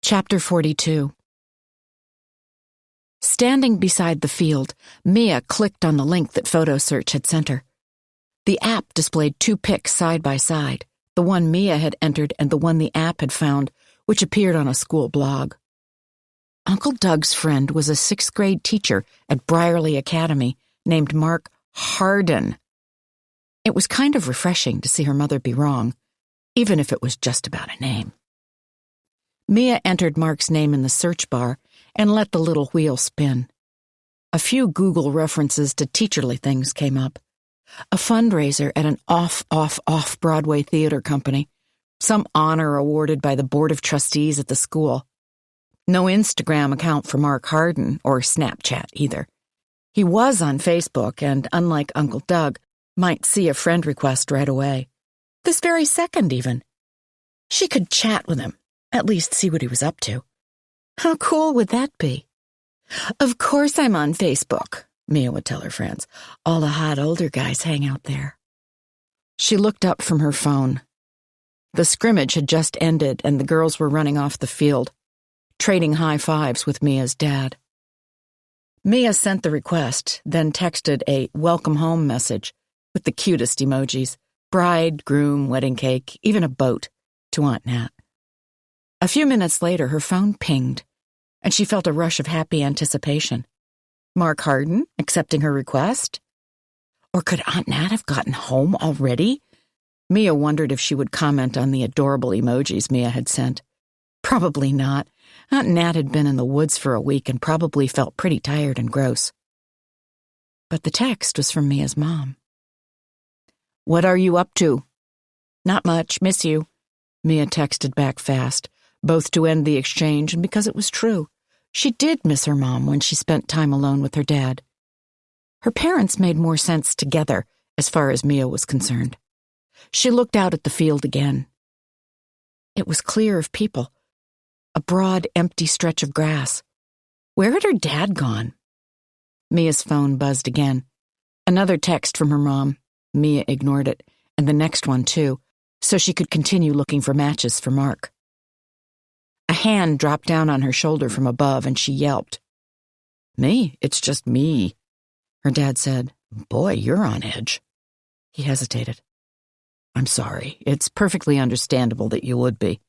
Chapter 42. Standing beside the field, Mia clicked on the link that PhotoSearch had sent her. The app displayed two pics side by side, the one Mia had entered and the one the app had found, which appeared on a school blog. Uncle Doug's friend was a sixth-grade teacher at Brierley Academy named Mark Harden. It was kind of refreshing to see her mother be wrong, even if it was just about a name. Mia entered Mark's name in the search bar and let the little wheel spin. A few Google references to teacherly things came up. A fundraiser at an off-Broadway theater company, some honor awarded by the Board of Trustees at the school. No Instagram account for Mark Harden or Snapchat either. He was on Facebook and, unlike Uncle Doug, might see a friend request right away. This very second, even. She could chat with him, at least see what he was up to. How cool would that be? Of course I'm on Facebook, Mia would tell her friends. All the hot older guys hang out there. She looked up from her phone. The scrimmage had just ended and the girls were running off the field, trading high fives with Mia's dad. Mia sent the request, then texted a welcome home message with the cutest emojis, bride, groom, wedding cake, even a boat, to Aunt Nat. A few minutes later, her phone pinged, and she felt a rush of happy anticipation. Mark Harden accepting her request? Or could Aunt Nat have gotten home already? Mia wondered if she would comment on the adorable emojis Mia had sent. Probably not. Aunt Nat had been in the woods for a week and probably felt pretty tired and gross. But the text was from Mia's mom. What are you up to? Not much, miss you. Mia texted back fast, both to end the exchange and because it was true. She did miss her mom when she spent time alone with her dad. Her parents made more sense together as far as Mia was concerned. She looked out at the field again. It was clear of people. A broad, empty stretch of grass. Where had her dad gone? Mia's phone buzzed again. Another text from her mom. Mia ignored it, and the next one too, so she could continue looking for matches for Mark. A hand dropped down on her shoulder from above, and she yelped. Me? It's just me, her dad said. Boy, you're on edge. He hesitated. I'm sorry. It's perfectly understandable that you would be.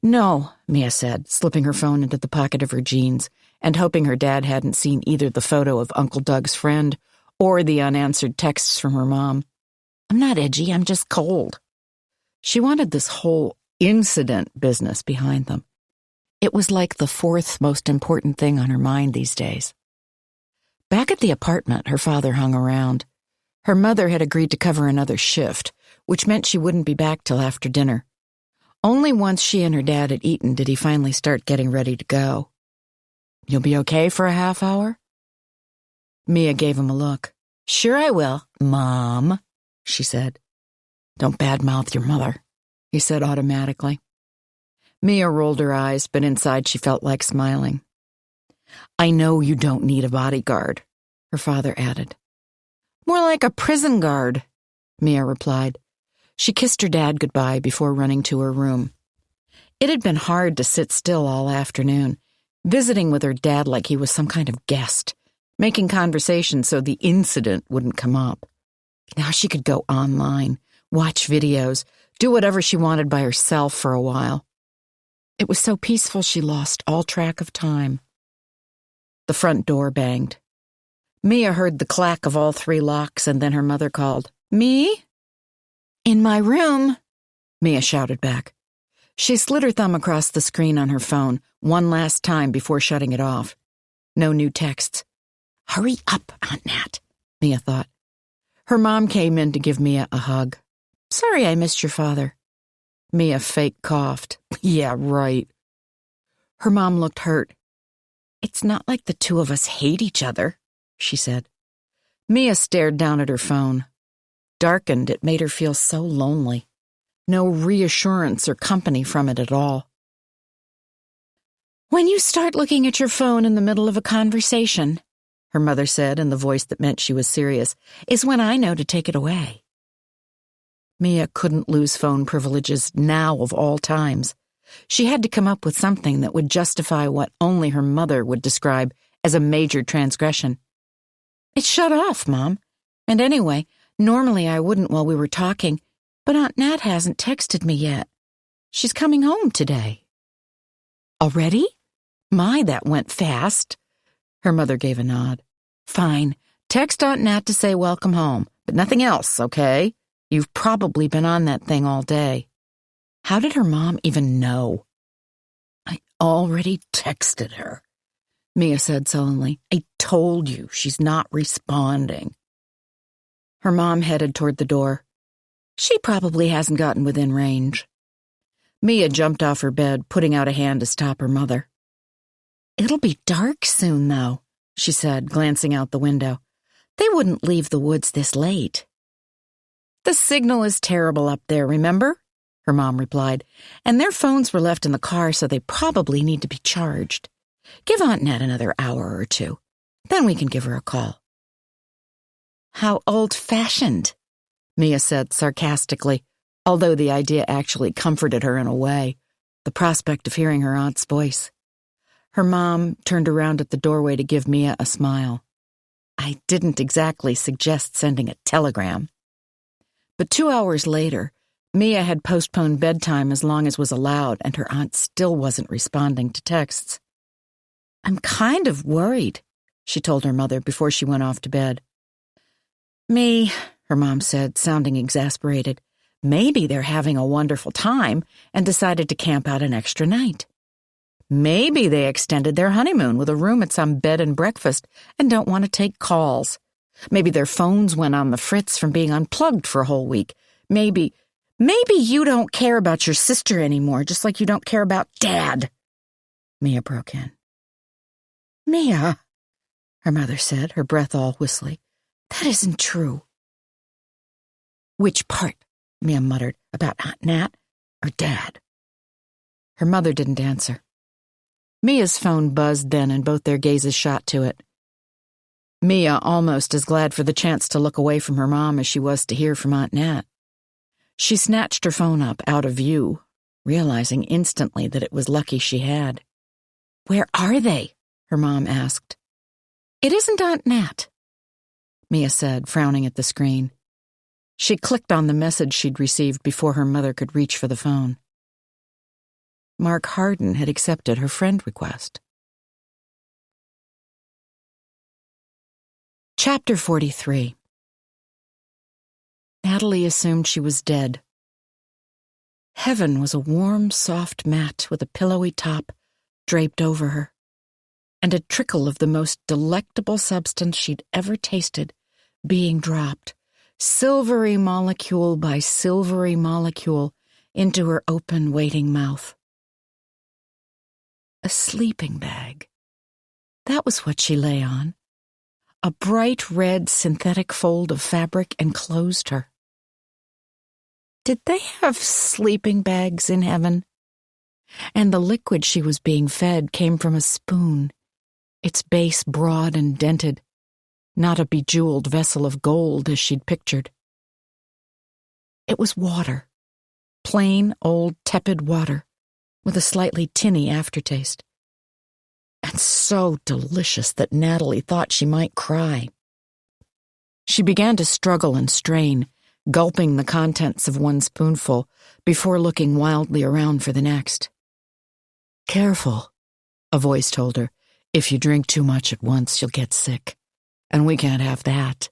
No, Mia said, slipping her phone into the pocket of her jeans and hoping her dad hadn't seen either the photo of Uncle Doug's friend or the unanswered texts from her mom. I'm not edgy, I'm just cold. She wanted this whole incident business behind them. It was like the fourth most important thing on her mind these days. Back at the apartment, her father hung around. Her mother had agreed to cover another shift, which meant she wouldn't be back till after dinner. Only once she and her dad had eaten did he finally start getting ready to go. You'll be okay for a half hour? Mia gave him a look. Sure I will, Mom, she said. Don't badmouth your mother, he said automatically. Mia rolled her eyes, but inside she felt like smiling. I know you don't need a bodyguard, her father added. More like a prison guard, Mia replied. She kissed her dad goodbye before running to her room. It had been hard to sit still all afternoon, visiting with her dad like he was some kind of guest, making conversation so the incident wouldn't come up. Now she could go online, watch videos, do whatever she wanted by herself for a while. It was so peaceful she lost all track of time. The front door banged. Mia heard the clack of all three locks, and then her mother called, Me? In my room, Mia shouted back. She slid her thumb across the screen on her phone one last time before shutting it off. No new texts. Hurry up, Aunt Nat, Mia thought. Her mom came in to give Mia a hug. Sorry I missed your father. Mia fake coughed. Yeah, right. Her mom looked hurt. It's not like the two of us hate each other, she said. Mia stared down at her phone. Darkened, it made her feel so lonely. No reassurance or company from it at all. When you start looking at your phone in the middle of a conversation, her mother said in the voice that meant she was serious, is when I know to take it away. Mia couldn't lose phone privileges now of all times. She had to come up with something that would justify what only her mother would describe as a major transgression. "It shut off, Mom. And anyway, normally I wouldn't while we were talking, but Aunt Nat hasn't texted me yet. She's coming home today." "Already? My, that went fast." Her mother gave a nod. "Fine. Text Aunt Nat to say welcome home, but nothing else, okay? You've probably been on that thing all day." How did her mom even know? "I already texted her," Mia said sullenly. "I told you she's not responding." Her mom headed toward the door. "She probably hasn't gotten within range." Mia jumped off her bed, putting out a hand to stop her mother. "It'll be dark soon, though," she said, glancing out the window. "They wouldn't leave the woods this late." "The signal is terrible up there, remember?" her mom replied, "and their phones were left in the car, so they probably need to be charged. Give Aunt Nat another hour or two. Then we can give her a call." "How old-fashioned," Mia said sarcastically, although the idea actually comforted her in a way, the prospect of hearing her aunt's voice. Her mom turned around at the doorway to give Mia a smile. "I didn't exactly suggest sending a telegram." But 2 hours later, Mia had postponed bedtime as long as was allowed, and her aunt still wasn't responding to texts. "I'm kind of worried," she told her mother before she went off to bed. "Me," her mom said, sounding exasperated. "Maybe they're having a wonderful time and decided to camp out an extra night. Maybe they extended their honeymoon with a room at some bed and breakfast and don't want to take calls. Maybe their phones went on the fritz from being unplugged for a whole week. Maybe you don't care about your sister anymore, just like you don't care about Dad." Mia broke in. "Mia," her mother said, her breath all whistly, "that isn't true." "Which part?" Mia muttered. "About Aunt Nat or Dad?" Her mother didn't answer. Mia's phone buzzed then, and both their gazes shot to it. Mia almost as glad for the chance to look away from her mom as she was to hear from Aunt Nat. She snatched her phone up out of view, realizing instantly that it was lucky she had. "Where are they?" her mom asked. "It isn't Aunt Nat," Mia said, frowning at the screen. She clicked on the message she'd received before her mother could reach for the phone. Mark Harden had accepted her friend request. Chapter 43. Natalie assumed she was dead. Heaven was a warm, soft mat with a pillowy top draped over her, and a trickle of the most delectable substance she'd ever tasted being dropped, silvery molecule by silvery molecule, into her open, waiting mouth. A sleeping bag. That was what she lay on. A bright red synthetic fold of fabric enclosed her. Did they have sleeping bags in heaven? And the liquid she was being fed came from a spoon, its base broad and dented, not a bejeweled vessel of gold as she'd pictured. It was water, plain, old, tepid water, with a slightly tinny aftertaste. And so delicious that Natalie thought she might cry. She began to struggle and strain, gulping the contents of one spoonful before looking wildly around for the next. "Careful," a voice told her. "If you drink too much at once, you'll get sick. And we can't have that.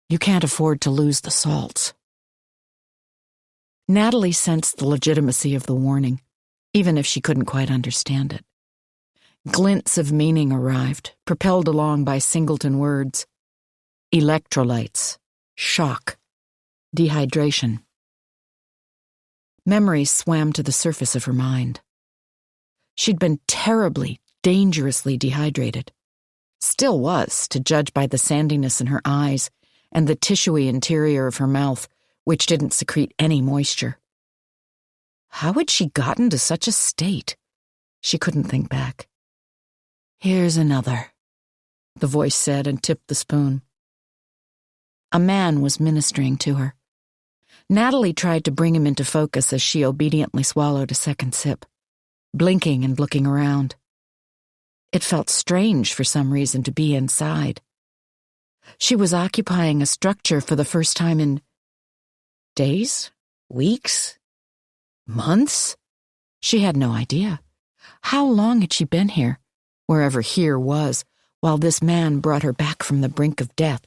You can't afford to lose the salts." Natalie sensed the legitimacy of the warning, even if she couldn't quite understand it. Glints of meaning arrived, propelled along by singleton words. Electrolytes, shock, dehydration. Memories swam to the surface of her mind. She'd been terribly, dangerously dehydrated. Still was, to judge by the sandiness in her eyes and the tissuey interior of her mouth, which didn't secrete any moisture. How had she gotten to such a state? She couldn't think back. "Here's another," the voice said and tipped the spoon. A man was ministering to her. Natalie tried to bring him into focus as she obediently swallowed a second sip. blinking and looking around. It felt strange for some reason to be inside. She was occupying a structure for the first time in days, weeks, months. She had no idea. How long had she been here, wherever here was, while this man brought her back from the brink of death?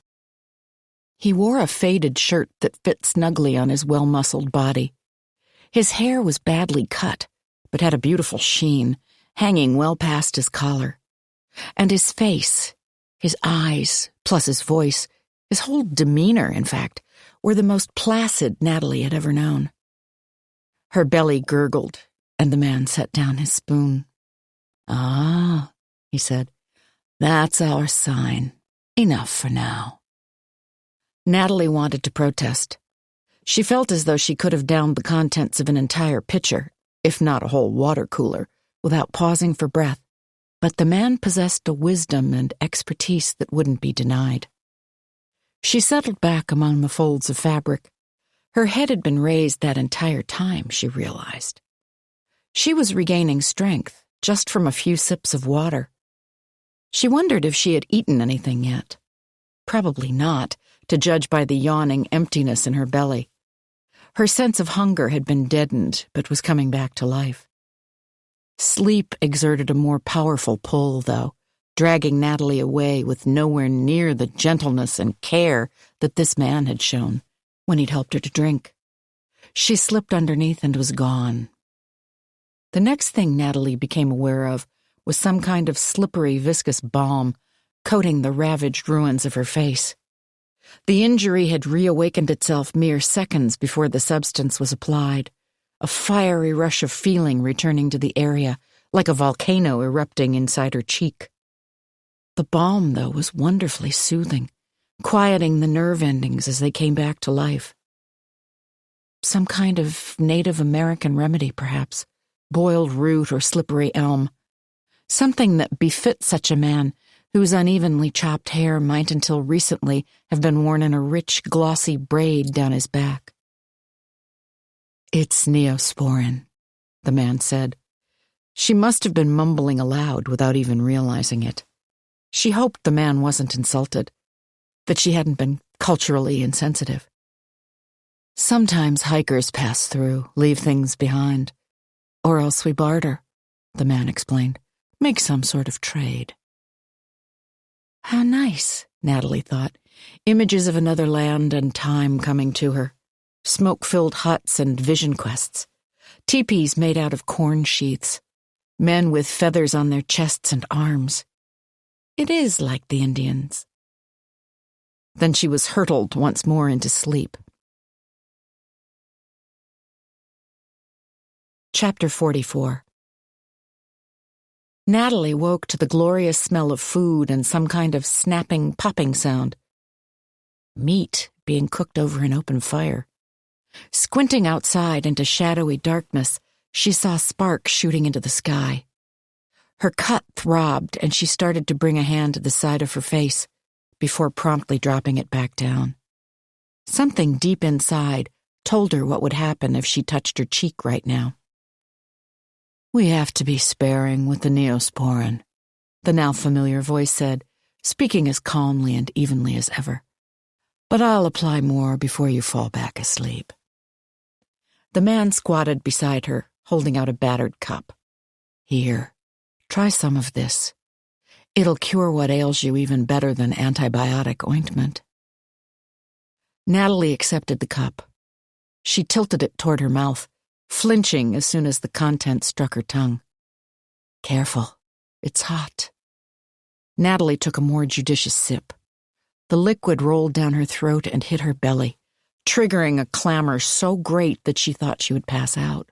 He wore a faded shirt that fit snugly on his well-muscled body. His hair was badly cut, but had a beautiful sheen, hanging well past his collar. And his face, his eyes, plus his voice, his whole demeanor, in fact, were the most placid Natalie had ever known. Her belly gurgled, and the man set down his spoon. "Ah," he said, "that's our sign. Enough for now." Natalie wanted to protest. She felt as though she could have downed the contents of an entire pitcher, if not a whole water cooler, without pausing for breath. But the man possessed a wisdom and expertise that wouldn't be denied. She settled back among the folds of fabric. Her head had been raised that entire time, she realized. She was regaining strength just from a few sips of water. She wondered if she had eaten anything yet. Probably not, to judge by the yawning emptiness in her belly. Her sense of hunger had been deadened, but was coming back to life. Sleep exerted a more powerful pull, though, dragging Natalie away with nowhere near the gentleness and care that this man had shown when he'd helped her to drink. She slipped underneath and was gone. The next thing Natalie became aware of was some kind of slippery, viscous balm coating the ravaged ruins of her face. The injury had reawakened itself mere seconds before the substance was applied, a fiery rush of feeling returning to the area, like a volcano erupting inside her cheek. The balm, though, was wonderfully soothing, quieting the nerve endings as they came back to life. Some kind of Native American remedy, perhaps, boiled root or slippery elm, something that befit such a man whose unevenly chopped hair might until recently have been worn in a rich, glossy braid down his back. "It's Neosporin," the man said. She must have been mumbling aloud without even realizing it. She hoped the man wasn't insulted, that she hadn't been culturally insensitive. "Sometimes hikers pass through, leave things behind. Or else we barter," the man explained. "Make some sort of trade." How nice, Natalie thought, images of another land and time coming to her. Smoke-filled huts and vision quests. Teepees made out of corn sheaths. Men with feathers on their chests and arms. It is like the Indians. Then she was hurtled once more into sleep. Chapter 44. Natalie woke to the glorious smell of food and some kind of snapping, popping sound. Meat being cooked over an open fire. Squinting outside into shadowy darkness, she saw sparks shooting into the sky. Her cut throbbed, and she started to bring a hand to the side of her face before promptly dropping it back down. Something deep inside told her what would happen if she touched her cheek right now. "We have to be sparing with the Neosporin," the now familiar voice said, speaking as calmly and evenly as ever. "But I'll apply more before you fall back asleep." The man squatted beside her, holding out a battered cup. "Here, try some of this. It'll cure what ails you even better than antibiotic ointment." Natalie accepted the cup. She tilted it toward her mouth, flinching as soon as the contents struck her tongue. "Careful, it's hot." Natalie took a more judicious sip. The liquid rolled down her throat and hit her belly, triggering a clamor so great that she thought she would pass out.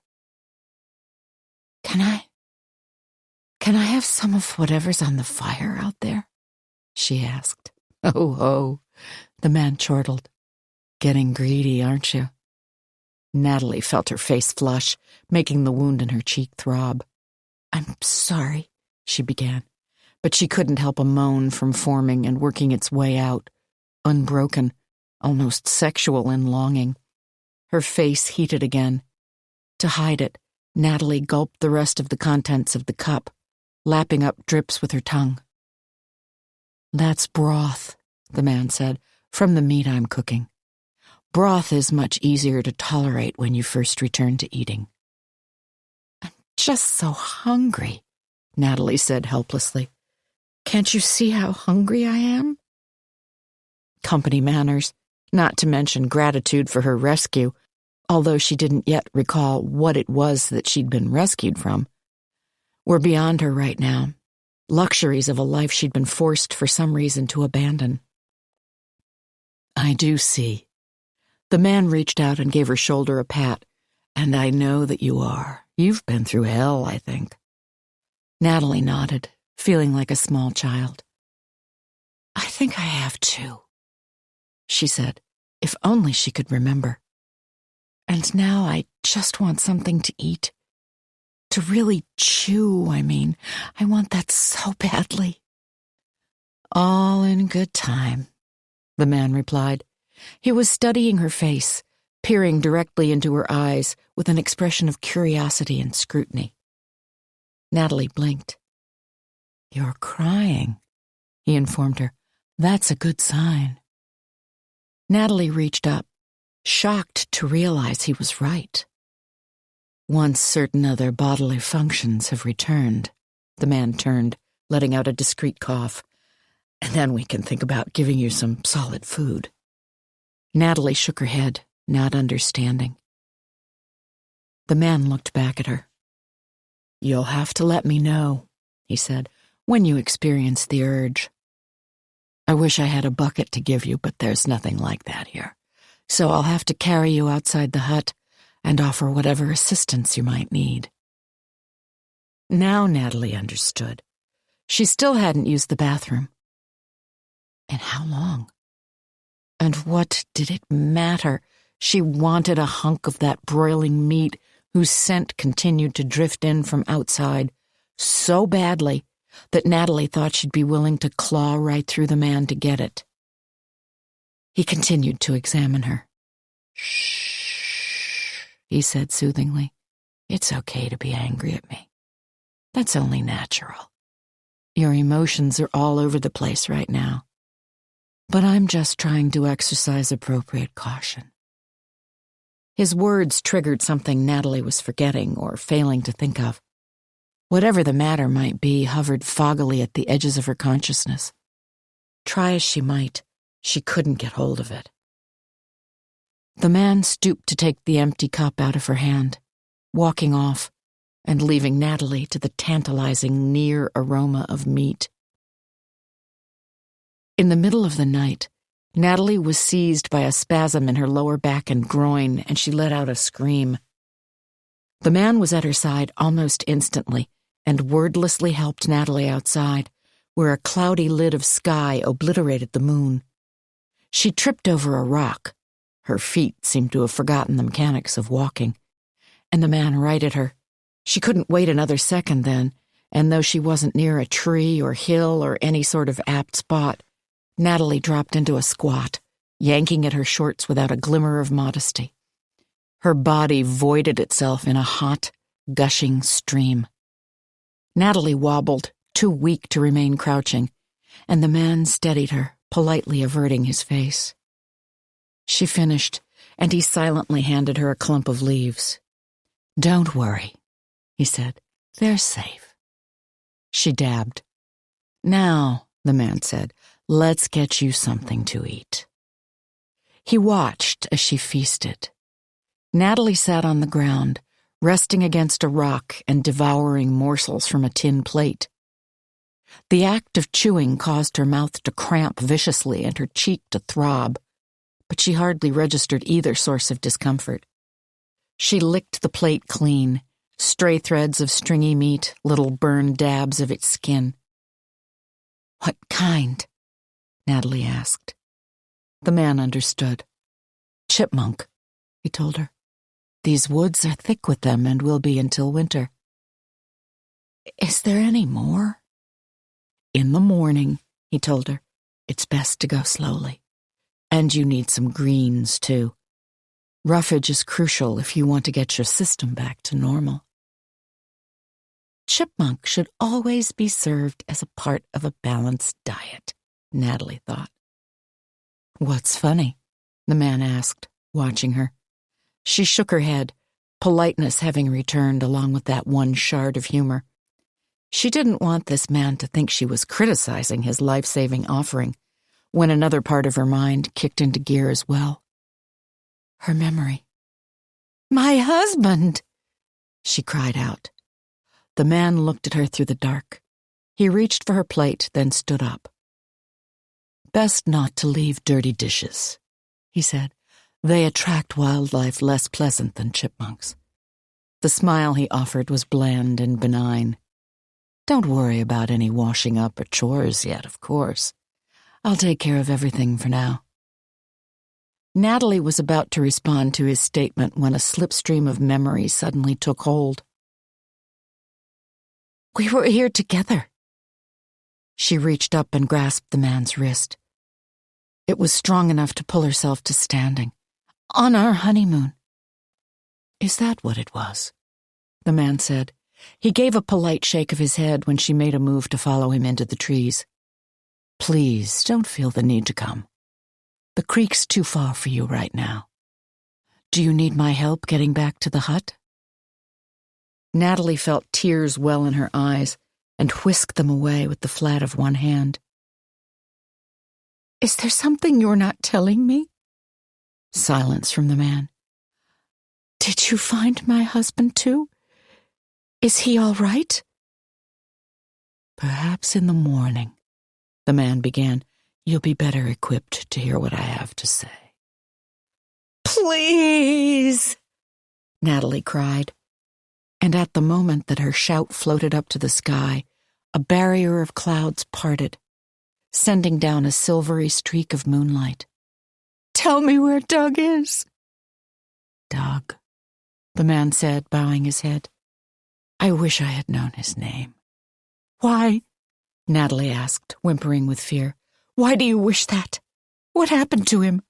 Can I have some of whatever's on the fire out there?" she asked. "Oh, ho," the man chortled. "Getting greedy, aren't you?" Natalie felt her face flush, making the wound in her cheek throb. "I'm sorry," she began, but she couldn't help a moan from forming and working its way out, unbroken, almost sexual in longing. Her face heated again. To hide it, Natalie gulped the rest of the contents of the cup, lapping up drips with her tongue. "That's broth," the man said, "from the meat I'm cooking. Broth is much easier to tolerate when you first return to eating." "I'm just so hungry," Natalie said helplessly. "Can't you see how hungry I am?" Company manners, not to mention gratitude for her rescue, although she didn't yet recall what it was that she'd been rescued from, were beyond her right now, luxuries of a life she'd been forced for some reason to abandon. "I do see." The man reached out and gave her shoulder a pat. "And I know that you are. You've been through hell, I think." Natalie nodded, feeling like a small child. "I think I have too," she said, if only she could remember. "And now I just want something to eat. To really chew, I mean. I want that so badly." "All in good time," the man replied. He was studying her face, peering directly into her eyes with an expression of curiosity and scrutiny. Natalie blinked. "You're crying," he informed her. "That's a good sign." Natalie reached up, shocked to realize he was right. "Once certain other bodily functions have returned," the man turned, letting out a discreet cough, "and then we can think about giving you some solid food." Natalie shook her head, not understanding. The man looked back at her. "You'll have to let me know," he said, "when you experience the urge. I wish I had a bucket to give you, but there's nothing like that here. So I'll have to carry you outside the hut and offer whatever assistance you might need." Now Natalie understood. She still hadn't used the bathroom. And how long? And what did it matter? She wanted a hunk of that broiling meat whose scent continued to drift in from outside so badly that Natalie thought she'd be willing to claw right through the man to get it. He continued to examine her. "Shh," he said soothingly. "It's okay to be angry at me. That's only natural. Your emotions are all over the place right now. But I'm just trying to exercise appropriate caution." His words triggered something Natalie was forgetting or failing to think of. Whatever the matter might be hovered foggily at the edges of her consciousness. Try as she might, she couldn't get hold of it. The man stooped to take the empty cup out of her hand, walking off and leaving Natalie to the tantalizing near aroma of meat. In the middle of the night, Natalie was seized by a spasm in her lower back and groin, and she let out a scream. The man was at her side almost instantly and wordlessly helped Natalie outside, where a cloudy lid of sky obliterated the moon. She tripped over a rock. Her feet seemed to have forgotten the mechanics of walking, and the man righted her. She couldn't wait another second then, and though she wasn't near a tree or hill or any sort of apt spot, Natalie dropped into a squat, yanking at her shorts without a glimmer of modesty. Her body voided itself in a hot, gushing stream. Natalie wobbled, too weak to remain crouching, and the man steadied her, politely averting his face. She finished, and he silently handed her a clump of leaves. "Don't worry," he said. "They're safe." She dabbed. "Now," the man said, "let's get you something to eat." He watched as she feasted. Natalie sat on the ground, resting against a rock and devouring morsels from a tin plate. The act of chewing caused her mouth to cramp viciously and her cheek to throb, but she hardly registered either source of discomfort. She licked the plate clean, stray threads of stringy meat, little burned dabs of its skin. "What kind?" Natalie asked. The man understood. "Chipmunk," he told her. "These woods are thick with them and will be until winter." "Is there any more?" "In the morning," he told her. "It's best to go slowly. And you need some greens, too. Roughage is crucial if you want to get your system back to normal." chipmunk should always be served as a part of a balanced diet, Natalie thought. "What's funny?" the man asked, watching her. She shook her head, politeness having returned along with that one shard of humor. She didn't want this man to think she was criticizing his life-saving offering, when another part of her mind kicked into gear as well. Her memory. "My husband!" she cried out. The man looked at her through the dark. He reached for her plate, then stood up. "Best not to leave dirty dishes," he said. "They attract wildlife less pleasant than chipmunks." The smile he offered was bland and benign. "Don't worry about any washing up or chores yet, of course. I'll take care of everything for now." Natalie was about to respond to his statement when a slipstream of memory suddenly took hold. "We were here together." She reached up and grasped the man's wrist. It was strong enough to pull herself to standing. "On our honeymoon." "Is that what it was?" the man said. He gave a polite shake of his head when she made a move to follow him into the trees. "Please, don't feel the need to come. The creek's too far for you right now. Do you need my help getting back to the hut?" Natalie felt tears well in her eyes and whisked them away with the flat of one hand. "Is there something you're not telling me?" Silence from the man. "Did you find my husband too? Is he all right?" "Perhaps in the morning," the man began. "You'll be better equipped to hear what I have to say." "Please!" Natalie cried. And at the moment that her shout floated up to the sky, a barrier of clouds parted, sending down a silvery streak of moonlight. "Tell me where Doug is." "Doug," the man said, bowing his head. "I wish I had known his name." "Why?" Natalie asked, whimpering with fear. "Why do you wish that? What happened to him?"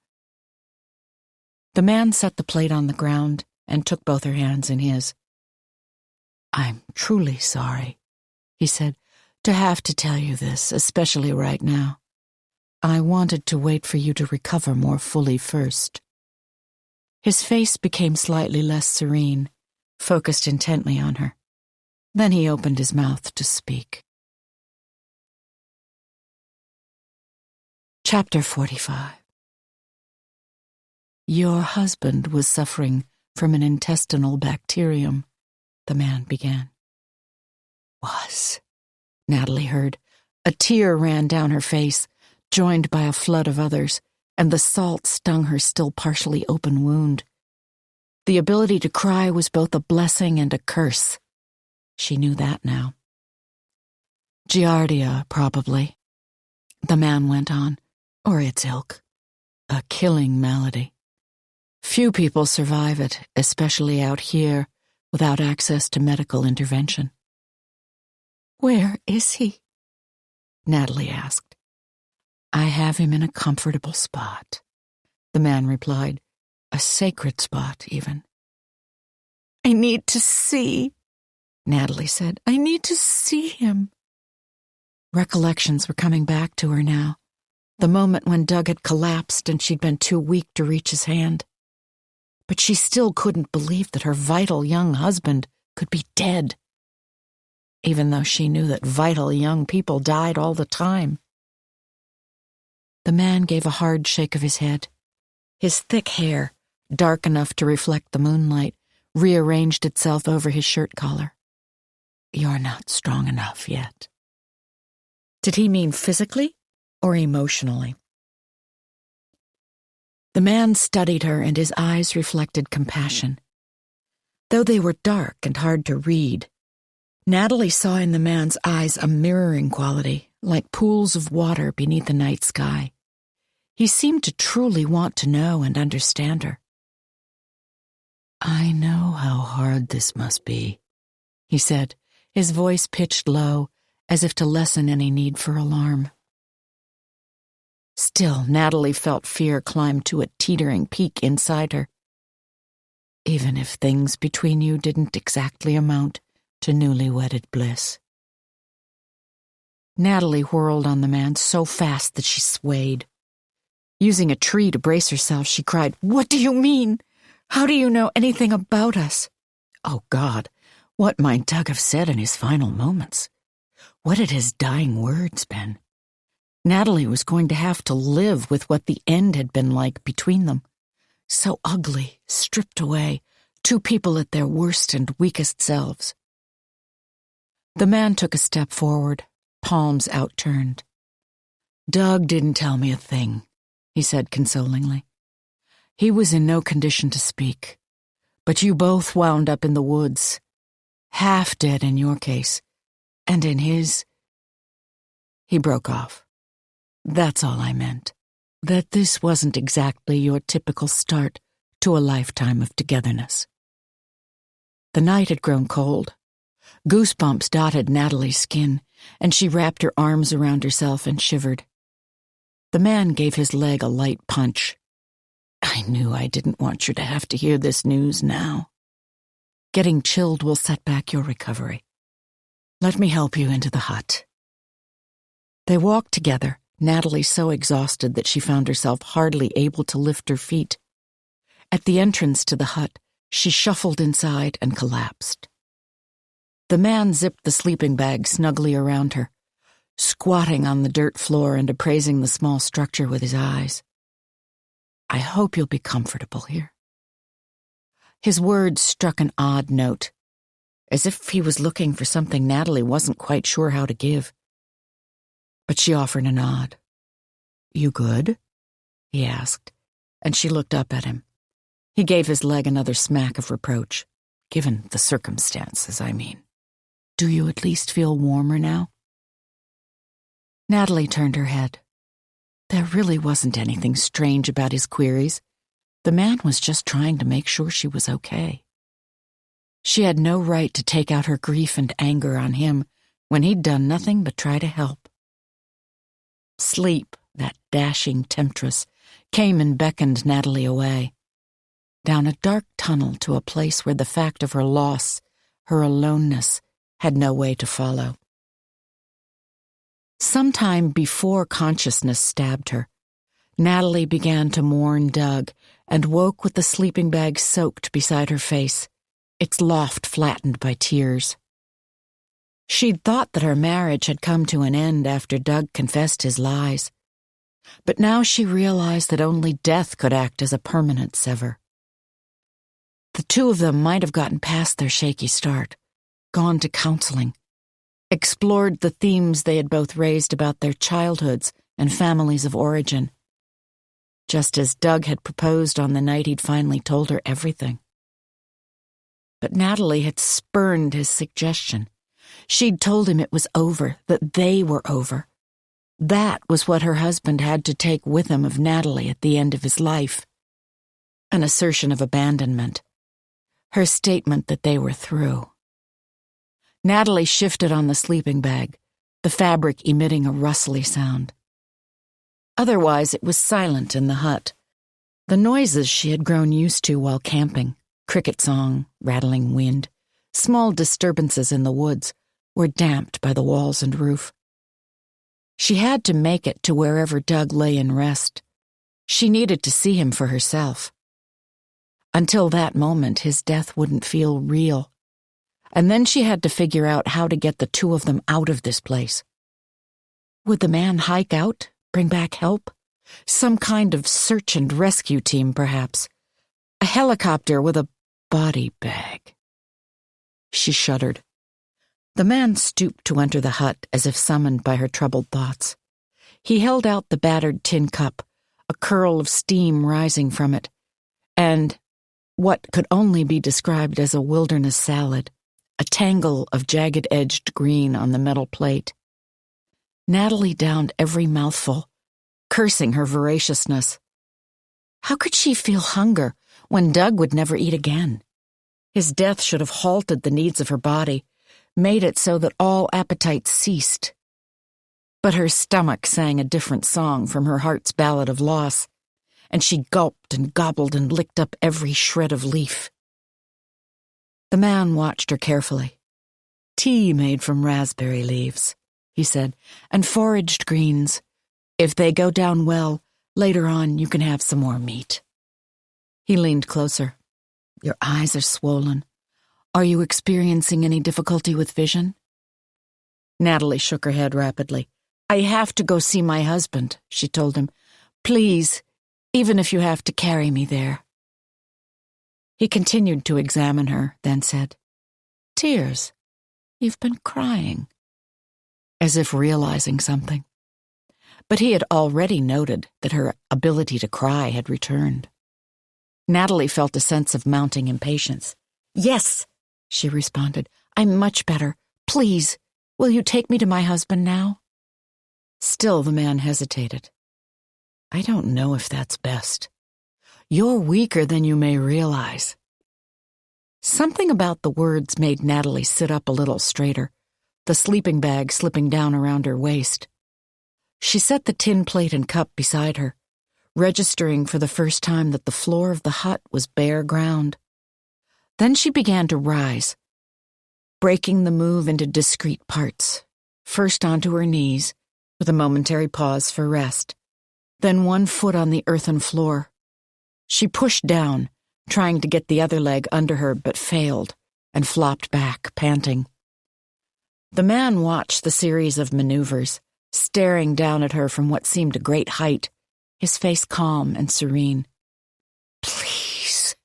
The man set the plate on the ground and took both her hands in his. "I'm truly sorry," he said, "to have to tell you this, especially right now. I wanted to wait for you to recover more fully first." His face became slightly less serene, focused intently on her. Then he opened his mouth to speak. Chapter 45. "Your husband was suffering from an intestinal bacterium," the man began. "Was," Natalie heard. A tear ran down her face, joined by a flood of others, and the salt stung her still partially open wound. The ability to cry was both a blessing and a curse. She knew that now. "Giardia, probably," the man went on, "or its ilk. A killing malady. Few people survive it, especially out here, without access to medical intervention." "Where is he?" Natalie asked. "I have him in a comfortable spot," the man replied. "A sacred spot, even." "I need to see," Natalie said. "I need to see him." Recollections were coming back to her now. The moment when Doug had collapsed and she'd been too weak to reach his hand. But she still couldn't believe that her vital young husband could be dead, even though she knew that vital young people died all the time. The man gave a hard shake of his head. His thick hair, dark enough to reflect the moonlight, rearranged itself over his shirt collar. "You're not strong enough yet." Did he mean physically or emotionally? The man studied her, and his eyes reflected compassion. Though they were dark and hard to read, Natalie saw in the man's eyes a mirroring quality, like pools of water beneath the night sky. He seemed to truly want to know and understand her. "I know how hard this must be," he said, his voice pitched low, as if to lessen any need for alarm. Still, Natalie felt fear climb to a teetering peak inside her. "Even if things between you didn't exactly amount to newly-wedded bliss. Natalie whirled on the man so fast that she swayed. Using a tree to brace herself, she cried, "What do you mean? How do you know anything about us?" Oh, God, what might Doug have said in his final moments? What had his dying words been? Natalie was going to have to live with what the end had been like between them. So ugly, stripped away, two people at their worst and weakest selves. The man took a step forward, palms outturned. "Doug didn't tell me a thing," he said consolingly. "He was in no condition to speak. But you both wound up in the woods, half dead in your case, and in his—" He broke off. "That's all I meant, that this wasn't exactly your typical start to a lifetime of togetherness." The night had grown cold. Goosebumps dotted Natalie's skin, and she wrapped her arms around herself and shivered. The man gave his leg a light punch. "I knew I didn't want you to have to hear this news now. Getting chilled will set back your recovery. Let me help you into the hut." They walked together, Natalie so exhausted that she found herself hardly able to lift her feet. At the entrance to the hut, she shuffled inside and collapsed. The man zipped the sleeping bag snugly around her, squatting on the dirt floor and appraising the small structure with his eyes. "I hope you'll be comfortable here." His words struck an odd note, as if he was looking for something Natalie wasn't quite sure how to give. But she offered a nod. "You good?" he asked, and she looked up at him. He gave his leg another smack of reproach. "Given the circumstances, I mean. Do you at least feel warmer now?" Natalie turned her head. There really wasn't anything strange about his queries. The man was just trying to make sure she was okay. She had no right to take out her grief and anger on him when he'd done nothing but try to help. Sleep, that dashing temptress, came and beckoned Natalie away, down a dark tunnel to a place where the fact of her loss, her aloneness, had no way to follow. Sometime before consciousness stabbed her, Natalie began to mourn Doug and woke with the sleeping bag soaked beside her face, its loft flattened by tears. She'd thought that her marriage had come to an end after Doug confessed his lies, but now she realized that only death could act as a permanent sever. The two of them might have gotten past their shaky start, gone to counseling, explored the themes they had both raised about their childhoods and families of origin, just as Doug had proposed on the night he'd finally told her everything. But Natalie had spurned his suggestion. She'd told him it was over, that they were over. That was what her husband had to take with him of Natalie at the end of his life. An assertion of abandonment. Her statement that they were through. Natalie shifted on the sleeping bag, the fabric emitting a rustly sound. Otherwise, it was silent in the hut. The noises she had grown used to while camping, cricket song, rattling wind, small disturbances in the woods, were damped by the walls and roof. She had to make it to wherever Doug lay in rest. She needed to see him for herself. Until that moment, his death wouldn't feel real. And then she had to figure out how to get the two of them out of this place. Would the man hike out, bring back help? Some kind of search and rescue team, perhaps. A helicopter with a body bag. She shuddered. The man stooped to enter the hut as if summoned by her troubled thoughts. He held out the battered tin cup, a curl of steam rising from it, and what could only be described as a wilderness salad, a tangle of jagged-edged green on the metal plate. Natalie downed every mouthful, cursing her voraciousness. How could she feel hunger when Doug would never eat again? His death should have halted the needs of her body, made it so that all appetite ceased. But her stomach sang a different song from her heart's ballad of loss, and she gulped and gobbled and licked up every shred of leaf. The man watched her carefully. tea made from raspberry leaves," he said, "and foraged greens. If they go down well, later on you can have some more meat." He leaned closer. "Your eyes are swollen. Are you experiencing any difficulty with vision?" Natalie shook her head rapidly. "I have to go see my husband," she told him. "Please, even if you have to carry me there." He continued to examine her, then said, "Tears. You've been crying," as if realizing something. But he had already noted that her ability to cry had returned. Natalie felt a sense of mounting impatience. "Yes," she responded. "I'm much better. Please, will you take me to my husband now?" Still the man hesitated. "I don't know if that's best. You're weaker than you may realize." Something about the words made Natalie sit up a little straighter, the sleeping bag slipping down around her waist. She set the tin plate and cup beside her, registering for the first time that the floor of the hut was bare ground. Then she began to rise, breaking the move into discrete parts, first onto her knees, with a momentary pause for rest, then one foot on the earthen floor. She pushed down, trying to get the other leg under her, but failed, and flopped back, panting. The man watched the series of maneuvers, staring down at her from what seemed a great height, his face calm and serene. "Please,"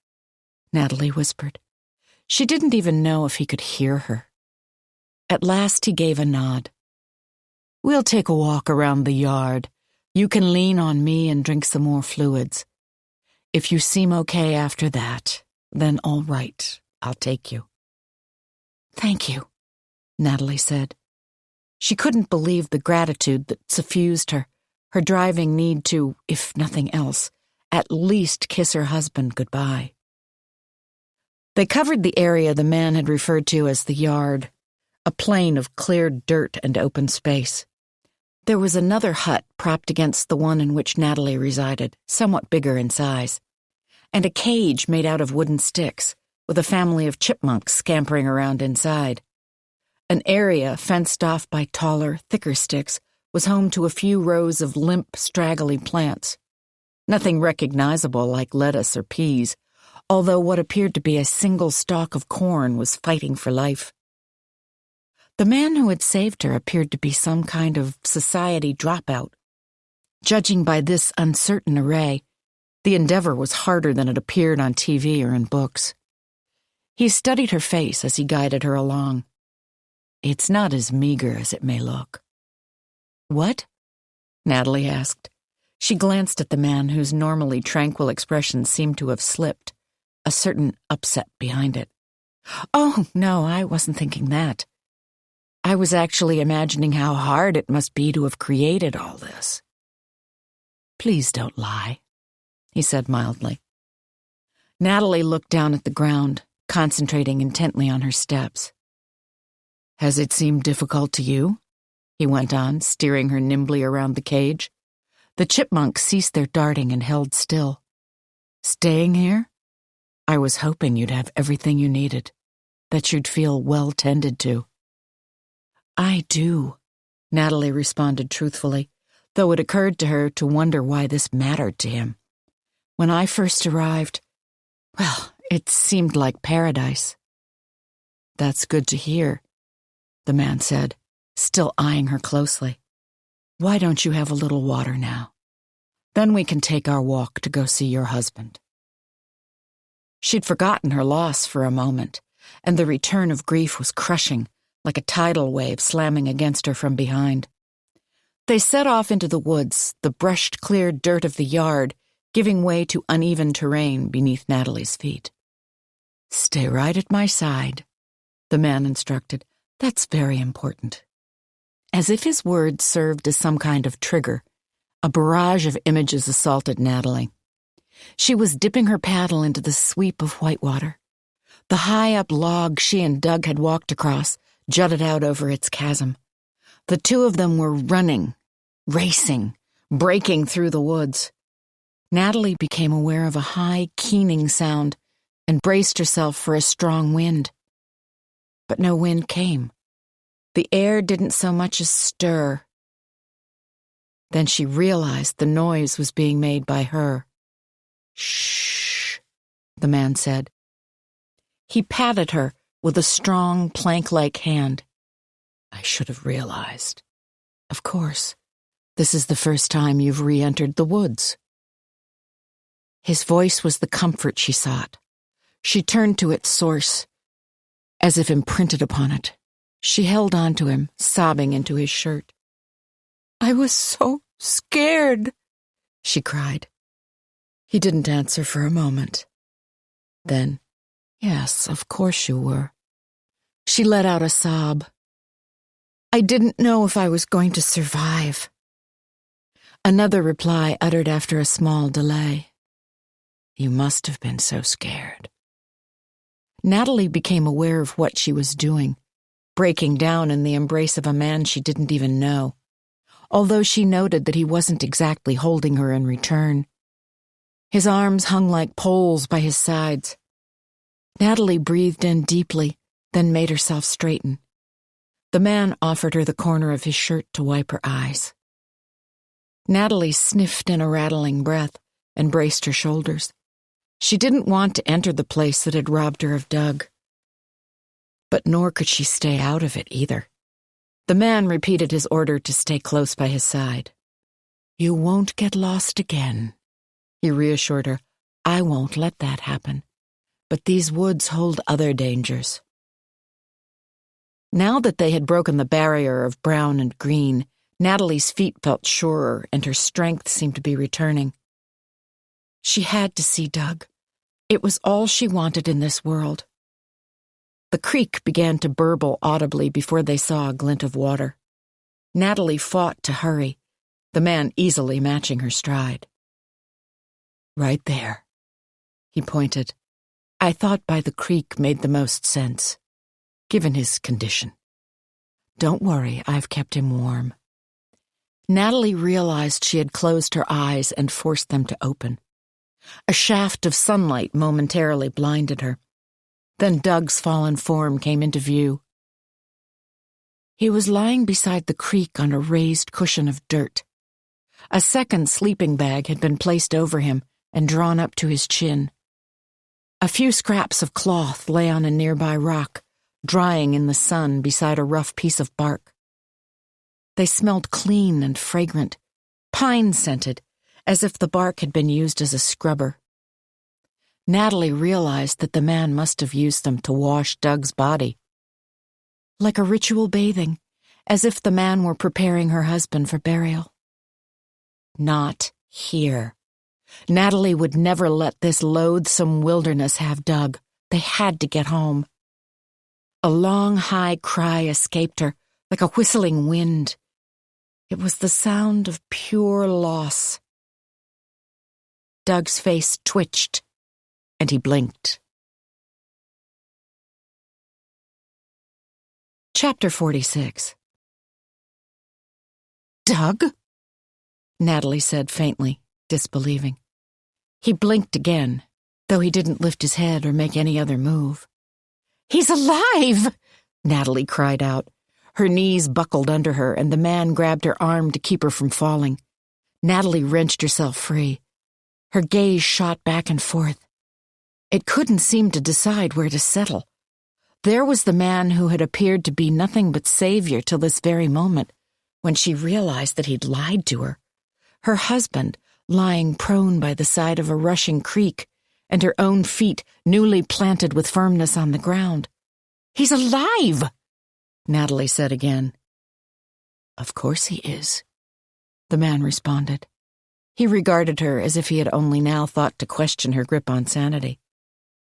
Natalie whispered. She didn't even know if he could hear her. At last he gave a nod. "We'll take a walk around the yard. You can lean on me and drink some more fluids. If you seem okay after that, then all right, I'll take you." "Thank you," Natalie said. She couldn't believe the gratitude that suffused her, her driving need to, if nothing else, at least kiss her husband goodbye. They covered the area the man had referred to as the yard, a plain of cleared dirt and open space. There was another hut propped against the one in which Natalie resided, somewhat bigger in size, and a cage made out of wooden sticks, with a family of chipmunks scampering around inside. An area fenced off by taller, thicker sticks was home to a few rows of limp, straggly plants. Nothing recognizable like lettuce or peas, although what appeared to be a single stalk of corn was fighting for life. The man who had saved her appeared to be some kind of society dropout. Judging by this uncertain array, the endeavor was harder than it appeared on TV or in books. He studied her face as he guided her along. "It's not as meager as it may look." "What?" Natalie asked. She glanced at the man whose normally tranquil expression seemed to have slipped, a certain upset behind it. "Oh, no, I wasn't thinking that. I was actually imagining how hard it must be to have created all this." "Please don't lie," he said mildly. Natalie looked down at the ground, concentrating intently on her steps. "Has it seemed difficult to you?" he went on, steering her nimbly around the cage. The chipmunks ceased their darting and held still. "Staying here? I was hoping you'd have everything you needed, that you'd feel well tended to." "I do," Natalie responded truthfully, though it occurred to her to wonder why this mattered to him. "When I first arrived, well, it seemed like paradise." "That's good to hear," the man said, still eyeing her closely. "Why don't you have a little water now? Then we can take our walk to go see your husband." She'd forgotten her loss for a moment, and the return of grief was crushing, like a tidal wave slamming against her from behind. They set off into the woods, the brushed, cleared dirt of the yard giving way to uneven terrain beneath Natalie's feet. "Stay right at my side," the man instructed. "That's very important." As if his words served as some kind of trigger, a barrage of images assaulted Natalie. She was dipping her paddle into the sweep of white water. The high-up log she and Doug had walked across jutted out over its chasm. The two of them were running, racing, breaking through the woods. Natalie became aware of a high, keening sound and braced herself for a strong wind. But no wind came, The air didn't so much as stir. Then she realized the noise was being made by her. "Shh," the man said. He patted her with a strong, plank-like hand. "I should have realized. Of course, this is the first time you've re-entered the woods." His voice was the comfort she sought. She turned to its source, as if imprinted upon it. She held on to him, sobbing into his shirt. "I was so scared," she cried. He didn't answer for a moment. Then, "Yes, of course you were." She let out a sob. "I didn't know if I was going to survive." Another reply uttered after a small delay. "You must have been so scared." Natalie became aware of what she was doing, breaking down in the embrace of a man she didn't even know, although she noted that he wasn't exactly holding her in return. His arms hung like poles by his sides. Natalie breathed in deeply, then made herself straighten. The man offered her the corner of his shirt to wipe her eyes. Natalie sniffed in a rattling breath and braced her shoulders. She didn't want to enter the place that had robbed her of Doug. But nor could she stay out of it either. The man repeated his order to stay close by his side. "You won't get lost again," he reassured her. "I won't let that happen. But these woods hold other dangers." Now that they had broken the barrier of brown and green, Natalie's feet felt surer and her strength seemed to be returning. She had to see Doug. It was all she wanted in this world. The creek began to burble audibly before they saw a glint of water. Natalie fought to hurry, the man easily matching her stride. "Right there," he pointed. "I thought by the creek made the most sense, given his condition. Don't worry, I've kept him warm." Natalie realized she had closed her eyes and forced them to open. A shaft of sunlight momentarily blinded her. Then Doug's fallen form came into view. He was lying beside the creek on a raised cushion of dirt. A second sleeping bag had been placed over him and drawn up to his chin. A few scraps of cloth lay on a nearby rock, drying in the sun beside a rough piece of bark. They smelled clean and fragrant, pine-scented, as if the bark had been used as a scrubber. Natalie realized that the man must have used them to wash Doug's body. Like a ritual bathing, as if the man were preparing her husband for burial. Not here. Natalie would never let this loathsome wilderness have Doug. They had to get home. A long, high cry escaped her, like a whistling wind. It was the sound of pure loss. Doug's face twitched, and he blinked. Chapter 46. "Doug?" Natalie said faintly, disbelieving. He blinked again, though he didn't lift his head or make any other move. "He's alive!" Natalie cried out. Her knees buckled under her, and the man grabbed her arm to keep her from falling. Natalie wrenched herself free. Her gaze shot back and forth. It couldn't seem to decide where to settle. There was the man who had appeared to be nothing but savior till this very moment, when she realized that he'd lied to her. Her husband, lying prone by the side of a rushing creek, and her own feet newly planted with firmness on the ground. "He's alive!" Natalie said again. "Of course he is," the man responded. He regarded her as if he had only now thought to question her grip on sanity.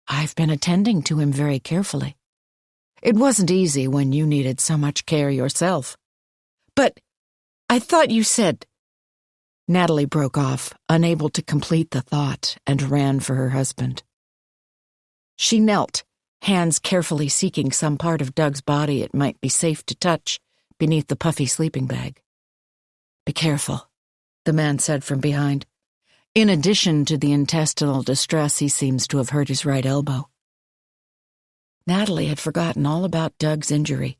"I've been attending to him very carefully. It wasn't easy when you needed so much care yourself." "But I thought you said—" Natalie broke off, unable to complete the thought, and ran for her husband. She knelt, hands carefully seeking some part of Doug's body it might be safe to touch beneath the puffy sleeping bag. "Be careful," the man said from behind. In addition to the intestinal distress, he seems to have hurt his right elbow. Natalie had forgotten all about Doug's injury.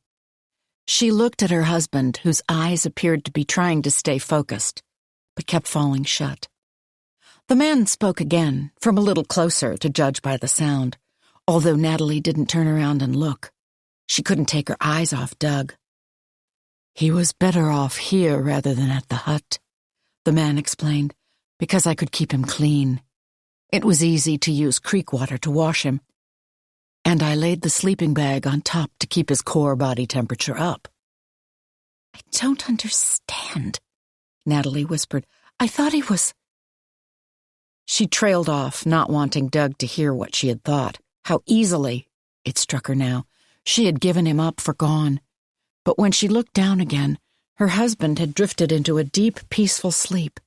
She looked at her husband, whose eyes appeared to be trying to stay focused, but kept falling shut. The man spoke again, from a little closer to judge by the sound, although Natalie didn't turn around and look. She couldn't take her eyes off Doug. "He was better off here rather than at the hut," the man explained, "because I could keep him clean. It was easy to use creek water to wash him, and I laid the sleeping bag on top to keep his core body temperature up." "I don't understand," Natalie whispered. "I thought he was—" She trailed off, not wanting Doug to hear what she had thought, how easily, it struck her now, she had given him up for gone. But when she looked down again, her husband had drifted into a deep, peaceful sleep,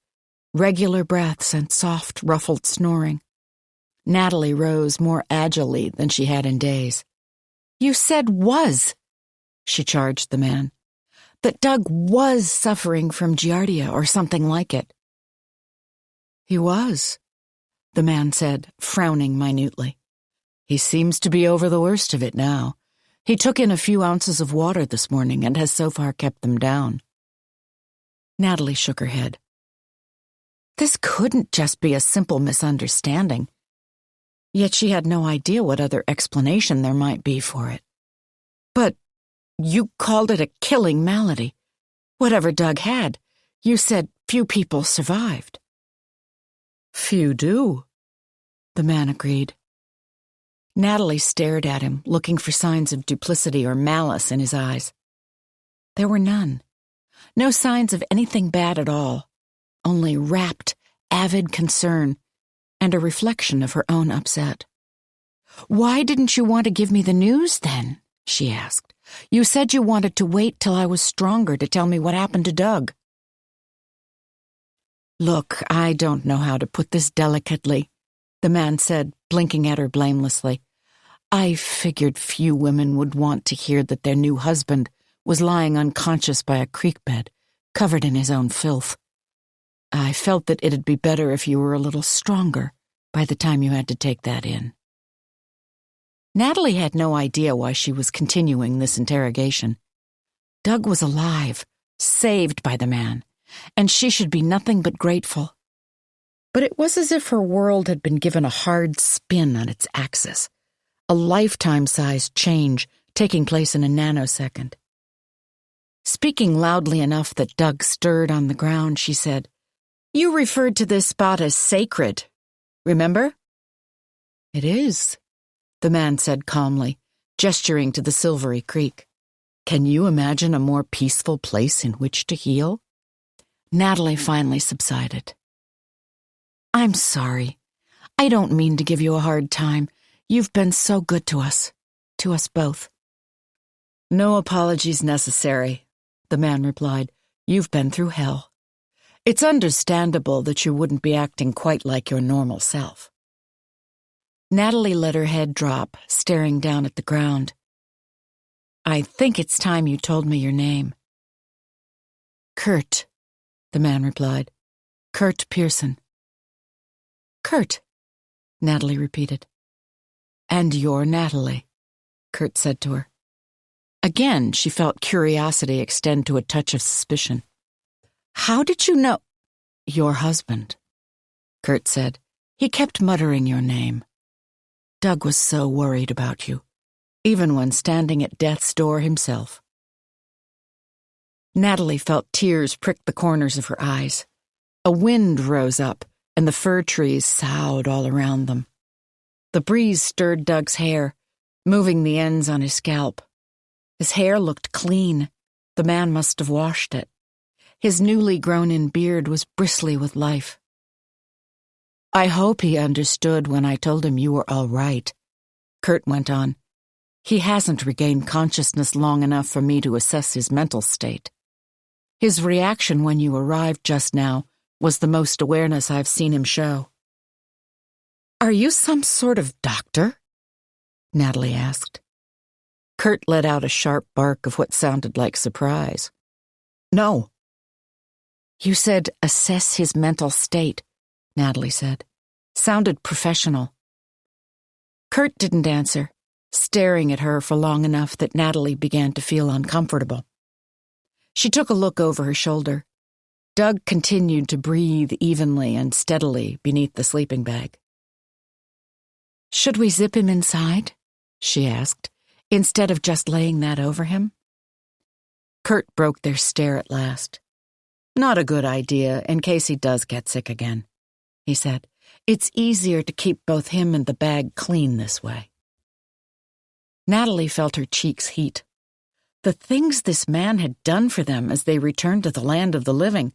regular breaths and soft, ruffled snoring. Natalie rose more agilely than she had in days. "You said was," she charged the man. "That Doug was suffering from giardia or something like it." "He was," the man said, frowning minutely. "He seems to be over the worst of it now. He took in a few ounces of water this morning and has so far kept them down." Natalie shook her head. This couldn't just be a simple misunderstanding. Yet she had no idea what other explanation there might be for it. "But you called it a killing malady. Whatever Doug had, you said few people survived." "Few do," the man agreed. Natalie stared at him, looking for signs of duplicity or malice in his eyes. There were none. No signs of anything bad at all, only rapt, avid concern and a reflection of her own upset. "Why didn't you want to give me the news then?" she asked. "You said you wanted to wait till I was stronger to tell me what happened to Doug." "Look, I don't know how to put this delicately," the man said, blinking at her blamelessly. "I figured few women would want to hear that their new husband was lying unconscious by a creek bed, covered in his own filth. I felt that it'd be better if you were a little stronger by the time you had to take that in." Natalie had no idea why she was continuing this interrogation. Doug was alive, saved by the man, and she should be nothing but grateful. But it was as if her world had been given a hard spin on its axis, a lifetime-sized change taking place in a nanosecond. Speaking loudly enough that Doug stirred on the ground, she said, "You referred to this spot as sacred, remember?" "It is," the man said calmly, gesturing to the silvery creek. "Can you imagine a more peaceful place in which to heal?" Natalie finally subsided. "I'm sorry. I don't mean to give you a hard time. You've been so good to us both." "No apologies necessary," the man replied. "You've been through hell. It's understandable that you wouldn't be acting quite like your normal self." Natalie let her head drop, staring down at the ground. "I think it's time you told me your name." "Kurt," the man replied. "Kurt Pearson." "Kurt," Natalie repeated. "And you're Natalie," Kurt said to her. Again, she felt curiosity extend to a touch of suspicion. "How did you know—" "Your husband," Kurt said. "He kept muttering your name. Doug was so worried about you, even when standing at death's door himself." Natalie felt tears prick the corners of her eyes. A wind rose up, and the fir trees soughed all around them. The breeze stirred Doug's hair, moving the ends on his scalp. His hair looked clean. The man must have washed it. His newly grown-in beard was bristly with life. "I hope he understood when I told him you were all right," Kurt went on. "He hasn't regained consciousness long enough for me to assess his mental state. His reaction when you arrived just now was the most awareness I've seen him show." "Are you some sort of doctor?" Natalie asked. Kurt let out a sharp bark of what sounded like surprise. "No." "You said assess his mental state," Natalie said. "Sounded professional." Kurt didn't answer, staring at her for long enough that Natalie began to feel uncomfortable. She took a look over her shoulder. Doug continued to breathe evenly and steadily beneath the sleeping bag. "Should we zip him inside?" she asked, instead of just laying that over him. Kurt broke their stare at last. "Not a good idea, in case he does get sick again," he said. "It's easier to keep both him and the bag clean this way." Natalie felt her cheeks heat. The things this man had done for them as they returned to the land of the living,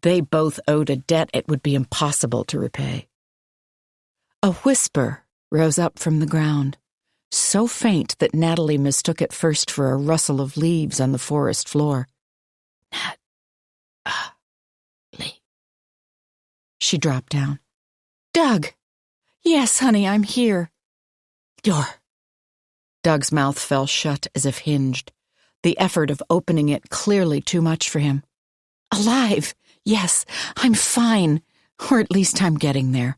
they both owed a debt it would be impossible to repay. A whisper rose up from the ground, so faint that Natalie mistook it first for a rustle of leaves on the forest floor. Nat-Lee. She dropped down. "Doug! Yes, honey, I'm here." Doug's mouth fell shut as if hinged, the effort of opening it clearly too much for him. "Alive! Yes, I'm fine, or at least I'm getting there,"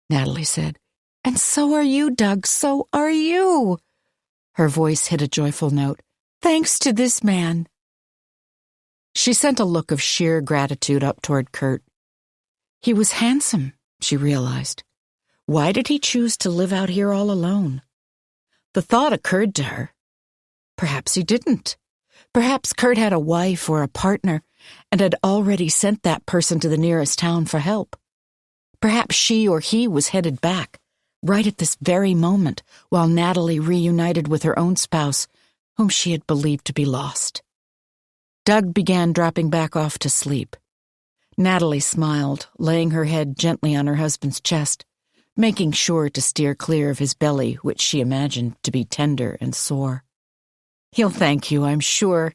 Natalie said. "And so are you, Doug, so are you." Her voice hit a joyful note. "Thanks to this man." She sent a look of sheer gratitude up toward Kurt. He was handsome, she realized. Why did he choose to live out here all alone? The thought occurred to her. Perhaps he didn't. Perhaps Kurt had a wife or a partner and had already sent that person to the nearest town for help. Perhaps she or he was headed back, right at this very moment, while Natalie reunited with her own spouse, whom she had believed to be lost. Doug began dropping back off to sleep. Natalie smiled, laying her head gently on her husband's chest, making sure to steer clear of his belly, which she imagined to be tender and sore. "He'll thank you, I'm sure,"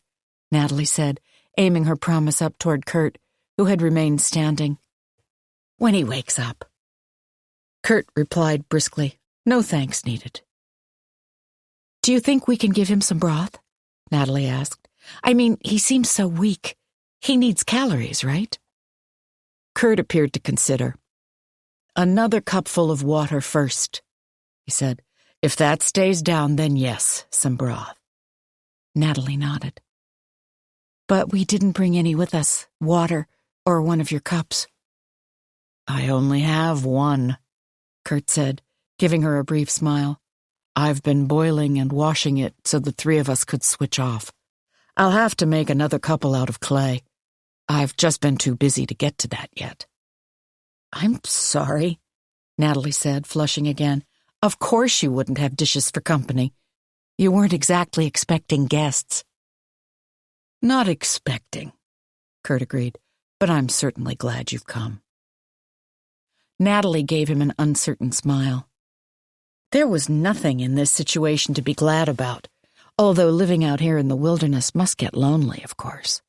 Natalie said, aiming her promise up toward Kurt, who had remained standing. "When he wakes up." Kurt replied briskly, "No thanks needed." "Do you think we can give him some broth?" Natalie asked. "I mean, he seems so weak. He needs calories, right?" Kurt appeared to consider. "Another cupful of water first," he said. "If that stays down, then yes, some broth." Natalie nodded. "But we didn't bring any with us, water or one of your cups." "I only have one," Kurt said, giving her a brief smile. "I've been boiling and washing it so the three of us could switch off. I'll have to make another couple out of clay. I've just been too busy to get to that yet." "I'm sorry," Natalie said, flushing again. "Of course you wouldn't have dishes for company. You weren't exactly expecting guests." "Not expecting," Kurt agreed, "but I'm certainly glad you've come." Natalie gave him an uncertain smile. There was nothing in this situation to be glad about, although living out here in the wilderness must get lonely, of course.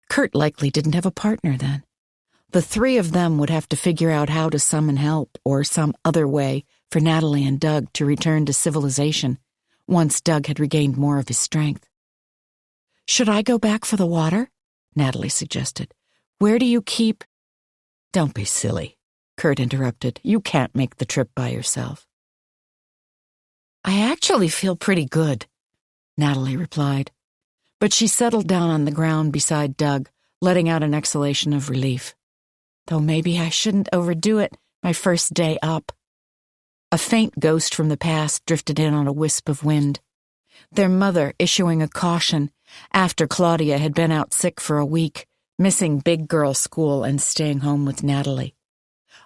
Kurt likely didn't have a partner then. The three of them would have to figure out how to summon help or some other way for Natalie and Doug to return to civilization once Doug had regained more of his strength. "Should I go back for the water?" Natalie suggested. "Where do you keep—" "Don't be silly," Kurt interrupted. "You can't make the trip by yourself." "I actually feel pretty good," Natalie replied. But she settled down on the ground beside Doug, letting out an exhalation of relief. "Though maybe I shouldn't overdo it, my first day up." A faint ghost from the past drifted in on a wisp of wind. Their mother issuing a caution after Claudia had been out sick for a week, missing big girl school and staying home with Natalie.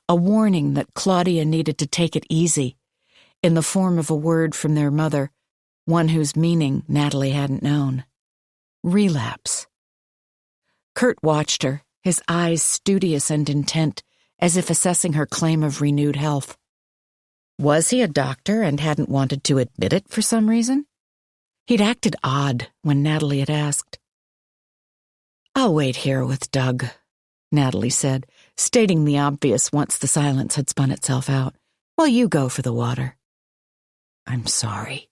A warning that Claudia needed to take it easy, in the form of a word from their mother, one whose meaning Natalie hadn't known. Relapse. Kurt watched her, his eyes studious and intent, as if assessing her claim of renewed health. Was he a doctor and hadn't wanted to admit it for some reason? He'd acted odd when Natalie had asked. "I'll wait here with Doug," Natalie said, stating the obvious once the silence had spun itself out, "while you go for the water." "I'm sorry,"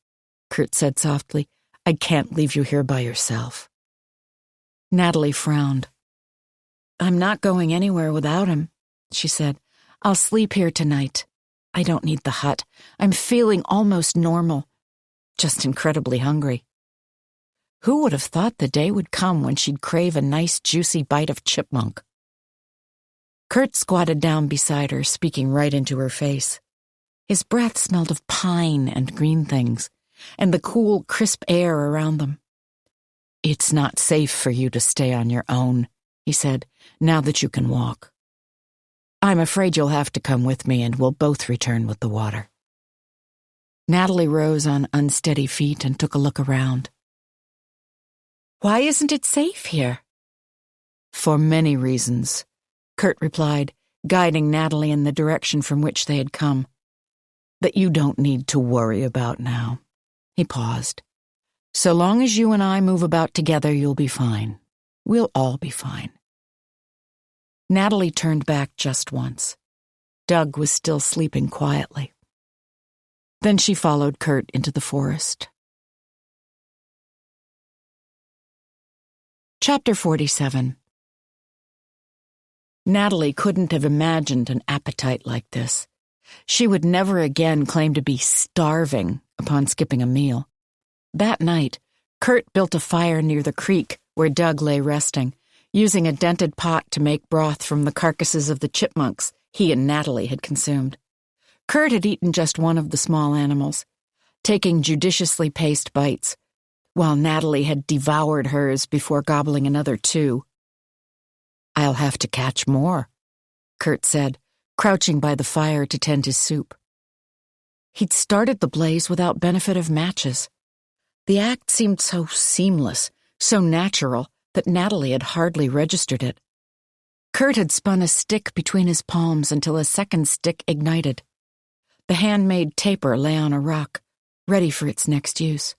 Kurt said softly. "I can't leave you here by yourself." Natalie frowned. "I'm not going anywhere without him," she said. "I'll sleep here tonight. I don't need the hut. I'm feeling almost normal, just incredibly hungry." Who would have thought the day would come when she'd crave a nice, juicy bite of chipmunk? Kurt squatted down beside her, speaking right into her face. His breath smelled of pine and green things, and the cool, crisp air around them. "It's not safe for you to stay on your own," he said, "now that you can walk. I'm afraid you'll have to come with me, and we'll both return with the water." Natalie rose on unsteady feet and took a look around. "Why isn't it safe here?" "For many reasons," Kurt replied, guiding Natalie in the direction from which they had come. "That you don't need to worry about now." He paused. "So long as you and I move about together, you'll be fine. We'll all be fine." Natalie turned back just once. Doug was still sleeping quietly. Then she followed Kurt into the forest. Chapter 47. Natalie couldn't have imagined an appetite like this. She would never again claim to be starving upon skipping a meal. That night, Kurt built a fire near the creek where Doug lay resting, using a dented pot to make broth from the carcasses of the chipmunks he and Natalie had consumed. Kurt had eaten just one of the small animals, taking judiciously paced bites, while Natalie had devoured hers before gobbling another 2. "I'll have to catch more," Kurt said, crouching by the fire to tend his soup. He'd started the blaze without benefit of matches. The act seemed so seamless, so natural, that Natalie had hardly registered it. Kurt had spun a stick between his palms until a second stick ignited. The handmade taper lay on a rock, ready for its next use.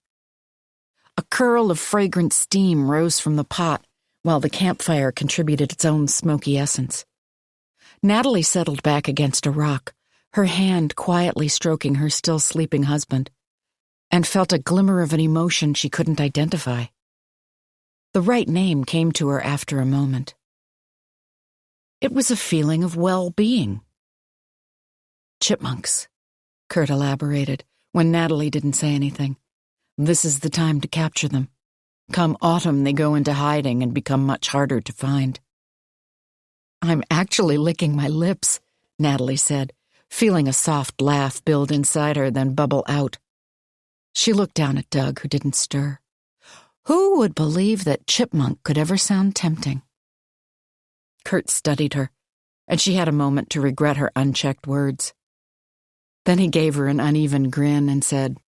A curl of fragrant steam rose from the pot, while the campfire contributed its own smoky essence. Natalie settled back against a rock, her hand quietly stroking her still sleeping husband, and felt a glimmer of an emotion she couldn't identify. The right name came to her after a moment. It was a feeling of well-being. "Chipmunks," Kurt elaborated, when Natalie didn't say anything. "This is the time to capture them. Come autumn, they go into hiding and become much harder to find." "I'm actually licking my lips," Natalie said, feeling a soft laugh build inside her, then bubble out. She looked down at Doug, who didn't stir. Who would believe that chipmunk could ever sound tempting? Kurt studied her, and she had a moment to regret her unchecked words. Then he gave her an uneven grin and said,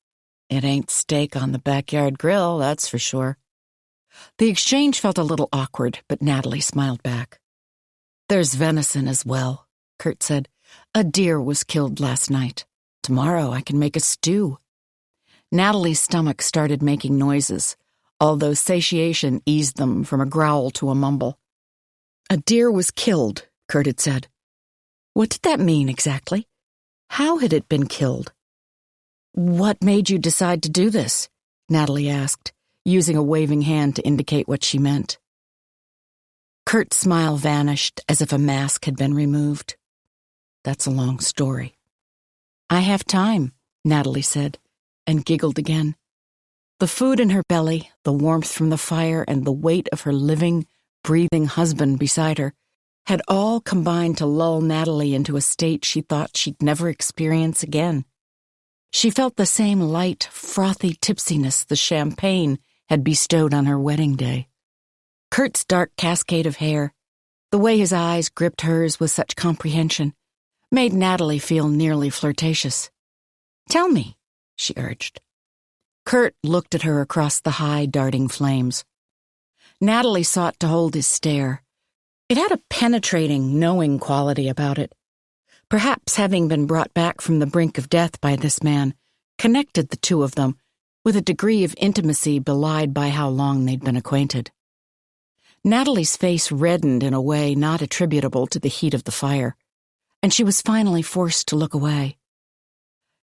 "It ain't steak on the backyard grill, that's for sure." The exchange felt a little awkward, but Natalie smiled back. "There's venison as well," Kurt said. "A deer was killed last night. Tomorrow I can make a stew." Natalie's stomach started making noises, although satiation eased them from a growl to a mumble. "A deer was killed," Kurt had said. What did that mean exactly? How had it been killed? "What made you decide to do this?" Natalie asked, using a waving hand to indicate what she meant. Kurt's smile vanished as if a mask had been removed. "That's a long story." "I have time," Natalie said, and giggled again. The food in her belly, the warmth from the fire, and the weight of her living, breathing husband beside her had all combined to lull Natalie into a state she thought she'd never experience again. She felt the same light, frothy tipsiness the champagne had bestowed on her wedding day. Kurt's dark cascade of hair, the way his eyes gripped hers with such comprehension, made Natalie feel nearly flirtatious. "Tell me," she urged. Kurt looked at her across the high, darting flames. Natalie sought to hold his stare. It had a penetrating, knowing quality about it. Perhaps having been brought back from the brink of death by this man connected the two of them with a degree of intimacy belied by how long they'd been acquainted. Natalie's face reddened in a way not attributable to the heat of the fire, and she was finally forced to look away.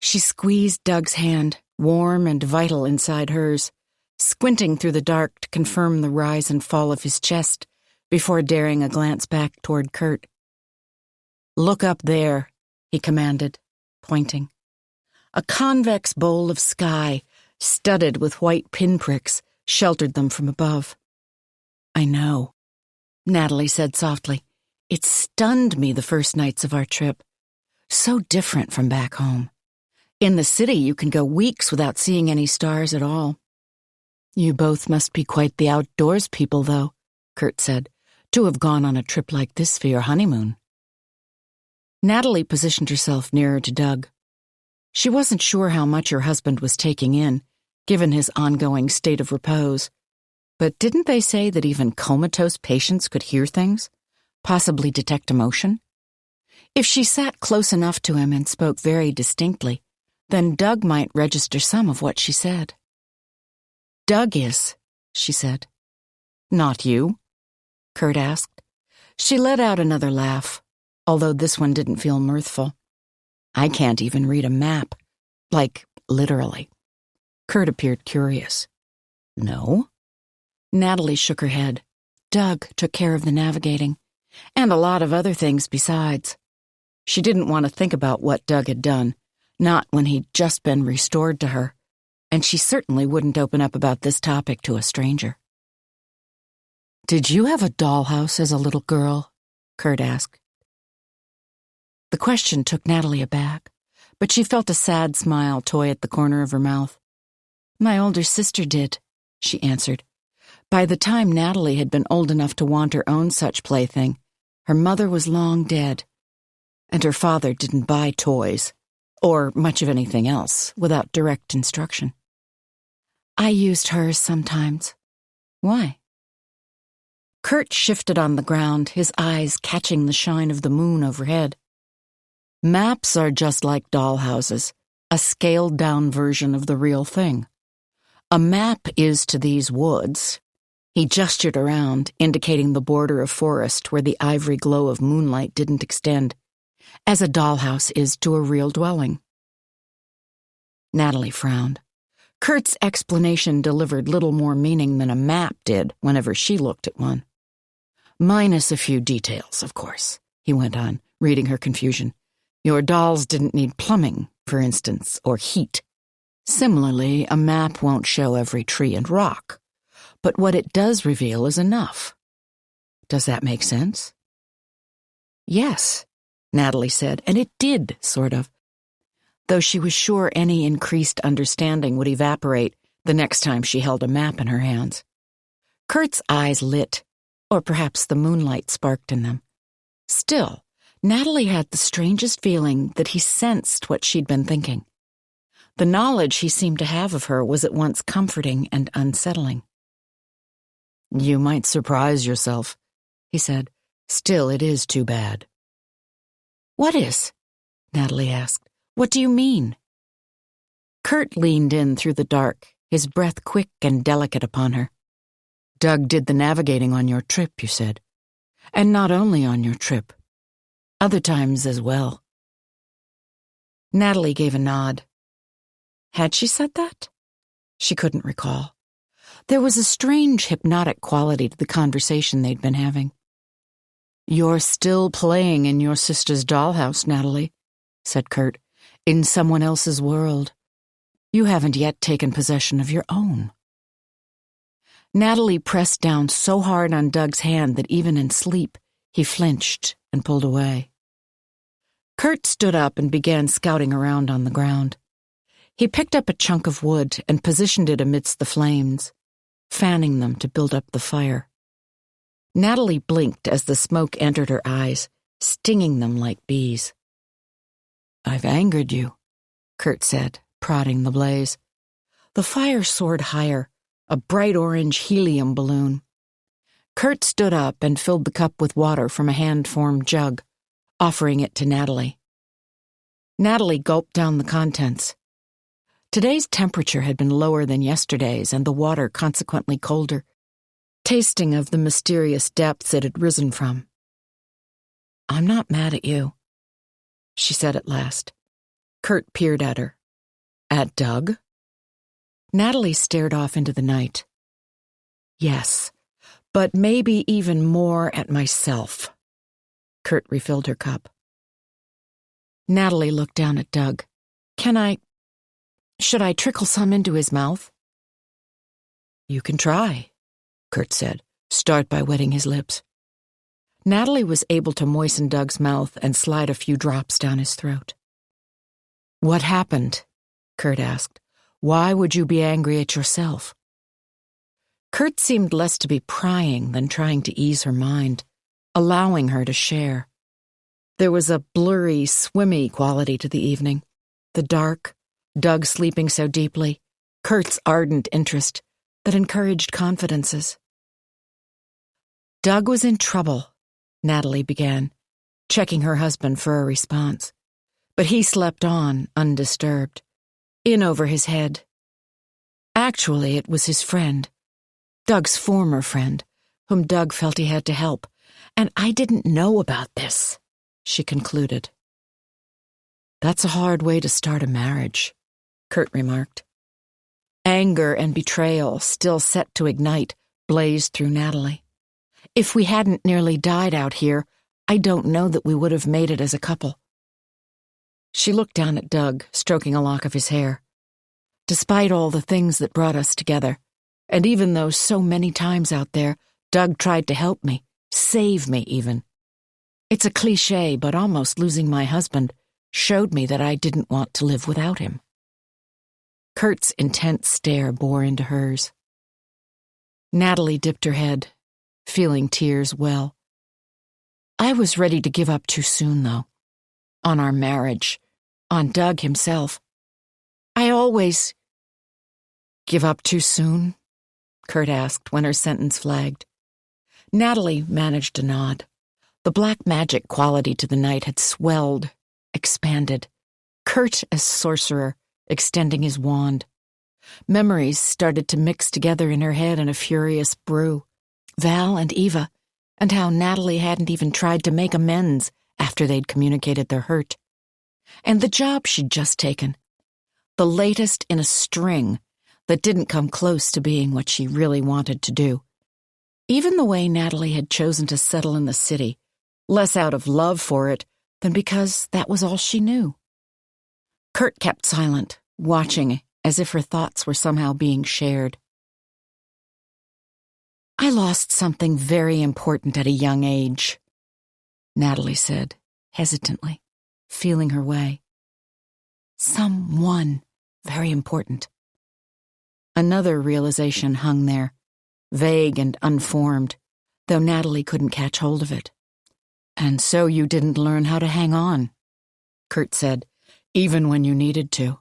She squeezed Doug's hand, warm and vital inside hers, squinting through the dark to confirm the rise and fall of his chest before daring a glance back toward Kurt. "Look up there," he commanded, pointing. A convex bowl of sky, studded with white pinpricks, sheltered them from above. "I know," Natalie said softly. "It stunned me the first nights of our trip. So different from back home. In the city, you can go weeks without seeing any stars at all." "You both must be quite the outdoors people, though," Kurt said, "to have gone on a trip like this for your honeymoon." Natalie positioned herself nearer to Doug. She wasn't sure how much her husband was taking in, given his ongoing state of repose. But didn't they say that even comatose patients could hear things, possibly detect emotion? If she sat close enough to him and spoke very distinctly, then Doug might register some of what she said. "Doug is," she said. "Not you?" Kurt asked. She let out another laugh, although this one didn't feel mirthful. "I can't even read a map. Like, literally." Kurt appeared curious. "No?" Natalie shook her head. "Doug took care of the navigating, and a lot of other things besides." She didn't want to think about what Doug had done, not when he'd just been restored to her, and she certainly wouldn't open up about this topic to a stranger. "Did you have a dollhouse as a little girl?" Kurt asked. The question took Natalie aback, but she felt a sad smile toy at the corner of her mouth. "My older sister did," she answered. By the time Natalie had been old enough to want her own such plaything, her mother was long dead, and her father didn't buy toys, or much of anything else, without direct instruction. "I used hers sometimes." "Why?" Kurt shifted on the ground, his eyes catching the shine of the moon overhead. "Maps are just like dollhouses, a scaled-down version of the real thing. A map is to these woods." He gestured around, indicating the border of forest where the ivory glow of moonlight didn't extend, "as a dollhouse is to a real dwelling." Natalie frowned. Kurt's explanation delivered little more meaning than a map did whenever she looked at one. "Minus a few details, of course," he went on, reading her confusion. "Your dolls didn't need plumbing, for instance, or heat. Similarly, a map won't show every tree and rock, but what it does reveal is enough. Does that make sense?" "Yes," Natalie said, and it did, sort of, though she was sure any increased understanding would evaporate the next time she held a map in her hands. Kurt's eyes lit, or perhaps the moonlight sparked in them. Still, Natalie had the strangest feeling that he sensed what she'd been thinking. The knowledge he seemed to have of her was at once comforting and unsettling. "You might surprise yourself," he said. "Still, it is too bad." "What is?" Natalie asked. "What do you mean?" Kurt leaned in through the dark, his breath quick and delicate upon her. "Doug did the navigating on your trip, you said. And not only on your trip. Other times as well." Natalie gave a nod. Had she said that? She couldn't recall. There was a strange hypnotic quality to the conversation they'd been having. "You're still playing in your sister's dollhouse, Natalie," said Kurt, "in someone else's world. You haven't yet taken possession of your own." Natalie pressed down so hard on Doug's hand that even in sleep, he flinched and pulled away. Kurt stood up and began scouting around on the ground. He picked up a chunk of wood and positioned it amidst the flames, fanning them to build up the fire. Natalie blinked as the smoke entered her eyes, stinging them like bees. "I've angered you," Kurt said, prodding the blaze. The fire soared higher, a bright orange helium balloon. Kurt stood up and filled the cup with water from a hand-formed jug, offering it to Natalie. Natalie gulped down the contents. Today's temperature had been lower than yesterday's, and the water consequently colder, tasting of the mysterious depths it had risen from. "I'm not mad at you," she said at last. Kurt peered at her. "At Doug?" Natalie stared off into the night. "Yes, but maybe even more at myself." Kurt refilled her cup. Natalie looked down at Doug. Should I trickle some into his mouth?" "You can try," Kurt said. "Start by wetting his lips." Natalie was able to moisten Doug's mouth and slide a few drops down his throat. "What happened?" Kurt asked. "Why would you be angry at yourself?" Kurt seemed less to be prying than trying to ease her mind, allowing her to share. There was a blurry, swimmy quality to the evening. The dark, Doug sleeping so deeply, Kurt's ardent interest that encouraged confidences. "Doug was in trouble," Natalie began, checking her husband for a response. But he slept on, undisturbed, in over his head. Actually, it was his friend, Doug's former friend, whom Doug felt he had to help. "And I didn't know about this," she concluded. "That's a hard way to start a marriage," Kurt remarked. Anger and betrayal, still set to ignite, blazed through Natalie. "If we hadn't nearly died out here, I don't know that we would have made it as a couple." She looked down at Doug, stroking a lock of his hair. "Despite all the things that brought us together, and even though so many times out there, Doug tried to help me, save me even. It's a cliché, but almost losing my husband showed me that I didn't want to live without him." Kurt's intense stare bore into hers. Natalie dipped her head, feeling tears well. "I was ready to give up too soon, though. On our marriage, on Doug himself. I always—" "Give up too soon?" Kurt asked when her sentence flagged. Natalie managed to nod. The black magic quality to the night had swelled, expanded. Kurt as sorcerer, extending his wand. Memories started to mix together in her head in a furious brew. Val and Eva, and how Natalie hadn't even tried to make amends after they'd communicated their hurt. And the job she'd just taken. The latest in a string that didn't come close to being what she really wanted to do. Even the way Natalie had chosen to settle in the city, less out of love for it than because that was all she knew. Kurt kept silent, watching as if her thoughts were somehow being shared. "I lost something very important at a young age," Natalie said, hesitantly, feeling her way. "Someone very important." Another realization hung there, vague and unformed, though Natalie couldn't catch hold of it. "And so you didn't learn how to hang on," Kurt said, "even when you needed to.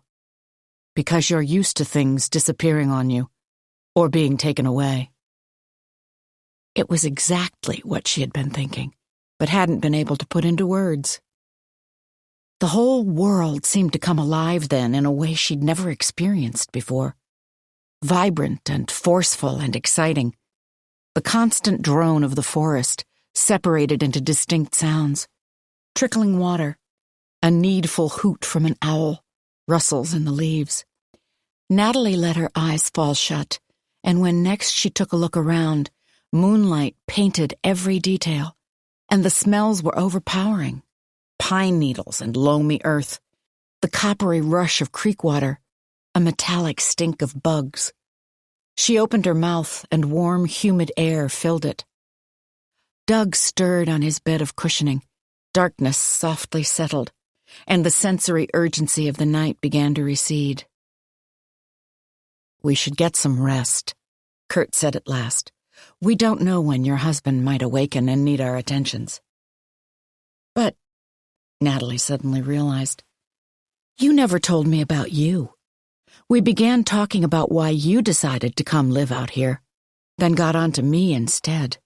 Because you're used to things disappearing on you, or being taken away." It was exactly what she had been thinking, but hadn't been able to put into words. The whole world seemed to come alive then in a way she'd never experienced before. Vibrant and forceful and exciting. The constant drone of the forest, separated into distinct sounds. Trickling water, a needful hoot from an owl, rustles in the leaves. Natalie let her eyes fall shut, and when next she took a look around, moonlight painted every detail, and the smells were overpowering. Pine needles and loamy earth, the coppery rush of creek water, a metallic stink of bugs. She opened her mouth, and warm, humid air filled it. Doug stirred on his bed of cushioning. Darkness softly settled, and the sensory urgency of the night began to recede. "We should get some rest," Kurt said at last. "We don't know when your husband might awaken and need our attentions." "But," Natalie suddenly realized, "you never told me about you. We began talking about why you decided to come live out here, then got on to me instead."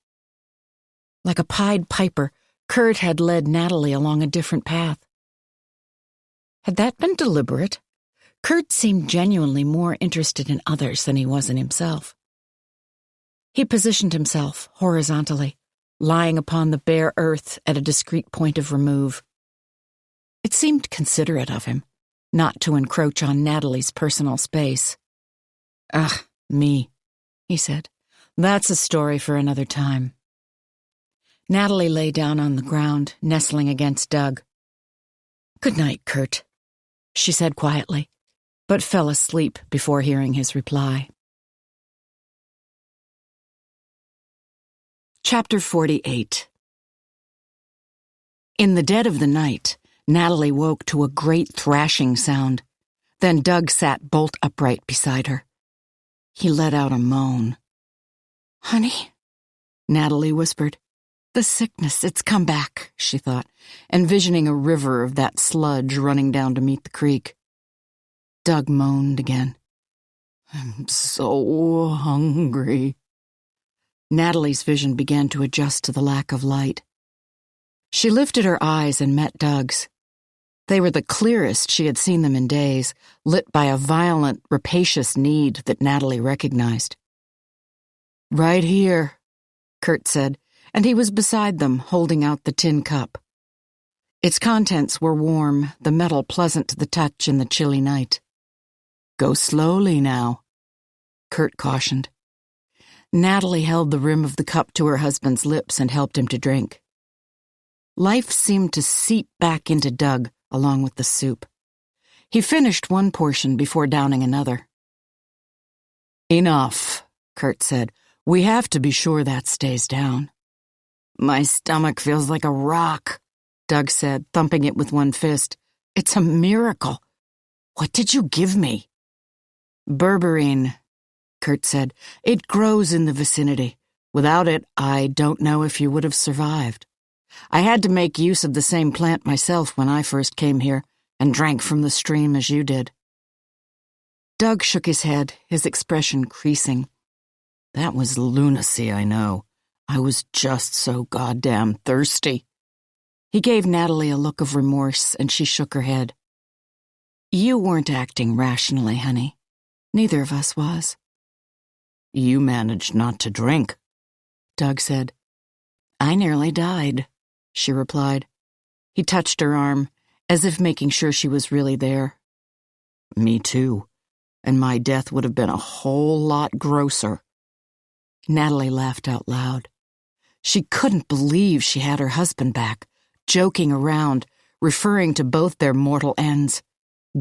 Like a Pied Piper, Kurt had led Natalie along a different path. Had that been deliberate? Kurt seemed genuinely more interested in others than he was in himself. He positioned himself horizontally, lying upon the bare earth at a discreet point of remove. It seemed considerate of him, not to encroach on Natalie's personal space. "Ah, me," he said. "That's a story for another time." Natalie lay down on the ground, nestling against Doug. "Good night, Kurt," she said quietly, but fell asleep before hearing his reply. Chapter 48. In the dead of the night, Natalie woke to a great thrashing sound. Then Doug sat bolt upright beside her. He let out a moan. "Honey," Natalie whispered. "The sickness, it's come back," she thought, envisioning a river of that sludge running down to meet the creek. Doug moaned again. "I'm so hungry." Natalie's vision began to adjust to the lack of light. She lifted her eyes and met Doug's. They were the clearest she had seen them in days, lit by a violent, rapacious need that Natalie recognized. "Right here," Kurt said, and he was beside them, holding out the tin cup. Its contents were warm, the metal pleasant to the touch in the chilly night. "Go slowly now," Kurt cautioned. Natalie held the rim of the cup to her husband's lips and helped him to drink. Life seemed to seep back into Doug along with the soup. He finished one portion before downing another. "Enough," Kurt said. "We have to be sure that stays down." "My stomach feels like a rock," Doug said, thumping it with one fist. "It's a miracle. What did you give me?" "Berberine," Kurt said. "It grows in the vicinity. Without it, I don't know if you would have survived. I had to make use of the same plant myself when I first came here and drank from the stream as you did." Doug shook his head, his expression creasing. "That was lunacy, I know. I was just so goddamn thirsty." He gave Natalie a look of remorse, and she shook her head. "You weren't acting rationally, honey. Neither of us was." "You managed not to drink," Doug said. "I nearly died," she replied. He touched her arm, as if making sure she was really there. "Me too, and my death would have been a whole lot grosser." Natalie laughed out loud. She couldn't believe she had her husband back, joking around, referring to both their mortal ends.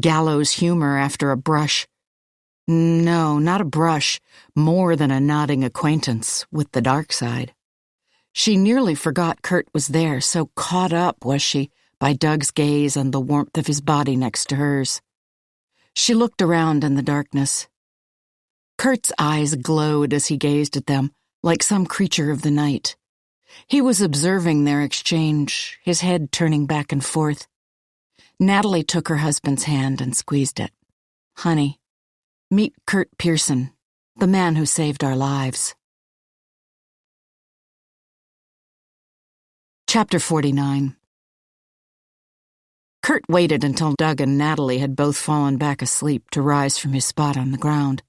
Gallows humor after a brush. No, not a brush, more than a nodding acquaintance with the dark side. She nearly forgot Kurt was there, so caught up was she by Doug's gaze and the warmth of his body next to hers. She looked around in the darkness. Kurt's eyes glowed as he gazed at them, like some creature of the night. He was observing their exchange, his head turning back and forth. Natalie took her husband's hand and squeezed it. "Honey, meet Kurt Pearson, the man who saved our lives." Chapter 49. Kurt waited until Doug and Natalie had both fallen back asleep to rise from his spot on the ground.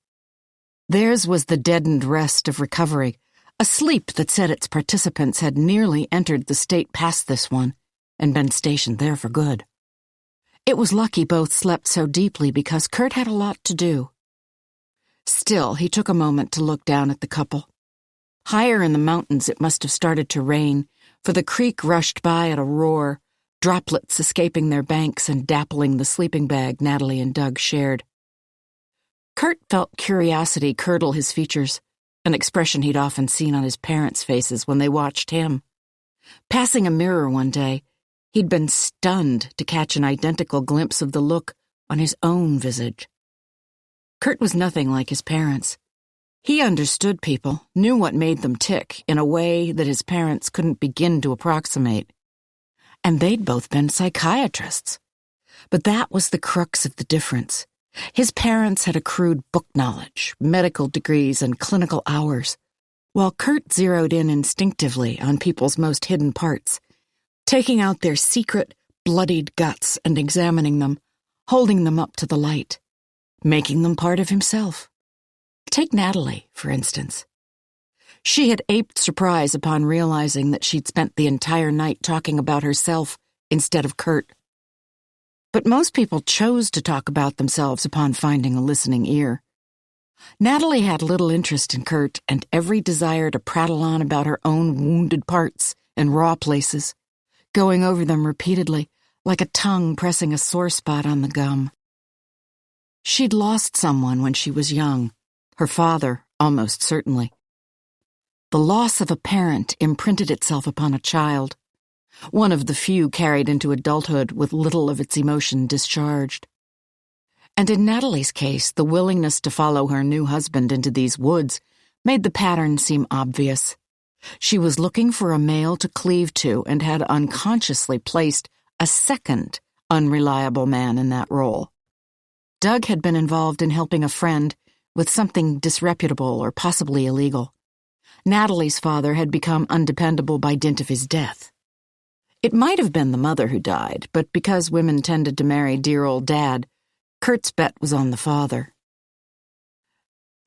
Theirs was the deadened rest of recovery, a sleep that said its participants had nearly entered the state past this one and been stationed there for good. It was lucky both slept so deeply because Kurt had a lot to do. Still, he took a moment to look down at the couple. Higher in the mountains it must have started to rain, for the creek rushed by at a roar, droplets escaping their banks and dappling the sleeping bag Natalie and Doug shared. Kurt felt curiosity curdle his features, an expression he'd often seen on his parents' faces when they watched him. Passing a mirror one day, he'd been stunned to catch an identical glimpse of the look on his own visage. Kurt was nothing like his parents. He understood people, knew what made them tick in a way that his parents couldn't begin to approximate. And they'd both been psychiatrists. But that was the crux of the difference. His parents had accrued book knowledge, medical degrees, and clinical hours, while Kurt zeroed in instinctively on people's most hidden parts, taking out their secret, bloodied guts and examining them, holding them up to the light, making them part of himself. Take Natalie, for instance. She had aped surprise upon realizing that she'd spent the entire night talking about herself instead of Kurt. But most people chose to talk about themselves upon finding a listening ear. Natalie had little interest in Kurt and every desire to prattle on about her own wounded parts and raw places, going over them repeatedly, like a tongue pressing a sore spot on the gum. She'd lost someone when she was young, her father, almost certainly. The loss of a parent imprinted itself upon a child, one of the few carried into adulthood with little of its emotion discharged. And in Natalie's case, the willingness to follow her new husband into these woods made the pattern seem obvious. She was looking for a male to cleave to and had unconsciously placed a second unreliable man in that role. Doug had been involved in helping a friend with something disreputable or possibly illegal. Natalie's father had become undependable by dint of his death. It might have been the mother who died, but because women tended to marry dear old Dad, Kurt's bet was on the father.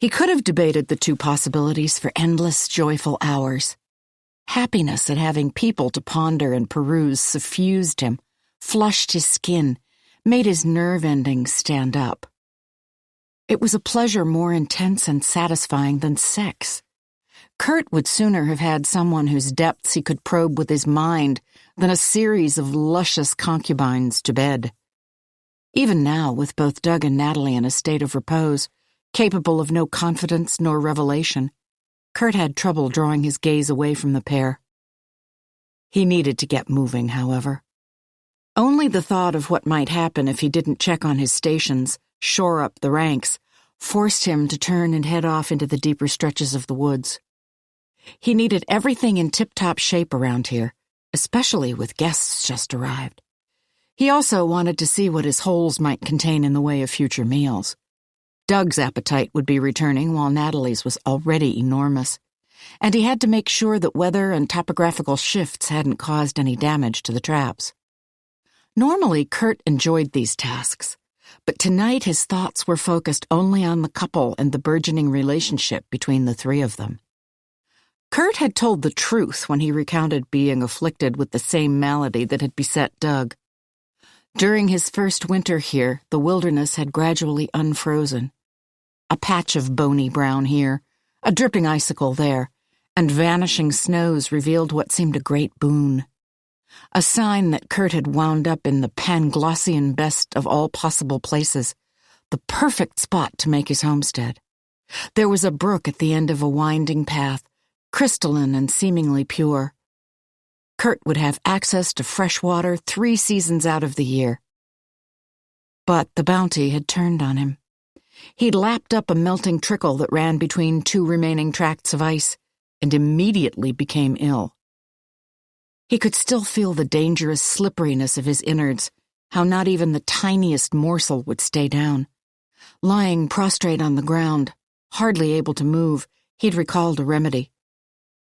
He could have debated the two possibilities for endless, joyful hours. Happiness at having people to ponder and peruse suffused him, flushed his skin, made his nerve endings stand up. It was a pleasure more intense and satisfying than sex. Kurt would sooner have had someone whose depths he could probe with his mind than a series of luscious concubines to bed. Even now, with both Doug and Natalie in a state of repose, capable of no confidence nor revelation, Kurt had trouble drawing his gaze away from the pair. He needed to get moving, however. Only the thought of what might happen if he didn't check on his stations, shore up the ranks, forced him to turn and head off into the deeper stretches of the woods. He needed everything in tip-top shape around here, especially with guests just arrived. He also wanted to see what his holes might contain in the way of future meals. Doug's appetite would be returning while Natalie's was already enormous, and he had to make sure that weather and topographical shifts hadn't caused any damage to the traps. Normally, Kurt enjoyed these tasks, but tonight his thoughts were focused only on the couple and the burgeoning relationship between the three of them. Kurt had told the truth when he recounted being afflicted with the same malady that had beset Doug. During his first winter here, the wilderness had gradually unfrozen. A patch of bony brown here, a dripping icicle there, and vanishing snows revealed what seemed a great boon. A sign that Kurt had wound up in the Panglossian best of all possible places, the perfect spot to make his homestead. There was a brook at the end of a winding path, crystalline and seemingly pure. Kurt would have access to fresh water 3 seasons out of the year. But the bounty had turned on him. He'd lapped up a melting trickle that ran between 2 remaining tracts of ice and immediately became ill. He could still feel the dangerous slipperiness of his innards, how not even the tiniest morsel would stay down. Lying prostrate on the ground, hardly able to move, he'd recalled a remedy.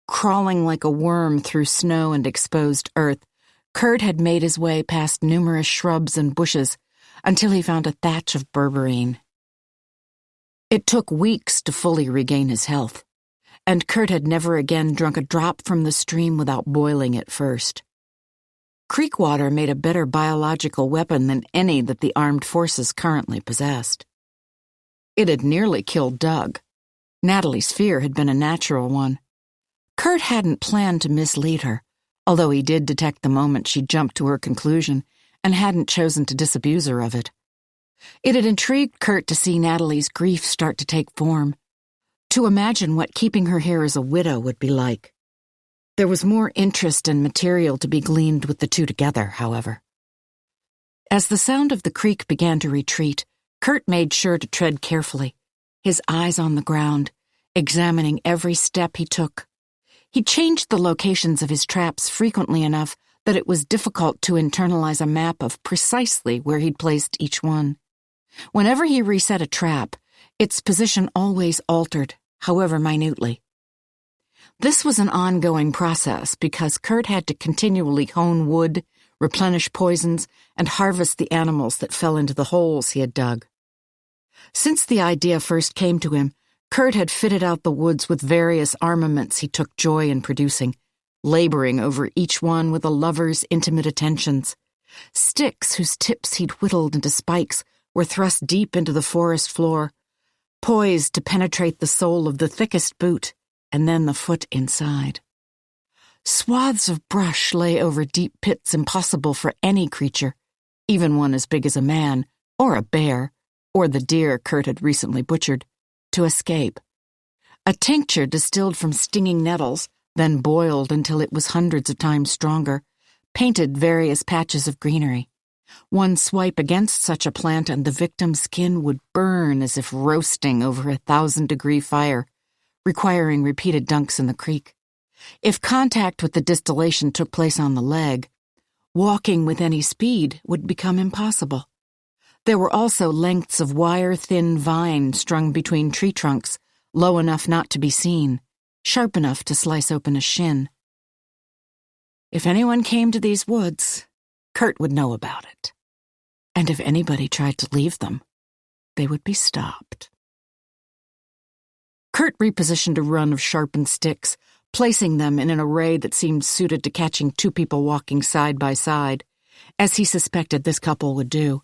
Crawling like a worm through snow and exposed earth, Kurt had made his way past numerous shrubs and bushes until he found a thatch of berberine. It took weeks to fully regain his health, and Kurt had never again drunk a drop from the stream without boiling it first. Creek water made a better biological weapon than any that the armed forces currently possessed. It had nearly killed Doug. Natalie's fear had been a natural one. Kurt hadn't planned to mislead her, although he did detect the moment she jumped to her conclusion and hadn't chosen to disabuse her of it. It had intrigued Kurt to see Natalie's grief start to take form, to imagine what keeping her here as a widow would be like. There was more interest and material to be gleaned with the two together, however. As the sound of the creek began to retreat, Kurt made sure to tread carefully, his eyes on the ground, examining every step he took. He changed the locations of his traps frequently enough that it was difficult to internalize a map of precisely where he'd placed each one. Whenever he reset a trap, its position always altered, however minutely. This was an ongoing process because Kurt had to continually hone wood, replenish poisons, and harvest the animals that fell into the holes he had dug. Since the idea first came to him, Kurt had fitted out the woods with various armaments he took joy in producing, laboring over each one with a lover's intimate attentions. Sticks whose tips he'd whittled into spikes were thrust deep into the forest floor, poised to penetrate the sole of the thickest boot and then the foot inside. Swaths of brush lay over deep pits impossible for any creature, even one as big as a man, or a bear, or the deer Kurt had recently butchered, to escape. A tincture distilled from stinging nettles, then boiled until it was hundreds of times stronger, painted various patches of greenery. One swipe against such a plant and the victim's skin would burn as if roasting over a 1,000-degree fire, requiring repeated dunks in the creek. If contact with the distillation took place on the leg, walking with any speed would become impossible. There were also lengths of wire-thin vine strung between tree trunks, low enough not to be seen, sharp enough to slice open a shin. If anyone came to these woods, Kurt would know about it. And if anybody tried to leave them, they would be stopped. Kurt repositioned a run of sharpened sticks, placing them in an array that seemed suited to catching two people walking side by side, as he suspected this couple would do.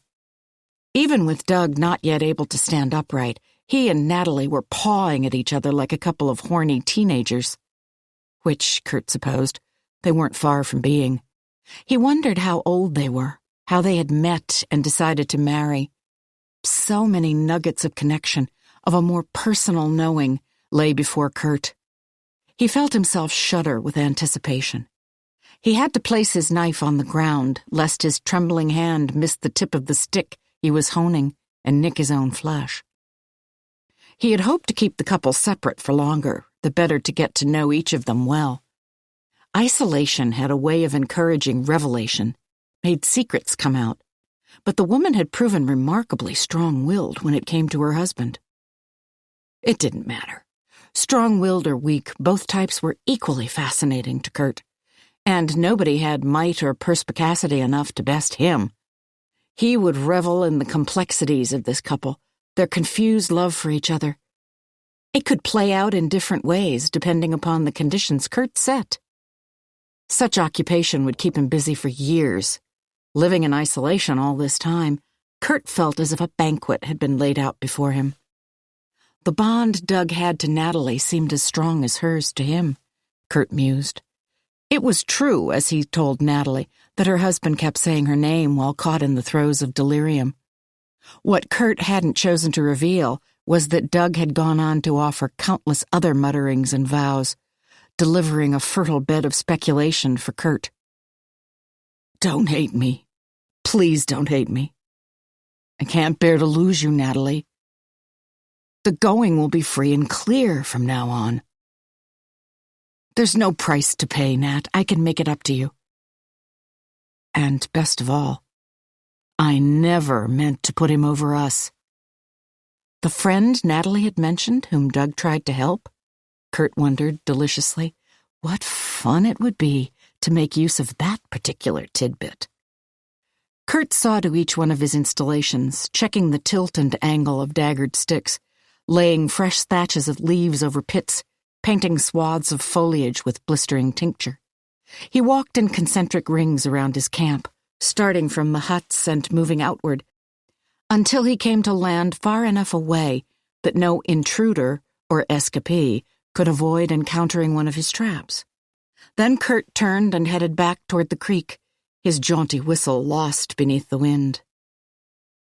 Even with Doug not yet able to stand upright, he and Natalie were pawing at each other like a couple of horny teenagers, which, Kurt supposed, they weren't far from being. He wondered how old they were, how they had met and decided to marry. So many nuggets of connection, of a more personal knowing, lay before Kurt. He felt himself shudder with anticipation. He had to place his knife on the ground, lest his trembling hand miss the tip of the stick he was honing and nick his own flesh. He had hoped to keep the couple separate for longer, the better to get to know each of them well. Isolation had a way of encouraging revelation, made secrets come out, but the woman had proven remarkably strong-willed when it came to her husband. It didn't matter. Strong-willed or weak, both types were equally fascinating to Kurt, and nobody had might or perspicacity enough to best him. He would revel in the complexities of this couple, their confused love for each other. It could play out in different ways depending upon the conditions Kurt set. Such occupation would keep him busy for years. Living in isolation all this time, Kurt felt as if a banquet had been laid out before him. The bond Doug had to Natalie seemed as strong as hers to him, Kurt mused. It was true, as he told Natalie, that her husband kept saying her name while caught in the throes of delirium. What Kurt hadn't chosen to reveal was that Doug had gone on to offer countless other mutterings and vows, delivering a fertile bed of speculation for Kurt. Don't hate me. Please don't hate me. I can't bear to lose you, Natalie. The going will be free and clear from now on. There's no price to pay, Nat. I can make it up to you. And best of all, I never meant to put him over us. The friend Natalie had mentioned, whom Doug tried to help? Kurt wondered deliciously. What fun it would be to make use of that particular tidbit. Kurt saw to each one of his installations, checking the tilt and angle of daggered sticks, laying fresh thatches of leaves over pits, painting swaths of foliage with blistering tincture. He walked in concentric rings around his camp, starting from the huts and moving outward, until he came to land far enough away that no intruder or escapee could avoid encountering one of his traps. Then Kurt turned and headed back toward the creek, his jaunty whistle lost beneath the wind.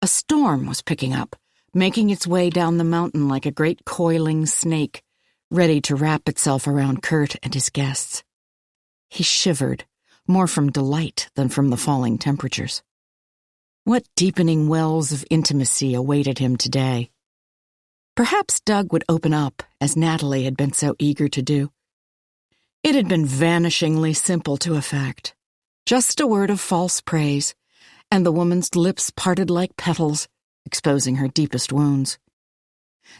A storm was picking up, making its way down the mountain like a great coiling snake, ready to wrap itself around Kurt and his guests. He shivered, more from delight than from the falling temperatures. What deepening wells of intimacy awaited him today? Perhaps Doug would open up, as Natalie had been so eager to do. It had been vanishingly simple to effect. Just a word of false praise, and the woman's lips parted like petals, exposing her deepest wounds.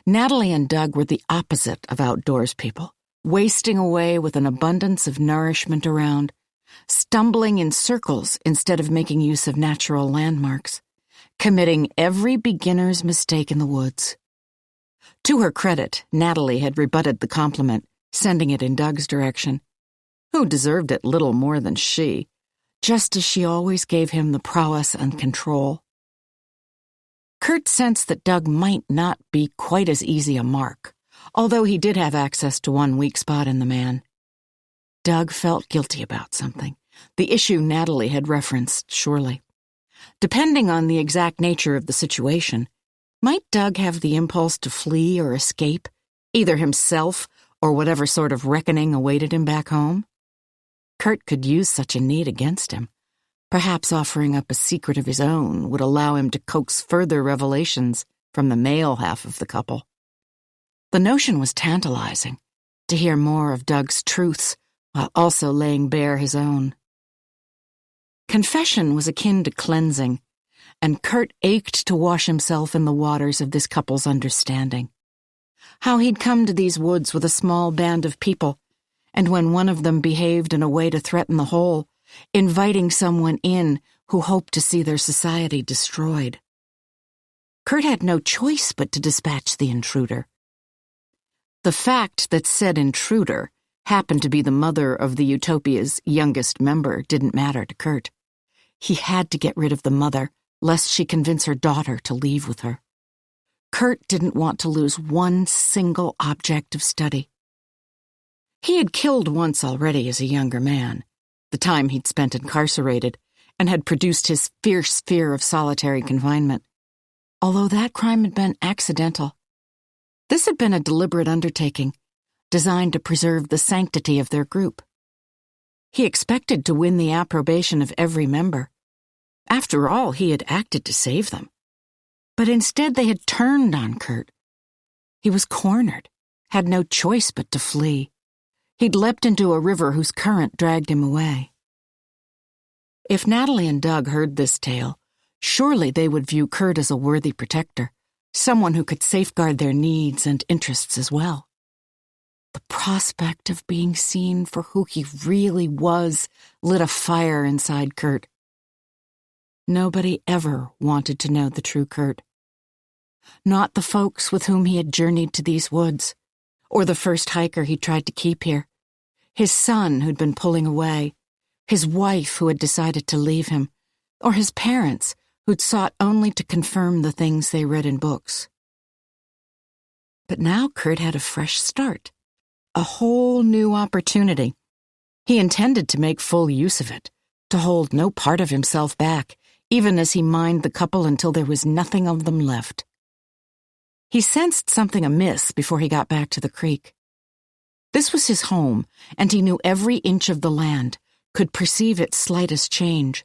Natalie and Doug were the opposite of outdoors people, wasting away with an abundance of nourishment around, stumbling in circles instead of making use of natural landmarks, committing every beginner's mistake in the woods. To her credit, Natalie had rebutted the compliment, sending it in Doug's direction, who deserved it little more than she, just as she always gave him the prowess and control. Kurt sensed that Doug might not be quite as easy a mark, although he did have access to one weak spot in the man. Doug felt guilty about something, the issue Natalie had referenced, surely. Depending on the exact nature of the situation, might Doug have the impulse to flee or escape, either himself or whatever sort of reckoning awaited him back home. Kurt could use such a need against him. Perhaps offering up a secret of his own would allow him to coax further revelations from the male half of the couple. The notion was tantalizing, to hear more of Doug's truths while also laying bare his own. Confession was akin to cleansing, and Kurt ached to wash himself in the waters of this couple's understanding. How he'd come to these woods with a small band of people, and when one of them behaved in a way to threaten the whole, inviting someone in who hoped to see their society destroyed. Kurt had no choice but to dispatch the intruder. The fact that said intruder happened to be the mother of the Utopia's youngest member didn't matter to Kurt. He had to get rid of the mother, lest she convince her daughter to leave with her. Kurt didn't want to lose one single object of study. He had killed once already as a younger man, the time he'd spent incarcerated, and had produced his fierce fear of solitary confinement, although that crime had been accidental. This had been a deliberate undertaking, designed to preserve the sanctity of their group. He expected to win the approbation of every member. After all, he had acted to save them. But instead they had turned on Kurt. He was cornered, had no choice but to flee. He'd leapt into a river whose current dragged him away. If Natalie and Doug heard this tale, surely they would view Kurt as a worthy protector, someone who could safeguard their needs and interests as well. The prospect of being seen for who he really was lit a fire inside Kurt. Nobody ever wanted to know the true Kurt. Not the folks with whom he had journeyed to these woods, or the first hiker he tried to keep here, his son who'd been pulling away, his wife who had decided to leave him, or his parents who'd sought only to confirm the things they read in books. But now Kurt had a fresh start, a whole new opportunity. He intended to make full use of it, to hold no part of himself back, even as he mined the couple until there was nothing of them left. He sensed something amiss before he got back to the creek. This was his home, and he knew every inch of the land, could perceive its slightest change.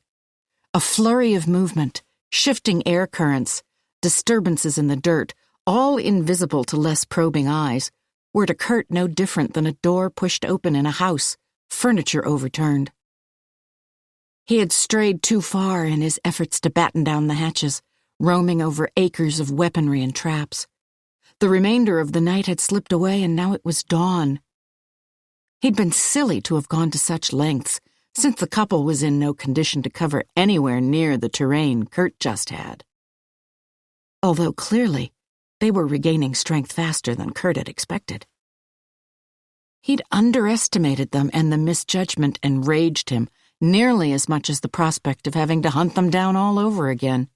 A flurry of movement, shifting air currents, disturbances in the dirt, all invisible to less probing eyes, were to Kurt no different than a door pushed open in a house, furniture overturned. He had strayed too far in his efforts to batten down the hatches, roaming over acres of weaponry and traps. The remainder of the night had slipped away, and now it was dawn. He'd been silly to have gone to such lengths, since the couple was in no condition to cover anywhere near the terrain Kurt just had. Although clearly, they were regaining strength faster than Kurt had expected. He'd underestimated them, and the misjudgment enraged him nearly as much as the prospect of having to hunt them down all over again.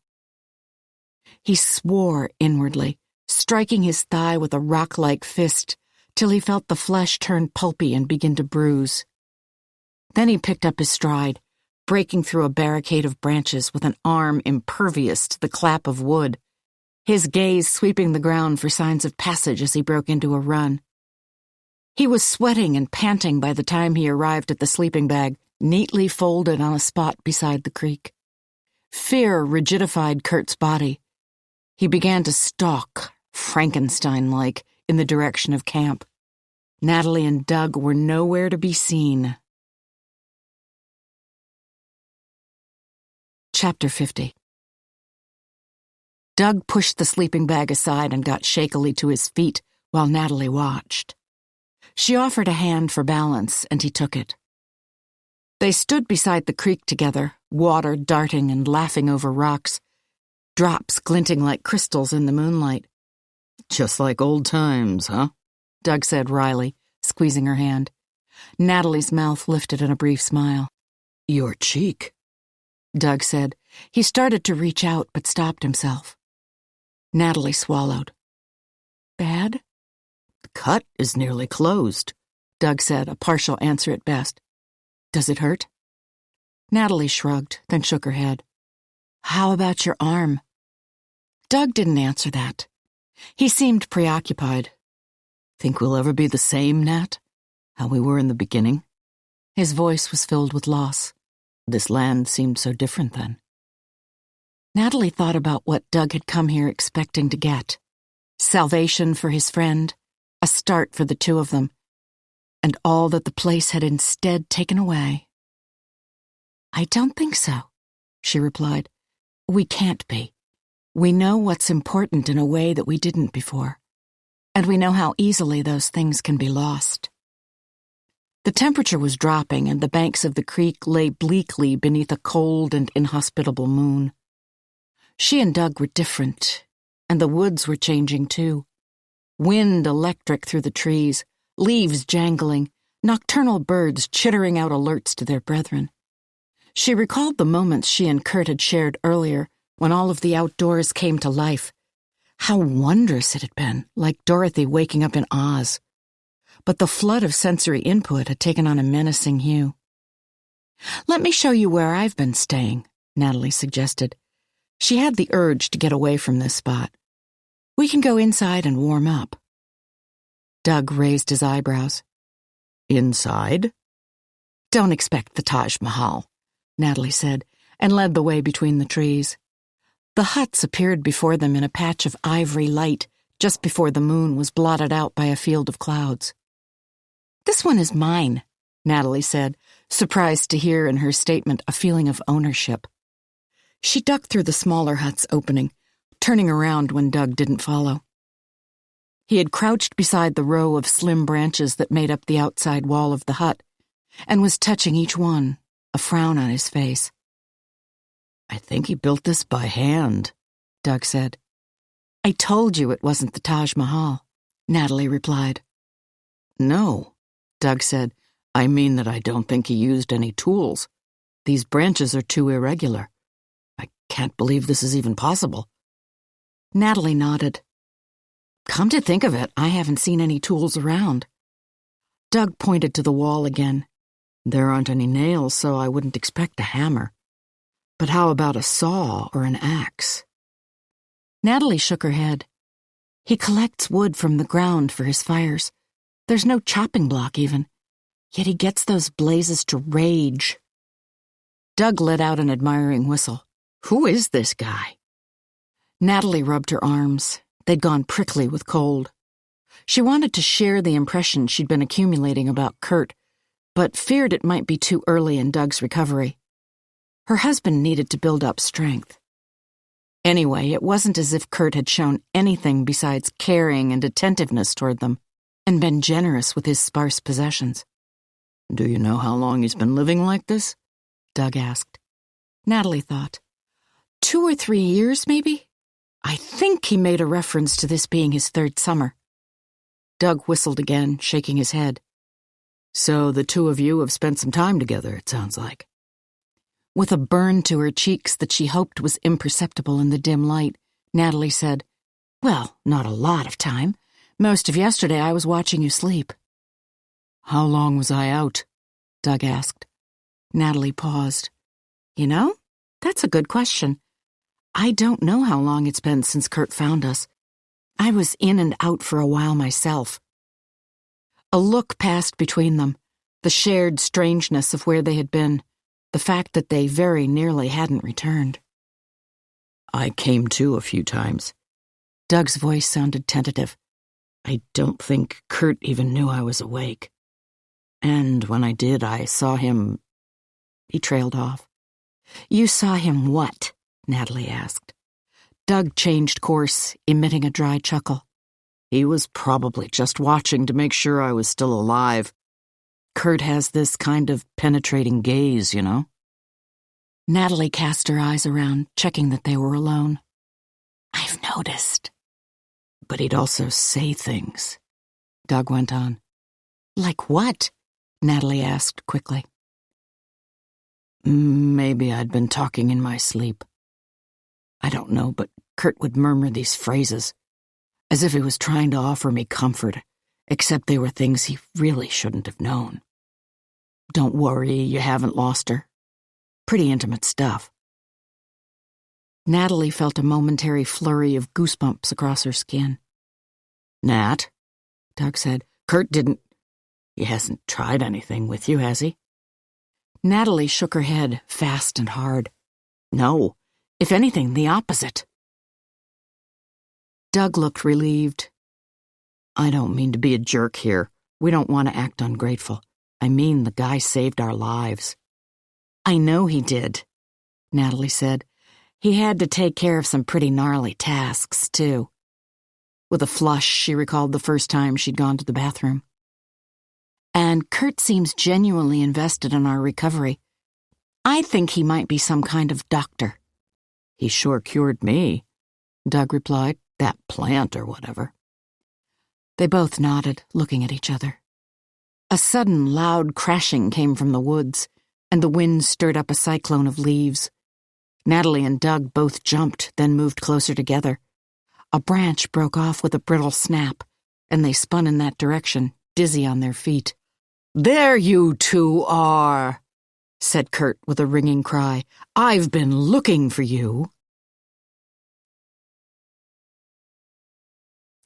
He swore inwardly, striking his thigh with a rock-like fist, till he felt the flesh turn pulpy and begin to bruise. Then he picked up his stride, breaking through a barricade of branches with an arm impervious to the clap of wood, his gaze sweeping the ground for signs of passage as he broke into a run. He was sweating and panting by the time he arrived at the sleeping bag, neatly folded on a spot beside the creek. Fear rigidified Kurt's body. He began to stalk, Frankenstein-like, in the direction of camp. Natalie and Doug were nowhere to be seen. Chapter 50. Doug pushed the sleeping bag aside and got shakily to his feet while Natalie watched. She offered a hand for balance, and he took it. They stood beside the creek together, water darting and laughing over rocks, drops glinting like crystals in the moonlight. "Just like old times, huh?" Doug said wryly, squeezing her hand. Natalie's mouth lifted in a brief smile. "Your cheek," Doug said. He started to reach out, but stopped himself. Natalie swallowed. "Bad?" "The cut is nearly closed," Doug said, a partial answer at best. "Does it hurt?" Natalie shrugged, then shook her head. "How about your arm?" Doug didn't answer that. He seemed preoccupied. Think we'll ever be the same, Nat? How we were in the beginning? His voice was filled with loss. This land seemed so different then. Natalie thought about what Doug had come here expecting to get. Salvation for his friend, a start for the two of them, and all that the place had instead taken away. I don't think so, she replied. We can't be. We know what's important in a way that we didn't before, and we know how easily those things can be lost. The temperature was dropping, and the banks of the creek lay bleakly beneath a cold and inhospitable moon. She and Doug were different, and the woods were changing too. Wind electric through the trees, leaves jangling, nocturnal birds chittering out alerts to their brethren. She recalled the moments she and Kurt had shared earlier when all of the outdoors came to life. How wondrous it had been, like Dorothy waking up in Oz. But the flood of sensory input had taken on a menacing hue. Let me show you where I've been staying, Natalie suggested. She had the urge to get away from this spot. We can go inside and warm up. Doug raised his eyebrows. Inside? Don't expect the Taj Mahal, Natalie said, and led the way between the trees. The huts appeared before them in a patch of ivory light just before the moon was blotted out by a field of clouds. This one is mine, Natalie said, surprised to hear in her statement a feeling of ownership. She ducked through the smaller hut's opening, turning around when Doug didn't follow. He had crouched beside the row of slim branches that made up the outside wall of the hut, and was touching each one, a frown on his face. I think he built this by hand, Doug said. I told you it wasn't the Taj Mahal, Natalie replied. No, Doug said. I mean that I don't think he used any tools. These branches are too irregular. I can't believe this is even possible. Natalie nodded. Come to think of it, I haven't seen any tools around. Doug pointed to the wall again. There aren't any nails, so I wouldn't expect a hammer. But how about a saw or an axe? Natalie shook her head. He collects wood from the ground for his fires. There's no chopping block even. Yet he gets those blazes to rage. Doug let out an admiring whistle. Who is this guy? Natalie rubbed her arms. They'd gone prickly with cold. She wanted to share the impression she'd been accumulating about Kurt, but feared it might be too early in Doug's recovery. Her husband needed to build up strength. Anyway, it wasn't as if Kurt had shown anything besides caring and attentiveness toward them, and been generous with his sparse possessions. Do you know how long he's been living like this? Doug asked. Natalie thought. 2 or 3 years, maybe? I think he made a reference to this being his 3rd summer. Doug whistled again, shaking his head. So the two of you have spent some time together, it sounds like. With a burn to her cheeks that she hoped was imperceptible in the dim light, Natalie said, Well, not a lot of time. Most of yesterday I was watching you sleep. How long was I out? Doug asked. Natalie paused. You know, that's a good question. I don't know how long it's been since Kurt found us. I was in and out for a while myself. A look passed between them, the shared strangeness of where they had been, the fact that they very nearly hadn't returned. I came to a few times. Doug's voice sounded tentative. I don't think Kurt even knew I was awake. And when I did, I saw him... He trailed off. You saw him what? Natalie asked. Doug changed course, emitting a dry chuckle. He was probably just watching to make sure I was still alive. Kurt has this kind of penetrating gaze, you know? Natalie cast her eyes around, checking that they were alone. I've noticed. But he'd also say things, Doug went on. Like what? Natalie asked quickly. Maybe I'd been talking in my sleep. I don't know, but Kurt would murmur these phrases, as if he was trying to offer me comfort, except they were things he really shouldn't have known. Don't worry, you haven't lost her. Pretty intimate stuff. Natalie felt a momentary flurry of goosebumps across her skin. Nat? Doug said. Kurt didn't. He hasn't tried anything with you, has he? Natalie shook her head fast and hard. No, if anything, the opposite. Doug looked relieved. I don't mean to be a jerk here. We don't want to act ungrateful. I mean, the guy saved our lives. I know he did, Natalie said. He had to take care of some pretty gnarly tasks, too. With a flush, she recalled the first time she'd gone to the bathroom. And Kurt seems genuinely invested in our recovery. I think he might be some kind of doctor. He sure cured me, Doug replied. That plant or whatever. They both nodded, looking at each other. A sudden, loud crashing came from the woods, and the wind stirred up a cyclone of leaves. Natalie and Doug both jumped, then moved closer together. A branch broke off with a brittle snap, and they spun in that direction, dizzy on their feet. There you two are, said Kurt with a ringing cry. I've been looking for you.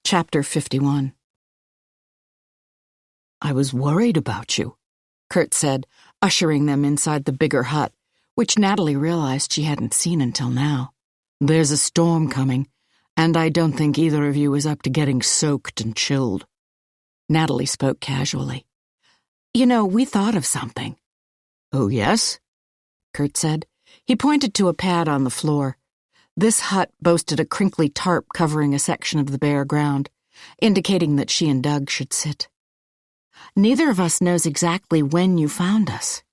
Chapter 51. I was worried about you, Kurt said, ushering them inside the bigger hut, which Natalie realized she hadn't seen until now. There's a storm coming, and I don't think either of you is up to getting soaked and chilled. Natalie spoke casually. You know, we thought of something. Oh, yes? Kurt said. He pointed to a pad on the floor. This hut boasted a crinkly tarp covering a section of the bare ground, indicating that she and Doug should sit. Neither of us knows exactly when you found us,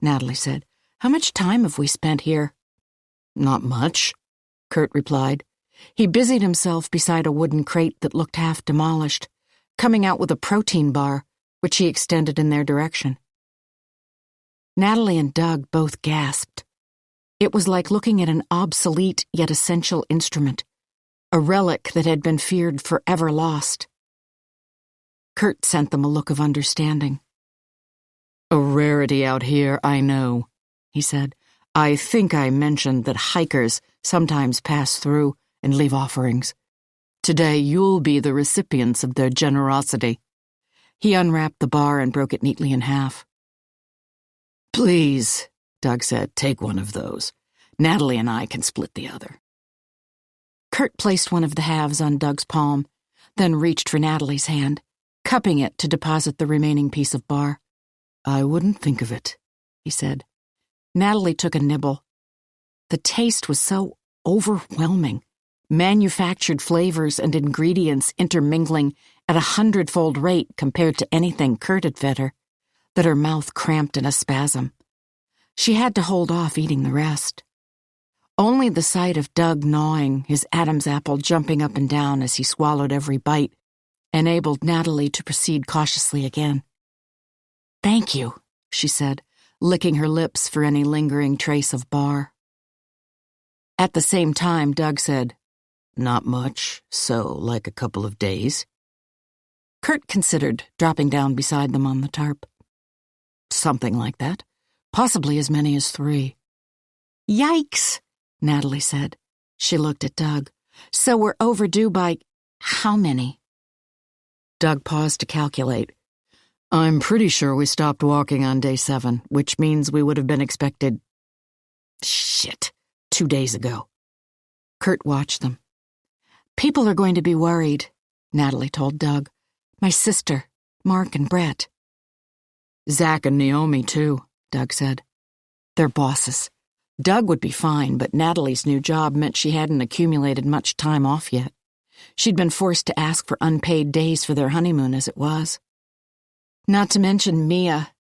Natalie said. How much time have we spent here? Not much, Kurt replied. He busied himself beside a wooden crate that looked half demolished, coming out with a protein bar, which he extended in their direction. Natalie and Doug both gasped. It was like looking at an obsolete yet essential instrument, a relic that had been feared forever lost. Kurt sent them a look of understanding. A rarity out here, I know, he said. I think I mentioned that hikers sometimes pass through and leave offerings. Today you'll be the recipients of their generosity. He unwrapped the bar and broke it neatly in half. Please, Doug said, take one of those. Natalie and I can split the other. Kurt placed one of the halves on Doug's palm, then reached for Natalie's hand, cupping it to deposit the remaining piece of bar. I wouldn't think of it, he said. Natalie took a nibble. The taste was so overwhelming, manufactured flavors and ingredients intermingling at 100-fold rate compared to anything Kurt had fed her, that her mouth cramped in a spasm. She had to hold off eating the rest. Only the sight of Doug gnawing, his Adam's apple jumping up and down as he swallowed every bite, enabled Natalie to proceed cautiously again. Thank you, she said, licking her lips for any lingering trace of bar. At the same time, Doug said, Not much, so like a couple of days. Kurt considered dropping down beside them on the tarp. Something like that. Possibly as many as 3. Yikes, Natalie said. She looked at Doug. So we're overdue by how many? Doug paused to calculate. I'm pretty sure we stopped walking on day 7, which means we would have been expected 2 days ago. Kurt watched them. People are going to be worried, Natalie told Doug. My sister, Mark and Brett. Zach and Naomi, too, Doug said. They're bosses. Doug would be fine, but Natalie's new job meant she hadn't accumulated much time off yet. She'd been forced to ask for unpaid days for their honeymoon as it was. Not to mention Mia,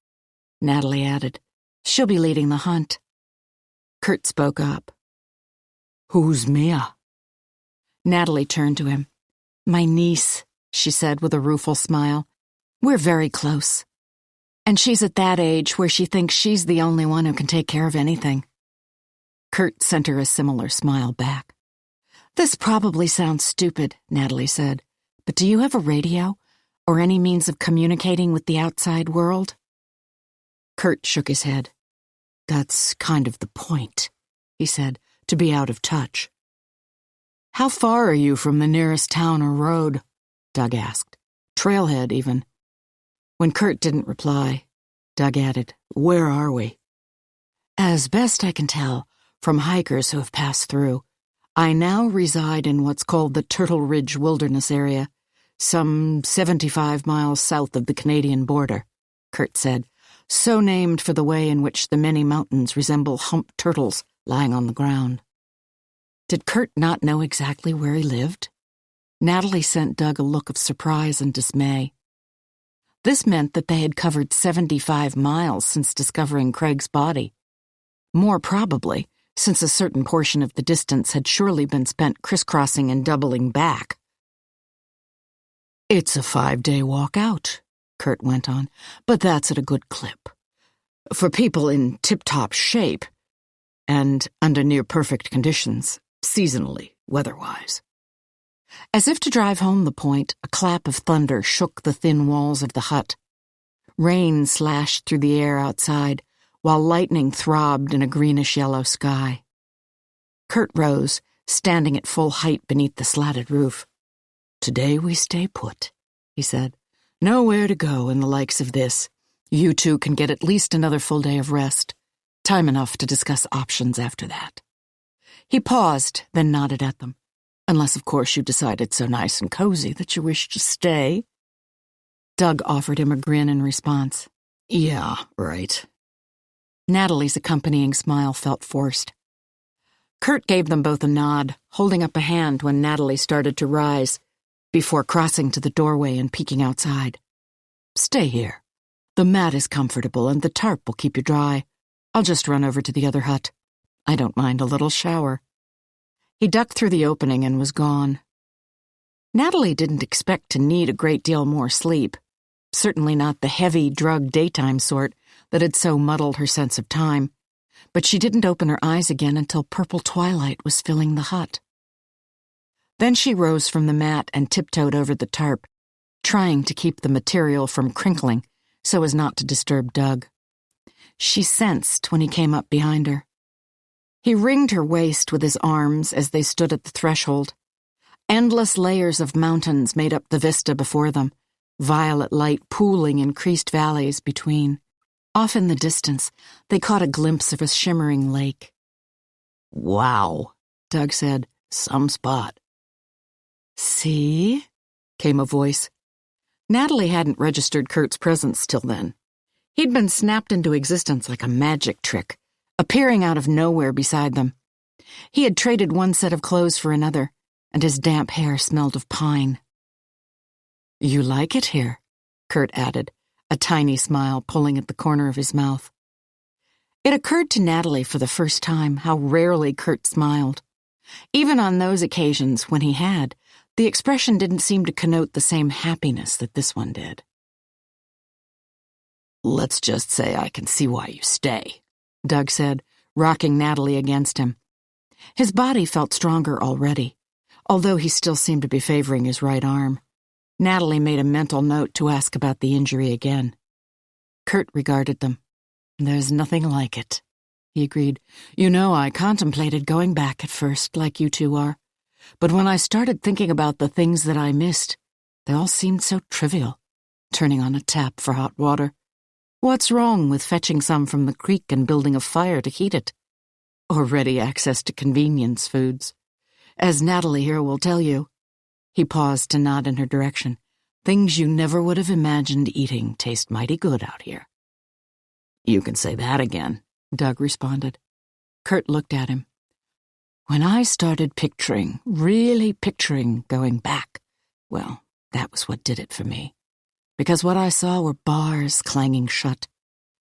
Natalie added. She'll be leading the hunt. Kurt spoke up. Who's Mia? Natalie turned to him. My niece, she said with a rueful smile. We're very close. And she's at that age where she thinks she's the only one who can take care of anything. Kurt sent her a similar smile back. This probably sounds stupid, Natalie said, but do you have a radio or any means of communicating with the outside world? Kurt shook his head. That's kind of the point, he said, to be out of touch. How far are you from the nearest town or road? Doug asked. Trailhead, even. When Kurt didn't reply, Doug added, "Where are we?" "As best I can tell, from hikers who have passed through, I now reside in what's called the Turtle Ridge Wilderness Area, some 75 miles south of the Canadian border," Kurt said, "so named for the way in which the many mountains resemble humped turtles lying on the ground." Did Kurt not know exactly where he lived? Natalie sent Doug a look of surprise and dismay. This meant that they had covered 75 miles since discovering Craig's body. More probably, since a certain portion of the distance had surely been spent crisscrossing and doubling back. "It's a 5-day walk out," Kurt went on, "but that's at a good clip. For people in tip-top shape, and under near-perfect conditions, seasonally, weather-wise." As if to drive home the point, a clap of thunder shook the thin walls of the hut. Rain slashed through the air outside, while lightning throbbed in a greenish-yellow sky. Kurt rose, standing at full height beneath the slatted roof. "Today we stay put," he said. "Nowhere to go in the likes of this. You two can get at least another full day of rest. Time enough to discuss options after that." He paused, then nodded at them. "Unless, of course, you decide it's so nice and cozy that you wish to stay." Doug offered him a grin in response. "Yeah, right." Natalie's accompanying smile felt forced. Kurt gave them both a nod, holding up a hand when Natalie started to rise, before crossing to the doorway and peeking outside. "Stay here. The mat is comfortable and the tarp will keep you dry. I'll just run over to the other hut. I don't mind a little shower." He ducked through the opening and was gone. Natalie didn't expect to need a great deal more sleep, certainly not the heavy, drugged daytime sort that had so muddled her sense of time, but she didn't open her eyes again until purple twilight was filling the hut. Then she rose from the mat and tiptoed over the tarp, trying to keep the material from crinkling so as not to disturb Doug. She sensed when he came up behind her. He ringed her waist with his arms as they stood at the threshold. Endless layers of mountains made up the vista before them, violet light pooling in creased valleys between. Off in the distance, they caught a glimpse of a shimmering lake. "Wow," Doug said. "Some spot." "See?" came a voice. Natalie hadn't registered Kurt's presence till then. He'd been snapped into existence like a magic trick, appearing out of nowhere beside them. He had traded one set of clothes for another, and his damp hair smelled of pine. "You like it here?" Kurt added, a tiny smile pulling at the corner of his mouth. It occurred to Natalie for the first time how rarely Kurt smiled. Even on those occasions when he had, the expression didn't seem to connote the same happiness that this one did. "Let's just say I can see why you stay," Doug said, rocking Natalie against him. His body felt stronger already, although he still seemed to be favoring his right arm. Natalie made a mental note to ask about the injury again. Kurt regarded them. "There's nothing like it," he agreed. "You know, I contemplated going back at first, like you two are. But when I started thinking about the things that I missed, they all seemed so trivial. Turning on a tap for hot water. What's wrong with fetching some from the creek and building a fire to heat it? Or ready access to convenience foods. As Natalie here will tell you," he paused to nod in her direction, "things you never would have imagined eating taste mighty good out here." "You can say that again," Doug responded. Kurt looked at him. "When I started picturing, really picturing going back, well, that was what did it for me. Because what I saw were bars clanging shut,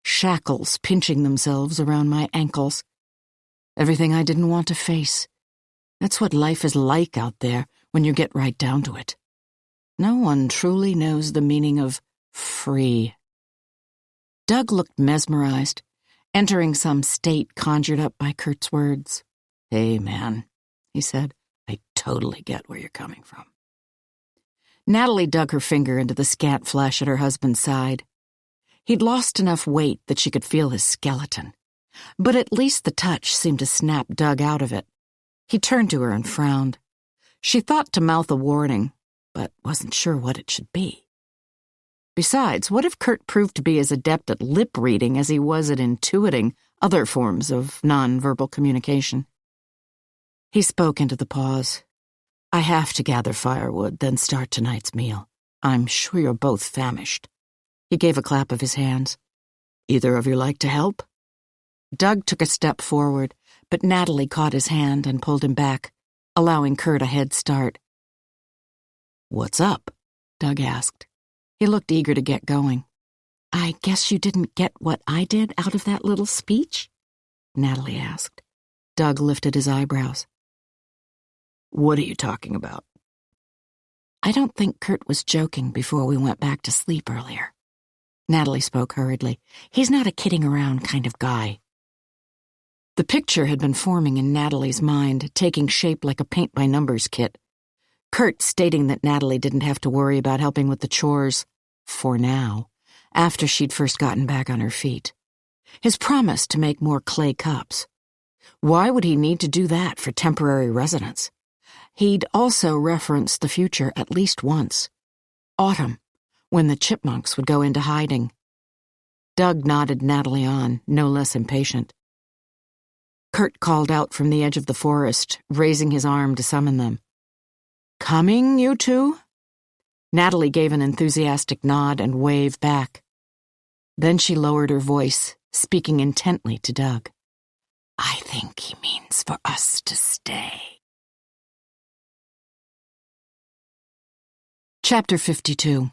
shackles pinching themselves around my ankles. Everything I didn't want to face. That's what life is like out there when you get right down to it. No one truly knows the meaning of free." Doug looked mesmerized, entering some state conjured up by Kurt's words. "Hey, man," he said, "I totally get where you're coming from." Natalie dug her finger into the scant flesh at her husband's side. He'd lost enough weight that she could feel his skeleton, but at least the touch seemed to snap Doug out of it. He turned to her and frowned. She thought to mouth a warning, but wasn't sure what it should be. Besides, what if Kurt proved to be as adept at lip reading as he was at intuiting other forms of nonverbal communication? He spoke into the pause. I have to gather firewood, then start tonight's meal. I'm sure you're both famished. He gave a clap of his hands. Either of you like to help? Doug took a step forward, but Natalie caught his hand and pulled him back, allowing Kurt a head start. What's up? Doug asked. He looked eager to get going. I guess you didn't get what I did out of that little speech? Natalie asked. Doug lifted his eyebrows. What are you talking about? I don't think Kurt was joking before we went back to sleep earlier. Natalie spoke hurriedly. He's not a kidding around kind of guy. The picture had been forming in Natalie's mind, taking shape like a paint-by-numbers kit. Kurt stating that Natalie didn't have to worry about helping with the chores, for now, after she'd first gotten back on her feet. His promise to make more clay cups. Why would he need to do that for temporary residence? He'd also referenced the future at least once. Autumn, when the chipmunks would go into hiding. Doug nodded Natalie on, no less impatient. Kurt called out from the edge of the forest, raising his arm to summon them. Coming, you two? Natalie gave an enthusiastic nod and waved back. Then she lowered her voice, speaking intently to Doug. I think he means for us to stay. Chapter 52.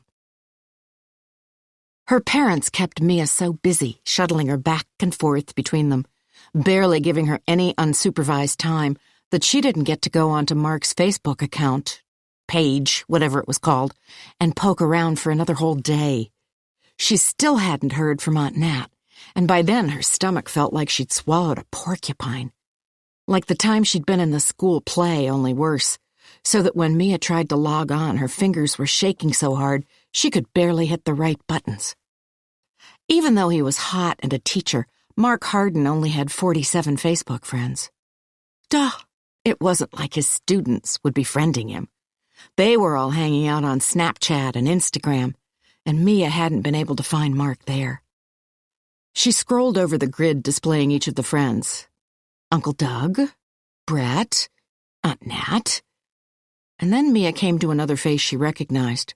Her parents kept Mia so busy, shuttling her back and forth between them, barely giving her any unsupervised time, that she didn't get to go onto Mark's Facebook account, page, whatever it was called, and poke around for another whole day. She still hadn't heard from Aunt Nat, and by then her stomach felt like she'd swallowed a porcupine. Like the time she'd been in the school play, only worse, so that when Mia tried to log on, her fingers were shaking so hard she could barely hit the right buttons. Even though he was hot and a teacher, Mark Harden only had 47 Facebook friends. Duh, it wasn't like his students would be friending him. They were all hanging out on Snapchat and Instagram, and Mia hadn't been able to find Mark there. She scrolled over the grid displaying each of the friends. Uncle Doug, Brett, Aunt Nat. And then Mia came to another face she recognized.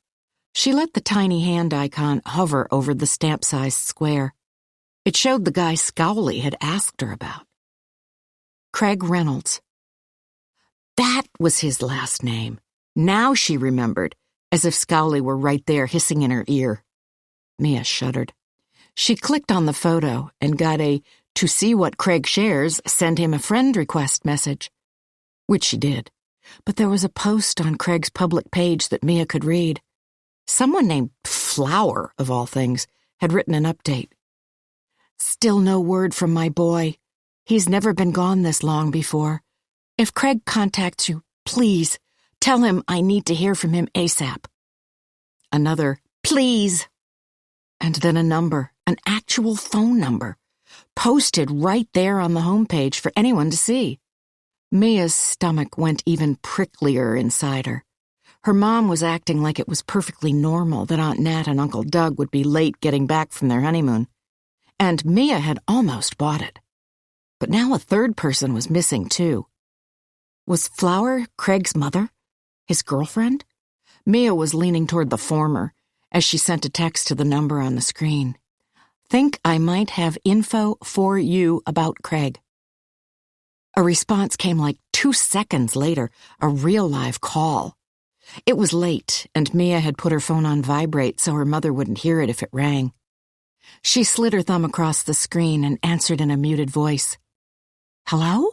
She let the tiny hand icon hover over the stamp-sized square. It showed the guy Scowley had asked her about. Craig Reynolds. That was his last name. Now she remembered, as if Scowley were right there hissing in her ear. Mia shuddered. She clicked on the photo and got a "to see what Craig shares, send him a friend request" message, which she did. But there was a post on Craig's public page that Mia could read. Someone named Flower, of all things, had written an update. Still no word from my boy. He's never been gone this long before. If Craig contacts you, please, tell him I need to hear from him ASAP. Another, please. And then a number, an actual phone number, posted right there on the homepage for anyone to see. Mia's stomach went even pricklier inside her. Her mom was acting like it was perfectly normal that Aunt Nat and Uncle Doug would be late getting back from their honeymoon. And Mia had almost bought it. But now a third person was missing, too. Was Flower Craig's mother? His girlfriend? Mia was leaning toward the former as she sent a text to the number on the screen. Think I might have info for you about Craig. A response came like 2 seconds later, a real live call. It was late, and Mia had put her phone on vibrate so her mother wouldn't hear it if it rang. She slid her thumb across the screen and answered in a muted voice. Hello?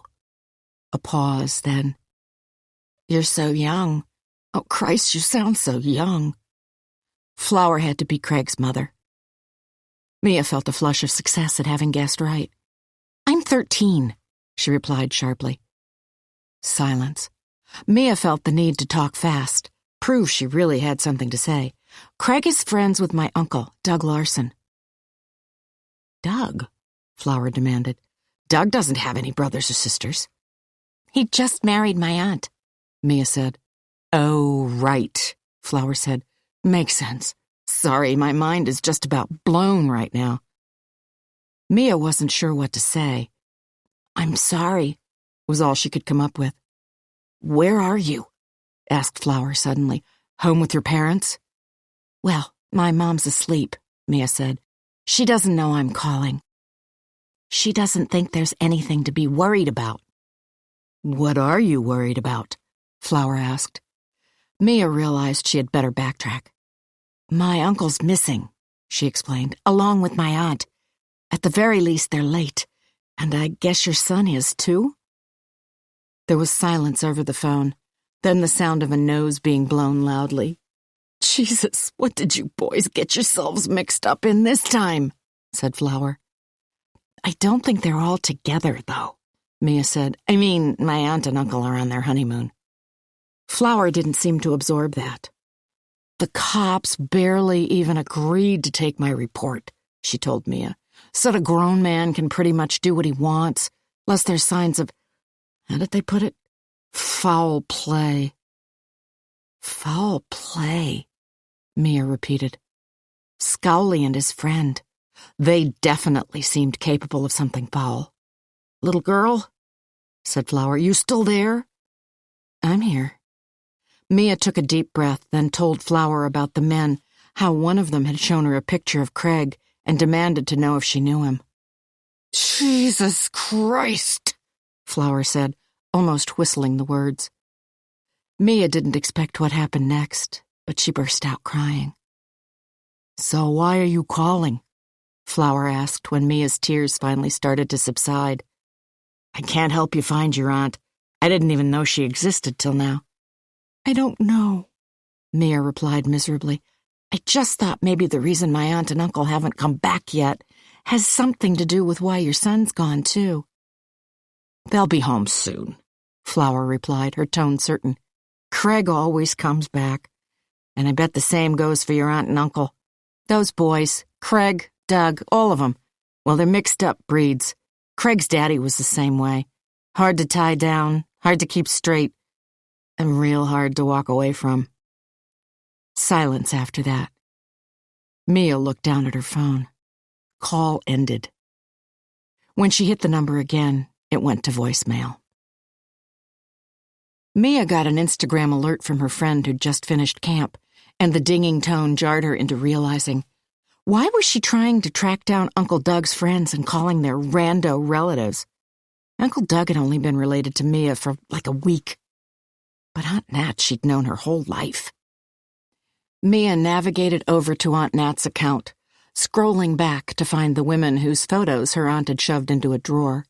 A pause, then. You're so young. Oh, Christ, you sound so young. Flower had to be Craig's mother. Mia felt a flush of success at having guessed right. I'm 13, she replied sharply. Silence. Mia felt the need to talk fast, prove she really had something to say. Craig is friends with my uncle, Doug Larson. Doug? Flower demanded. Doug doesn't have any brothers or sisters. He just married my aunt, Mia said. Oh, right, Flower said. Makes sense. Sorry, my mind is just about blown right now. Mia wasn't sure what to say. I'm sorry, was all she could come up with. Where are you? Asked Flower suddenly. Home with your parents? Well, my mom's asleep, Mia said. She doesn't know I'm calling. She doesn't think there's anything to be worried about. What are you worried about? Flower asked. Mia realized she had better backtrack. My uncle's missing, she explained, along with my aunt. At the very least, they're late. And I guess your son is, too? There was silence over the phone, then the sound of a nose being blown loudly. Jesus, what did you boys get yourselves mixed up in this time? Said Flower. I don't think they're all together, though, Mia said. I mean, my aunt and uncle are on their honeymoon. Flower didn't seem to absorb that. The cops barely even agreed to take my report, she told Mia. Said a grown man can pretty much do what he wants, unless there's signs of, how did they put it? Foul play. Foul play, Mia repeated. Scowley and his friend. They definitely seemed capable of something foul. Little girl, said Flower, you still there? I'm here. Mia took a deep breath, then told Flower about the men, how one of them had shown her a picture of Craig and demanded to know if she knew him. Jesus Christ, Flower said, almost whistling the words. Mia didn't expect what happened next, but she burst out crying. So why are you calling? Flower asked when Mia's tears finally started to subside. I can't help you find your aunt. I didn't even know she existed till now. I don't know, Mia replied miserably. I just thought maybe the reason my aunt and uncle haven't come back yet has something to do with why your son's gone, too. They'll be home soon, Flower replied, her tone certain. Craig always comes back, and I bet the same goes for your aunt and uncle. Those boys, Craig, Doug, all of them, well, they're mixed-up breeds. Craig's daddy was the same way. Hard to tie down, hard to keep straight, and real hard to walk away from. Silence after that. Mia looked down at her phone. Call ended. When she hit the number again, it went to voicemail. Mia got an Instagram alert from her friend who'd just finished camp, and the dinging tone jarred her into realizing, why was she trying to track down Uncle Doug's friends and calling their rando relatives? Uncle Doug had only been related to Mia for like a week. But Aunt Nat she'd known her whole life. Mia navigated over to Aunt Nat's account, scrolling back to find the women whose photos her aunt had shoved into a drawer.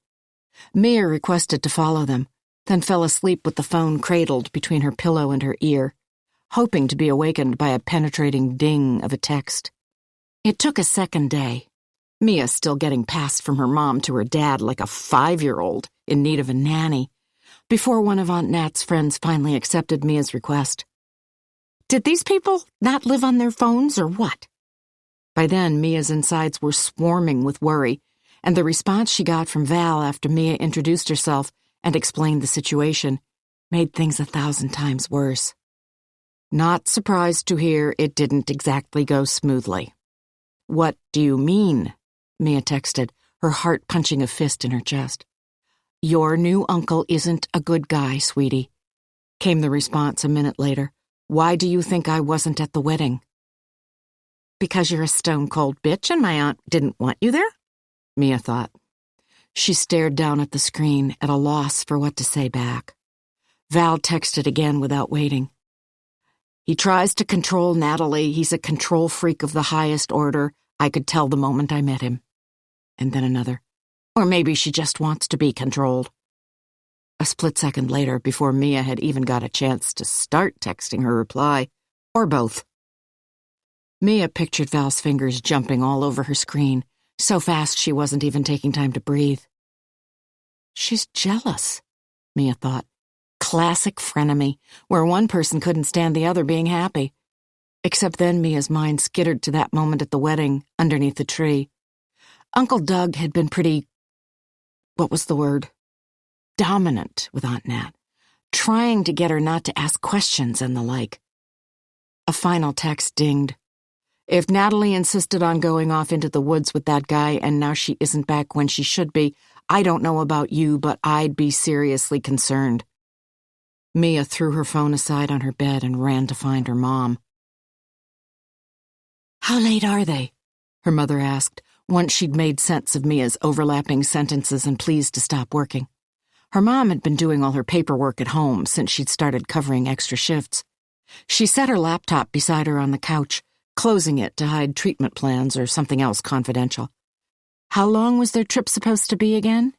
Mia requested to follow them, then fell asleep with the phone cradled between her pillow and her ear, hoping to be awakened by a penetrating ding of a text. It took a second day, Mia still getting passed from her mom to her dad like a 5-year-old in need of a nanny, before one of Aunt Nat's friends finally accepted Mia's request. Did these people not live on their phones or what? By then, Mia's insides were swarming with worry, and the response she got from Val after Mia introduced herself and explained the situation made things 1,000 times worse. Not surprised to hear it didn't exactly go smoothly. What do you mean? Mia texted, her heart punching a fist in her chest. Your new uncle isn't a good guy, sweetie, came the response a minute later. Why do you think I wasn't at the wedding? Because you're a stone-cold bitch and my aunt didn't want you there? Mia thought. She stared down at the screen, at a loss for what to say back. Val texted again without waiting. He tries to control Natalie. He's a control freak of the highest order. I could tell the moment I met him. And then another. Or maybe she just wants to be controlled. A split second later, before Mia had even got a chance to start texting her reply, or both. Mia pictured Val's fingers jumping all over her screen, so fast she wasn't even taking time to breathe. She's jealous, Mia thought. Classic frenemy, where one person couldn't stand the other being happy. Except then Mia's mind skittered to that moment at the wedding, underneath the tree. Uncle Doug had been pretty, what was the word? Dominant with Aunt Nat, trying to get her not to ask questions and the like. A final text dinged. If Natalie insisted on going off into the woods with that guy and now she isn't back when she should be, I don't know about you, but I'd be seriously concerned. Mia threw her phone aside on her bed and ran to find her mom. "How late are they?" her mother asked, once she'd made sense of Mia's overlapping sentences and pleased to stop working. Her mom had been doing all her paperwork at home since she'd started covering extra shifts. She set her laptop beside her on the couch, closing it to hide treatment plans or something else confidential. "How long was their trip supposed to be again?"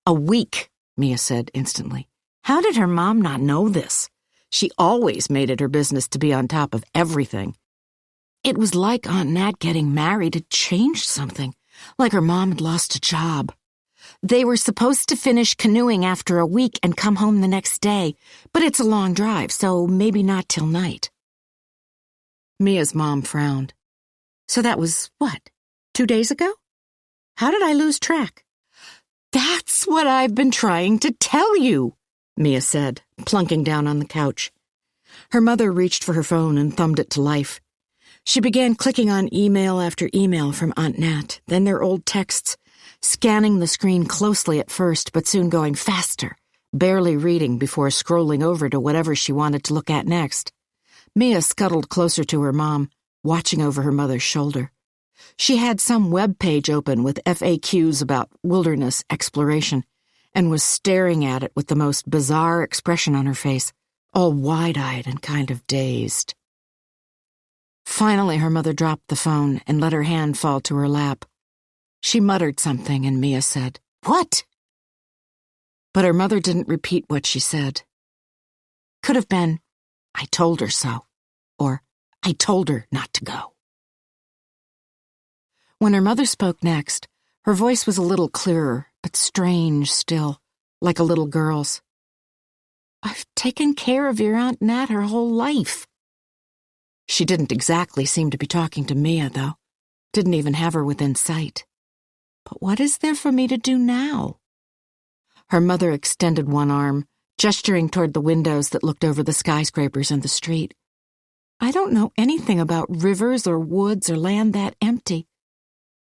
"A week," Mia said instantly. How did her mom not know this? She always made it her business to be on top of everything. It was like Aunt Nat getting married had changed something, like her mom had lost a job. They were supposed to finish canoeing after a week and come home the next day, but it's a long drive, so maybe not till night. Mia's mom frowned. So that was, what, 2 days ago? How did I lose track? That's what I've been trying to tell you, Mia said, plunking down on the couch. Her mother reached for her phone and thumbed it to life. She began clicking on email after email from Aunt Nat, then their old texts, scanning the screen closely at first, but soon going faster, barely reading before scrolling over to whatever she wanted to look at next. Mia scuttled closer to her mom, watching over her mother's shoulder. She had some web page open with FAQs about wilderness exploration and was staring at it with the most bizarre expression on her face, all wide-eyed and kind of dazed. Finally, her mother dropped the phone and let her hand fall to her lap. She muttered something, and Mia said, "What?" But her mother didn't repeat what she said. Could have been, "I told her so," or "I told her not to go." When her mother spoke next, her voice was a little clearer, but strange still, like a little girl's. "I've taken care of your Aunt Nat her whole life." She didn't exactly seem to be talking to Mia, though. Didn't even have her within sight. But what is there for me to do now? Her mother extended one arm, gesturing toward the windows that looked over the skyscrapers and the street. "I don't know anything about rivers or woods or land that empty.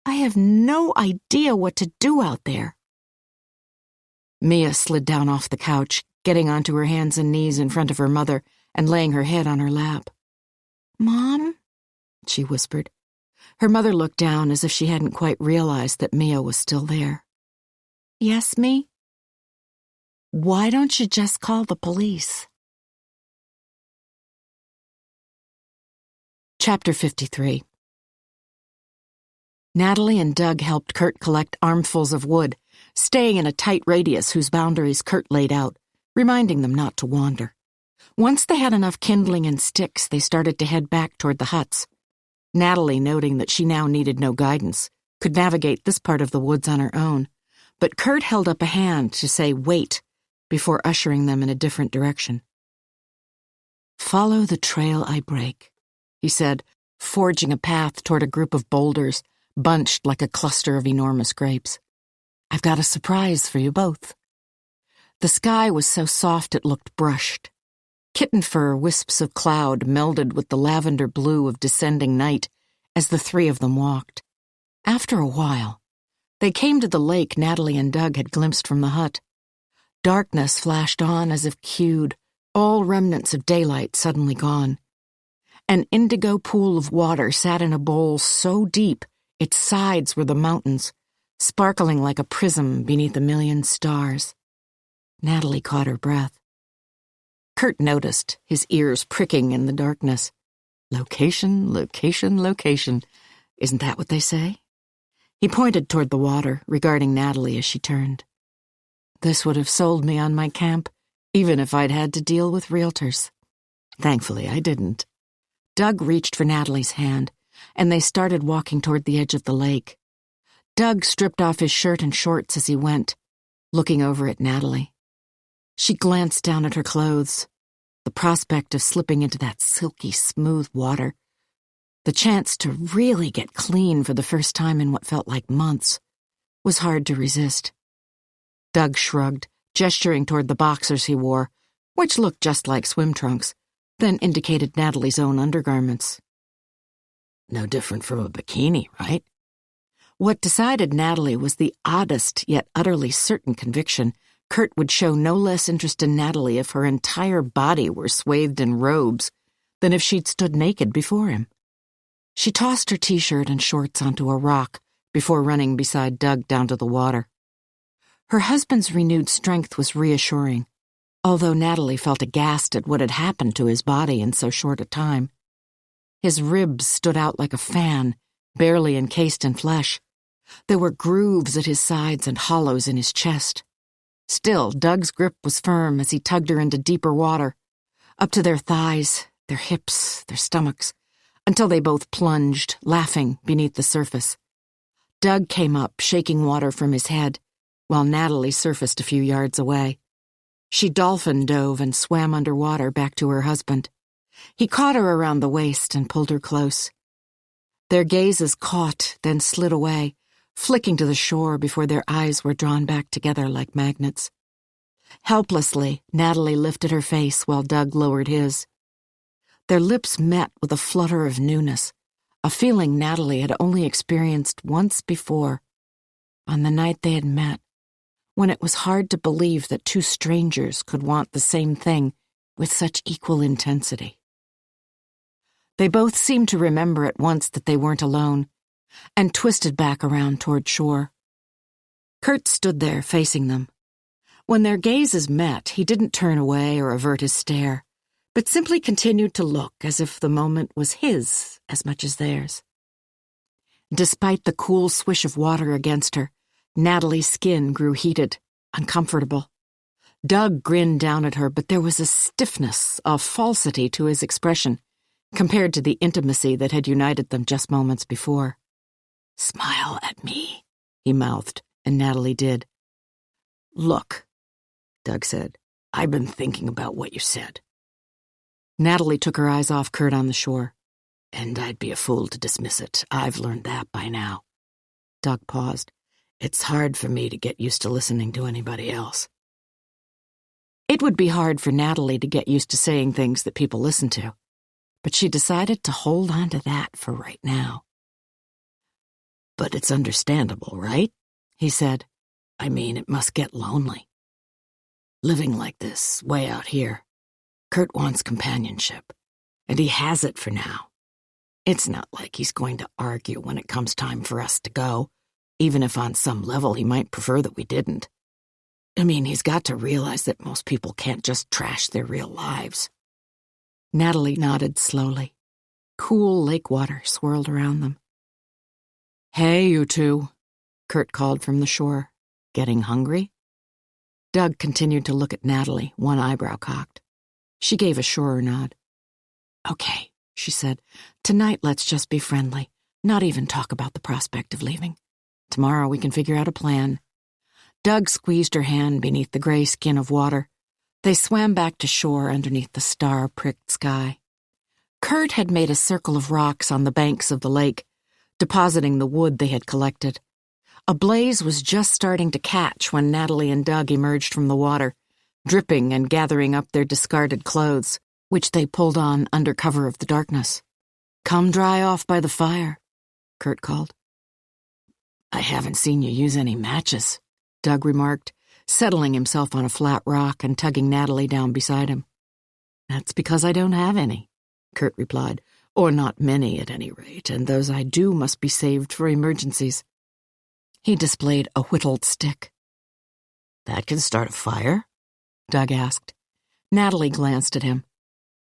I have no idea what to do out there." Mia slid down off the couch, getting onto her hands and knees in front of her mother and laying her head on her lap. "Mom?" she whispered. Her mother looked down as if she hadn't quite realized that Mia was still there. "Yes, me?" "Why don't you just call the police?" Chapter 53. Natalie and Doug helped Kurt collect armfuls of wood, staying in a tight radius whose boundaries Kurt laid out, reminding them not to wander. Once they had enough kindling and sticks, they started to head back toward the huts. Natalie, noting that she now needed no guidance, could navigate this part of the woods on her own, but Kurt held up a hand to say wait before ushering them in a different direction. "Follow the trail I break," he said, forging a path toward a group of boulders, bunched like a cluster of enormous grapes. "I've got a surprise for you both." The sky was so soft it looked brushed. Kitten fur wisps of cloud melded with the lavender blue of descending night as the three of them walked. After a while, they came to the lake Natalie and Doug had glimpsed from the hut. Darkness flashed on as if cued, all remnants of daylight suddenly gone. An indigo pool of water sat in a bowl so deep its sides were the mountains, sparkling like a prism beneath a million stars. Natalie caught her breath. Kurt noticed, his ears pricking in the darkness. Location, location, location. Isn't that what they say? He pointed toward the water, regarding Natalie as she turned. This would have sold me on my camp, even if I'd had to deal with realtors. Thankfully, I didn't. Doug reached for Natalie's hand, and they started walking toward the edge of the lake. Doug stripped off his shirt and shorts as he went, looking over at Natalie. She glanced down at her clothes. The prospect of slipping into that silky, smooth water, the chance to really get clean for the first time in what felt like months, was hard to resist. Doug shrugged, gesturing toward the boxers he wore, which looked just like swim trunks, then indicated Natalie's own undergarments. No different from a bikini, right? What decided Natalie was the oddest yet utterly certain conviction. Kurt would show no less interest in Natalie if her entire body were swathed in robes than if she'd stood naked before him. She tossed her t-shirt and shorts onto a rock before running beside Doug down to the water. Her husband's renewed strength was reassuring, although Natalie felt aghast at what had happened to his body in so short a time. His ribs stood out like a fan, barely encased in flesh. There were grooves at his sides and hollows in his chest. Still, Doug's grip was firm as he tugged her into deeper water, up to their thighs, their hips, their stomachs, until they both plunged, laughing, beneath the surface. Doug came up, shaking water from his head, while Natalie surfaced a few yards away. She dolphin dove and swam underwater back to her husband. He caught her around the waist and pulled her close. Their gazes caught, then slid away, flicking to the shore before their eyes were drawn back together like magnets. Helplessly, Natalie lifted her face while Doug lowered his. Their lips met with a flutter of newness, a feeling Natalie had only experienced once before, on the night they had met, when it was hard to believe that two strangers could want the same thing with such equal intensity. They both seemed to remember at once that they weren't alone, and twisted back around toward shore. Kurt stood there facing them. When their gazes met, he didn't turn away or avert his stare, but simply continued to look as if the moment was his as much as theirs. Despite the cool swish of water against her, Natalie's skin grew heated, uncomfortable. Doug grinned down at her, but there was a stiffness, a falsity to his expression, compared to the intimacy that had united them just moments before. "Smile at me," he mouthed, and Natalie did. "Look," Doug said, "I've been thinking about what you said." Natalie took her eyes off Kurt on the shore. "And I'd be a fool to dismiss it. I've learned that by now." Doug paused. "It's hard for me to get used to listening to anybody else." It would be hard for Natalie to get used to saying things that people listen to, but she decided to hold on to that for right now. "But it's understandable, right?" he said. "I mean, it must get lonely. Living like this, way out here. Kurt wants companionship, and he has it for now. It's not like he's going to argue when it comes time for us to go, even if on some level he might prefer that we didn't. I mean, he's got to realize that most people can't just trash their real lives." Natalie nodded slowly. Cool lake water swirled around them. "Hey, you two," Kurt called from the shore. "Getting hungry?" Doug continued to look at Natalie, one eyebrow cocked. She gave a surer nod. "Okay," she said. "Tonight let's just be friendly, not even talk about the prospect of leaving. Tomorrow we can figure out a plan." Doug squeezed her hand beneath the gray skin of water. They swam back to shore underneath the star-pricked sky. Kurt had made a circle of rocks on the banks of the lake, depositing the wood they had collected. A blaze was just starting to catch when Natalie and Doug emerged from the water, dripping and gathering up their discarded clothes, which they pulled on under cover of the darkness. "Come dry off by the fire," Kurt called. "I haven't seen you use any matches," Doug remarked, settling himself on a flat rock and tugging Natalie down beside him. "That's because I don't have any," Kurt replied. "Or not many, at any rate, and those I do must be saved for emergencies." He displayed a whittled stick. "That can start a fire?" Doug asked. Natalie glanced at him.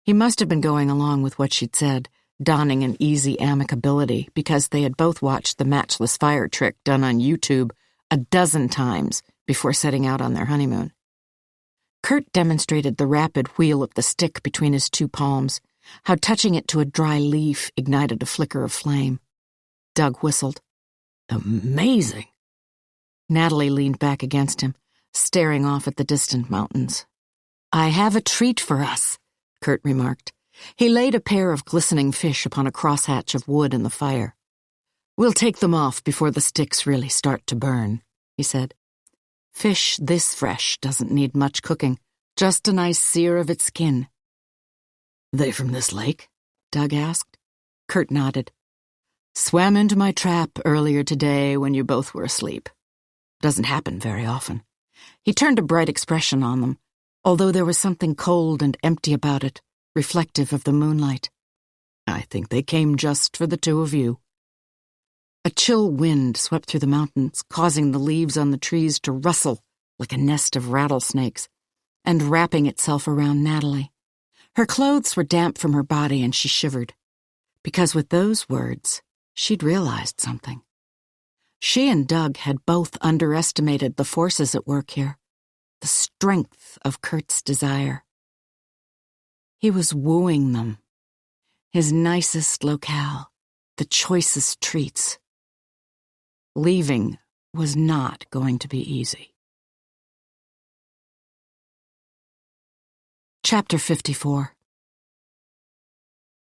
He must have been going along with what she'd said, donning an easy amicability, because they had both watched the matchless fire trick done on YouTube a dozen times before setting out on their honeymoon. Kurt demonstrated the rapid wheel of the stick between his two palms, how touching it to a dry leaf ignited a flicker of flame. Doug whistled. "Amazing!" Natalie leaned back against him, staring off at the distant mountains. "I have a treat for us," Kurt remarked. He laid a pair of glistening fish upon a crosshatch of wood in the fire. "We'll take them off before the sticks really start to burn," he said. "Fish this fresh doesn't need much cooking, just a nice sear of its skin." "They from this lake?" Doug asked. Kurt nodded. Swam into my trap earlier today when you both were asleep. Doesn't happen very often. He turned a bright expression on them, although there was something cold and empty about it, reflective of the moonlight. I think they came just for the two of you. A chill wind swept through the mountains, causing the leaves on the trees to rustle like a nest of rattlesnakes, and wrapping itself around Natalie. Her clothes were damp from her body, and she shivered, because with those words, she'd realized something. She and Doug had both underestimated the forces at work here, the strength of Kurt's desire. He was wooing them, his nicest locale, the choicest treats. Leaving was not going to be easy. Chapter 54.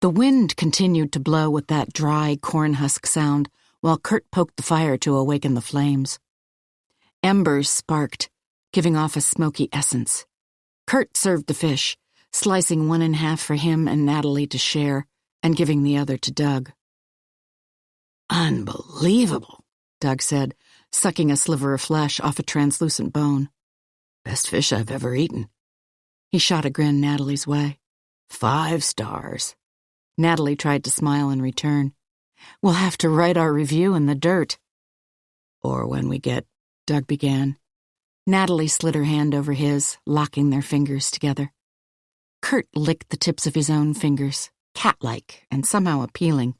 The wind continued to blow with that dry corn husk sound while Kurt poked the fire to awaken the flames. Embers sparked, giving off a smoky essence. Kurt served the fish, slicing one in half for him and Natalie to share, and giving the other to Doug. Unbelievable, Doug said, sucking a sliver of flesh off a translucent bone. Best fish I've ever eaten. He shot a grin Natalie's way. 5 stars. Natalie tried to smile in return. We'll have to write our review in the dirt. Or when we get... Doug began. Natalie slid her hand over his, locking their fingers together. Kurt licked the tips of his own fingers, cat-like and somehow appealing.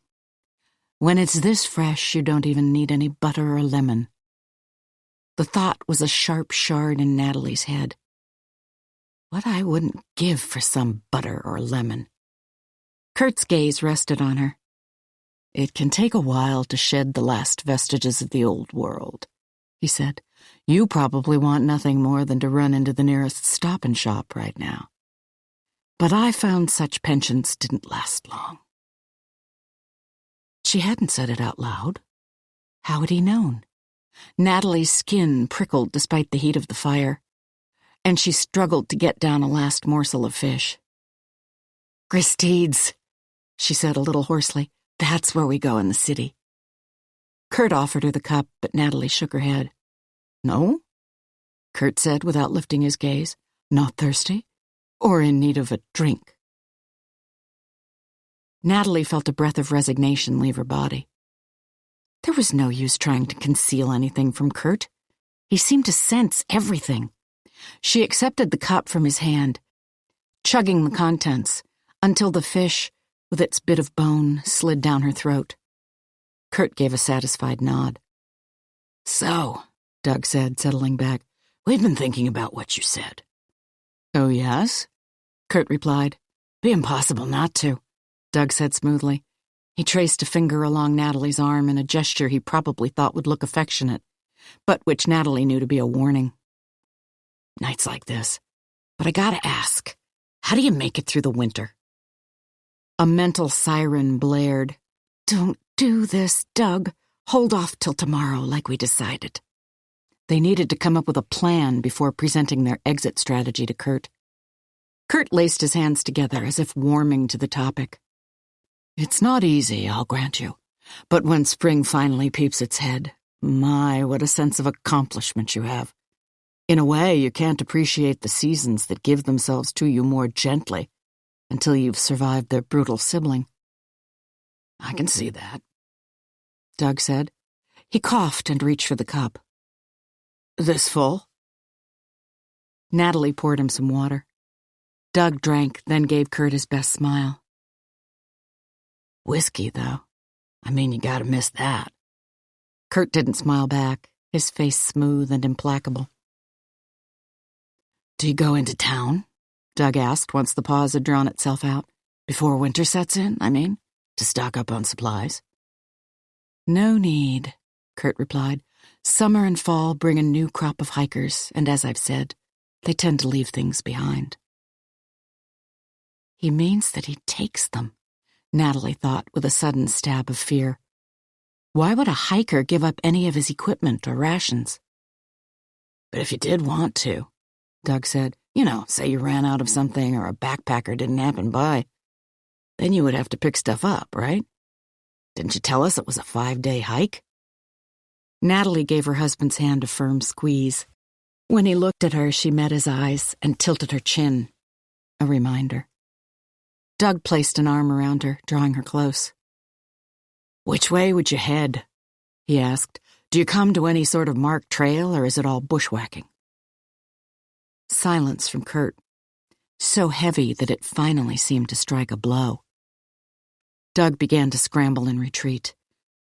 When it's this fresh, you don't even need any butter or lemon. The thought was a sharp shard in Natalie's head. What I wouldn't give for some butter or lemon. Kurt's gaze rested on her. It can take a while to shed the last vestiges of the old world, he said. You probably want nothing more than to run into the nearest Stop and Shop right now. But I found such penchants didn't last long. She hadn't said it out loud. How had he known? Natalie's skin prickled despite the heat of the fire, and she struggled to get down a last morsel of fish. Gristedes, she said a little hoarsely. That's where we go in the city. Kurt offered her the cup, but Natalie shook her head. No? Kurt said without lifting his gaze. Not thirsty? Or in need of a drink? Natalie felt a breath of resignation leave her body. There was no use trying to conceal anything from Kurt. He seemed to sense everything. She accepted the cup from his hand, chugging the contents until the fish, with its bit of bone, slid down her throat. Kurt gave a satisfied nod. So, Doug said, settling back, we've been thinking about what you said. Oh, yes? Kurt replied. Be impossible not to, Doug said smoothly. He traced a finger along Natalie's arm in a gesture he probably thought would look affectionate, but which Natalie knew to be a warning. Nights like this. But I gotta ask, how do you make it through the winter? A mental siren blared. Don't do this, Doug. Hold off till tomorrow like we decided. They needed to come up with a plan before presenting their exit strategy to Kurt. Kurt laced his hands together as if warming to the topic. It's not easy, I'll grant you. But when spring finally peeps its head, my, what a sense of accomplishment you have. In a way, you can't appreciate the seasons that give themselves to you more gently until you've survived their brutal sibling. I can see that, Doug said. He coughed and reached for the cup. This full? Natalie poured him some water. Doug drank, then gave Kurt his best smile. Whiskey, though. I mean, you gotta miss that. Kurt didn't smile back, his face smooth and implacable. Do you go into town? Doug asked once the pause had drawn itself out. Before winter sets in, I mean, to stock up on supplies. No need, Kurt replied. Summer and fall bring a new crop of hikers, and as I've said, they tend to leave things behind. He means that he takes them, Natalie thought with a sudden stab of fear. Why would a hiker give up any of his equipment or rations? But if you did want to, Doug said, say you ran out of something or a backpacker didn't happen by, then you would have to pick stuff up, right? Didn't you tell us it was a 5-day hike? Natalie gave her husband's hand a firm squeeze. When he looked at her, she met his eyes and tilted her chin. A reminder. Doug placed an arm around her, drawing her close. Which way would you head? He asked. Do you come to any sort of marked trail, or is it all bushwhacking? Silence from Kurt, so heavy that it finally seemed to strike a blow. Doug began to scramble in retreat.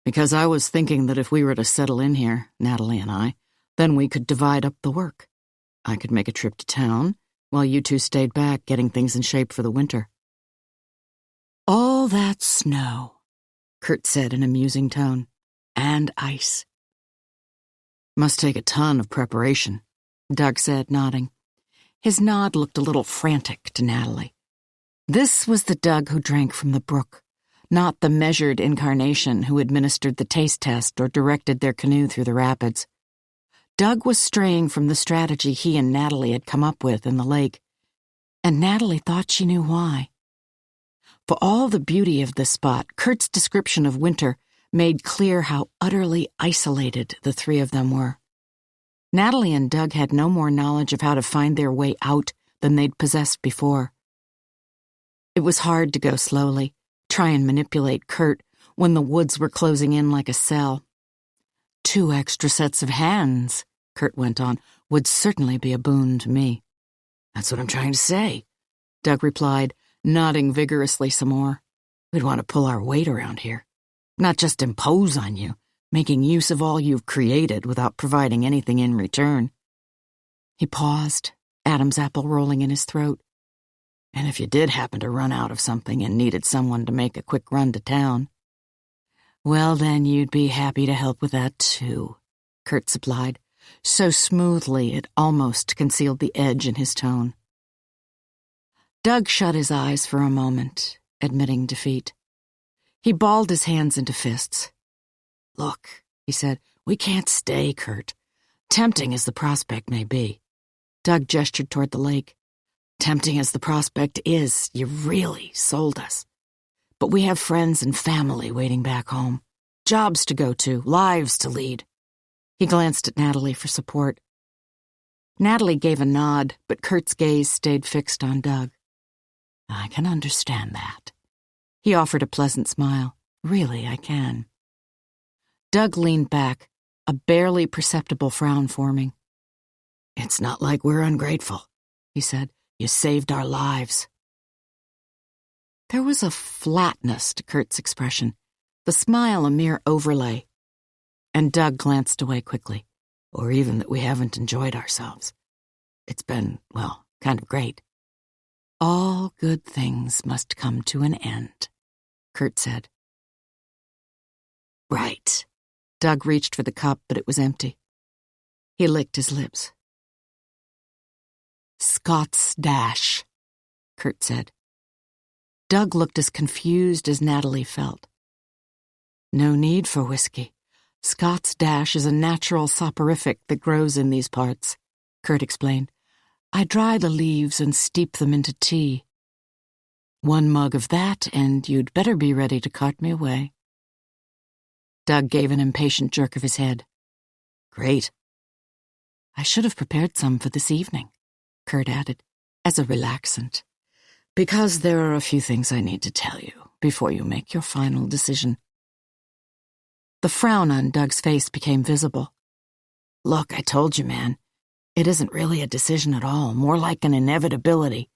Because I was thinking that if we were to settle in here, Natalie and I, then we could divide up the work. I could make a trip to town, while you two stayed back getting things in shape for the winter. All that snow, Kurt said in a musing tone, and ice. Must take a ton of preparation, Doug said, nodding. His nod looked a little frantic to Natalie. This was the Doug who drank from the brook, not the measured incarnation who administered the taste test or directed their canoe through the rapids. Doug was straying from the strategy he and Natalie had come up with in the lake, and Natalie thought she knew why. For all the beauty of this spot, Kurt's description of winter made clear how utterly isolated the three of them were. Natalie and Doug had no more knowledge of how to find their way out than they'd possessed before. It was hard to go slowly, try and manipulate Kurt when the woods were closing in like a cell. 2 extra sets of hands, Kurt went on, would certainly be a boon to me. That's what I'm trying to say, Doug replied, nodding vigorously some more. We'd want to pull our weight around here, not just impose on you, making use of all you've created without providing anything in return. He paused, Adam's apple rolling in his throat. And if you did happen to run out of something and needed someone to make a quick run to town, well, then you'd be happy to help with that too, Kurt supplied, so smoothly it almost concealed the edge in his tone. Doug shut his eyes for a moment, admitting defeat. He balled his hands into fists. Look, he said, we can't stay, Kurt. Tempting as the prospect may be. Doug gestured toward the lake. Tempting as the prospect is, you really sold us. But we have friends and family waiting back home. Jobs to go to, lives to lead. He glanced at Natalie for support. Natalie gave a nod, but Kurt's gaze stayed fixed on Doug. I can understand that. He offered a pleasant smile. Really, I can. Doug leaned back, a barely perceptible frown forming. It's not like we're ungrateful, he said. You saved our lives. There was a flatness to Kurt's expression, the smile a mere overlay. And Doug glanced away quickly. Or even that we haven't enjoyed ourselves. It's been, well, kind of great. All good things must come to an end, Kurt said. Right. Doug reached for the cup, but it was empty. He licked his lips. Scott's Dash, Kurt said. Doug looked as confused as Natalie felt. No need for whiskey. Scott's Dash is a natural soporific that grows in these parts, Kurt explained. I dry the leaves and steep them into tea. 1 mug of that, and you'd better be ready to cart me away. Doug gave an impatient jerk of his head. Great. I should have prepared some for this evening, Kurt added, as a relaxant, because there are a few things I need to tell you before you make your final decision. The frown on Doug's face became visible. Look, I told you, man. It isn't really a decision at all, more like an inevitability.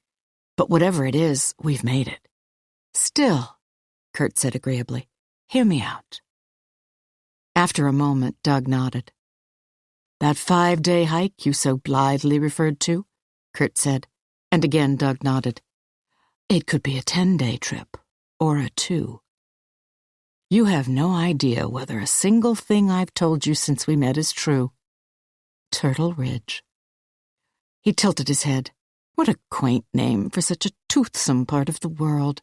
But whatever it is, we've made it. Still, Kurt said agreeably, hear me out. After a moment, Doug nodded. That 5-day hike you so blithely referred to, Kurt said, and again Doug nodded. It could be a 10-day trip, or a 2. You have no idea whether a single thing I've told you since we met is true. Turtle Ridge. He tilted his head. What a quaint name for such a toothsome part of the world.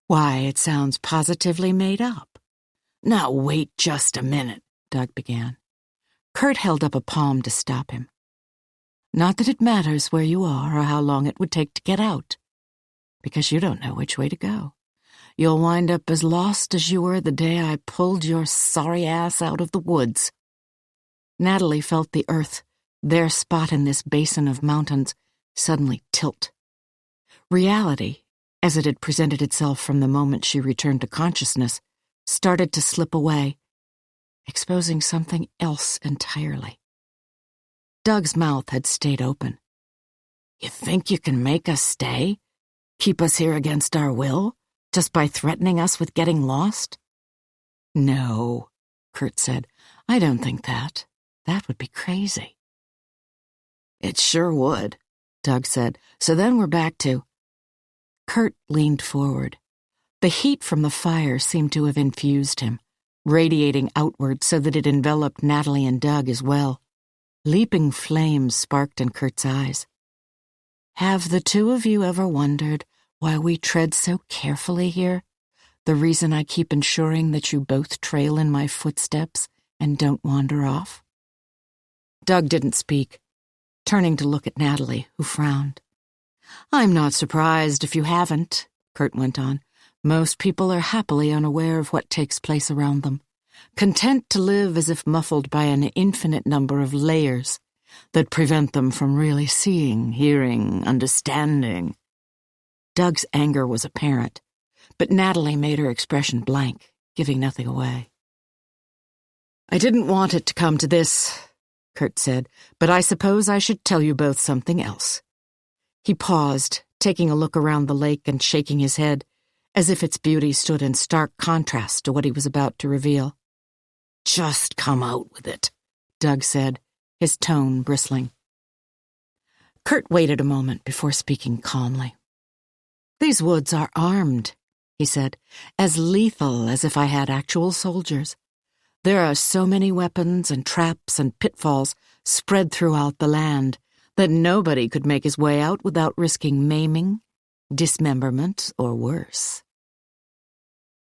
Why, it sounds positively made up. Now wait just a minute, Doug began. Kurt held up a palm to stop him. Not that it matters where you are or how long it would take to get out, because you don't know which way to go. you'll wind up as lost as you were the day I pulled your sorry ass out of the woods." Natalie felt the earth, their spot in this basin of mountains, suddenly tilt. Reality, as it had presented itself from the moment she returned to consciousness, started to slip away, exposing something else entirely. Doug's mouth had stayed open. "You think you can make us stay? Keep us here against our will, just by threatening us with getting lost?" "No," Kurt said. "I don't think that. That would be crazy." "It sure would," Doug said. "So then we're back to—" Kurt leaned forward. The heat from the fire seemed to have infused him, radiating outward so that it enveloped Natalie and Doug as well. Leaping flames sparked in Kurt's eyes. "Have the two of you ever wondered why we tread so carefully here? The reason I keep ensuring that you both trail in my footsteps and don't wander off?" Doug didn't speak, turning to look at Natalie, who frowned. "I'm not surprised if you haven't," Kurt went on. "Most people are happily unaware of what takes place around them, content to live as if muffled by an infinite number of layers that prevent them from really seeing, hearing, understanding." Doug's anger was apparent, but Natalie made her expression blank, giving nothing away. "I didn't want it to come to this," Kurt said, "but I suppose I should tell you both something else." He paused, taking a look around the lake and shaking his head, as if its beauty stood in stark contrast to what he was about to reveal. "Just come out with it," Doug said, his tone bristling. Kurt waited a moment before speaking calmly. "These woods are armed," he said, "as lethal as if I had actual soldiers. There are so many weapons and traps and pitfalls spread throughout the land that nobody could make his way out without risking maiming, dismemberment, or worse."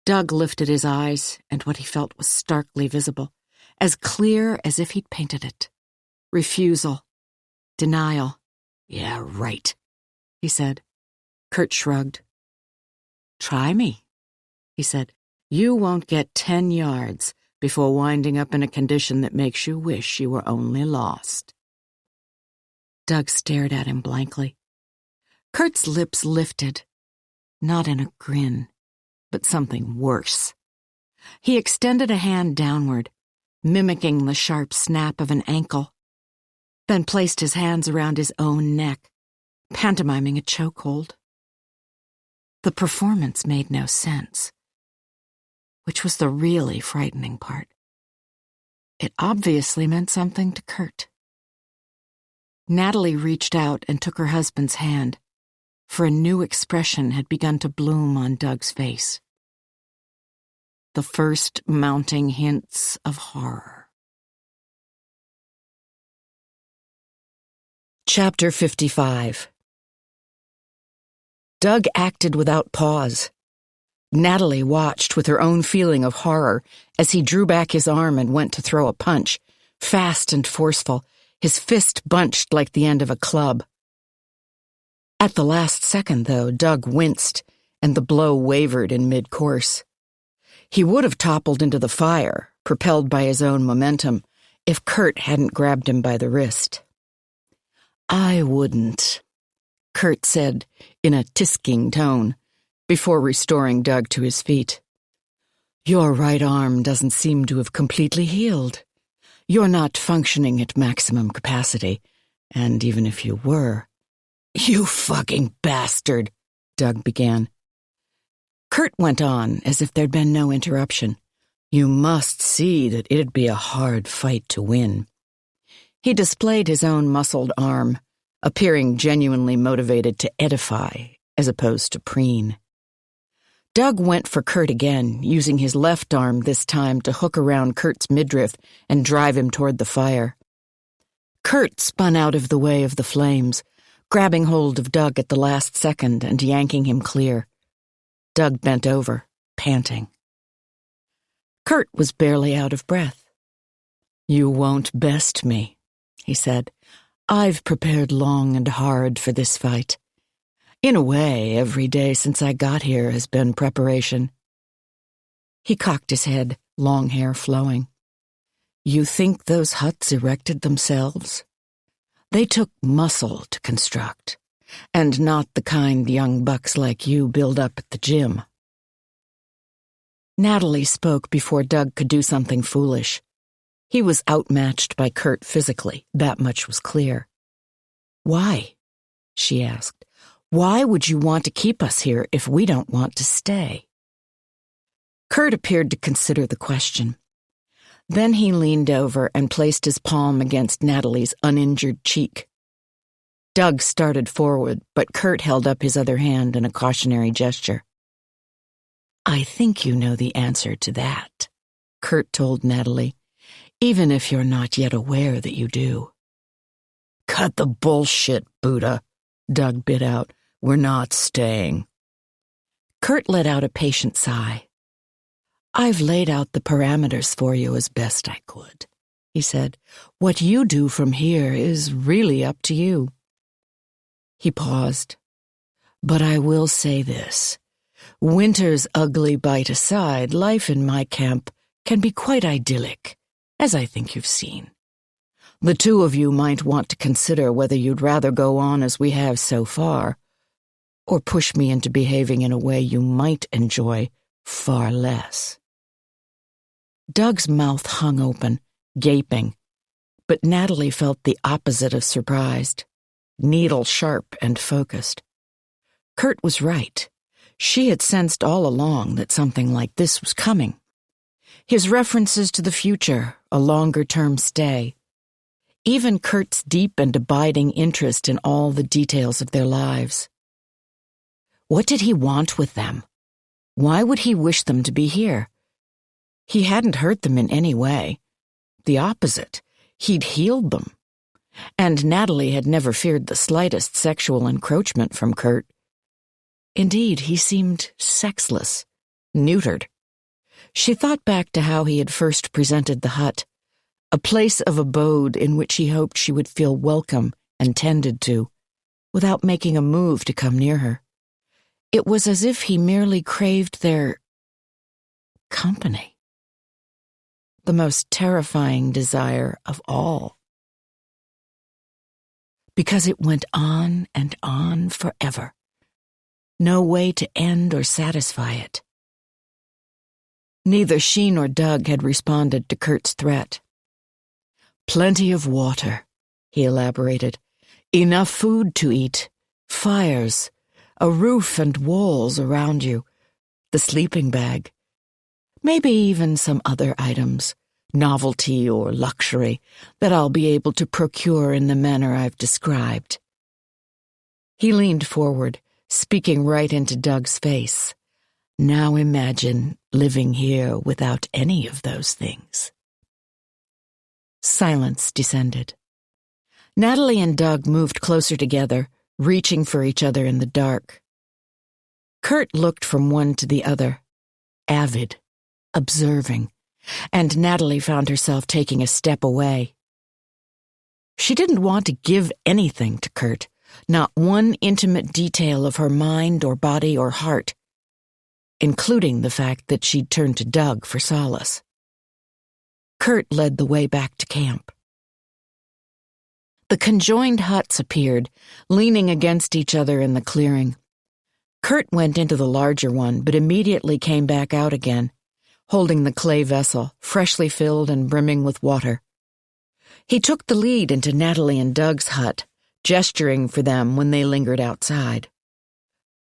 Doug lifted his eyes, and what he felt was starkly visible, as clear as if he'd painted it. Refusal. Denial. "Yeah, right," he said. Kurt shrugged. "Try me," he said. "You won't get 10 yards before winding up in a condition that makes you wish you were only lost." Doug stared at him blankly. Kurt's lips lifted, not in a grin, but something worse. He extended a hand downward, mimicking the sharp snap of an ankle, then placed his hands around his own neck, pantomiming a chokehold. The performance made no sense, which was the really frightening part. It obviously meant something to Kurt. Natalie reached out and took her husband's hand, for a new expression had begun to bloom on Doug's face. The first mounting hints of horror. Chapter 55. Doug acted without pause. Natalie watched with her own feeling of horror as he drew back his arm and went to throw a punch, fast and forceful, his fist bunched like the end of a club. At the last second, though, Doug winced, and the blow wavered in mid-course. He would have toppled into the fire, propelled by his own momentum, if Kurt hadn't grabbed him by the wrist. "I wouldn't," Kurt said in a tisking tone, before restoring Doug to his feet. "Your right arm doesn't seem to have completely healed. You're not functioning at maximum capacity, and even if you were—" "You fucking bastard," Doug began. Kurt went on as if there'd been no interruption. "You must see that it'd be a hard fight to win." He displayed his own muscled arm, appearing genuinely motivated to edify as opposed to preen. Doug went for Kurt again, using his left arm this time to hook around Kurt's midriff and drive him toward the fire. Kurt spun out of the way of the flames, grabbing hold of Doug at the last second and yanking him clear. Doug bent over, panting. Kurt was barely out of breath. "You won't best me," he said. "I've prepared long and hard for this fight. In a way, every day since I got here has been preparation. He cocked his head, long hair flowing. You think those huts erected themselves? They took muscle to construct, and not the kind young bucks like you build up at the gym. Natalie spoke before Doug could do something foolish. He was outmatched by Kurt physically, that much was clear. Why? She asked. Why would you want to keep us here if we don't want to stay? Kurt appeared to consider the question. Then he leaned over and placed his palm against Natalie's uninjured cheek. Doug started forward, but Kurt held up his other hand in a cautionary gesture. I think you know the answer to that, Kurt told Natalie, even if you're not yet aware that you do. Cut the bullshit, Buddha, Doug bit out. We're not staying. Kurt let out a patient sigh. I've laid out the parameters for you as best I could, he said. What you do from here is really up to you. He paused. But I will say this. Winter's ugly bite aside, life in my camp can be quite idyllic, as I think you've seen. The two of you might want to consider whether you'd rather go on as we have so far, or push me into behaving in a way you might enjoy far less. Doug's mouth hung open, gaping, but Natalie felt the opposite of surprised, needle-sharp and focused. Kurt was right. She had sensed all along that something like this was coming. His references to the future, a longer-term stay, even Kurt's deep and abiding interest in all the details of their lives. What did he want with them? Why would he wish them to be here? He hadn't hurt them in any way. The opposite. He'd healed them. And Natalie had never feared the slightest sexual encroachment from Kurt. Indeed, he seemed sexless, neutered. She thought back to how he had first presented the hut, a place of abode in which he hoped she would feel welcome and tended to, without making a move to come near her. It was as if he merely craved their company. The most terrifying desire of all. Because it went on and on forever. No way to end or satisfy it. Neither she nor Doug had responded to Kurt's threat. Plenty of water, he elaborated. Enough food to eat. Fires. A roof and walls around you. The sleeping bag. Maybe even some other items, novelty or luxury, that I'll be able to procure in the manner I've described. He leaned forward, speaking right into Doug's face. Now imagine living here without any of those things. Silence descended. Natalie and Doug moved closer together, reaching for each other in the dark. Kurt looked from one to the other, avid, observing, and Natalie found herself taking a step away. She didn't want to give anything to Kurt, not one intimate detail of her mind or body or heart, including the fact that she'd turned to Doug for solace. Kurt led the way back to camp. The conjoined huts appeared, leaning against each other in the clearing. Kurt went into the larger one, but immediately came back out again, holding the clay vessel, freshly filled and brimming with water. He took the lead into Natalie and Doug's hut, gesturing for them when they lingered outside.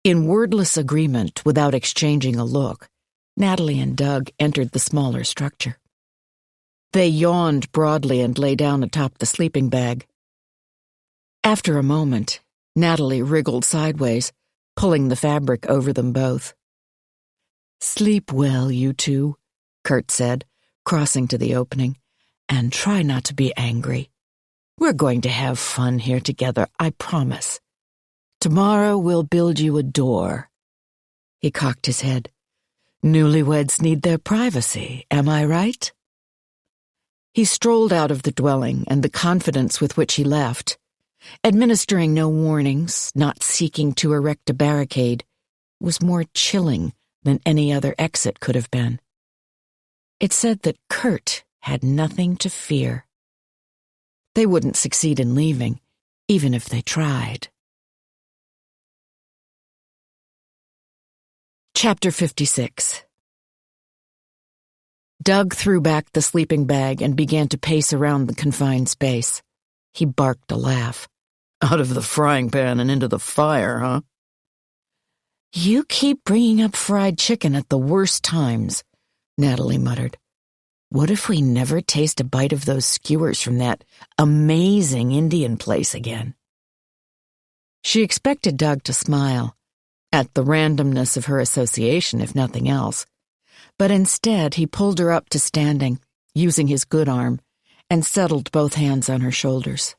In wordless agreement, without exchanging a look, Natalie and Doug entered the smaller structure. They yawned broadly and lay down atop the sleeping bag. After a moment, Natalie wriggled sideways, pulling the fabric over them both. Sleep well, you two, Kurt said, crossing to the opening, and try not to be angry. We're going to have fun here together, I promise. Tomorrow we'll build you a door. He cocked his head. Newlyweds need their privacy, am I right? He strolled out of the dwelling, and the confidence with which he left, Administering no warnings, not seeking to erect a barricade, was more chilling than any other exit could have been. It said that Kurt had nothing to fear. They wouldn't succeed in leaving, even if they tried. Chapter 56. Doug threw back the sleeping bag and began to pace around the confined space. He barked a laugh. Out of the frying pan and into the fire, huh? You keep bringing up fried chicken at the worst times, Natalie muttered. What if we never taste a bite of those skewers from that amazing Indian place again? She expected Doug to smile, at the randomness of her association, if nothing else. But instead, he pulled her up to standing, using his good arm, and settled both hands on her shoulders.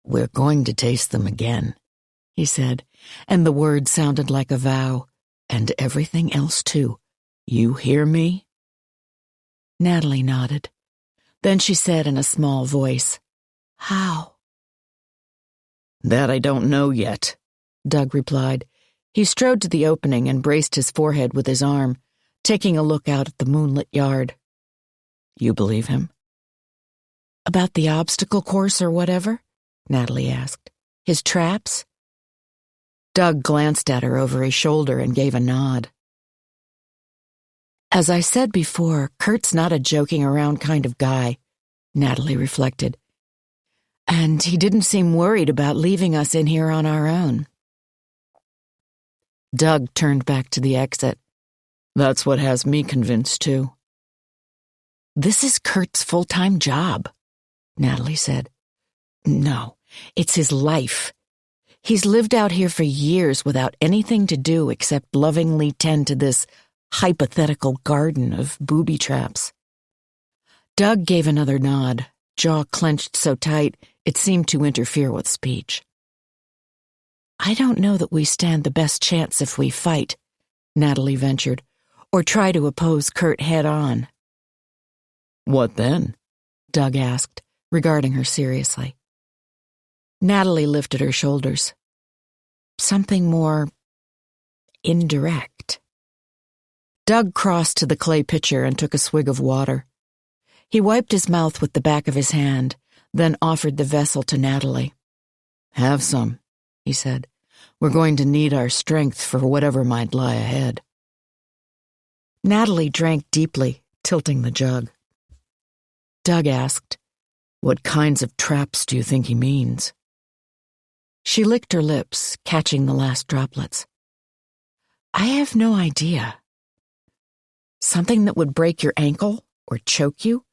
We're going to taste them again, he said, and the word sounded like a vow, and everything else too. You hear me? Natalie nodded. Then she said in a small voice, How? That I don't know yet, Doug replied. He strode to the opening and braced his forehead with his arm, taking a look out at the moonlit yard. You believe him? About the obstacle course or whatever? Natalie asked. His traps? Doug glanced at her over his shoulder and gave a nod. As I said before, Kurt's not a joking-around kind of guy, Natalie reflected. And he didn't seem worried about leaving us in here on our own. Doug turned back to the exit. That's what has me convinced, too. This is Kurt's full-time job, Natalie said. No, it's his life. He's lived out here for years without anything to do except lovingly tend to this hypothetical garden of booby traps. Doug gave another nod, jaw clenched so tight it seemed to interfere with speech. I don't know that we stand the best chance if we fight, Natalie ventured, or try to oppose Kurt head-on. What then? Doug asked, regarding her seriously. Natalie lifted her shoulders. Something more indirect. Doug crossed to the clay pitcher and took a swig of water. He wiped his mouth with the back of his hand, then offered the vessel to Natalie. Have some, he said. We're going to need our strength for whatever might lie ahead. Natalie drank deeply, tilting the jug. Doug asked, What kinds of traps do you think he means? She licked her lips, catching the last droplets. I have no idea. Something that would break your ankle or choke you?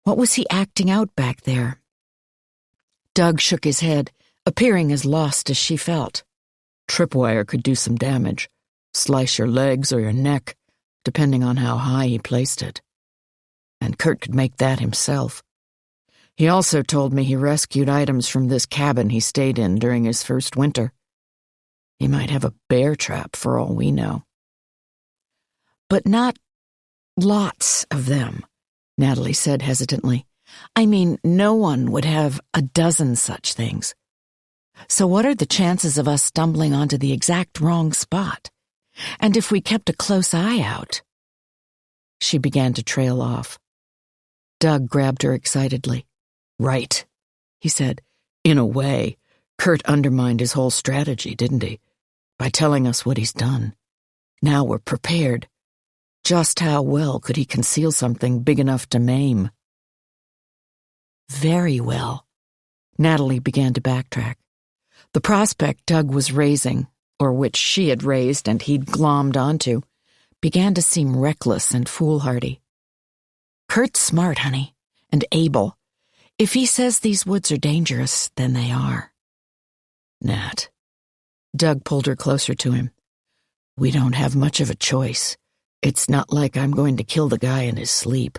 What was he acting out back there? Doug shook his head, appearing as lost as she felt. Tripwire could do some damage, slice your legs or your neck, depending on how high he placed it. And Kurt could make that himself. He also told me he rescued items from this cabin he stayed in during his first winter. He might have a bear trap for all we know. But not lots of them, Natalie said hesitantly. I mean, no one would have a dozen such things. So what are the chances of us stumbling onto the exact wrong spot? And if we kept a close eye out? She began to trail off. Doug grabbed her excitedly. Right, he said. In a way, Kurt undermined his whole strategy, didn't he? By telling us what he's done. Now we're prepared. Just how well could he conceal something big enough to maim? Very well. Natalie began to backtrack. The prospect Doug was raising, or which she had raised and he'd glommed onto, began to seem reckless and foolhardy. Kurt's smart, honey, and able. If he says these woods are dangerous, then they are. Nat. Doug pulled her closer to him. We don't have much of a choice. It's not like I'm going to kill the guy in his sleep.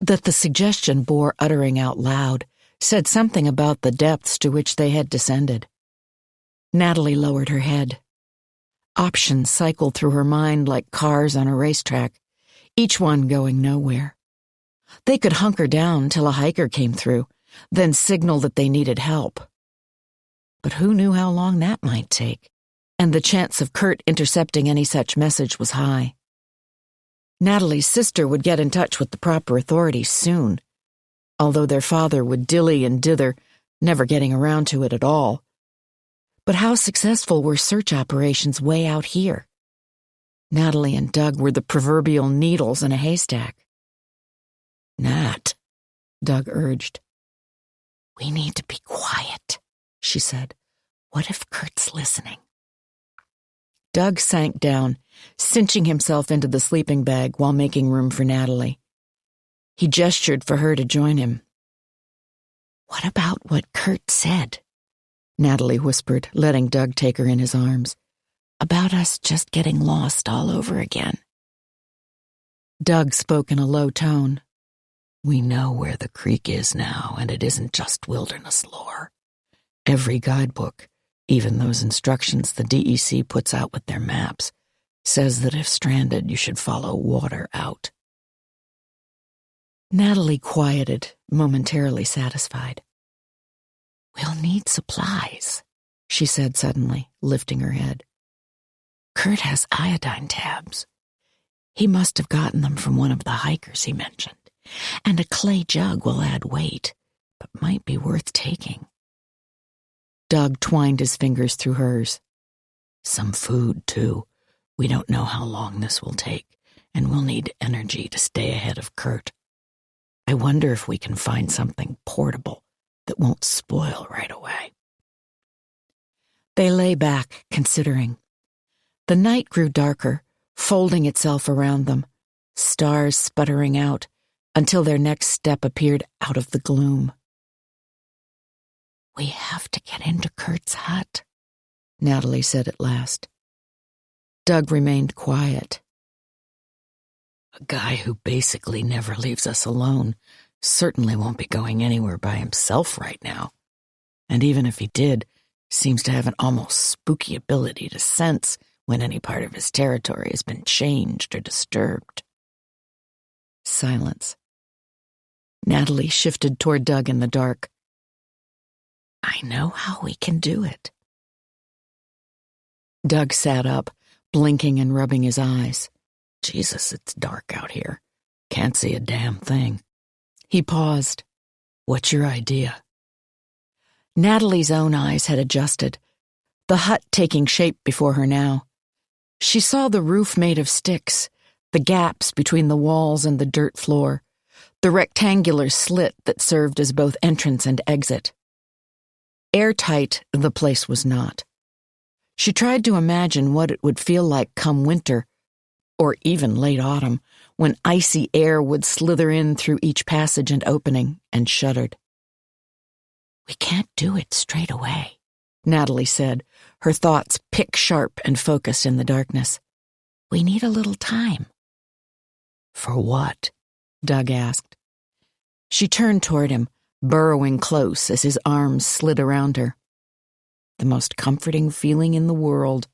That the suggestion bore uttering out loud said something about the depths to which they had descended. Natalie lowered her head. Options cycled through her mind like cars on a racetrack, each one going nowhere. They could hunker down till a hiker came through, then signal that they needed help. But who knew how long that might take? And the chance of Kurt intercepting any such message was high. Natalie's sister would get in touch with the proper authorities soon, although their father would dilly and dither, never getting around to it at all. But how successful were search operations way out here? Natalie and Doug were the proverbial needles in a haystack. "Nat," Doug urged. "We need to be quiet," she said. "What if Kurt's listening?" Doug sank down, cinching himself into the sleeping bag while making room for Natalie. He gestured for her to join him. "What about what Kurt said?" Natalie whispered, letting Doug take her in his arms. "About us just getting lost all over again." Doug spoke in a low tone. "We know where the creek is now, and it isn't just wilderness lore. Every guidebook, even those instructions the DEC puts out with their maps, says that if stranded, you should follow water out." Natalie quieted, momentarily satisfied. "We'll need supplies," she said suddenly, lifting her head. "Kurt has iodine tabs. He must have gotten them from one of the hikers he mentioned. And a clay jug will add weight, but might be worth taking." Doug twined his fingers through hers. "Some food, too. We don't know how long this will take, and we'll need energy to stay ahead of Kurt. I wonder if we can find something portable that won't spoil right away." They lay back, considering. The night grew darker, folding itself around them, stars sputtering out, until their next step appeared out of the gloom. "We have to get into Kurt's hut," Natalie said at last. Doug remained quiet. "A guy who basically never leaves us alone certainly won't be going anywhere by himself right now. And even if he did, seems to have an almost spooky ability to sense when any part of his territory has been changed or disturbed." Silence. Natalie shifted toward Doug in the dark. "I know how we can do it." Doug sat up, blinking and rubbing his eyes. "Jesus, it's dark out here. Can't see a damn thing." He paused. "What's your idea?" Natalie's own eyes had adjusted, the hut taking shape before her now. She saw the roof made of sticks, the gaps between the walls and the dirt floor, the rectangular slit that served as both entrance and exit. Airtight, the place was not. She tried to imagine what it would feel like come winter, or even late autumn, when icy air would slither in through each passage and opening, and shuddered. "We can't do it straight away," Natalie said, her thoughts pick-sharp and focused in the darkness. "We need a little time." "For what?" Doug asked. She turned toward him, burrowing close as his arms slid around her. The most comforting feeling in the world.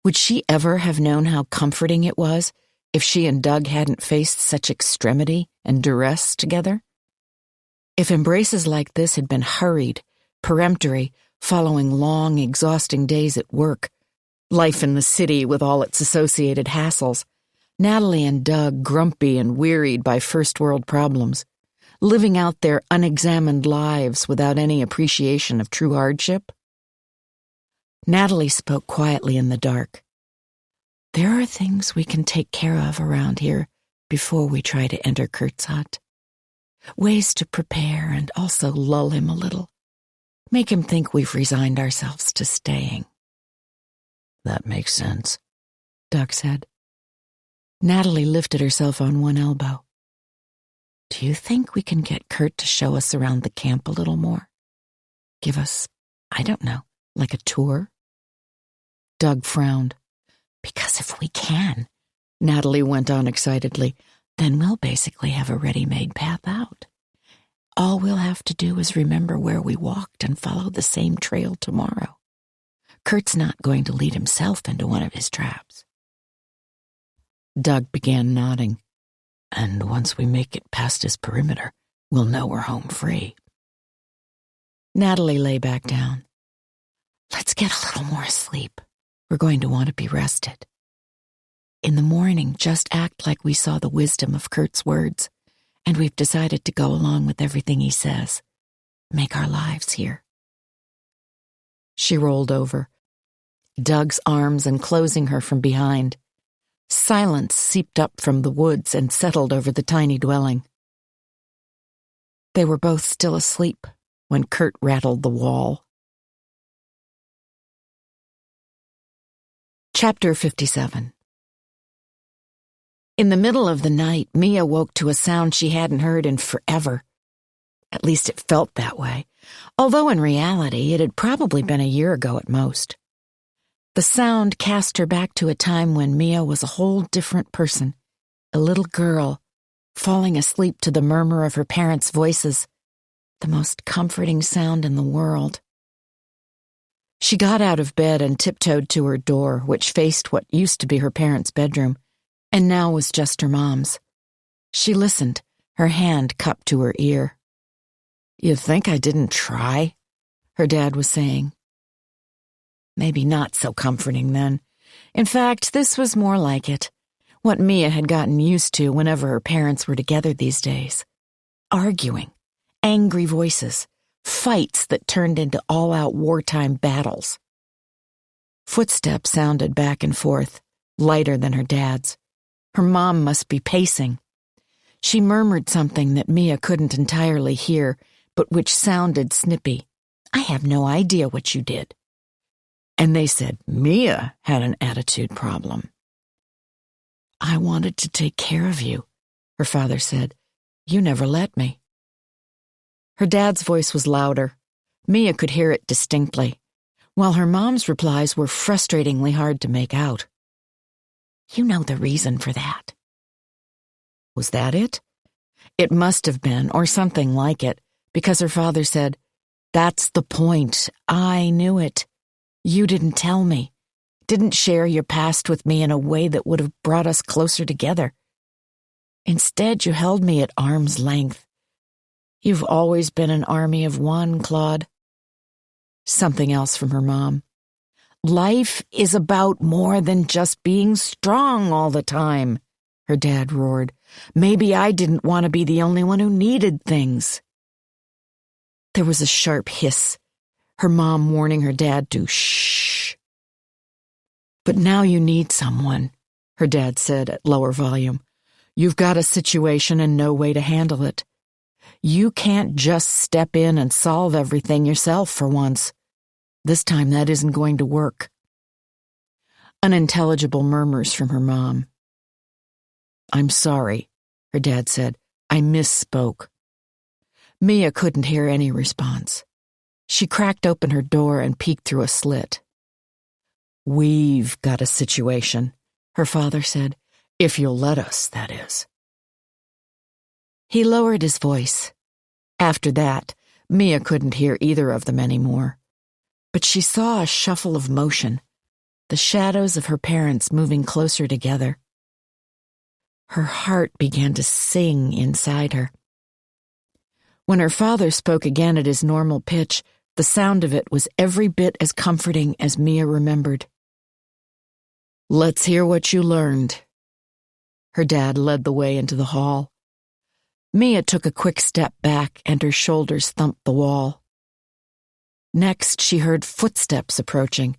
Would she ever have known how comforting it was if she and Doug hadn't faced such extremity and duress together? If embraces like this had been hurried, peremptory, following long, exhausting days at work, life in the city with all its associated hassles, Natalie and Doug grumpy and wearied by first-world problems, living out their unexamined lives without any appreciation of true hardship? Natalie spoke quietly in the dark. "There are things we can take care of around here before we try to enter Kurt's hut. Ways to prepare and also lull him a little. Make him think we've resigned ourselves to staying." "That makes sense," Doug said. Natalie lifted herself on one elbow. "Do you think we can get Kurt to show us around the camp a little more? Give us, I don't know, like a tour?" Doug frowned. "Because if we can," Natalie went on excitedly, "then we'll basically have a ready-made path out. All we'll have to do is remember where we walked and follow the same trail tomorrow. Kurt's not going to lead himself into one of his traps." Doug began nodding. "And once we make it past his perimeter, We'll know we're home free. Natalie lay back down. Let's get a little more sleep. We're going to want to be rested. In the morning, just act like we saw the wisdom of Kurt's words, and we've decided to go along with everything he says. Make our lives here. She rolled over, Doug's arms enclosing her from behind. Silence seeped up from the woods and settled over the tiny dwelling. They were both still asleep when Kurt rattled the wall. Chapter 57. In the middle of the night, Mia woke to a sound she hadn't heard in forever. At least it felt that way, although in reality it had probably been a year ago at most. The sound cast her back to a time when Mia was a whole different person, a little girl, falling asleep to the murmur of her parents' voices, the most comforting sound in the world. She got out of bed and tiptoed to her door, which faced what used to be her parents' bedroom, and now was just her mom's. She listened, her hand cupped to her ear. "You think I didn't try?" her dad was saying. Maybe not so comforting then. In fact, this was more like it, what Mia had gotten used to whenever her parents were together these days. Arguing, angry voices, fights that turned into all-out wartime battles. Footsteps sounded back and forth, lighter than her dad's. Her mom must be pacing. She murmured something that Mia couldn't entirely hear, but which sounded snippy. "I have no idea what you did." And they said Mia had an attitude problem. "I wanted to take care of you," her father said. "You never let me." Her dad's voice was louder. Mia could hear it distinctly, while her mom's replies were frustratingly hard to make out. "You know the reason for that." Was that it? It must have been, or something like it, because her father said, "That's the point. I knew it. You didn't tell me, didn't share your past with me in a way that would have brought us closer together. Instead, you held me at arm's length. You've always been an army of one, Claude." Something else from her mom. "Life is about more than just being strong all the time," her dad roared. "Maybe I didn't want to be the only one who needed things." There was a sharp hiss, her mom warning her dad to shh. "But now you need someone," her dad said at lower volume. "You've got a situation and no way to handle it. You can't just step in and solve everything yourself for once. This time that isn't going to work." Unintelligible murmurs from her mom. "I'm sorry," her dad said. "I misspoke." Mia couldn't hear any response. She cracked open her door and peeked through a slit. "We've got a situation," her father said. "If you'll let us, that is." He lowered his voice. After that, Mia couldn't hear either of them anymore. But she saw a shuffle of motion, the shadows of her parents moving closer together. Her heart began to sing inside her. When her father spoke again at his normal pitch, the sound of it was every bit as comforting as Mia remembered. "Let's hear what you learned." Her dad led the way into the hall. Mia took a quick step back and her shoulders thumped the wall. Next, she heard footsteps approaching.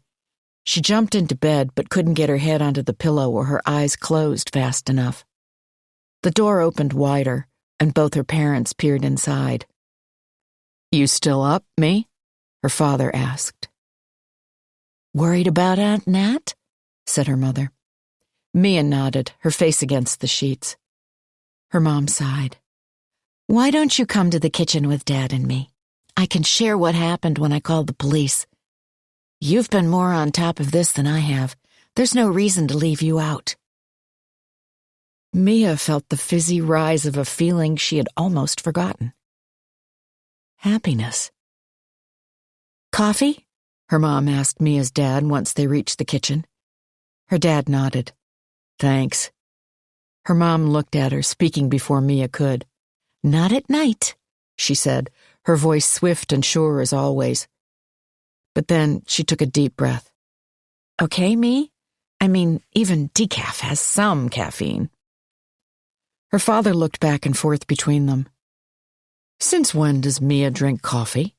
She jumped into bed but couldn't get her head onto the pillow or her eyes closed fast enough. The door opened wider, and both her parents peered inside. "You still up, me?" her father asked. "Worried about Aunt Nat?" said her mother. Mia nodded, her face against the sheets. Her mom sighed. "Why don't you come to the kitchen with Dad and me? I can share what happened when I called the police. You've been more on top of this than I have. There's no reason to leave you out." Mia felt the fizzy rise of a feeling she had almost forgotten. Happiness. "Coffee?" her mom asked Mia's dad once they reached the kitchen. Her dad nodded. "Thanks." Her mom looked at her, speaking before Mia could. "Not at night." she said, her voice swift and sure as always. But then she took a deep breath. Okay, me? I mean, even decaf has some caffeine. Her father looked back and forth between them. Since when does Mia drink coffee?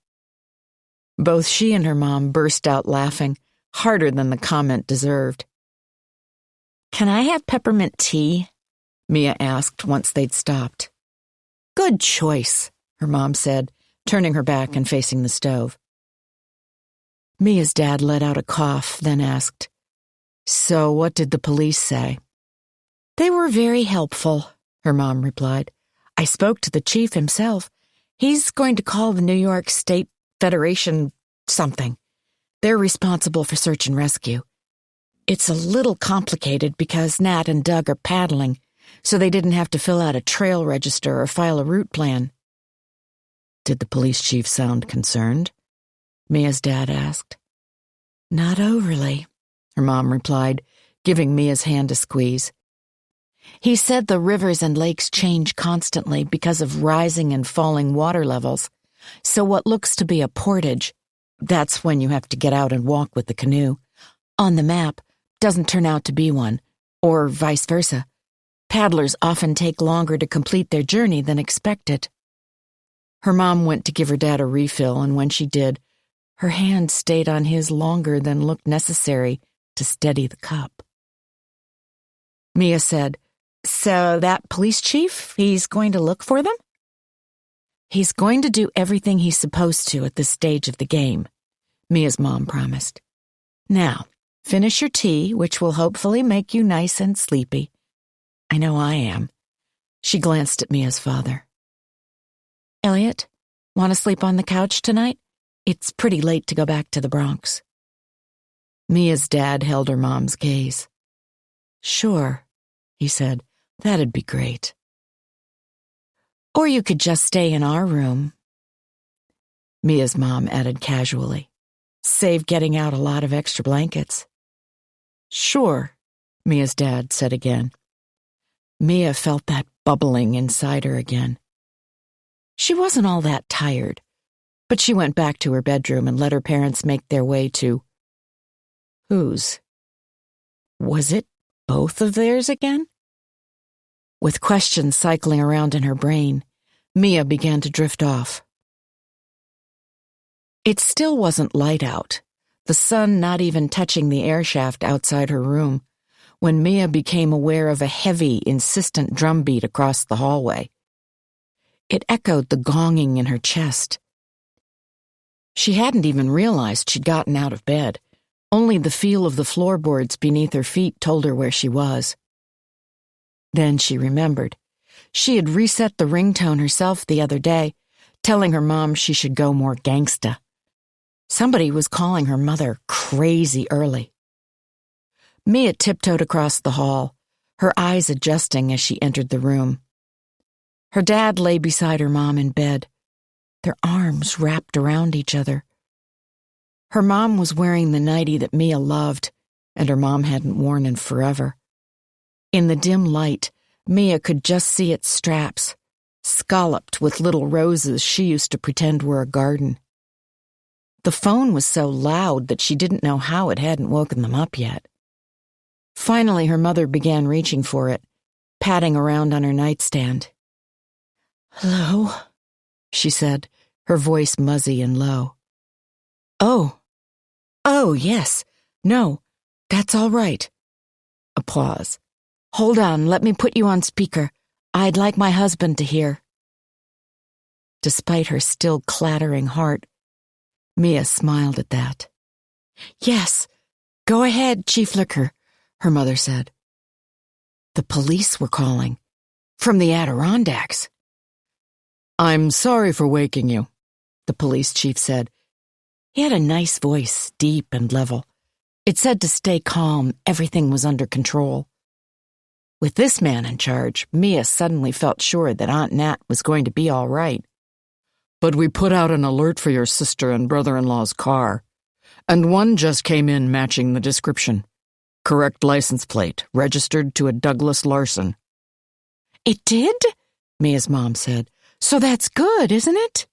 Both she and her mom burst out laughing, harder than the comment deserved. Can I have peppermint tea? Mia asked once they'd stopped. Good choice, her mom said, turning her back and facing the stove. Mia's dad let out a cough, then asked, So what did the police say? They were very helpful, her mom replied. I spoke to the chief himself. He's going to call the New York State Federation something. They're responsible for search and rescue. It's a little complicated because Nat and Doug are paddling, so they didn't have to fill out a trail register or file a route plan. Did the police chief sound concerned? Mia's dad asked. Not overly, her mom replied, giving Mia's hand a squeeze. He said the rivers and lakes change constantly because of rising and falling water levels, so what looks to be a portage, that's when you have to get out and walk with the canoe, on the map doesn't turn out to be one, or vice versa. Paddlers often take longer to complete their journey than expected. Her mom went to give her dad a refill, and when she did, her hand stayed on his longer than looked necessary to steady the cup. Mia said, So that police chief, he's going to look for them? He's going to do everything he's supposed to at this stage of the game, Mia's mom promised. Now, finish your tea, which will hopefully make you nice and sleepy. I know I am. She glanced at Mia's father. Elliot, want to sleep on the couch tonight? It's pretty late to go back to the Bronx. Mia's dad held her mom's gaze. Sure, he said. That'd be great. Or you could just stay in our room, Mia's mom added casually. Save getting out a lot of extra blankets. Sure, Mia's dad said again. Mia felt that bubbling inside her again. She wasn't all that tired, but she went back to her bedroom and let her parents make their way to... Whose? Was it both of theirs again? With questions cycling around in her brain, Mia began to drift off. It still wasn't light out, the sun not even touching the air shaft outside her room, when Mia became aware of a heavy, insistent drumbeat across the hallway. It echoed the gonging in her chest. She hadn't even realized she'd gotten out of bed. Only the feel of the floorboards beneath her feet told her where she was. Then she remembered. She had reset the ringtone herself the other day, telling her mom she should go more gangsta. Somebody was calling her mother crazy early. Mia tiptoed across the hall, her eyes adjusting as she entered the room. Her dad lay beside her mom in bed, their arms wrapped around each other. Her mom was wearing the nightie that Mia loved, and her mom hadn't worn in forever. In the dim light, Mia could just see its straps, scalloped with little roses she used to pretend were a garden. The phone was so loud that she didn't know how it hadn't woken them up yet. Finally, her mother began reaching for it, patting around on her nightstand. "Hello," she said, her voice muzzy and low. Oh, yes. No, that's all right." A pause. "Hold on, let me put you on speaker. I'd like my husband to hear." Despite her still clattering heart, Mia smiled at that. "Yes, go ahead, Chief Licker," her mother said. The police were calling. From the Adirondacks. "I'm sorry for waking you," the police chief said. He had a nice voice, deep and level. It said to stay calm, everything was under control. With this man in charge, Mia suddenly felt sure that Aunt Nat was going to be all right. "But we put out an alert for your sister and brother-in-law's car, and one just came in matching the description. Correct license plate, registered to a Douglas Larson." "It did?" Mia's mom said. So that's good, isn't it?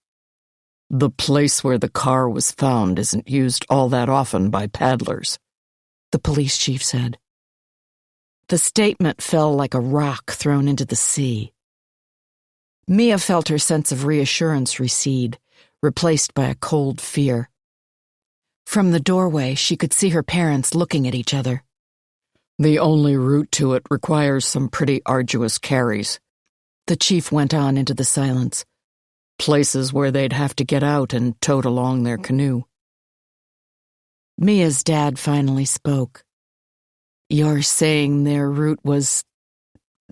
The place where the car was found isn't used all that often by paddlers, the police chief said. The statement fell like a rock thrown into the sea. Mia felt her sense of reassurance recede, replaced by a cold fear. From the doorway, she could see her parents looking at each other. The only route to it requires some pretty arduous carries, the chief went on into the silence. Places where they'd have to get out and tote along their canoe. Mia's dad finally spoke. You're saying their route was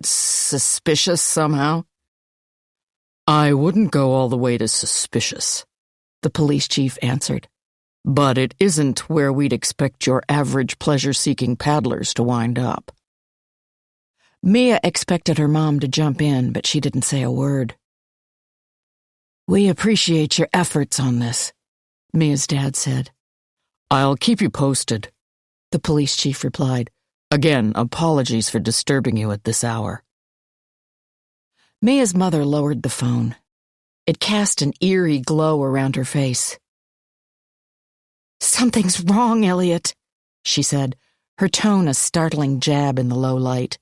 suspicious somehow? I wouldn't go all the way to suspicious, the police chief answered. But it isn't where we'd expect your average pleasure-seeking paddlers to wind up. Mia expected her mom to jump in, but she didn't say a word. We appreciate your efforts on this, Mia's dad said. I'll keep you posted, the police chief replied. Again, apologies for disturbing you at this hour. Mia's mother lowered the phone. It cast an eerie glow around her face. Something's wrong, Elliot, she said, her tone a startling jab in the low light.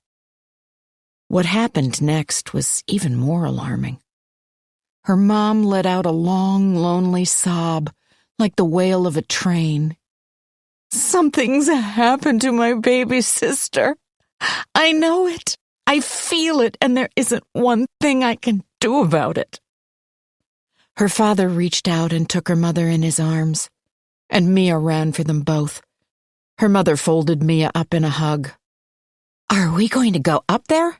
What happened next was even more alarming. Her mom let out a long, lonely sob, like the wail of a train. Something's happened to my baby sister. I know it. I feel it, and there isn't one thing I can do about it. Her father reached out and took her mother in his arms, and Mia ran for them both. Her mother folded Mia up in a hug. Are we going to go up there?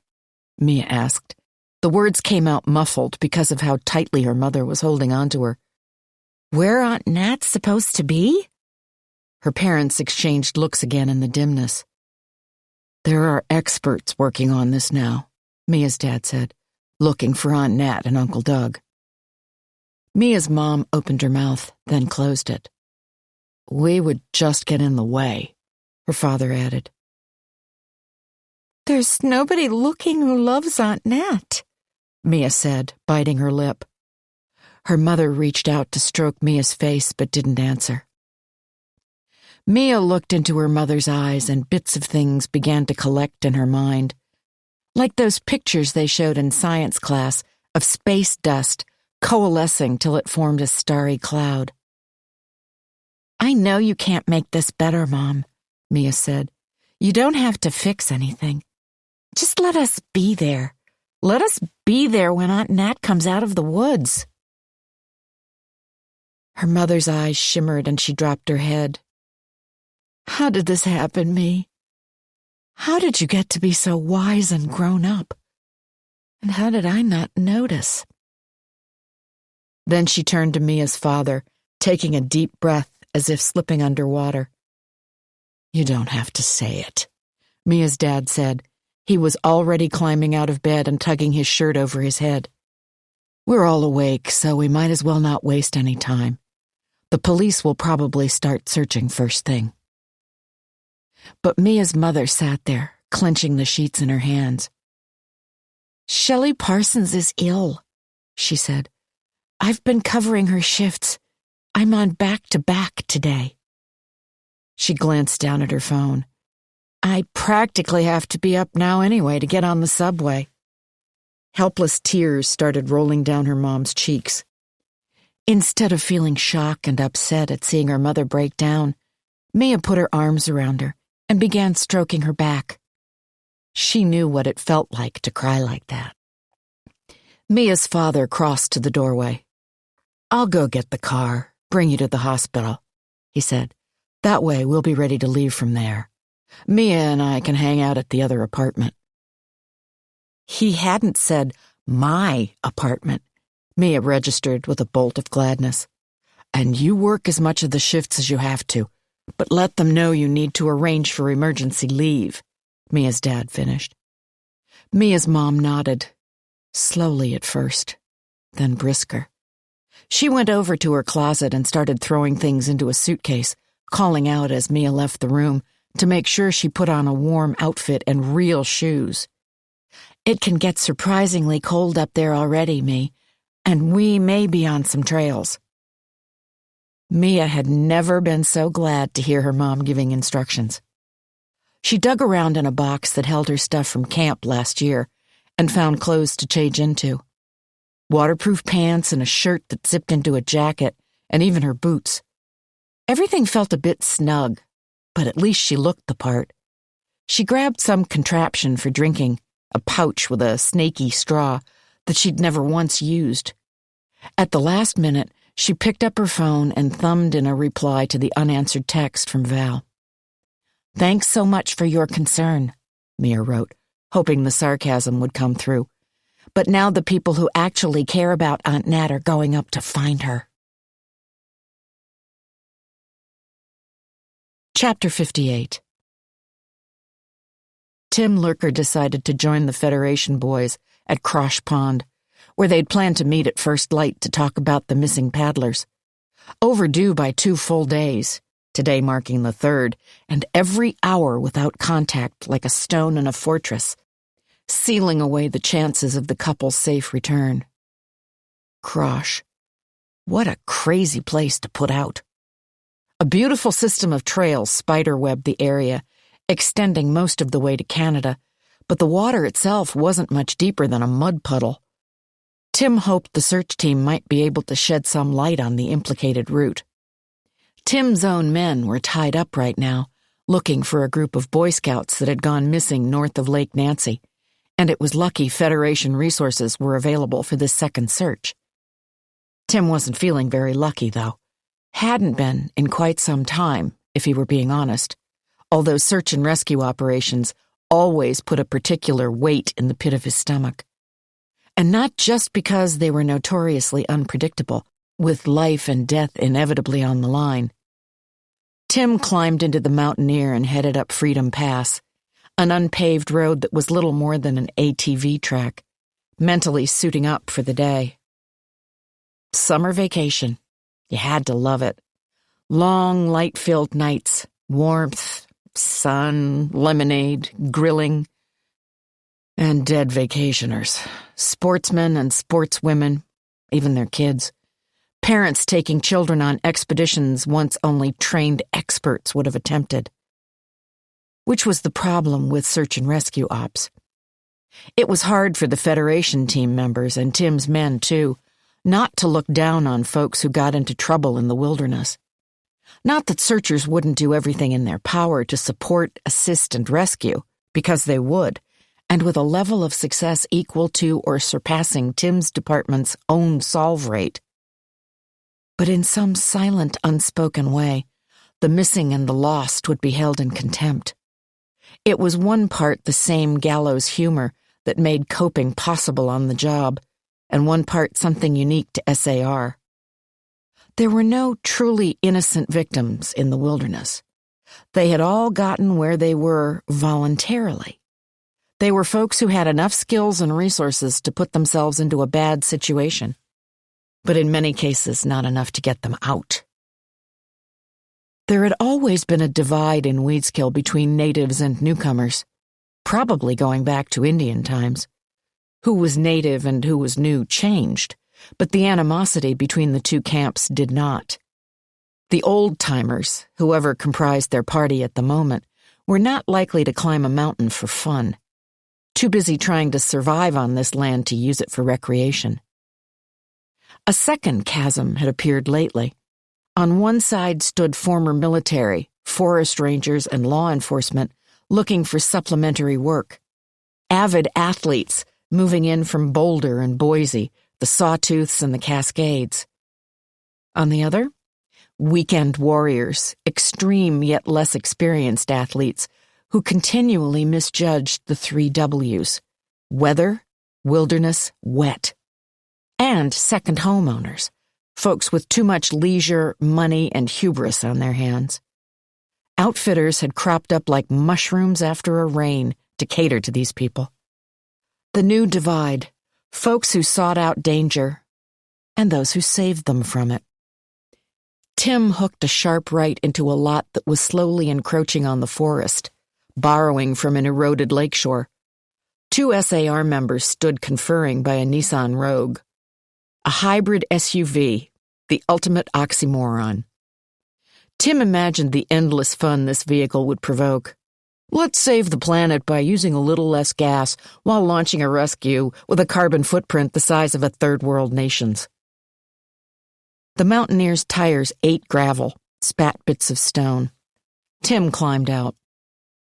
Mia asked. The words came out muffled because of how tightly her mother was holding on to her. Where Aunt Nat's supposed to be? Her parents exchanged looks again in the dimness. There are experts working on this now, Mia's dad said, looking for Aunt Nat and Uncle Doug. Mia's mom opened her mouth, then closed it. We would just get in the way, her father added. There's nobody looking who loves Aunt Nat, Mia said, biting her lip. Her mother reached out to stroke Mia's face but didn't answer. Mia looked into her mother's eyes and bits of things began to collect in her mind, like those pictures they showed in science class of space dust coalescing till it formed a starry cloud. I know you can't make this better, Mom, Mia said. You don't have to fix anything. Just let us be there. Let us be there when Aunt Nat comes out of the woods. Her mother's eyes shimmered and she dropped her head. How did this happen, Mee? How did you get to be so wise and grown up? And how did I not notice? Then she turned to Mia's father, taking a deep breath as if slipping underwater. You don't have to say it, Mia's dad said. He was already climbing out of bed and tugging his shirt over his head. We're all awake, so we might as well not waste any time. The police will probably start searching first thing. But Mia's mother sat there, clenching the sheets in her hands. Shelley Parsons is ill, she said. I've been covering her shifts. I'm on back-to-back today. She glanced down at her phone. I practically have to be up now anyway to get on the subway. Helpless tears started rolling down her mom's cheeks. Instead of feeling shock and upset at seeing her mother break down, Mia put her arms around her and began stroking her back. She knew what it felt like to cry like that. Mia's father crossed to the doorway. I'll go get the car, bring you to the hospital, he said. That way we'll be ready to leave from there. Mia and I can hang out at the other apartment. He hadn't said my apartment, Mia registered with a bolt of gladness. And you work as much of the shifts as you have to, but let them know you need to arrange for emergency leave, Mia's dad finished. Mia's mom nodded, slowly at first, then brisker. She went over to her closet and started throwing things into a suitcase, calling out as Mia left the room to make sure she put on a warm outfit and real shoes. It can get surprisingly cold up there already, Mee. and we may be on some trails." Mia had never been so glad to hear her mom giving instructions. She dug around in a box that held her stuff from camp last year and found clothes to change into. Waterproof pants and a shirt that zipped into a jacket, and even her boots. Everything felt a bit snug, but at least she looked the part. She grabbed some contraption for drinking, a pouch with a snaky straw that she'd never once used. At the last minute, she picked up her phone and thumbed in a reply to the unanswered text from Val. "Thanks so much for your concern," Mia wrote, hoping the sarcasm would come through. "But now the people who actually care about Aunt Nat are going up to find her." Chapter 58. Tim Lurker decided to join the Federation boys at Crosh Pond, where they'd planned to meet at first light to talk about the missing paddlers. Overdue by 2 full days, today marking the 3rd, and every hour without contact like a stone in a fortress, sealing away the chances of the couple's safe return. Crosh. What a crazy place to put out. A beautiful system of trails spiderwebbed the area, extending most of the way to Canada, but the water itself wasn't much deeper than a mud puddle. Tim hoped the search team might be able to shed some light on the implicated route. Tim's own men were tied up right now, looking for a group of Boy Scouts that had gone missing north of Lake Nancy, and it was lucky Federation resources were available for this second search. Tim wasn't feeling very lucky, though. Hadn't been in quite some time, if he were being honest, although search and rescue operations always put a particular weight in the pit of his stomach. And not just because they were notoriously unpredictable, with life and death inevitably on the line. Tim climbed into the Mountaineer and headed up Freedom Pass, an unpaved road that was little more than an ATV track, mentally suiting up for the day. Summer vacation. You had to love it. Long, light-filled nights, warmth, sun, lemonade, grilling, and dead vacationers, sportsmen and sportswomen, even their kids, parents taking children on expeditions once only trained experts would have attempted. Which was the problem with search and rescue ops. It was hard for the Federation team members and Tim's men, too, not to look down on folks who got into trouble in the wilderness. Not that searchers wouldn't do everything in their power to support, assist, and rescue, because they would, and with a level of success equal to or surpassing Tim's department's own solve rate. But in some silent, unspoken way, the missing and the lost would be held in contempt. It was one part the same gallows humor that made coping possible on the job, and one part something unique to SAR. There were no truly innocent victims in the wilderness. They had all gotten where they were voluntarily. They were folks who had enough skills and resources to put themselves into a bad situation, but in many cases not enough to get them out. There had always been a divide in Weedskill between natives and newcomers, probably going back to Indian times. Who was native and who was new changed, but the animosity between the two camps did not. The old-timers, whoever comprised their party at the moment, were not likely to climb a mountain for fun, too busy trying to survive on this land to use it for recreation. A second chasm had appeared lately. On one side stood former military, forest rangers, and law enforcement looking for supplementary work. Avid athletes moving in from Boulder and Boise, the Sawtooths and the Cascades. On the other, weekend warriors, extreme yet less experienced athletes who continually misjudged the 3 W's: weather, wilderness, wet. And second homeowners, folks with too much leisure, money, and hubris on their hands. Outfitters had cropped up like mushrooms after a rain to cater to these people. The new divide, folks who sought out danger, and those who saved them from it. Tim hooked a sharp right into a lot that was slowly encroaching on the forest, borrowing from an eroded lakeshore. 2 SAR members stood conferring by a Nissan Rogue. A hybrid SUV, the ultimate oxymoron. Tim imagined the endless fun this vehicle would provoke. Let's save the planet by using a little less gas while launching a rescue with a carbon footprint the size of a third-world nation's. The mountaineer's tires ate gravel, spat bits of stone. Tim climbed out.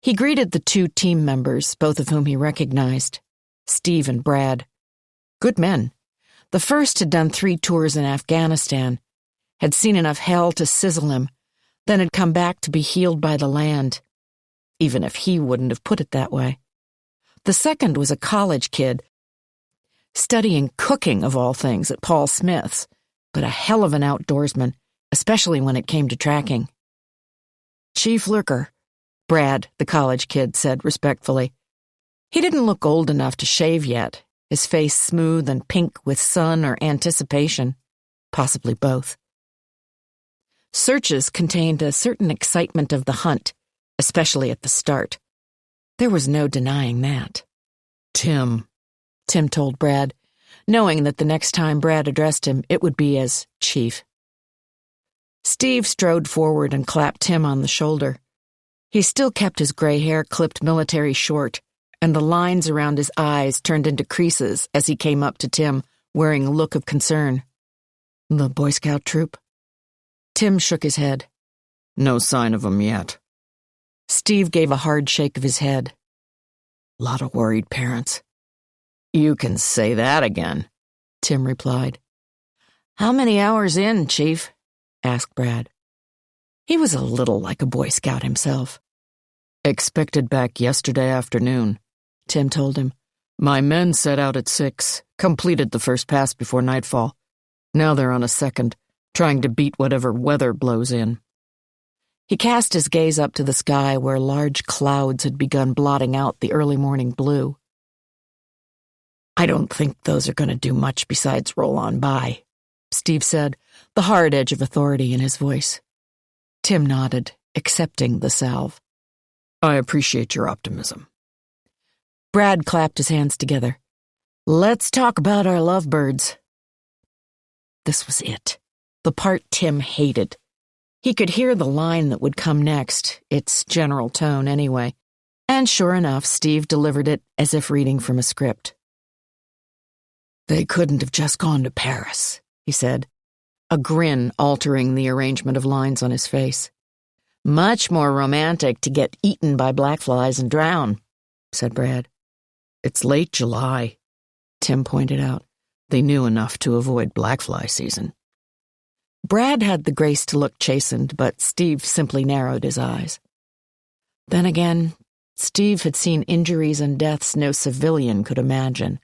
He greeted the two team members, both of whom he recognized, Steve and Brad. Good men. The first had done 3 tours in Afghanistan, had seen enough hell to sizzle him, then had come back to be healed by the land, even if he wouldn't have put it that way. The second was a college kid, studying cooking of all things at Paul Smith's, but a hell of an outdoorsman, especially when it came to tracking. Chief Lurker, Brad, the college kid, said respectfully. He didn't look old enough to shave yet, his face smooth and pink with sun or anticipation, possibly both. Searches contained a certain excitement of the hunt, especially at the start. There was no denying that. Tim told Brad, knowing that the next time Brad addressed him, it would be as Chief. Steve strode forward and clapped Tim on the shoulder. He still kept his gray hair clipped military short, and the lines around his eyes turned into creases as he came up to Tim, wearing a look of concern. The Boy Scout troop? Tim shook his head. No sign of 'em yet. Steve gave a hard shake of his head. Lot of worried parents. You can say that again, Tim replied. How many hours in, Chief? Asked Brad. He was a little like a Boy Scout himself. Expected back yesterday afternoon, Tim told him. My men set out at 6, completed the first pass before nightfall. Now they're on a second, trying to beat whatever weather blows in. He cast his gaze up to the sky where large clouds had begun blotting out the early morning blue. I don't think those are going to do much besides roll on by, Steve said, the hard edge of authority in his voice. Tim nodded, accepting the salve. I appreciate your optimism. Brad clapped his hands together. Let's talk about our lovebirds. This was it, the part Tim hated. He could hear the line that would come next, its general tone anyway, and sure enough, Steve delivered it as if reading from a script. They couldn't have just gone to Paris, he said, a grin altering the arrangement of lines on his face. Much more romantic to get eaten by blackflies and drown, said Brad. It's late July, Tim pointed out. They knew enough to avoid blackfly season. Brad had the grace to look chastened, but Steve simply narrowed his eyes. Then again, Steve had seen injuries and deaths no civilian could imagine.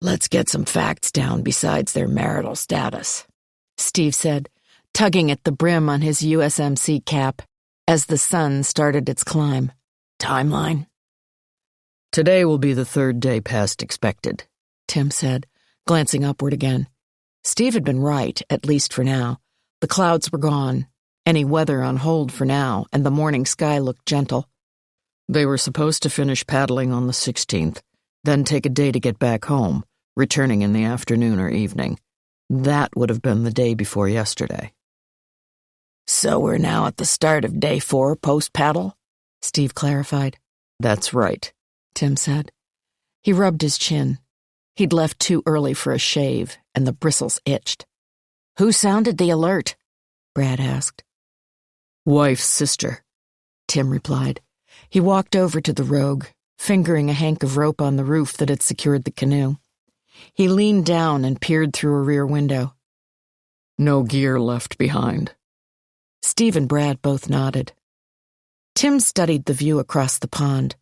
Let's get some facts down besides their marital status, Steve said, tugging at the brim on his USMC cap as the sun started its climb. Timeline? Today will be the 3rd day past expected, Tim said, glancing upward again. Steve had been right, at least for now. The clouds were gone, any weather on hold for now, and the morning sky looked gentle. They were supposed to finish paddling on the 16th, then take a day to get back home, returning in the afternoon or evening. That would have been the day before yesterday. So we're now at the start of day 4 post-paddle? Steve clarified. That's right, Tim said. He rubbed his chin. He'd left too early for a shave, and the bristles itched. Who sounded the alert? Brad asked. Wife's sister, Tim replied. He walked over to the Rogue, fingering a hank of rope on the roof that had secured the canoe. He leaned down and peered through a rear window. No gear left behind. Steve and Brad both nodded. Tim studied the view across the pond.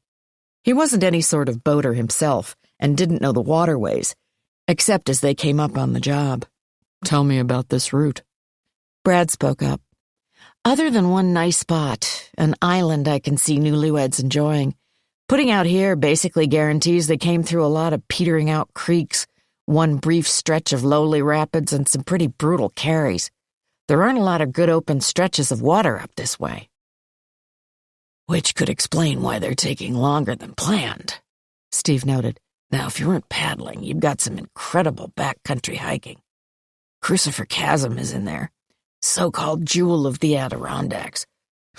He wasn't any sort of boater himself and didn't know the waterways, except as they came up on the job. Tell me about this route. Brad spoke up. Other than one nice spot, an island I can see newlyweds enjoying, putting out here basically guarantees they came through a lot of petering out creeks, one brief stretch of lowly rapids, and some pretty brutal carries. There aren't a lot of good open stretches of water up this way. Which could explain why they're taking longer than planned, Steve noted. Now, if you weren't paddling, you've got some incredible backcountry hiking. Crucifer Chasm is in there, so-called Jewel of the Adirondacks,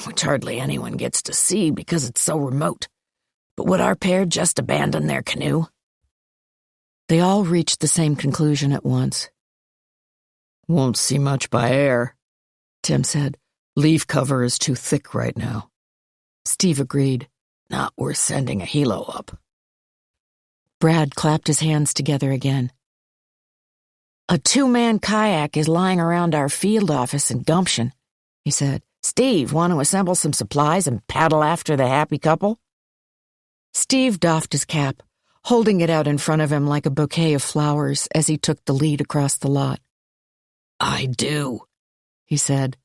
which hardly anyone gets to see because it's so remote. But would our pair just abandon their canoe? They all reached the same conclusion at once. Won't see much by air, Tim said. Leaf cover is too thick right now. Steve agreed. Not worth sending a helo up. Brad clapped his hands together again. A 2-man kayak is lying around our field office in Gumption, he said. Steve, want to assemble some supplies and paddle after the happy couple? Steve doffed his cap, holding it out in front of him like a bouquet of flowers as he took the lead across the lot. I do, he said,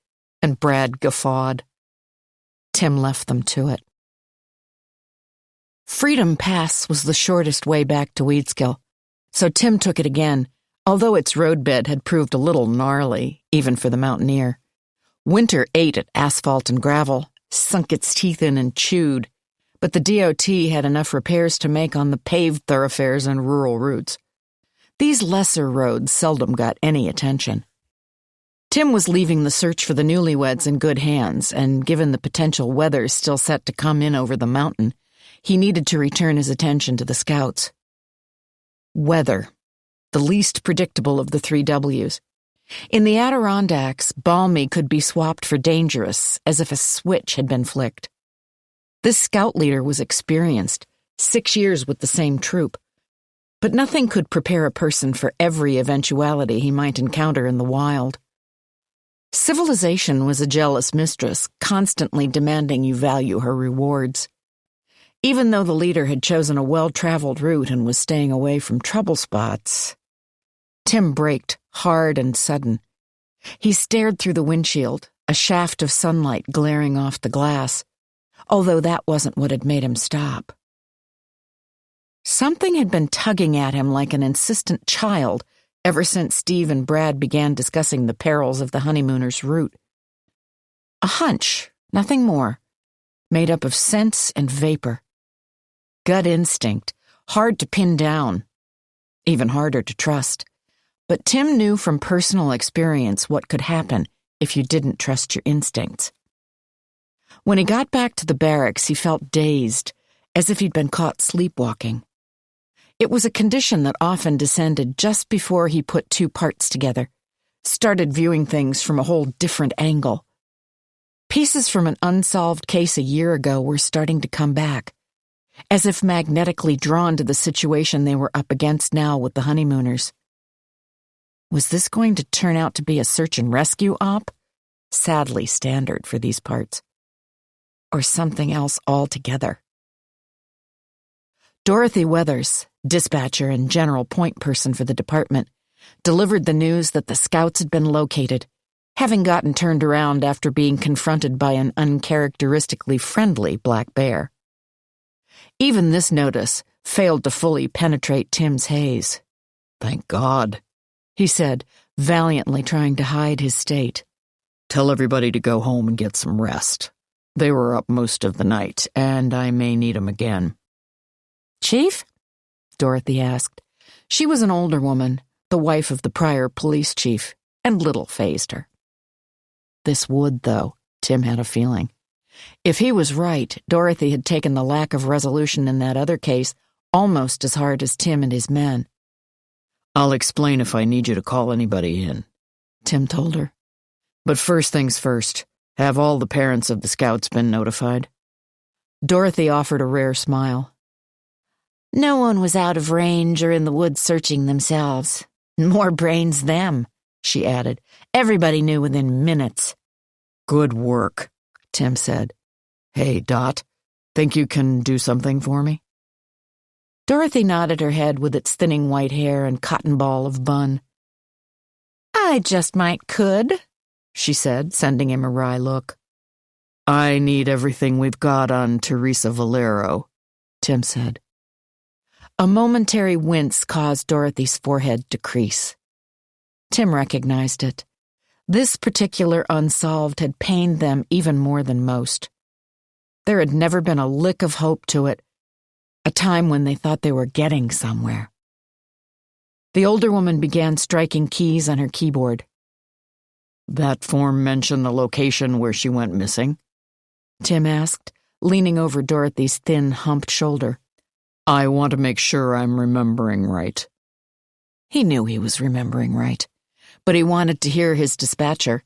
and Brad guffawed. Tim left them to it. Freedom Pass was the shortest way back to Weedskill, so Tim took it again, although its roadbed had proved a little gnarly, even for the mountaineer. Winter ate at asphalt and gravel, sunk its teeth in and chewed, but the DOT had enough repairs to make on the paved thoroughfares and rural routes. These lesser roads seldom got any attention. Tim was leaving the search for the newlyweds in good hands, and given the potential weather still set to come in over the mountain, he needed to return his attention to the Scouts. Weather, the least predictable of the 3 W's. In the Adirondacks, balmy could be swapped for dangerous, as if a switch had been flicked. This scout leader was experienced, 6 years with the same troop, but nothing could prepare a person for every eventuality he might encounter in the wild. Civilization was a jealous mistress, constantly demanding you value her rewards. Even though the leader had chosen a well-traveled route and was staying away from trouble spots, Tim braked, hard and sudden. He stared through the windshield, a shaft of sunlight glaring off the glass, although that wasn't what had made him stop. Something had been tugging at him like an insistent child ever since Steve and Brad began discussing the perils of the honeymooners' route. A hunch, nothing more, made up of sense and vapor. Gut instinct, hard to pin down, even harder to trust. But Tim knew from personal experience what could happen if you didn't trust your instincts. When he got back to the barracks, he felt dazed, as if he'd been caught sleepwalking. It was a condition that often descended just before he put 2 parts together, started viewing things from a whole different angle. Pieces from an unsolved case a year ago were starting to come back, as if magnetically drawn to the situation they were up against now with the honeymooners. Was this going to turn out to be a search and rescue op? Sadly standard for these parts. Or something else altogether. Dorothy Weathers, dispatcher and general point person for the department, delivered the news that the Scouts had been located, having gotten turned around after being confronted by an uncharacteristically friendly black bear. Even this notice failed to fully penetrate Tim's haze. Thank God, he said, valiantly trying to hide his state. Tell everybody to go home and get some rest. They were up most of the night, and I may need 'em again. Chief? Dorothy asked. She was an older woman, the wife of the prior police chief, and little fazed her. This would, though, Tim had a feeling. If he was right, Dorothy had taken the lack of resolution in that other case almost as hard as Tim and his men. I'll explain if I need you to call anybody in, Tim told her. But first things first, have all the parents of the Scouts been notified? Dorothy offered a rare smile. No one was out of range or in the woods searching themselves. More brains them, she added. Everybody knew within minutes. Good work, Tim said. Hey, Dot, think you can do something for me? Dorothy nodded her head with its thinning white hair and cotton ball of bun. I just might could, she said, sending him a wry look. I need everything we've got on Teresa Valero, Tim said. A momentary wince caused Dorothy's forehead to crease. Tim recognized it. This particular unsolved had pained them even more than most. There had never been a lick of hope to it, a time when they thought they were getting somewhere. The older woman began striking keys on her keyboard. "That form mention the location where she went missing?" Tim asked, leaning over Dorothy's thin, humped shoulder. "I want to make sure I'm remembering right." He knew he was remembering right, but he wanted to hear his dispatcher,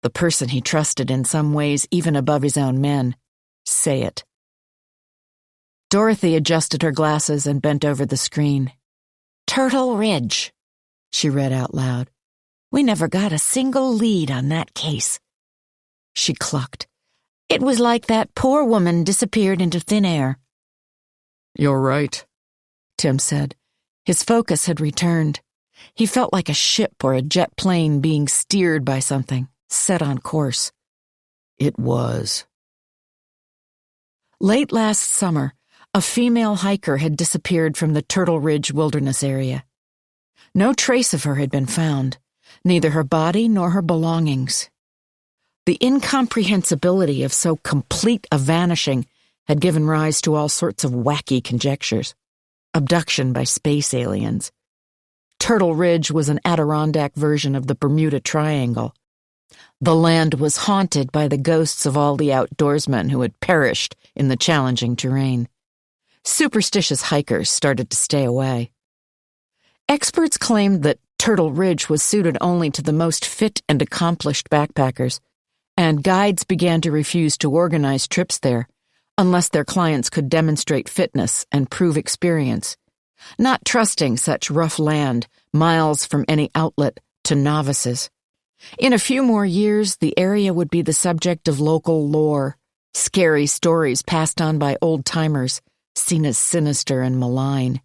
the person he trusted in some ways even above his own men, say it. Dorothy adjusted her glasses and bent over the screen. "Turtle Ridge," she read out loud. "We never got a single lead on that case." She clucked. "It was like that poor woman disappeared into thin air." "You're right," Tim said. His focus had returned. He felt like a ship or a jet plane being steered by something, set on course. It was. Late last summer, a female hiker had disappeared from the Turtle Ridge Wilderness area. No trace of her had been found, neither her body nor her belongings. The incomprehensibility of so complete a vanishing had given rise to all sorts of wacky conjectures. Abduction by space aliens. Turtle Ridge was an Adirondack version of the Bermuda Triangle. The land was haunted by the ghosts of all the outdoorsmen who had perished in the challenging terrain. Superstitious hikers started to stay away. Experts claimed that Turtle Ridge was suited only to the most fit and accomplished backpackers, and guides began to refuse to organize trips there unless their clients could demonstrate fitness and prove experience, not trusting such rough land miles from any outlet to novices. In a few more years, the area would be the subject of local lore, scary stories passed on by old-timers, seen as sinister and malign.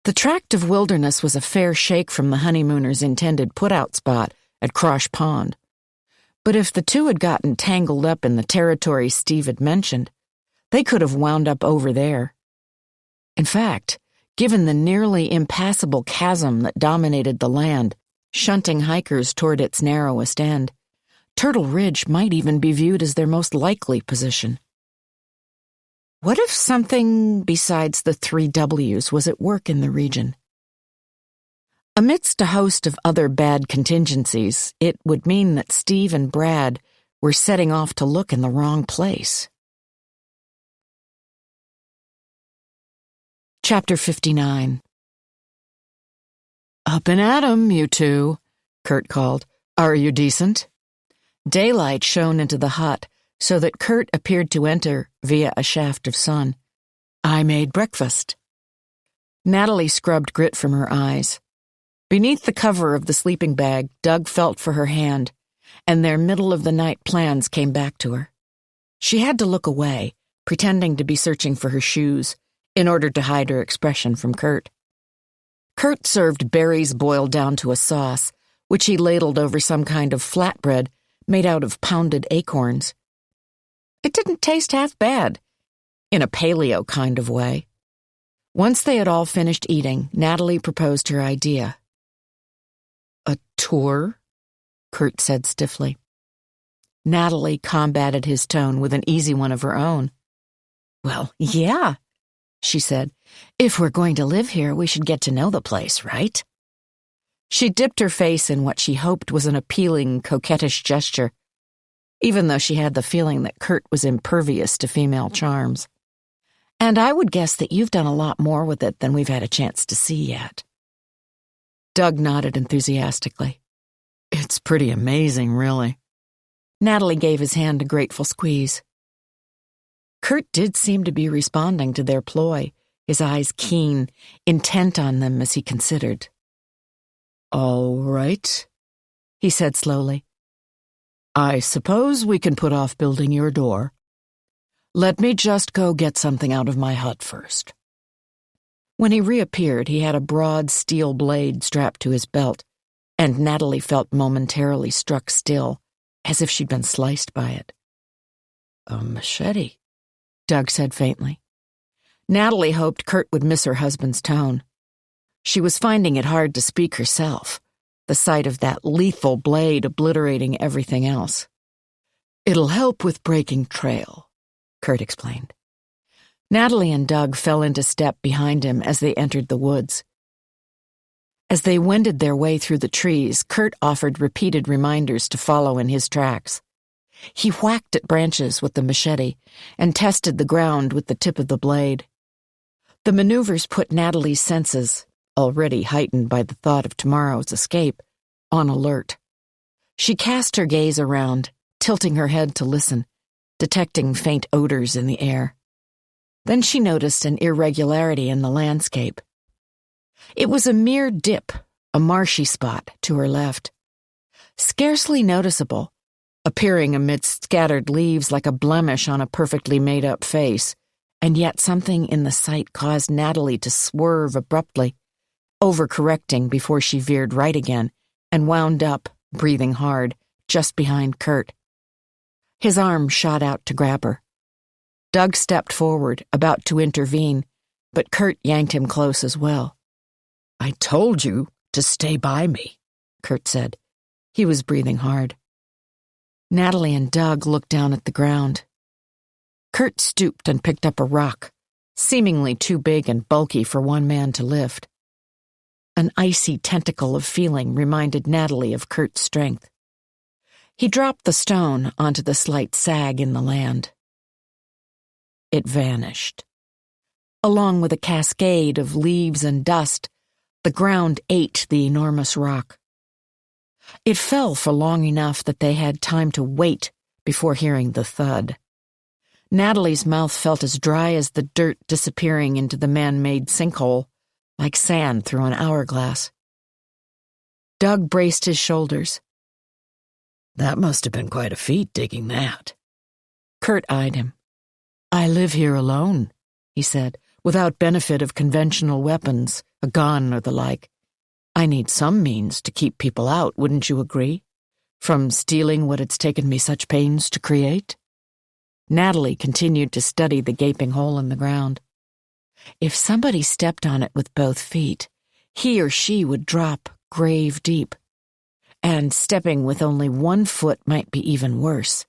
The tract of wilderness was a fair shake from the honeymooners' intended put-out spot at Crosh Pond. But if the two had gotten tangled up in the territory Steve had mentioned, they could have wound up over there. In fact, given the nearly impassable chasm that dominated the land, shunting hikers toward its narrowest end, Turtle Ridge might even be viewed as their most likely position. What if something besides the 3 W's was at work in the region? Amidst a host of other bad contingencies, it would mean that Steve and Brad were setting off to look in the wrong place. Chapter 59. "Up and at 'em, you two," Kurt called. "Are you decent?" Daylight shone into the hut, so that Kurt appeared to enter via a shaft of sun. "I made breakfast." Natalie scrubbed grit from her eyes. Beneath the cover of the sleeping bag, Doug felt for her hand, and their middle-of-the-night plans came back to her. She had to look away, pretending to be searching for her shoes, in order to hide her expression from Kurt. Kurt served berries boiled down to a sauce, which he ladled over some kind of flatbread made out of pounded acorns. It didn't taste half bad, in a paleo kind of way. Once they had all finished eating, Natalie proposed her idea. "A tour?" Kurt said stiffly. Natalie combated his tone with an easy one of her own. "Well, yeah," she said. "If we're going to live here, we should get to know the place, right?" She dipped her face in what she hoped was an appealing, coquettish gesture, even though she had the feeling that Kurt was impervious to female charms. "And I would guess that you've done a lot more with it than we've had a chance to see yet." Doug nodded enthusiastically. "It's pretty amazing, really." Natalie gave his hand a grateful squeeze. Kurt did seem to be responding to their ploy, his eyes keen, intent on them as he considered. "All right," he said slowly. "I suppose we can put off building your door. Let me just go get something out of my hut first." When he reappeared, he had a broad steel blade strapped to his belt, and Natalie felt momentarily struck still, as if she'd been sliced by it. "A machete," Doug said faintly. Natalie hoped Kurt would miss her husband's tone. She was finding it hard to speak herself, the sight of that lethal blade obliterating everything else. "It'll help with breaking trail," Kurt explained. Natalie and Doug fell into step behind him as they entered the woods. As they wended their way through the trees, Kurt offered repeated reminders to follow in his tracks. He whacked at branches with the machete and tested the ground with the tip of the blade. The maneuvers put Natalie's senses, already heightened by the thought of tomorrow's escape, on alert. She cast her gaze around, tilting her head to listen, detecting faint odors in the air. Then she noticed an irregularity in the landscape. It was a mere dip, a marshy spot to her left. Scarcely noticeable, appearing amidst scattered leaves like a blemish on a perfectly made-up face, and yet something in the sight caused Natalie to swerve abruptly, overcorrecting before she veered right again and wound up, breathing hard, just behind Kurt. His arm shot out to grab her. Doug stepped forward, about to intervene, but Kurt yanked him close as well. "I told you to stay by me," Kurt said. He was breathing hard. Natalie and Doug looked down at the ground. Kurt stooped and picked up a rock, seemingly too big and bulky for one man to lift. An icy tentacle of feeling reminded Natalie of Kurt's strength. He dropped the stone onto the slight sag in the land. It vanished. Along with a cascade of leaves and dust, the ground ate the enormous rock. It fell for long enough that they had time to wait before hearing the thud. Natalie's mouth felt as dry as the dirt disappearing into the man-made sinkhole, like sand through an hourglass. Doug braced his shoulders. "That must have been quite a feat, digging that." Kurt eyed him. "I live here alone," he said, "without benefit of conventional weapons, a gun or the like. I need some means to keep people out, wouldn't you agree? From stealing what it's taken me such pains to create?" Natalie continued to study the gaping hole in the ground. If somebody stepped on it with both feet, he or she would drop grave deep. And stepping with only one foot might be even worse.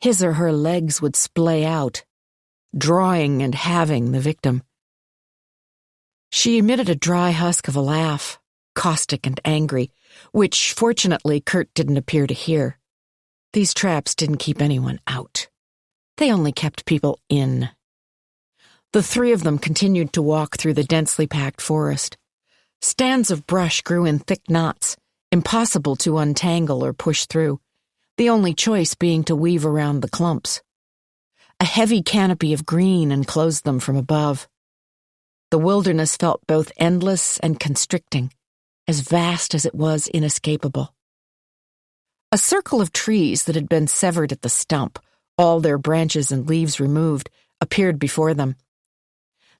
His or her legs would splay out, drawing and halving the victim. She emitted a dry husk of a laugh, caustic and angry, which, fortunately, Kurt didn't appear to hear. These traps didn't keep anyone out. They only kept people in. The three of them continued to walk through the densely packed forest. Stands of brush grew in thick knots, impossible to untangle or push through, the only choice being to weave around the clumps. A heavy canopy of green enclosed them from above. The wilderness felt both endless and constricting, as vast as it was inescapable. A circle of trees that had been severed at the stump, all their branches and leaves removed, appeared before them.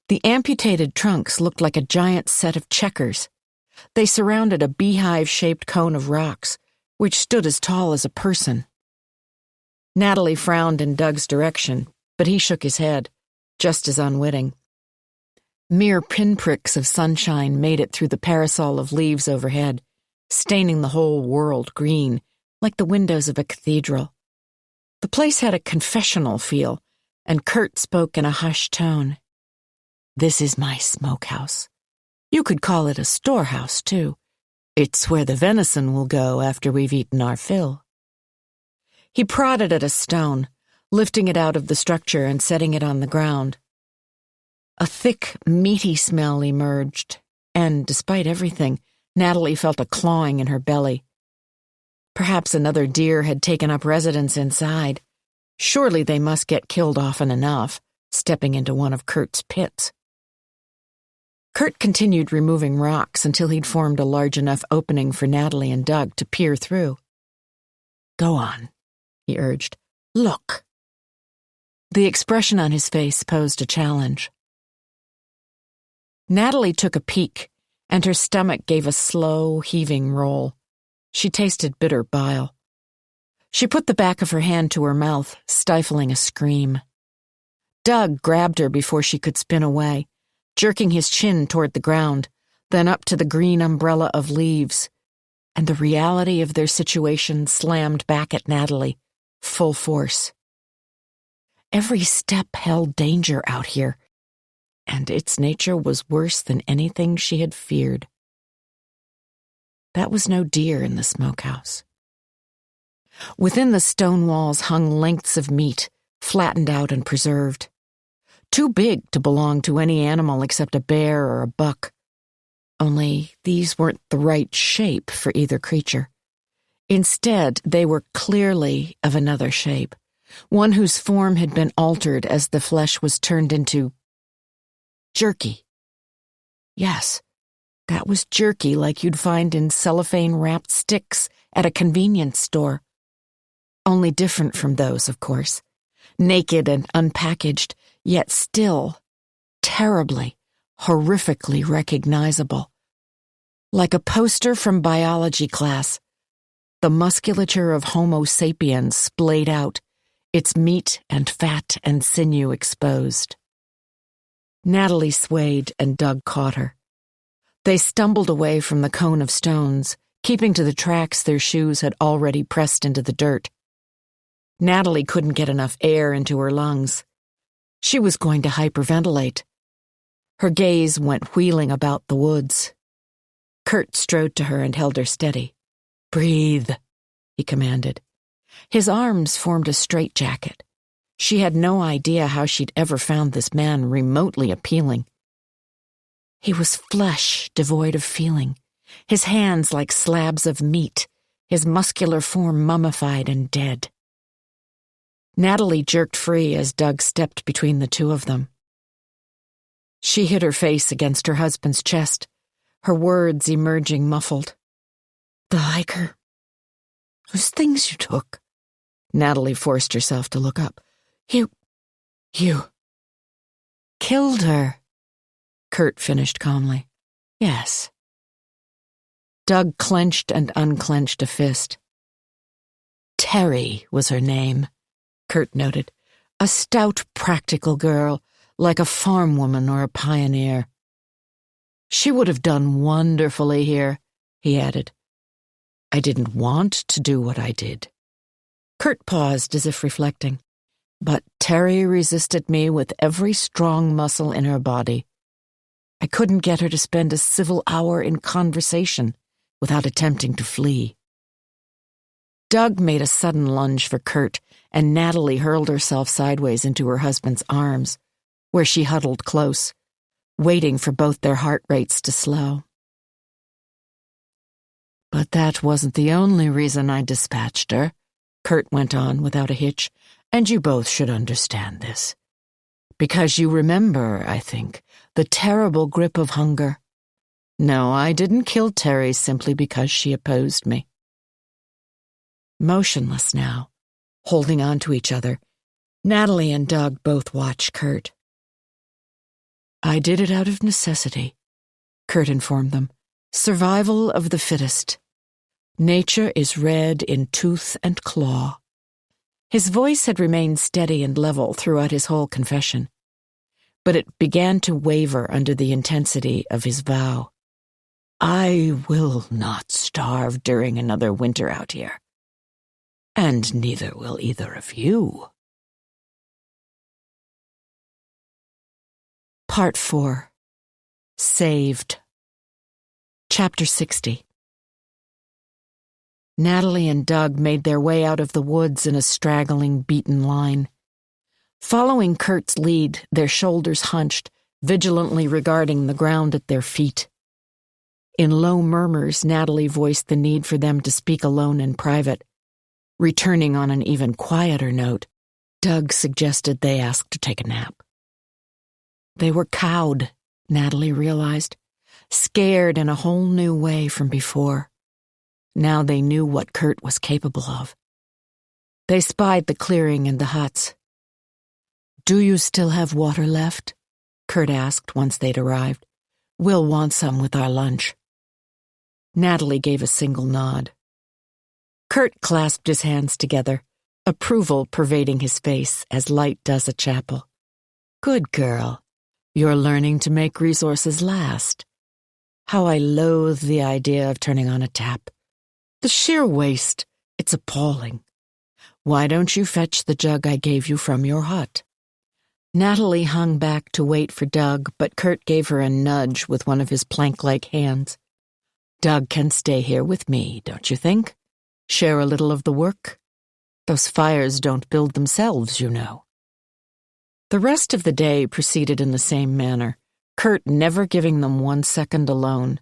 The amputated trunks looked like a giant set of checkers. They surrounded a beehive-shaped cone of rocks, which stood as tall as a person. Natalie frowned in Doug's direction, but he shook his head, just as unwitting. Mere pinpricks of sunshine made it through the parasol of leaves overhead, staining the whole world green, like the windows of a cathedral. The place had a confessional feel, and Kurt spoke in a hushed tone. "This is my smokehouse. You could call it a storehouse, too. It's where the venison will go after we've eaten our fill." He prodded at a stone, lifting it out of the structure and setting it on the ground. A thick, meaty smell emerged, and, despite everything, Natalie felt a clawing in her belly. Perhaps another deer had taken up residence inside. Surely they must get killed often enough, stepping into one of Kurt's pits. Kurt continued removing rocks until he'd formed a large enough opening for Natalie and Doug to peer through. "Go on," he urged. "Look." The expression on his face posed a challenge. Natalie took a peek, and her stomach gave a slow, heaving roll. She tasted bitter bile. She put the back of her hand to her mouth, stifling a scream. Doug grabbed her before she could spin away, jerking his chin toward the ground, then up to the green umbrella of leaves, and the reality of their situation slammed back at Natalie, full force. Every step held danger out here, and its nature was worse than anything she had feared. That was no deer in the smokehouse. Within the stone walls hung lengths of meat, flattened out and preserved. Too big to belong to any animal except a bear or a buck. Only these weren't the right shape for either creature. Instead, they were clearly of another shape, one whose form had been altered as the flesh was turned into jerky. Yes, that was jerky like you'd find in cellophane-wrapped sticks at a convenience store. Only different from those, of course. Naked and unpackaged, yet still terribly, horrifically recognizable. Like a poster from biology class, the musculature of Homo sapiens splayed out, its meat and fat and sinew exposed. Natalie swayed and Doug caught her. They stumbled away from the cone of stones, keeping to the tracks their shoes had already pressed into the dirt. Natalie couldn't get enough air into her lungs. She was going to hyperventilate. Her gaze went wheeling about the woods. Kurt strode to her and held her steady. "Breathe," he commanded. His arms formed a straitjacket. She had no idea how she'd ever found this man remotely appealing. He was flesh devoid of feeling, his hands like slabs of meat, his muscular form mummified and dead. Natalie jerked free as Doug stepped between the two of them. She hid her face against her husband's chest, her words emerging muffled. "The hiker. Those things you took." Natalie forced herself to look up. You killed her," Kurt finished calmly. "Yes." Doug clenched and unclenched a fist. "Terry was her name," Kurt noted. "A stout, practical girl, like a farm woman or a pioneer. She would have done wonderfully here," he added. "I didn't want to do what I did." Kurt paused as if reflecting. "But Terry resisted me with every strong muscle in her body. I couldn't get her to spend a civil hour in conversation without attempting to flee." Doug made a sudden lunge for Kurt, and Natalie hurled herself sideways into her husband's arms, where she huddled close, waiting for both their heart rates to slow. "But that wasn't the only reason I dispatched her," Kurt went on without a hitch, "and you both should understand this. Because you remember, I think, the terrible grip of hunger. No, I didn't kill Terry simply because she opposed me." Motionless now, holding on to each other, Natalie and Doug both watched Kurt. "I did it out of necessity," Kurt informed them. "Survival of the fittest. Nature is red in tooth and claw." His voice had remained steady and level throughout his whole confession, but it began to waver under the intensity of his vow. "I will not starve during another winter out here. And neither will either of you." Part 4. Saved. Chapter 60. Natalie and Doug made their way out of the woods in a straggling, beaten line. Following Kurt's lead, their shoulders hunched, vigilantly regarding the ground at their feet. In low murmurs, Natalie voiced the need for them to speak alone in private. Returning on an even quieter note, Doug suggested they ask to take a nap. They were cowed, Natalie realized, scared in a whole new way from before. Now they knew what Kurt was capable of. They spied the clearing and the huts. "Do you still have water left?" Kurt asked once they'd arrived. "We'll want some with our lunch." Natalie gave a single nod. Kurt clasped his hands together, approval pervading his face as light does a chapel. "Good girl. You're learning to make resources last. How I loathe the idea of turning on a tap. The sheer waste, it's appalling. Why don't you fetch the jug I gave you from your hut?" Natalie hung back to wait for Doug, but Kurt gave her a nudge with one of his plank-like hands. "Doug can stay here with me, don't you think? Share a little of the work? Those fires don't build themselves, you know." The rest of the day proceeded in the same manner, Kurt never giving them 1 second alone.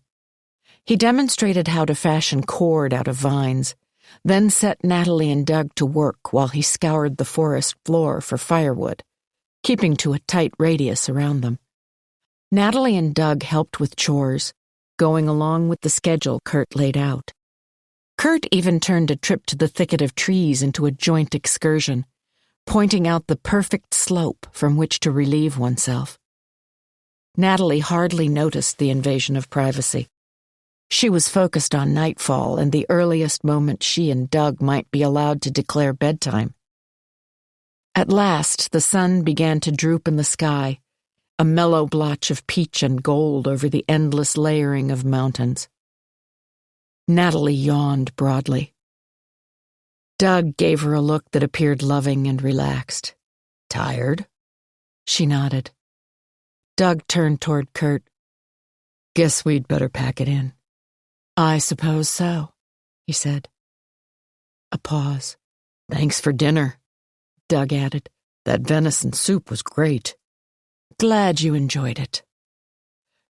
He demonstrated how to fashion cord out of vines, then set Natalie and Doug to work while he scoured the forest floor for firewood, keeping to a tight radius around them. Natalie and Doug helped with chores, going along with the schedule Kurt laid out. Kurt even turned a trip to the thicket of trees into a joint excursion, pointing out the perfect slope from which to relieve oneself. Natalie hardly noticed the invasion of privacy. She was focused on nightfall and the earliest moment she and Doug might be allowed to declare bedtime. At last, the sun began to droop in the sky, a mellow blotch of peach and gold over the endless layering of mountains. Natalie yawned broadly. Doug gave her a look that appeared loving and relaxed. "Tired?" She nodded. Doug turned toward Kurt. "Guess we'd better pack it in." "I suppose so," he said. A pause. "Thanks for dinner," Doug added. "That venison soup was great." "Glad you enjoyed it."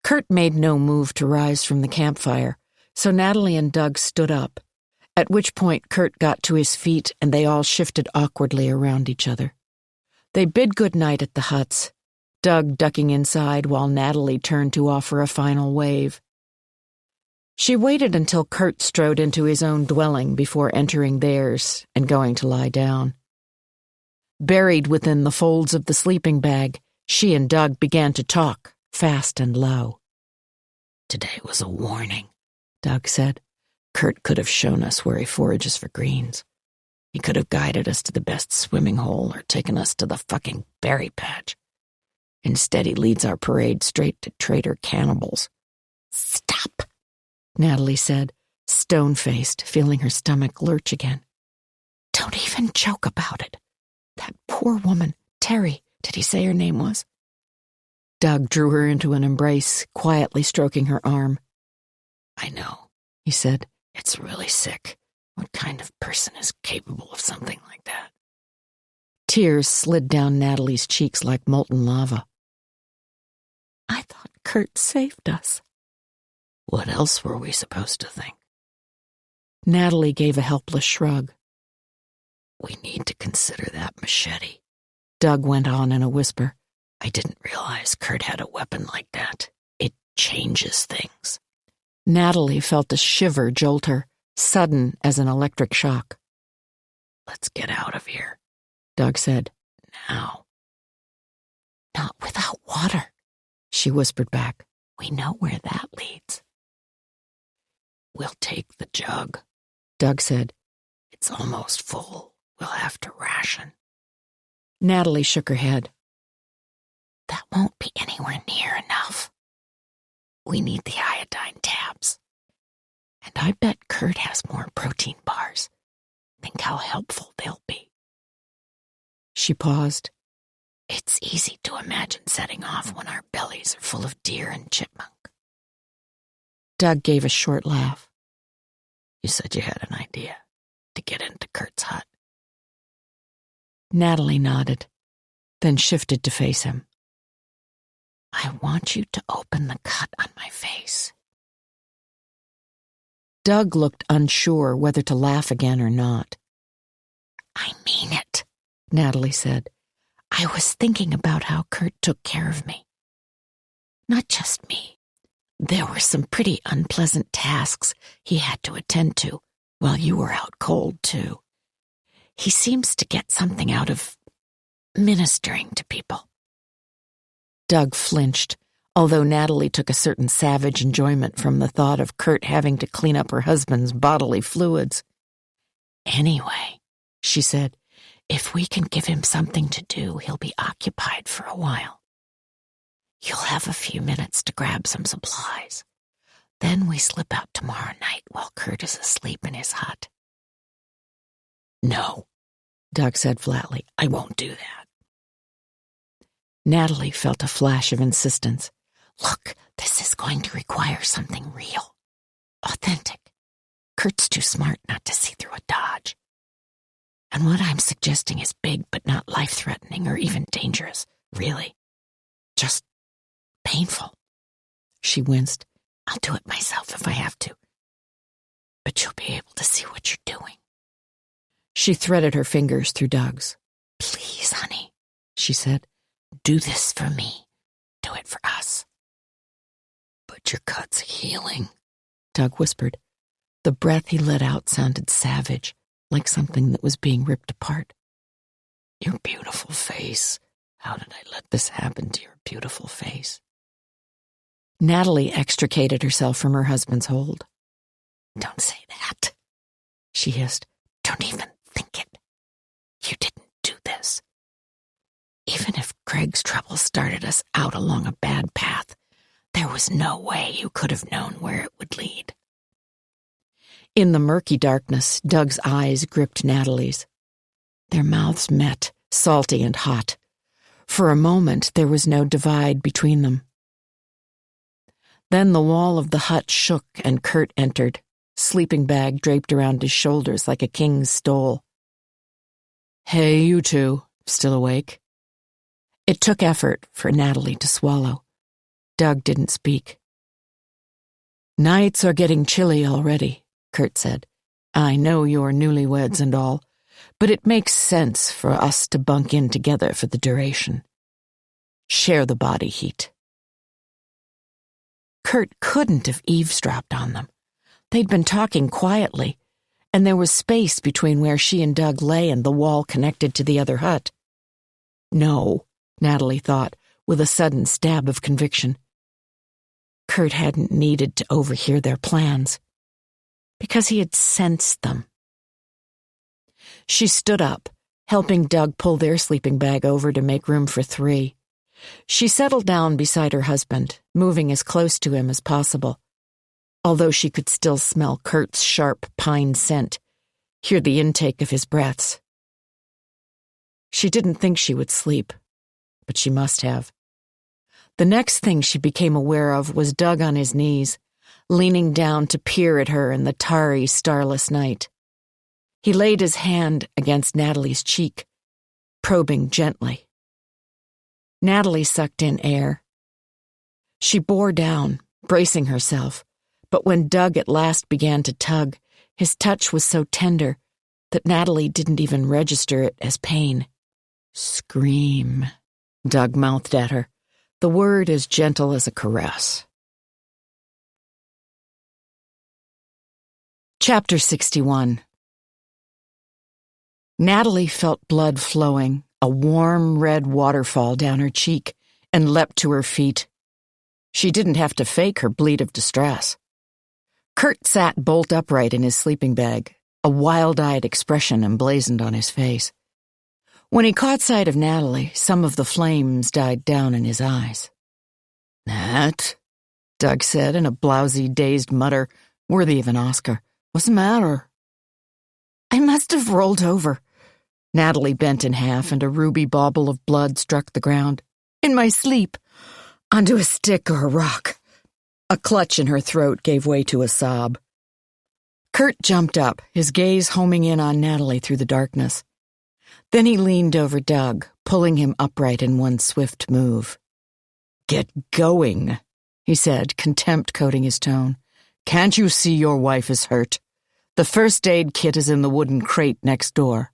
Kurt made no move to rise from the campfire, so Natalie and Doug stood up, at which point Kurt got to his feet and they all shifted awkwardly around each other. They bid good night at the huts, Doug ducking inside while Natalie turned to offer a final wave. She waited until Kurt strode into his own dwelling before entering theirs and going to lie down. Buried within the folds of the sleeping bag, she and Doug began to talk, fast and low. "Today was a warning," Doug said. "Kurt could have shown us where he forages for greens. He could have guided us to the best swimming hole or taken us to the fucking berry patch. Instead, he leads our parade straight to traitor cannibals." "Stop," Natalie said, stone-faced, feeling her stomach lurch again. "Don't even joke about it. That poor woman, Terry, did he say her name was?" Doug drew her into an embrace, quietly stroking her arm. "I know," he said. "It's really sick. What kind of person is capable of something like that?" Tears slid down Natalie's cheeks like molten lava. "I thought Kurt saved us." "What else were we supposed to think?" Natalie gave a helpless shrug. "We need to consider that machete," Doug went on in a whisper. "I didn't realize Kurt had a weapon like that. It changes things." Natalie felt a shiver jolt her, sudden as an electric shock. "Let's get out of here," Doug said. "Now." "Not without water," she whispered back. "We know where that leads." "We'll take the jug," Doug said. "It's almost full. We'll have to ration." Natalie shook her head. "That won't be anywhere near enough. We need the iodine tabs. And I bet Kurt has more protein bars. Think how helpful they'll be." She paused. "It's easy to imagine setting off when our bellies are full of deer and chipmunk." Doug gave a short laugh. "You said you had an idea to get into Kurt's hut." Natalie nodded, then shifted to face him. "I want you to open the cut on my face." Doug looked unsure whether to laugh again or not. "I mean it," Natalie said. "I was thinking about how Kurt took care of me. Not just me. There were some pretty unpleasant tasks he had to attend to while you were out cold, too. He seems to get something out of ministering to people." Doug flinched, although Natalie took a certain savage enjoyment from the thought of Kurt having to clean up her husband's bodily fluids. "Anyway," she said, "if we can give him something to do, he'll be occupied for a while. You'll have a few minutes to grab some supplies. Then we slip out tomorrow night while Kurt is asleep in his hut." "No," Doug said flatly. I won't do that. Natalie felt a flash of insistence. Look, this is going to require something real. Authentic. Kurt's too smart not to see through a dodge. And what I'm suggesting is big but not life-threatening or even dangerous, really. Just painful. She winced. I'll do it myself if I have to. But you'll be able to see what you're doing. She threaded her fingers through Doug's. Please, honey, she said. Do this for me. Do it for us. But your cut's healing, Doug whispered. The breath he let out sounded savage, like something that was being ripped apart. Your beautiful face. How did I let this happen to your beautiful face? Natalie extricated herself from her husband's hold. Don't say that, she hissed. Don't even think it. You didn't do this. Even if Craig's trouble started us out along a bad path, there was no way you could have known where it would lead. In the murky darkness, Doug's eyes gripped Natalie's. Their mouths met, salty and hot. For a moment, there was no divide between them. Then the wall of the hut shook and Kurt entered, sleeping bag draped around his shoulders like a king's stole. Hey, you two, still awake? It took effort for Natalie to swallow. Doug didn't speak. Nights are getting chilly already, Kurt said. I know you're newlyweds and all, but it makes sense for us to bunk in together for the duration. Share the body heat. Kurt couldn't have eavesdropped on them. They'd been talking quietly, and there was space between where she and Doug lay and the wall connected to the other hut. No, Natalie thought, with a sudden stab of conviction. Kurt hadn't needed to overhear their plans, because he had sensed them. She stood up, helping Doug pull their sleeping bag over to make room for three. She settled down beside her husband, moving as close to him as possible, although she could still smell Kurt's sharp pine scent, hear the intake of his breaths. She didn't think she would sleep, but she must have. The next thing she became aware of was Doug on his knees, leaning down to peer at her in the tarry, starless night. He laid his hand against Natalie's cheek, probing gently. Natalie sucked in air. She bore down, bracing herself, but when Doug at last began to tug, his touch was so tender that Natalie didn't even register it as pain. Scream, Doug mouthed at her, the word as gentle as a caress. Chapter 61. Natalie felt blood flowing, a warm red waterfall down her cheek, and leapt to her feet. She didn't have to fake her bleat of distress. Kurt sat bolt upright in his sleeping bag, a wild-eyed expression emblazoned on his face. When he caught sight of Natalie, some of the flames died down in his eyes. Nat, Doug said in a blousy, dazed mutter, worthy of an Oscar. What's the matter? I must have rolled over. Natalie bent in half, and a ruby bauble of blood struck the ground. In my sleep, onto a stick or a rock. A clutch in her throat gave way to a sob. Kurt jumped up, his gaze homing in on Natalie through the darkness. Then he leaned over Doug, pulling him upright in one swift move. Get going, he said, contempt coating his tone. Can't you see your wife is hurt? The first aid kit is in the wooden crate next door.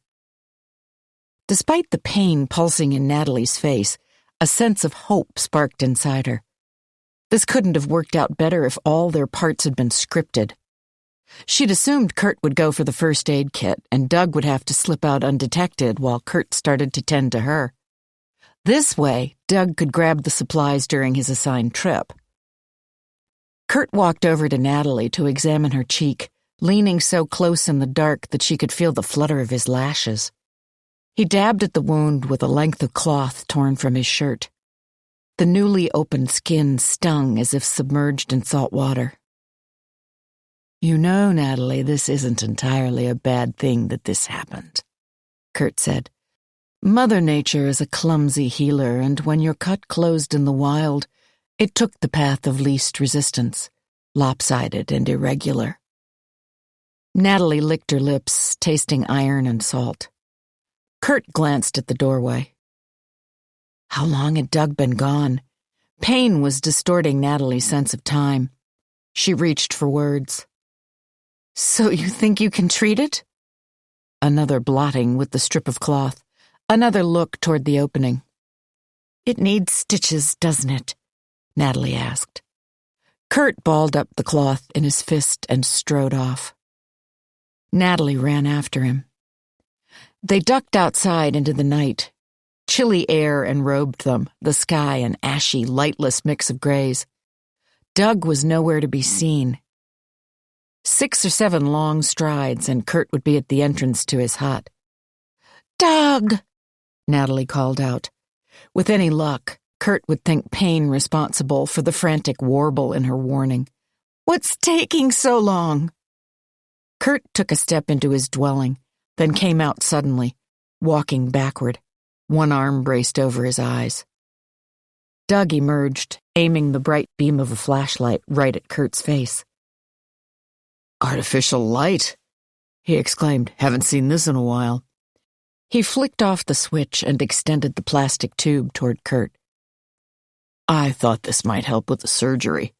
Despite the pain pulsing in Natalie's face, a sense of hope sparked inside her. This couldn't have worked out better if all their parts had been scripted. She'd assumed Kurt would go for the first aid kit, and Doug would have to slip out undetected while Kurt started to tend to her. This way, Doug could grab the supplies during his assigned trip. Kurt walked over to Natalie to examine her cheek, leaning so close in the dark that she could feel the flutter of his lashes. He dabbed at the wound with a length of cloth torn from his shirt. The newly opened skin stung as if submerged in salt water. You know, Natalie, this isn't entirely a bad thing that this happened. Kurt said. Mother Nature is a clumsy healer, and when your cut closed in the wild, it took the path of least resistance, lopsided and irregular. Natalie licked her lips, tasting iron and salt. Kurt glanced at the doorway. How long had Doug been gone? Pain was distorting Natalie's sense of time. She reached for words. So you think you can treat it? Another blotting with the strip of cloth. Another look toward the opening. It needs stitches, doesn't it? Natalie asked. Kurt balled up the cloth in his fist and strode off. Natalie ran after him. They ducked outside into the night. Chilly air enrobed them, the sky an ashy, lightless mix of grays. Doug was nowhere to be seen. 6 or 7 long strides, and Kurt would be at the entrance to his hut. Doug! Natalie called out. With any luck, Kurt would think pain responsible for the frantic warble in her warning. What's taking so long? Kurt took a step into his dwelling, then came out suddenly, walking backward, one arm braced over his eyes. Doug emerged, aiming the bright beam of a flashlight right at Kurt's face. Artificial light, he exclaimed. Haven't seen this in a while. He flicked off the switch and extended the plastic tube toward Kurt. I thought this might help with the surgery.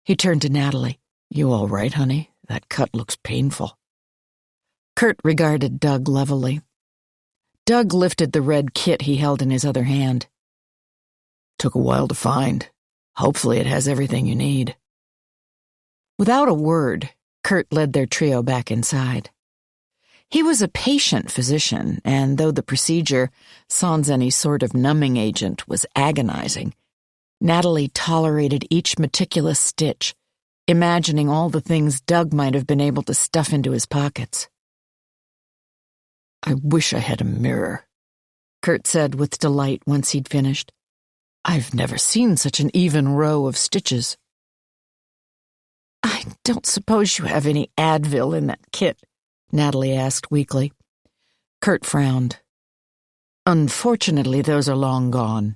He turned to Natalie. You all right, honey? That cut looks painful. Kurt regarded Doug levelly. Doug lifted the red kit he held in his other hand. Took a while to find. Hopefully it has everything you need. Without a word, Kurt led their trio back inside. He was a patient physician, and though the procedure, sans any sort of numbing agent, was agonizing, Natalie tolerated each meticulous stitch, imagining all the things Doug might have been able to stuff into his pockets. I wish I had a mirror, Kurt said with delight once he'd finished. I've never seen such an even row of stitches. I don't suppose you have any Advil in that kit, Natalie asked weakly. Kurt frowned. Unfortunately, those are long gone,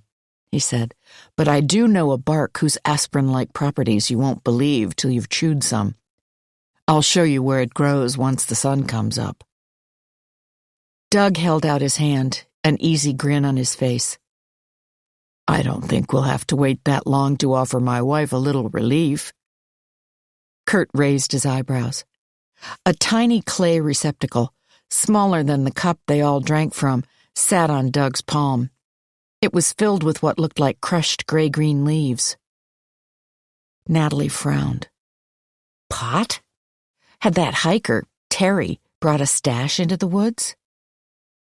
he said, but I do know a bark whose aspirin-like properties you won't believe till you've chewed some. I'll show you where it grows once the sun comes up. Doug held out his hand, an easy grin on his face. I don't think we'll have to wait that long to offer my wife a little relief. Kurt raised his eyebrows. A tiny clay receptacle, smaller than the cup they all drank from, sat on Doug's palm. It was filled with what looked like crushed gray-green leaves. Natalie frowned. Pot? Had that hiker, Terry, brought a stash into the woods?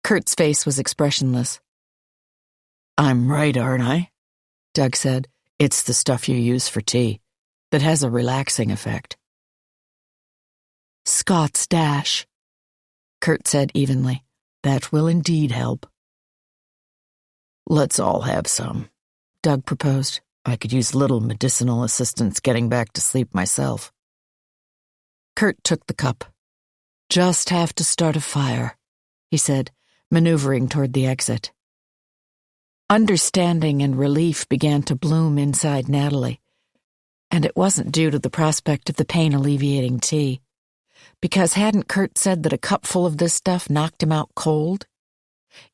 Kurt's face was expressionless. I'm right, aren't I? Doug said. It's the stuff you use for tea that has a relaxing effect. Scott's dash, Kurt said evenly. That will indeed help. Let's all have some, Doug proposed. I could use little medicinal assistance getting back to sleep myself. Kurt took the cup. Just have to start a fire, he said, maneuvering toward the exit. Understanding and relief began to bloom inside Natalie, and it wasn't due to the prospect of the pain-alleviating tea. Because hadn't Kurt said that a cupful of this stuff knocked him out cold?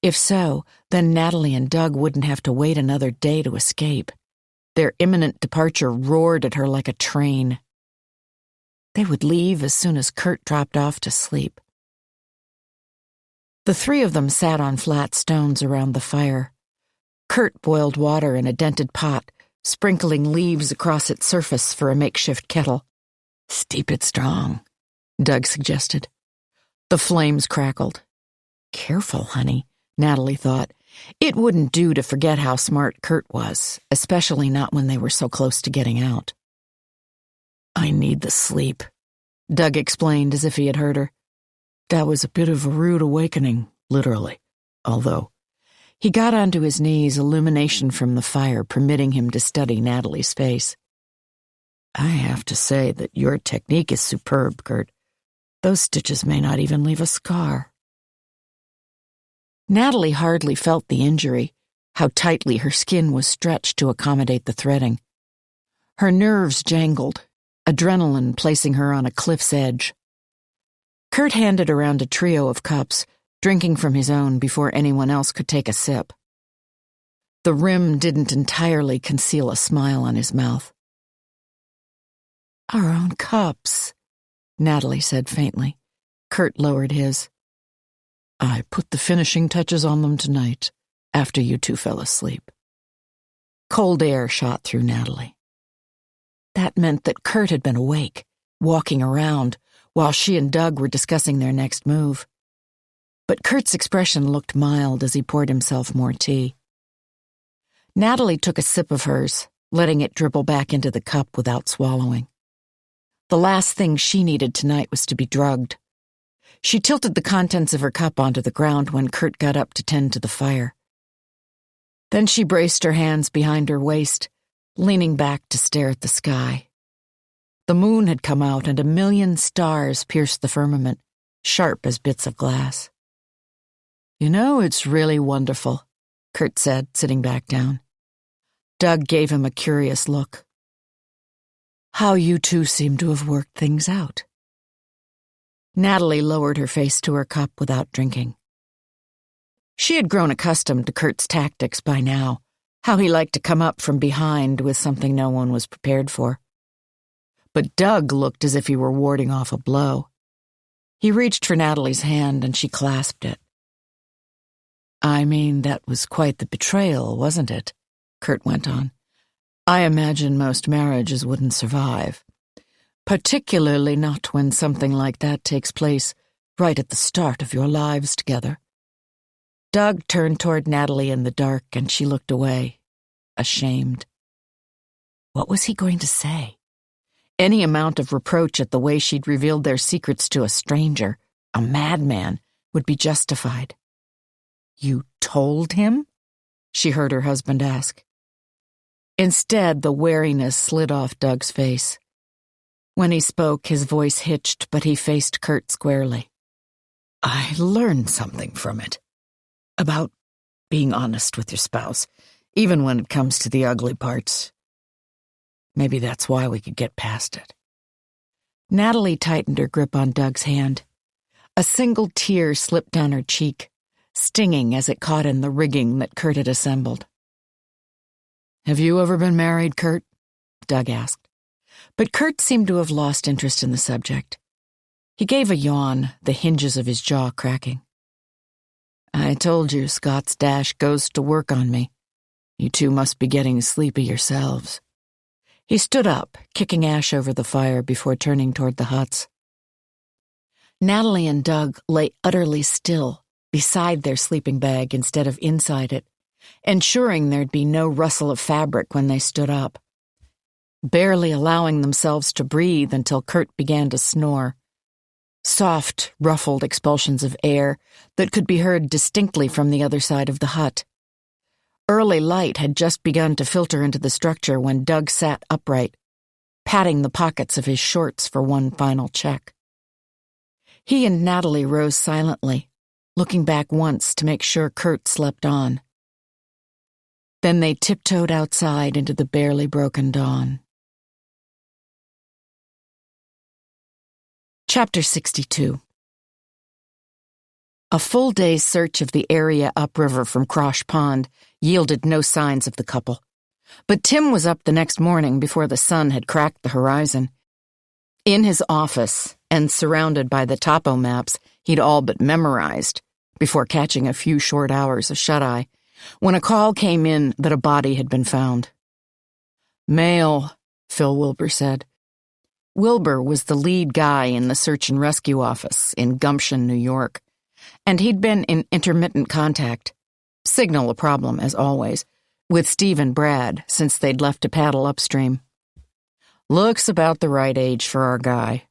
If so, then Natalie and Doug wouldn't have to wait another day to escape. Their imminent departure roared at her like a train. They would leave as soon as Kurt dropped off to sleep. The 3 of them sat on flat stones around the fire. Kurt boiled water in a dented pot, sprinkling leaves across its surface for a makeshift kettle. Steep it strong, Doug suggested. The flames crackled. Careful, honey, Natalie thought. It wouldn't do to forget how smart Kurt was, especially not when they were so close to getting out. I need the sleep, Doug explained as if he had heard her. That was a bit of a rude awakening, literally, although he got onto his knees, illumination from the fire permitting him to study Natalie's face. I have to say that your technique is superb, Kurt. Those stitches may not even leave a scar. Natalie hardly felt the injury, how tightly her skin was stretched to accommodate the threading. Her nerves jangled, adrenaline placing her on a cliff's edge. Kurt handed around a trio of cups, drinking from his own before anyone else could take a sip. The rim didn't entirely conceal a smile on his mouth. "Our own cups," Natalie said faintly. Kurt lowered his. "I put the finishing touches on them tonight, after you two fell asleep." Cold air shot through Natalie. That meant that Kurt had been awake, walking around, while she and Doug were discussing their next move. But Kurt's expression looked mild as he poured himself more tea. Natalie took a sip of hers, letting it dribble back into the cup without swallowing. The last thing she needed tonight was to be drugged. She tilted the contents of her cup onto the ground when Kurt got up to tend to the fire. Then she braced her hands behind her waist, leaning back to stare at the sky. The moon had come out and a million stars pierced the firmament, sharp as bits of glass. "You know, it's really wonderful," Kurt said, sitting back down. Doug gave him a curious look. "How you two seem to have worked things out." Natalie lowered her face to her cup without drinking. She had grown accustomed to Kurt's tactics by now, how he liked to come up from behind with something no one was prepared for. But Doug looked as if he were warding off a blow. He reached for Natalie's hand and she clasped it. "I mean, that was quite the betrayal, wasn't it?" Kurt went on. "I imagine most marriages wouldn't survive. Particularly not when something like that takes place right at the start of your lives together." Doug turned toward Natalie in the dark and she looked away, ashamed. What was he going to say? Any amount of reproach at the way she'd revealed their secrets to a stranger, a madman, would be justified. "You told him?" she heard her husband ask. Instead, the wariness slid off Doug's face. When he spoke, his voice hitched, but he faced Kurt squarely. "I learned something from it. About being honest with your spouse, even when it comes to the ugly parts. Maybe that's why we could get past it." Natalie tightened her grip on Doug's hand. A single tear slipped down her cheek, stinging as it caught in the rigging that Kurt had assembled. "Have you ever been married, Kurt?" Doug asked. But Kurt seemed to have lost interest in the subject. He gave a yawn, the hinges of his jaw cracking. "I told you Scott's dash goes to work on me. You two must be getting sleepy yourselves." He stood up, kicking ash over the fire before turning toward the huts. Natalie and Doug lay utterly still, beside their sleeping bag instead of inside it, ensuring there'd be no rustle of fabric when they stood up, barely allowing themselves to breathe until Kurt began to snore. Soft, ruffled expulsions of air that could be heard distinctly from the other side of the hut. Early light had just begun to filter into the structure when Doug sat upright, patting the pockets of his shorts for one final check. He and Natalie rose silently, looking back once to make sure Kurt slept on. Then they tiptoed outside into the barely broken dawn. Chapter 62. A full day's search of the area upriver from Crosh Pond yielded no signs of the couple. But Tim was up the next morning before the sun had cracked the horizon. In his office, and surrounded by the topo maps he'd all but memorized, before catching a few short hours of shut-eye, when a call came in that a body had been found. "Mail," Phil Wilbur said. Wilbur was the lead guy in the search and rescue office in Gumption, New York, and he'd been in intermittent contact, signal a problem as always, with Steve and Brad since they'd left to paddle upstream. "Looks about the right age for our guy."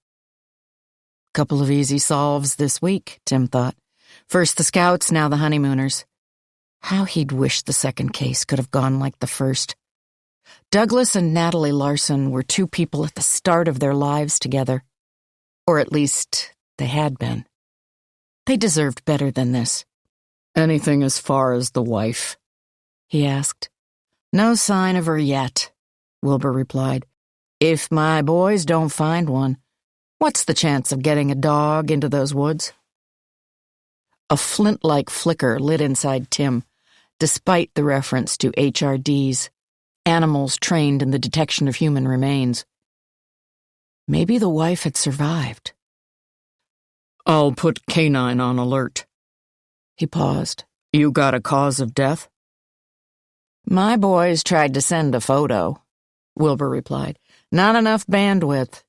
Couple of easy solves this week, Tim thought. First the scouts, now the honeymooners. How he'd wished the second case could have gone like the first. Douglas and Natalie Larson were two people at the start of their lives together. Or at least, they had been. They deserved better than this. Anything as far as the wife? He asked. No sign of her yet, Wilbur replied. If my boys don't find one, what's the chance of getting a dog into those woods? A flint-like flicker lit inside Tim, despite the reference to HRDs, animals trained in the detection of human remains. Maybe the wife had survived. I'll put Canine on alert. He paused. You got a cause of death? My boys tried to send a photo, Wilbur replied. Not enough bandwidth.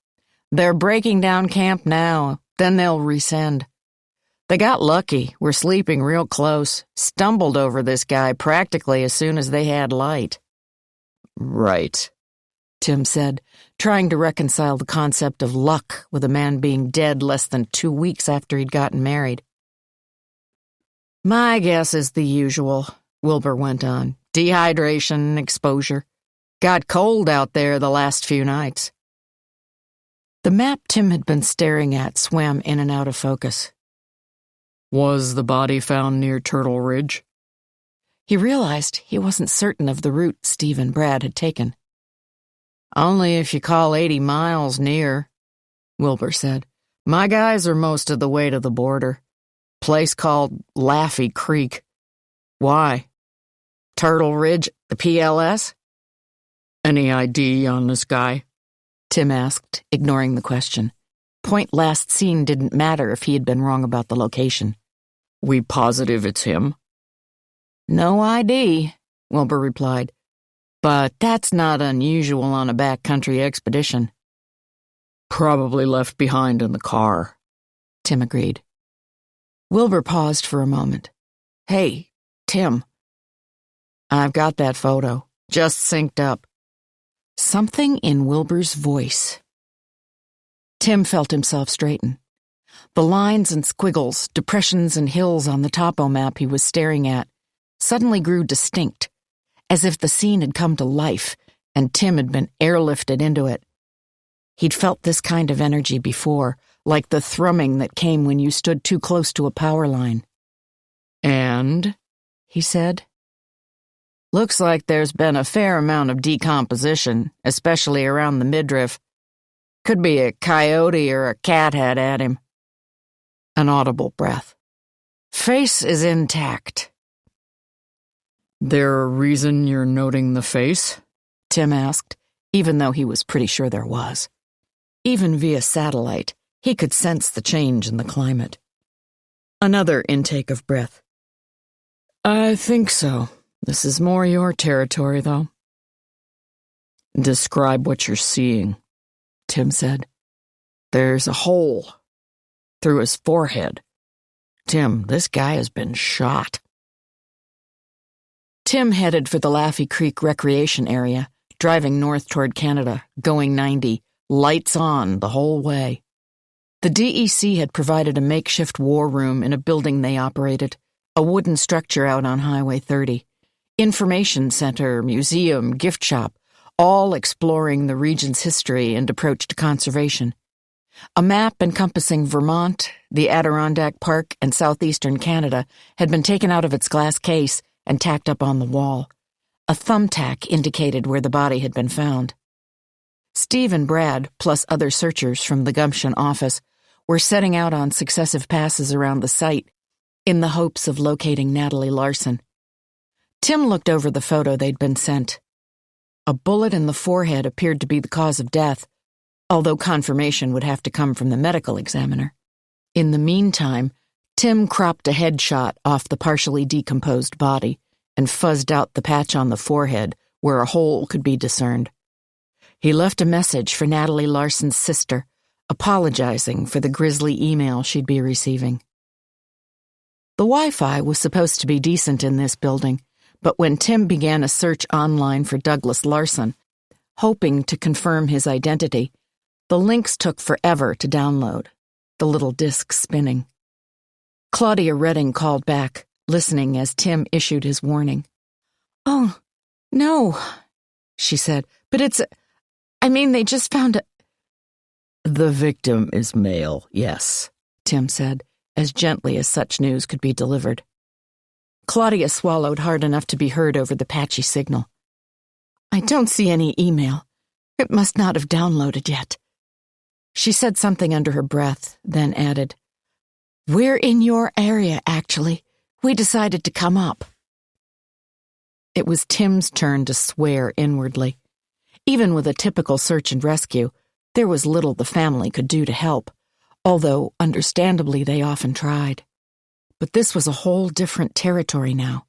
They're breaking down camp now, then they'll resend. They got lucky. We're sleeping real close. Stumbled over this guy practically as soon as they had light. Right, Tim said, trying to reconcile the concept of luck with a man being dead less than 2 weeks after he'd gotten married. My guess is the usual, Wilbur went on. Dehydration, exposure. Got cold out there the last few nights. The map Tim had been staring at swam in and out of focus. Was the body found near Turtle Ridge? He realized he wasn't certain of the route Steve and Brad had taken. Only if you call 80 miles near, Wilbur said. My guys are most of the way to the border. Place called Laffey Creek. Why? Turtle Ridge, the PLS? Any ID on this guy? Tim asked, ignoring the question. Point last seen didn't matter if he had been wrong about the location. We positive it's him? No ID, Wilbur replied. But that's not unusual on a backcountry expedition. Probably left behind in the car, Tim agreed. Wilbur paused for a moment. Hey, Tim. I've got that photo. Just synced up. Something in Wilbur's voice. Tim felt himself straighten. The lines and squiggles, depressions and hills on the topo map he was staring at suddenly grew distinct, as if the scene had come to life and Tim had been airlifted into it. He'd felt this kind of energy before, like the thrumming that came when you stood too close to a power line. And, he said, looks like there's been a fair amount of decomposition, especially around the midriff. Could be a coyote or a cat had at him. An audible breath. Face is intact. There a reason you're noting the face? Tim asked, even though he was pretty sure there was. Even via satellite, he could sense the change in the climate. Another intake of breath. I think so. This is more your territory, though. Describe what you're seeing, Tim said. There's a hole through his forehead. Tim, this guy has been shot. Tim headed for the Laffey Creek Recreation Area, driving north toward Canada, going 90, lights on the whole way. The DEC had provided a makeshift war room in a building they operated, a wooden structure out on Highway 30. Information center, museum, gift shop, all exploring the region's history and approach to conservation. A map encompassing Vermont, the Adirondack Park, and southeastern Canada had been taken out of its glass case and tacked up on the wall. A thumbtack indicated where the body had been found. Steve and Brad, plus other searchers from the Gumption office, were setting out on successive passes around the site in the hopes of locating Natalie Larson. Tim looked over the photo they'd been sent. A bullet in the forehead appeared to be the cause of death, although confirmation would have to come from the medical examiner. In the meantime, Tim cropped a headshot off the partially decomposed body and fuzzed out the patch on the forehead where a hole could be discerned. He left a message for Natalie Larson's sister, apologizing for the grisly email she'd be receiving. The Wi-Fi was supposed to be decent in this building, but when Tim began a search online for Douglas Larson, hoping to confirm his identity, the links took forever to download, the little disk spinning. Claudia Redding called back, listening as Tim issued his warning. Oh, no, she said, but they just found a... The victim is male, yes, Tim said, as gently as such news could be delivered. Claudia swallowed hard enough to be heard over the patchy signal. "I don't see any email. It must not have downloaded yet." She said something under her breath, then added, "We're in your area, actually. We decided to come up." It was Tim's turn to swear inwardly. Even with a typical search and rescue, there was little the family could do to help, although, understandably, they often tried. But this was a whole different territory now.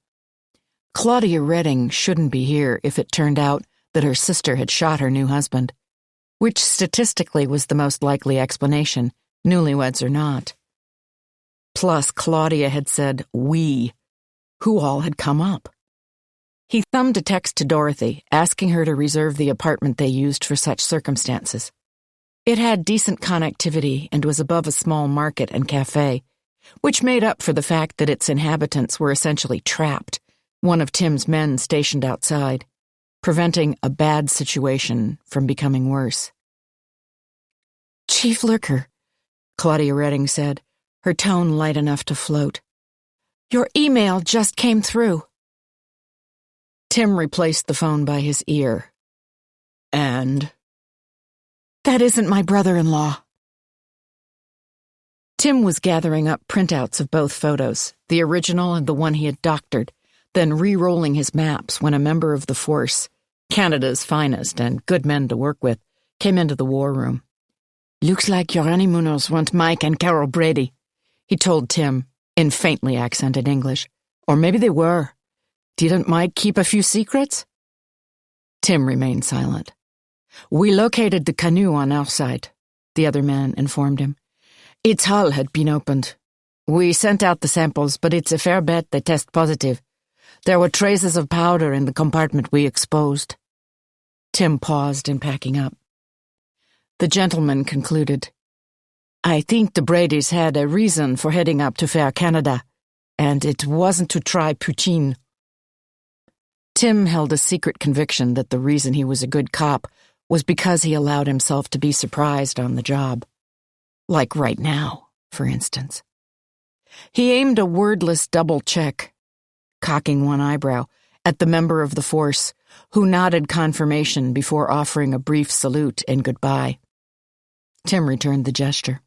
Claudia Redding shouldn't be here if it turned out that her sister had shot her new husband, which statistically was the most likely explanation, newlyweds or not. Plus, Claudia had said, "we." Who all had come up? He thumbed a text to Dorothy, asking her to reserve the apartment they used for such circumstances. It had decent connectivity and was above a small market and cafe, which made up for the fact that its inhabitants were essentially trapped, one of Tim's men stationed outside, preventing a bad situation from becoming worse. "Chief Lurker," Claudia Redding said, her tone light enough to float. "Your email just came through." Tim replaced the phone by his ear. "And?" "That isn't my brother-in-law." Tim was gathering up printouts of both photos, the original and the one he had doctored, then re-rolling his maps when a member of the force, Canada's finest and good men to work with, came into the war room. "Looks like your honeymooners want Mike and Carol Brady," he told Tim, in faintly accented English. "Or maybe they were. Didn't Mike keep a few secrets?" Tim remained silent. "We located the canoe on our side," the other man informed him. "Its hull had been opened. We sent out the samples, but it's a fair bet they test positive. There were traces of powder in the compartment we exposed." Tim paused in packing up. The gentleman concluded, "I think the Bradys had a reason for heading up to Fair Canada, and it wasn't to try poutine." Tim held a secret conviction that the reason he was a good cop was because he allowed himself to be surprised on the job. Like right now, for instance. He aimed a wordless double check, cocking one eyebrow, at the member of the force, who nodded confirmation before offering a brief salute and goodbye. Tim returned the gesture.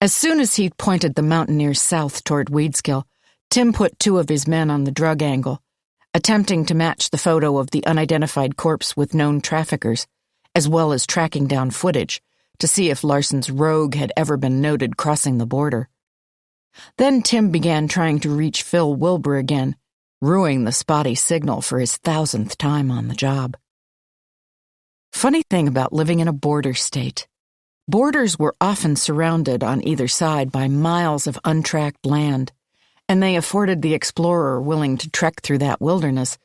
As soon as he'd pointed the mountaineers south toward Weedskill, Tim put two of his men on the drug angle, attempting to match the photo of the unidentified corpse with known traffickers, as well as tracking down footage to see if Larson's rogue had ever been noted crossing the border. Then Tim began trying to reach Phil Wilbur again, ruining the spotty signal for his 1,000th time on the job. Funny thing about living in a border state. Borders were often surrounded on either side by miles of untracked land, and they afforded the explorer willing to trek through that wilderness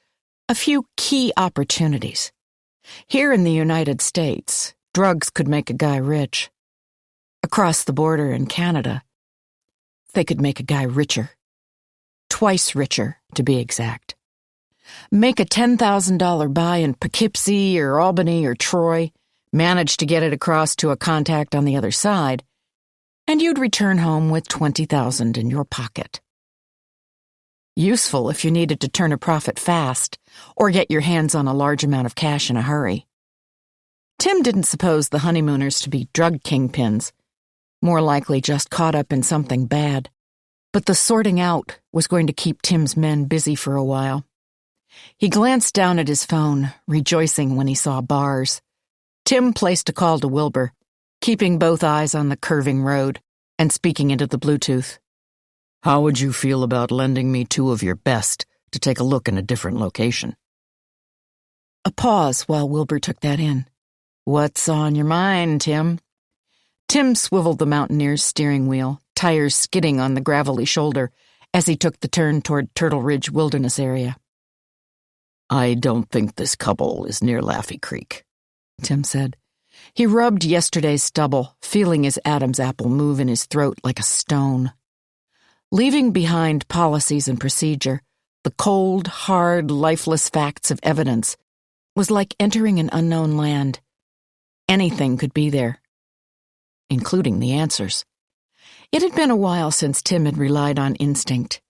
a few key opportunities. Here in the United States, drugs could make a guy rich. Across the border in Canada, they could make a guy richer. Twice richer, to be exact. Make a $10,000 buy in Poughkeepsie or Albany or Troy, manage to get it across to a contact on the other side, and you'd return home with $20,000 in your pocket. Useful if you needed to turn a profit fast or get your hands on a large amount of cash in a hurry. Tim didn't suppose the honeymooners to be drug kingpins, more likely just caught up in something bad. But the sorting out was going to keep Tim's men busy for a while. He glanced down at his phone, rejoicing when he saw bars. Tim placed a call to Wilbur, keeping both eyes on the curving road and speaking into the Bluetooth. "How would you feel about lending me two of your best to take a look in a different location?" A pause while Wilbur took that in. "What's on your mind, Tim?" Tim swiveled the Mountaineer's steering wheel, tires skidding on the gravelly shoulder as he took the turn toward Turtle Ridge Wilderness area. "I don't think this couple is near Laffey Creek," Tim said. He rubbed yesterday's stubble, feeling his Adam's apple move in his throat like a stone. Leaving behind policies and procedure, the cold, hard, lifeless facts of evidence was like entering an unknown land. Anything could be there, including the answers. It had been a while since Tim had relied on instinct.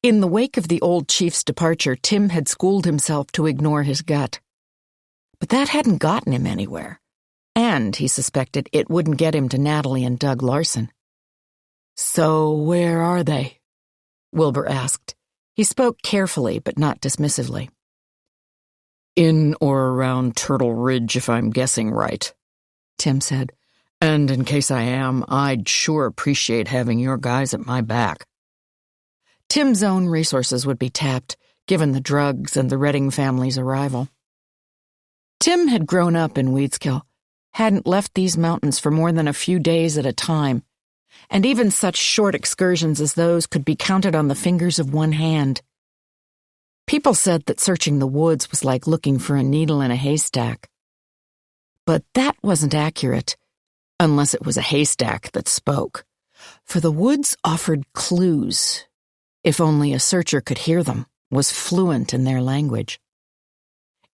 In the wake of the old chief's departure, Tim had schooled himself to ignore his gut. But that hadn't gotten him anywhere. And, he suspected, it wouldn't get him to Natalie and Doug Larson. "So where are they?" Wilbur asked. He spoke carefully, but not dismissively. "In or around Turtle Ridge, if I'm guessing right," Tim said. "And in case I am, I'd sure appreciate having your guys at my back." Tim's own resources would be tapped, given the drugs and the Redding family's arrival. Tim had grown up in Weedskill, hadn't left these mountains for more than a few days at a time, and even such short excursions as those could be counted on the fingers of one hand. People said that searching the woods was like looking for a needle in a haystack. But that wasn't accurate, unless it was a haystack that spoke, for the woods offered clues, if only a searcher could hear them, was fluent in their language.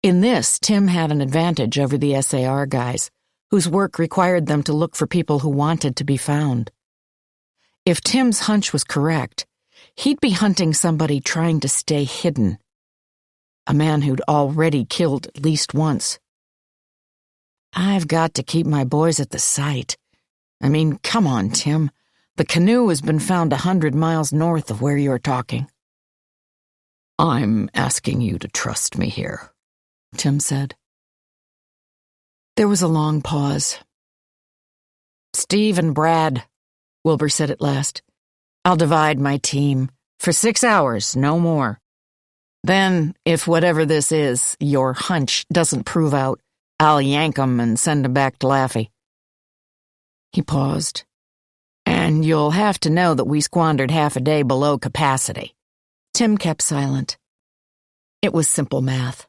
In this, Tim had an advantage over the SAR guys, whose work required them to look for people who wanted to be found. If Tim's hunch was correct, he'd be hunting somebody trying to stay hidden. A man who'd already killed at least once. "I've got to keep my boys at the site. I mean, come on, Tim. The canoe has been found 100 miles north of where you're talking." "I'm asking you to trust me here," Tim said. There was a long pause. "Steve and Brad," Wilbur said at last. "I'll divide my team. For 6 hours, no more. Then, if whatever this is, your hunch, doesn't prove out, I'll yank 'em and send 'em back to Laffey." He paused. "And you'll have to know that we squandered half a day below capacity." Tim kept silent. It was simple math.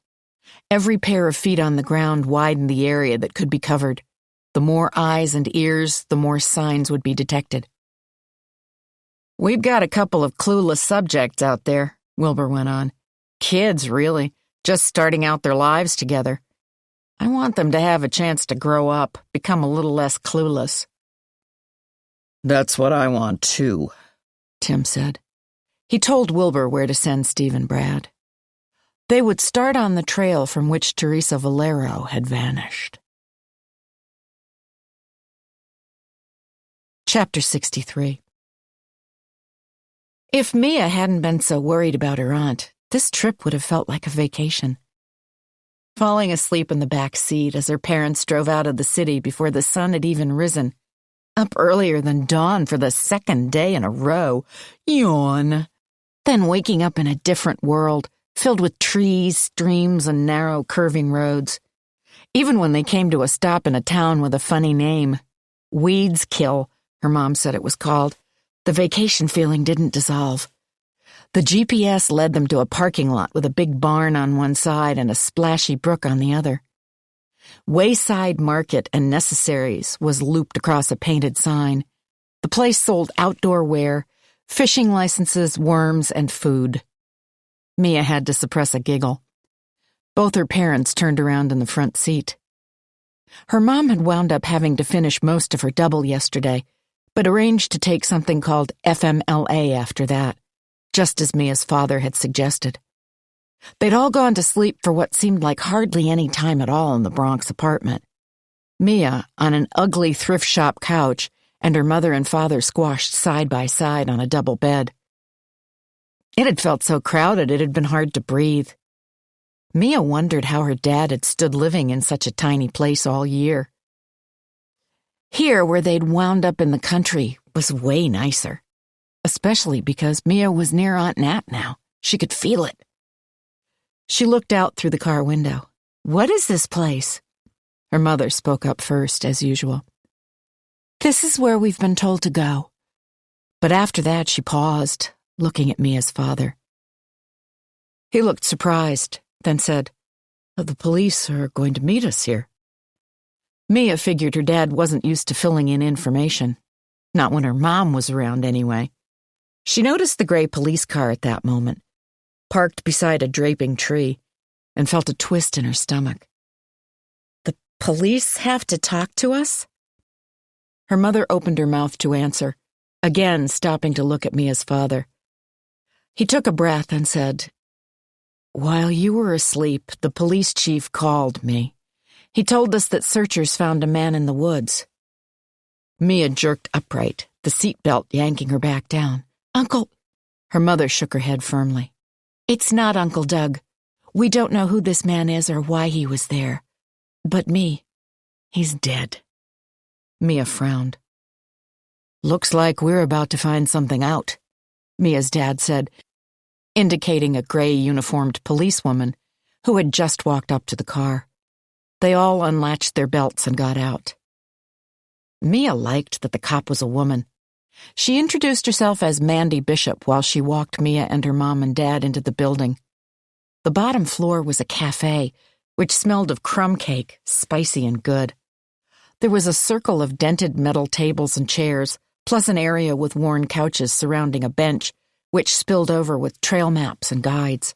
Every pair of feet on the ground widened the area that could be covered. The more eyes and ears, the more signs would be detected. "We've got a couple of clueless subjects out there," Wilbur went on. "Kids, really, just starting out their lives together. I want them to have a chance to grow up, become a little less clueless." "That's what I want, too," Tim said. He told Wilbur where to send Steve and Brad. They would start on the trail from which Teresa Valero had vanished. Chapter 63. If Mia hadn't been so worried about her aunt, this trip would have felt like a vacation. Falling asleep in the back seat as her parents drove out of the city before the sun had even risen, up earlier than dawn for the second day in a row, yawn. Then waking up in a different world, filled with trees, streams, and narrow, curving roads. Even when they came to a stop in a town with a funny name, Weedskill, her mom said it was called, the vacation feeling didn't dissolve. The GPS led them to a parking lot with a big barn on one side and a splashy brook on the other. Wayside Market and Necessaries was looped across a painted sign. The place sold outdoor wear, fishing licenses, worms, and food. Mia had to suppress a giggle. Both her parents turned around in the front seat. Her mom had wound up having to finish most of her double yesterday, but arranged to take something called FMLA after that, just as Mia's father had suggested. They'd all gone to sleep for what seemed like hardly any time at all in the Bronx apartment. Mia on an ugly thrift shop couch, and her mother and father squashed side by side on a double bed. It had felt so crowded it had been hard to breathe. Mia wondered how her dad had stood living in such a tiny place all year. Here, where they'd wound up in the country, was way nicer. Especially because Mia was near Aunt Nat now. She could feel it. She looked out through the car window. "What is this place?" Her mother spoke up first, as usual. "This is where we've been told to go." But after that she paused, looking at Mia's father. He looked surprised, then said, "The police are going to meet us here." Mia figured her dad wasn't used to filling in information. Not when her mom was around, anyway. She noticed the gray police car at that moment, parked beside a draping tree, and felt a twist in her stomach. "The police have to talk to us?" Her mother opened her mouth to answer, again stopping to look at Mia's father. He took a breath and said, "While you were asleep, the police chief called me. He told us that searchers found a man in the woods." Mia jerked upright, the seatbelt yanking her back down. "Uncle—" Her mother shook her head firmly. "It's not Uncle Doug. We don't know who this man is or why he was there. But he's dead." Mia frowned. "Looks like we're about to find something out," Mia's dad said, indicating a gray uniformed policewoman who had just walked up to the car. They all unlatched their belts and got out. Mia liked that the cop was a woman. She introduced herself as Mandy Bishop while she walked Mia and her mom and dad into the building. The bottom floor was a cafe, which smelled of crumb cake, spicy and good. There was a circle of dented metal tables and chairs, plus an area with worn couches surrounding a bench, which spilled over with trail maps and guides.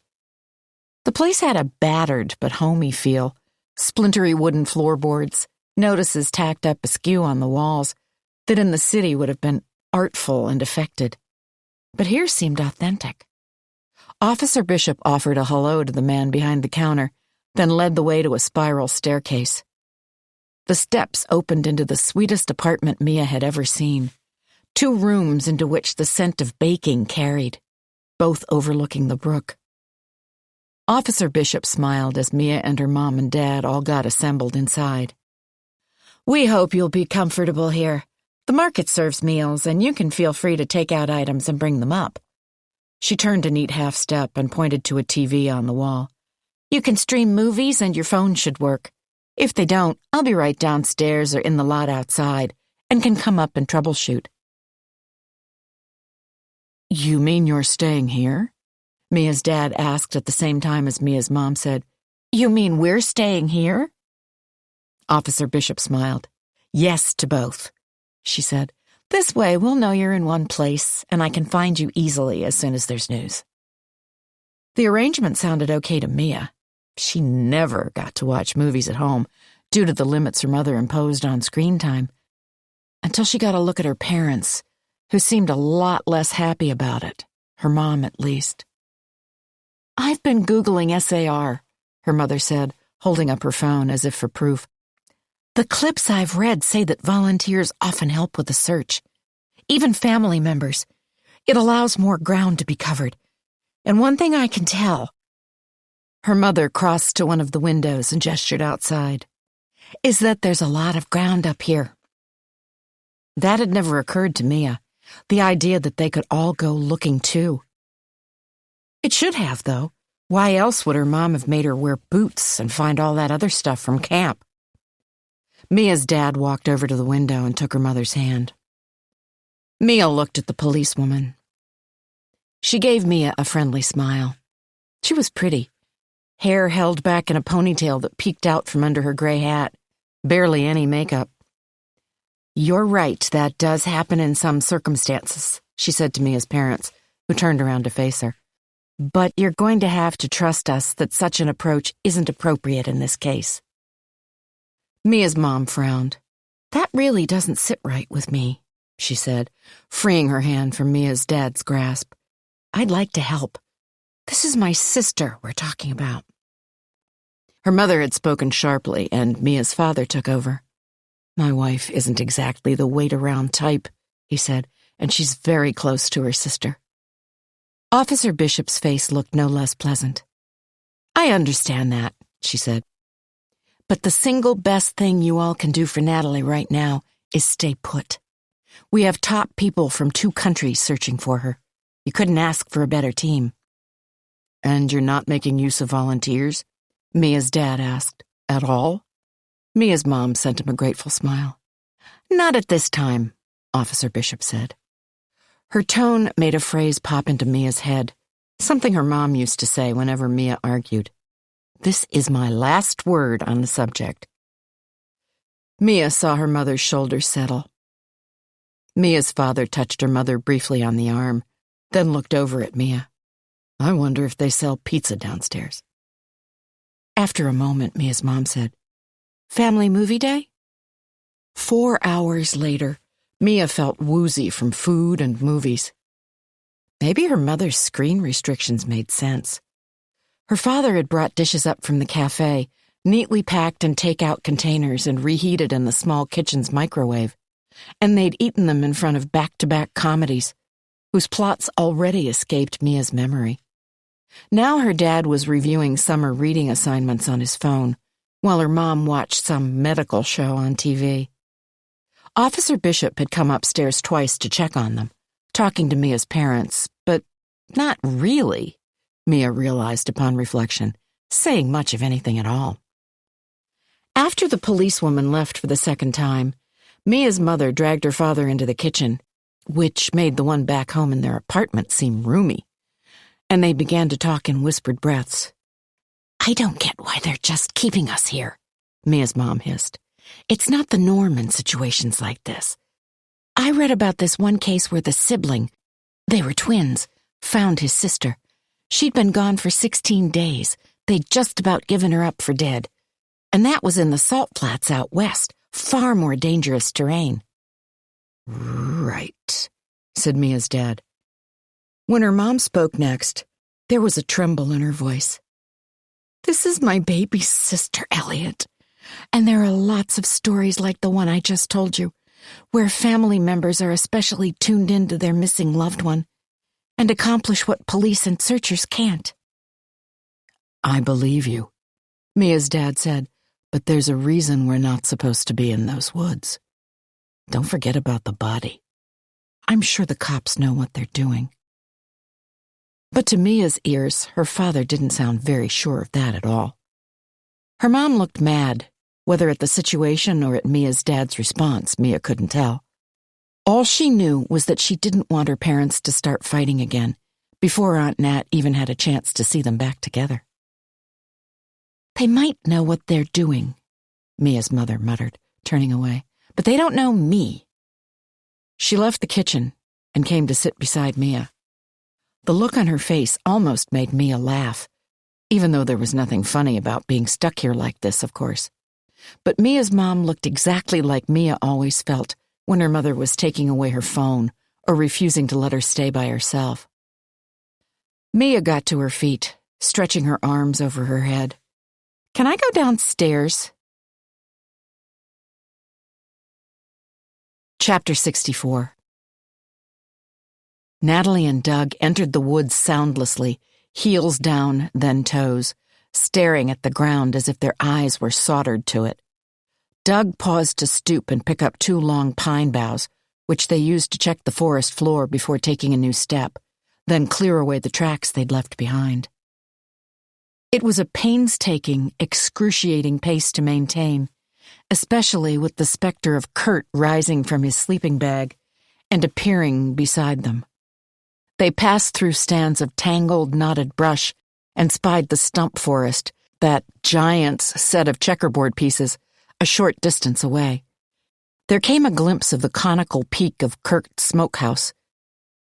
The place had a battered but homey feel, splintery wooden floorboards, notices tacked up askew on the walls that in the city would have been artful and affected. But here seemed authentic. Officer Bishop offered a hello to the man behind the counter, then led the way to a spiral staircase. The steps opened into the sweetest apartment Mia had ever seen, 2 rooms into which the scent of baking carried, both overlooking the brook. Officer Bishop smiled as Mia and her mom and dad all got assembled inside. "We hope you'll be comfortable here. The market serves meals, and you can feel free to take out items and bring them up." She turned a neat half-step and pointed to a TV on the wall. "You can stream movies and your phone should work. If they don't, I'll be right downstairs or in the lot outside and can come up and troubleshoot." "You mean you're staying here?" Mia's dad asked at the same time as Mia's mom said, "You mean we're staying here?" Officer Bishop smiled. "Yes to both," she said. "This way we'll know you're in one place, and I can find you easily as soon as there's news." The arrangement sounded okay to Mia. She never got to watch movies at home due to the limits her mother imposed on screen time, until she got a look at her parents, who seemed a lot less happy about it, her mom at least. "I've been Googling SAR," her mother said, holding up her phone as if for proof. "The clips I've read say that volunteers often help with the search, even family members. It allows more ground to be covered. And one thing I can tell," her mother crossed to one of the windows and gestured outside, "is that there's a lot of ground up here." That had never occurred to Mia, the idea that they could all go looking too. It should have, though. Why else would her mom have made her wear boots and find all that other stuff from camp? Mia's dad walked over to the window and took her mother's hand. Mia looked at the policewoman. She gave Mia a friendly smile. She was pretty, hair held back in a ponytail that peeked out from under her gray hat, barely any makeup. "You're right, that does happen in some circumstances," she said to Mia's parents, who turned around to face her. "But you're going to have to trust us that such an approach isn't appropriate in this case." Mia's mom frowned. "That really doesn't sit right with me," she said, freeing her hand from Mia's dad's grasp. "I'd like to help. This is my sister we're talking about." Her mother had spoken sharply, and Mia's father took over. "My wife isn't exactly the wait-around type," he said, "and she's very close to her sister." Officer Bishop's face looked no less pleasant. "I understand that," she said. "But the single best thing you all can do for Natalie right now is stay put. We have top people from 2 countries searching for her. You couldn't ask for a better team." "And you're not making use of volunteers?" Mia's dad asked. "At all?" Mia's mom sent him a grateful smile. "Not at this time," Officer Bishop said. Her tone made a phrase pop into Mia's head, something her mom used to say whenever Mia argued. "This is my last word on the subject." Mia saw her mother's shoulders settle. Mia's father touched her mother briefly on the arm, then looked over at Mia. "I wonder if they sell pizza downstairs." After a moment, Mia's mom said, "Family movie day?" 4 hours later, Mia felt woozy from food and movies. Maybe her mother's screen restrictions made sense. Her father had brought dishes up from the cafe, neatly packed in take-out containers and reheated in the small kitchen's microwave, and they'd eaten them in front of back-to-back comedies, whose plots already escaped Mia's memory. Now her dad was reviewing summer reading assignments on his phone, while her mom watched some medical show on TV. Officer Bishop had come upstairs twice to check on them, talking to Mia's parents, but not really, Mia realized upon reflection, saying much of anything at all. After the policewoman left for the second time, Mia's mother dragged her father into the kitchen, which made the one back home in their apartment seem roomy, and they began to talk in whispered breaths. "I don't get why they're just keeping us here," Mia's mom hissed. "It's not the norm in situations like this. I read about this one case where the sibling, they were twins, found his sister. She'd been gone for 16 days. They'd just about given her up for dead. And that was in the salt flats out west, far more dangerous terrain." "Right," said Mia's dad. When her mom spoke next, there was a tremble in her voice. "This is my baby's sister, Elliot. And there are lots of stories like the one I just told you, where family members are especially tuned into their missing loved one and accomplish what police and searchers can't." "I believe you," Mia's dad said, "but there's a reason we're not supposed to be in those woods. Don't forget about the body. I'm sure the cops know what they're doing." But to Mia's ears, her father didn't sound very sure of that at all. Her mom looked mad, whether at the situation or at Mia's dad's response, Mia couldn't tell. All she knew was that she didn't want her parents to start fighting again, before Aunt Nat even had a chance to see them back together. "They might know what they're doing," Mia's mother muttered, turning away, "but they don't know me." She left the kitchen and came to sit beside Mia. The look on her face almost made Mia laugh, even though there was nothing funny about being stuck here like this, of course. But Mia's mom looked exactly like Mia always felt when her mother was taking away her phone or refusing to let her stay by herself. Mia got to her feet, stretching her arms over her head. "Can I go downstairs?" Chapter 64. Natalie and Doug entered the woods soundlessly, heels down, then toes, staring at the ground as if their eyes were soldered to it. Doug paused to stoop and pick up 2 long pine boughs, which they used to check the forest floor before taking a new step, then clear away the tracks they'd left behind. It was a painstaking, excruciating pace to maintain, especially with the specter of Kurt rising from his sleeping bag and appearing beside them. They passed through stands of tangled, knotted brush and spied the stump forest, that giant's set of checkerboard pieces, a short distance away. There came a glimpse of the conical peak of Kurt's smokehouse.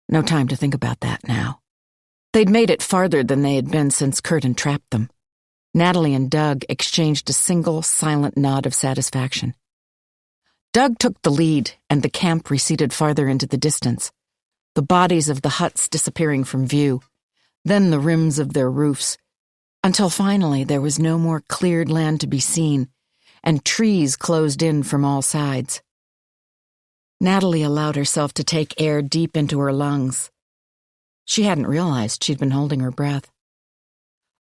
No time to think about that now. They'd made it farther than they had been since Kurt entrapped them. Natalie and Doug exchanged a single, silent nod of satisfaction. Doug took the lead, and the camp receded farther into the distance, the bodies of the huts disappearing from view, then the rims of their roofs, until finally there was no more cleared land to be seen, and trees closed in from all sides. Natalie allowed herself to take air deep into her lungs. She hadn't realized she'd been holding her breath.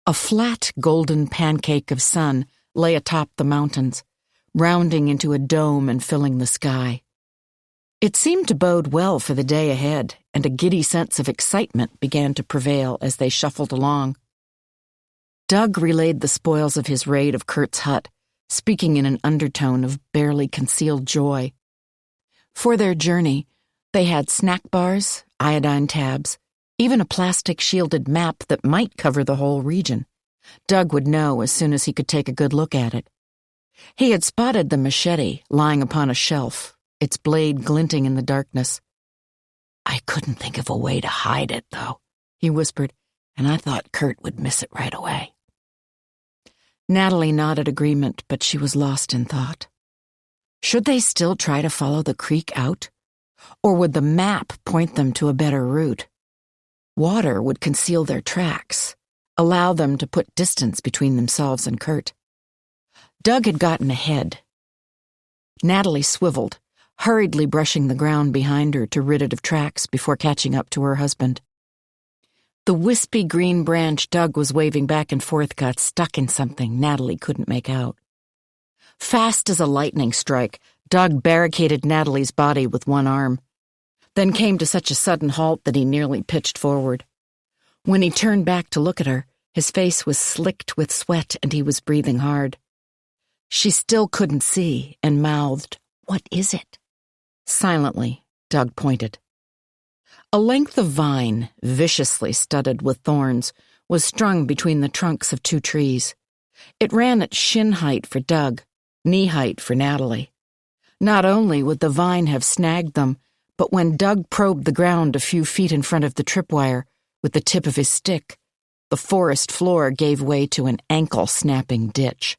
A flat, golden pancake of sun lay atop the mountains, rounding into a dome and filling the sky. It seemed to bode well for the day ahead, and a giddy sense of excitement began to prevail as they shuffled along. Doug relayed the spoils of his raid of Kurt's hut, speaking in an undertone of barely concealed joy. For their journey, they had snack bars, iodine tabs, even a plastic shielded map that might cover the whole region. Doug would know as soon as he could take a good look at it. He had spotted the machete lying upon a shelf, its blade glinting in the darkness. "I couldn't think of a way to hide it, though," he whispered, "and I thought Kurt would miss it right away." Natalie nodded agreement, but she was lost in thought. Should they still try to follow the creek out? Or would the map point them to a better route? Water would conceal their tracks, allow them to put distance between themselves and Kurt. Doug had gotten ahead. Natalie swiveled, hurriedly brushing the ground behind her to rid it of tracks before catching up to her husband. The wispy green branch Doug was waving back and forth got stuck in something Natalie couldn't make out. Fast as a lightning strike, Doug barricaded Natalie's body with one arm, then came to such a sudden halt that he nearly pitched forward. When he turned back to look at her, his face was slicked with sweat and he was breathing hard. She still couldn't see and mouthed, "What is it?" Silently, Doug pointed. A length of vine, viciously studded with thorns, was strung between the trunks of two trees. It ran at shin height for Doug, knee height for Natalie. Not only would the vine have snagged them, but when Doug probed the ground a few feet in front of the tripwire with the tip of his stick, the forest floor gave way to an ankle-snapping ditch.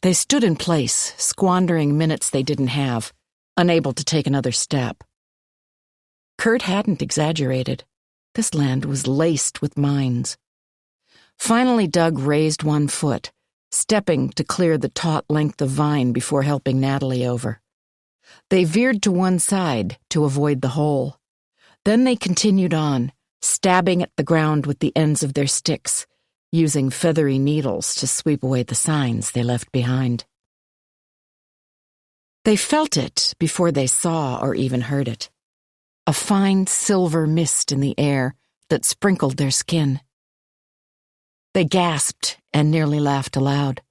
They stood in place, squandering minutes they didn't have, unable to take another step. Kurt hadn't exaggerated. This land was laced with mines. Finally, Doug raised one foot, stepping to clear the taut length of vine before helping Natalie over. They veered to one side to avoid the hole. Then they continued on, stabbing at the ground with the ends of their sticks, using feathery needles to sweep away the signs they left behind. They felt it before they saw or even heard it. A fine silver mist in the air that sprinkled their skin. They gasped and nearly laughed aloud.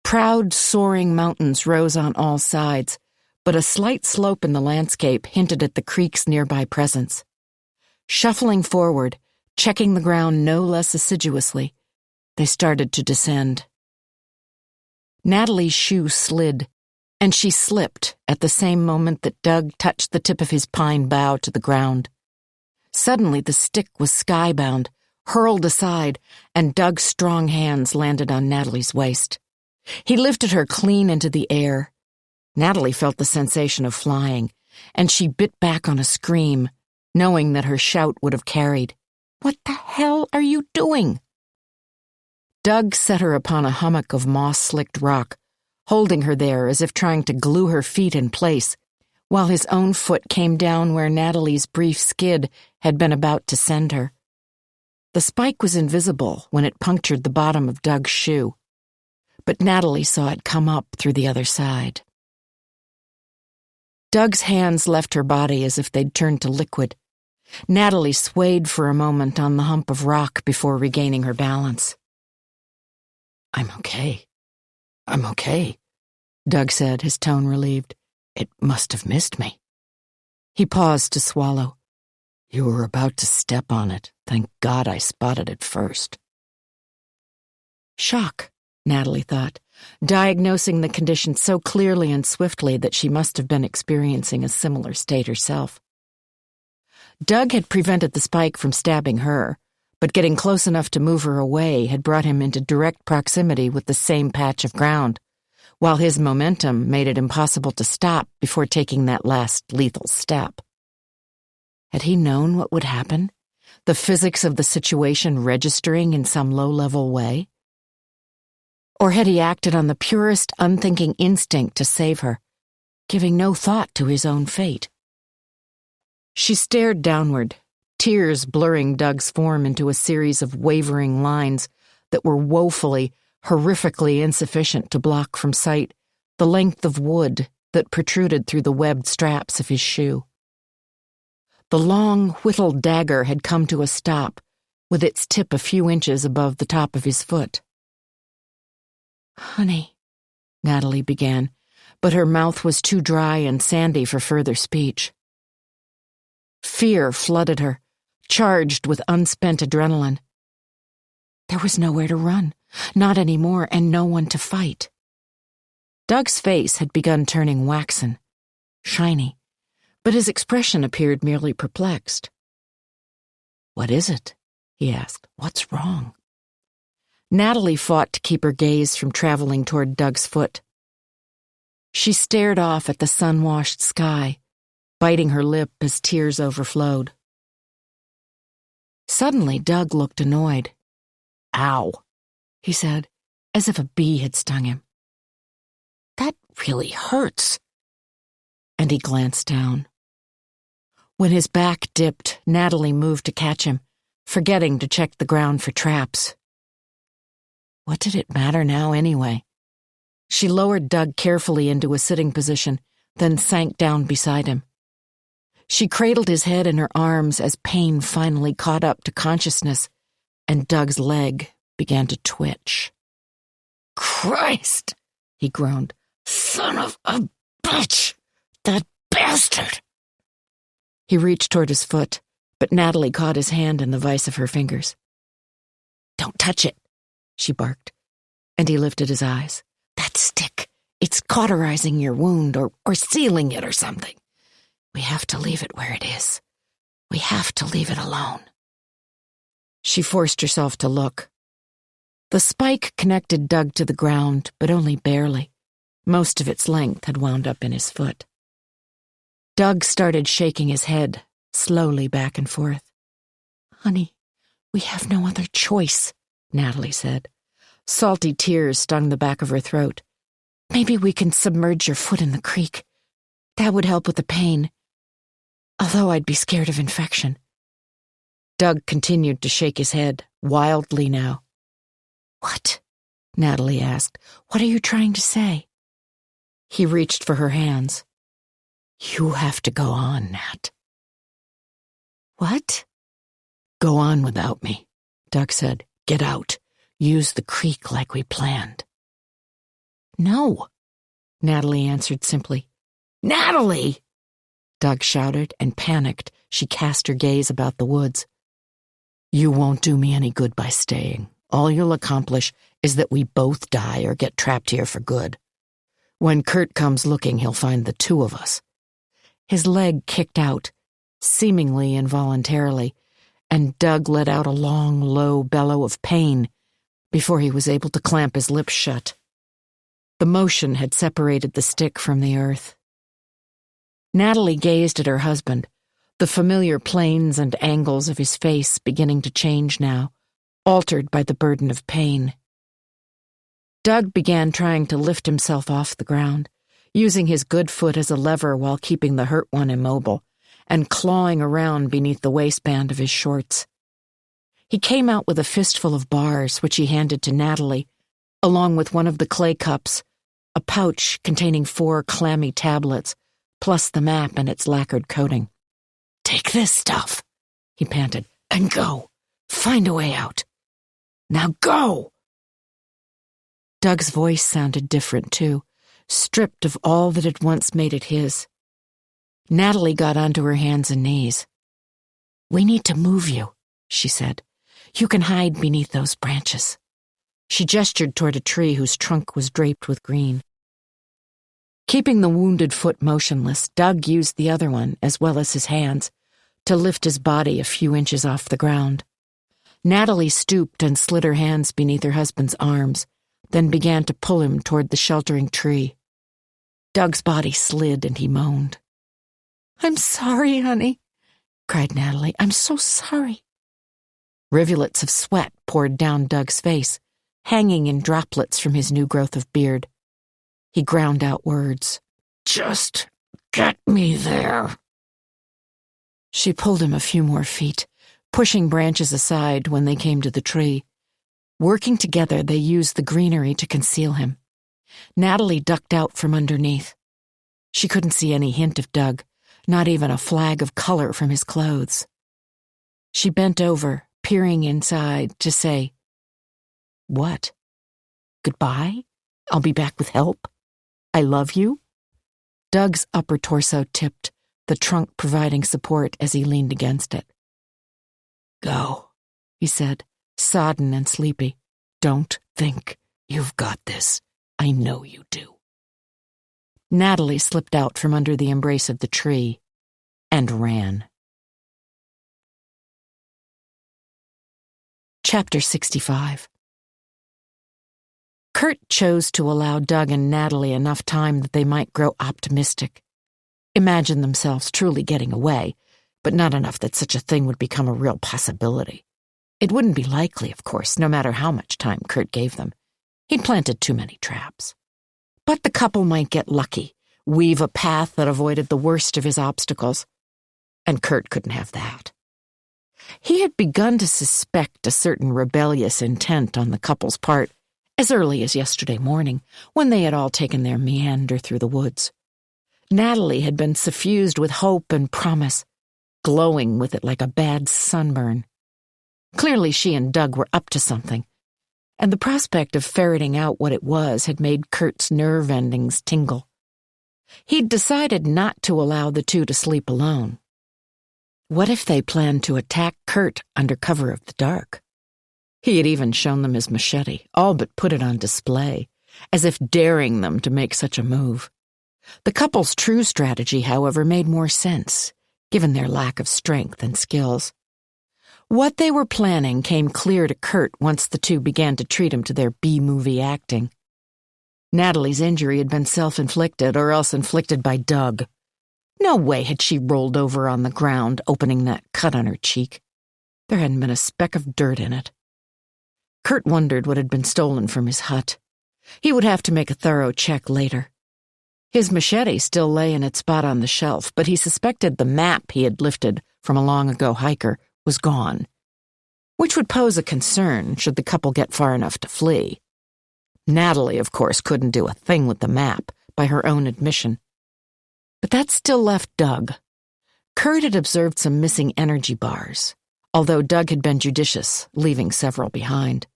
Proud, soaring mountains rose on all sides, but a slight slope in the landscape hinted at the creek's nearby presence. Shuffling forward, checking the ground no less assiduously, they started to descend. Natalie's shoe slid, and she slipped at the same moment that Doug touched the tip of his pine bough to the ground. Suddenly the stick was skybound, hurled aside, and Doug's strong hands landed on Natalie's waist. He lifted her clean into the air. Natalie felt the sensation of flying, and she bit back on a scream, knowing that her shout would have carried. "What the hell are you doing?" Doug set her upon a hummock of moss-slicked rock, holding her there as if trying to glue her feet in place, while his own foot came down where Natalie's brief skid had been about to send her. The spike was invisible when it punctured the bottom of Doug's shoe, but Natalie saw it come up through the other side. Doug's hands left her body as if they'd turned to liquid. Natalie swayed for a moment on the hump of rock before regaining her balance. I'm okay, Doug said, his tone relieved. It must have missed me. He paused to swallow. You were about to step on it. Thank God I spotted it first. Shock, Natalie thought, diagnosing the condition so clearly and swiftly that she must have been experiencing a similar state herself. Doug had prevented the spike from stabbing her, but getting close enough to move her away had brought him into direct proximity with the same patch of ground, while his momentum made it impossible to stop before taking that last lethal step. Had he known what would happen? The physics of the situation registering in some low-level way? Or had he acted on the purest, unthinking instinct to save her, giving no thought to his own fate? She stared downward, tears blurring Doug's form into a series of wavering lines that were woefully, horrifically insufficient to block from sight the length of wood that protruded through the webbed straps of his shoe. The long, whittled dagger had come to a stop, with its tip a few inches above the top of his foot. "Honey," Natalie began, but her mouth was too dry and sandy for further speech. Fear flooded her, charged with unspent adrenaline. There was nowhere to run, not anymore, and no one to fight. Doug's face had begun turning waxen, shiny, but his expression appeared merely perplexed. "What is it?" he asked. "What's wrong?" Natalie fought to keep her gaze from traveling toward Doug's foot. She stared off at the sun-washed sky, biting her lip as tears overflowed. Suddenly, Doug looked annoyed. "Ow," he said, as if a bee had stung him. "That really hurts." And he glanced down. When his back dipped, Natalie moved to catch him, forgetting to check the ground for traps. What did it matter now, anyway? She lowered Doug carefully into a sitting position, then sank down beside him. She cradled his head in her arms as pain finally caught up to consciousness, and Doug's leg began to twitch. "Christ!" he groaned. "Son of a bitch! That bastard!" He reached toward his foot, but Natalie caught his hand in the vice of her fingers. "Don't touch it," she barked, and he lifted his eyes. "That stick, it's cauterizing your wound or sealing it or something. We have to leave it where it is. We have to leave it alone." She forced herself to look. The spike connected Doug to the ground, but only barely. Most of its length had wound up in his foot. Doug started shaking his head, slowly back and forth. "Honey, we have no other choice," Natalie said. Salty tears stung the back of her throat. "Maybe we can submerge your foot in the creek. That would help with the pain. Although I'd be scared of infection." Doug continued to shake his head, wildly now. "What?" Natalie asked. "What are you trying to say?" He reached for her hands. "You have to go on, Nat." "What?" "Go on without me," Doug said. "Get out. Use the creek like we planned." "No," Natalie answered simply. "Natalie!" Doug shouted, and panicked, she cast her gaze about the woods. "You won't do me any good by staying. All you'll accomplish is that we both die or get trapped here for good. When Kurt comes looking, he'll find the two of us." His leg kicked out, seemingly involuntarily, and Doug let out a long, low bellow of pain before he was able to clamp his lips shut. The motion had separated the stick from the earth. Natalie gazed at her husband, the familiar planes and angles of his face beginning to change now, altered by the burden of pain. Doug began trying to lift himself off the ground, using his good foot as a lever while keeping the hurt one immobile, and clawing around beneath the waistband of his shorts. He came out with a fistful of bars, which he handed to Natalie, along with one of the clay cups, a pouch containing 4 clammy tablets, plus the map and its lacquered coating. "Take this stuff," he panted, "and go. Find a way out. Now go!" Doug's voice sounded different, too, stripped of all that had once made it his. Natalie got onto her hands and knees. "We need to move you," she said. "You can hide beneath those branches." She gestured toward a tree whose trunk was draped with green. Keeping the wounded foot motionless, Doug used the other one, as well as his hands, to lift his body a few inches off the ground. Natalie stooped and slid her hands beneath her husband's arms, then began to pull him toward the sheltering tree. Doug's body slid and he moaned. "I'm sorry, honey," cried Natalie. "I'm so sorry." Rivulets of sweat poured down Doug's face, hanging in droplets from his new growth of beard. He ground out words. "Just get me there." She pulled him a few more feet, pushing branches aside when they came to the tree. Working together, they used the greenery to conceal him. Natalie ducked out from underneath. She couldn't see any hint of Doug, not even a flag of color from his clothes. She bent over, peering inside, to say, "What? Goodbye? I'll be back with help? I love you?" Doug's upper torso tipped, the trunk providing support as he leaned against it. "Go," he said, sodden and sleepy. "Don't think. You've got this. I know you do." Natalie slipped out from under the embrace of the tree and ran. Chapter 65. Kurt chose to allow Doug and Natalie enough time that they might grow optimistic, imagine themselves truly getting away, but not enough that such a thing would become a real possibility. It wouldn't be likely, of course, no matter how much time Kurt gave them. He'd planted too many traps. But the couple might get lucky, weave a path that avoided the worst of his obstacles. And Kurt couldn't have that. He had begun to suspect a certain rebellious intent on the couple's part as early as yesterday morning, when they had all taken their meander through the woods. Natalie had been suffused with hope and promise, glowing with it like a bad sunburn. Clearly she and Doug were up to something, and the prospect of ferreting out what it was had made Kurt's nerve endings tingle. He'd decided not to allow the two to sleep alone. What if they planned to attack Kurt under cover of the dark? He had even shown them his machete, all but put it on display, as if daring them to make such a move. The couple's true strategy, however, made more sense, given their lack of strength and skills. What they were planning came clear to Kurt once the two began to treat him to their B-movie acting. Natalie's injury had been self-inflicted or else inflicted by Doug. No way had she rolled over on the ground, opening that cut on her cheek. There hadn't been a speck of dirt in it. Kurt wondered what had been stolen from his hut. He would have to make a thorough check later. His machete still lay in its spot on the shelf, but he suspected the map he had lifted from a long-ago hiker was gone, which would pose a concern should the couple get far enough to flee. Natalie, of course, couldn't do a thing with the map, by her own admission. But that still left Doug. Kurt had observed some missing energy bars, although Doug had been judicious, leaving several behind.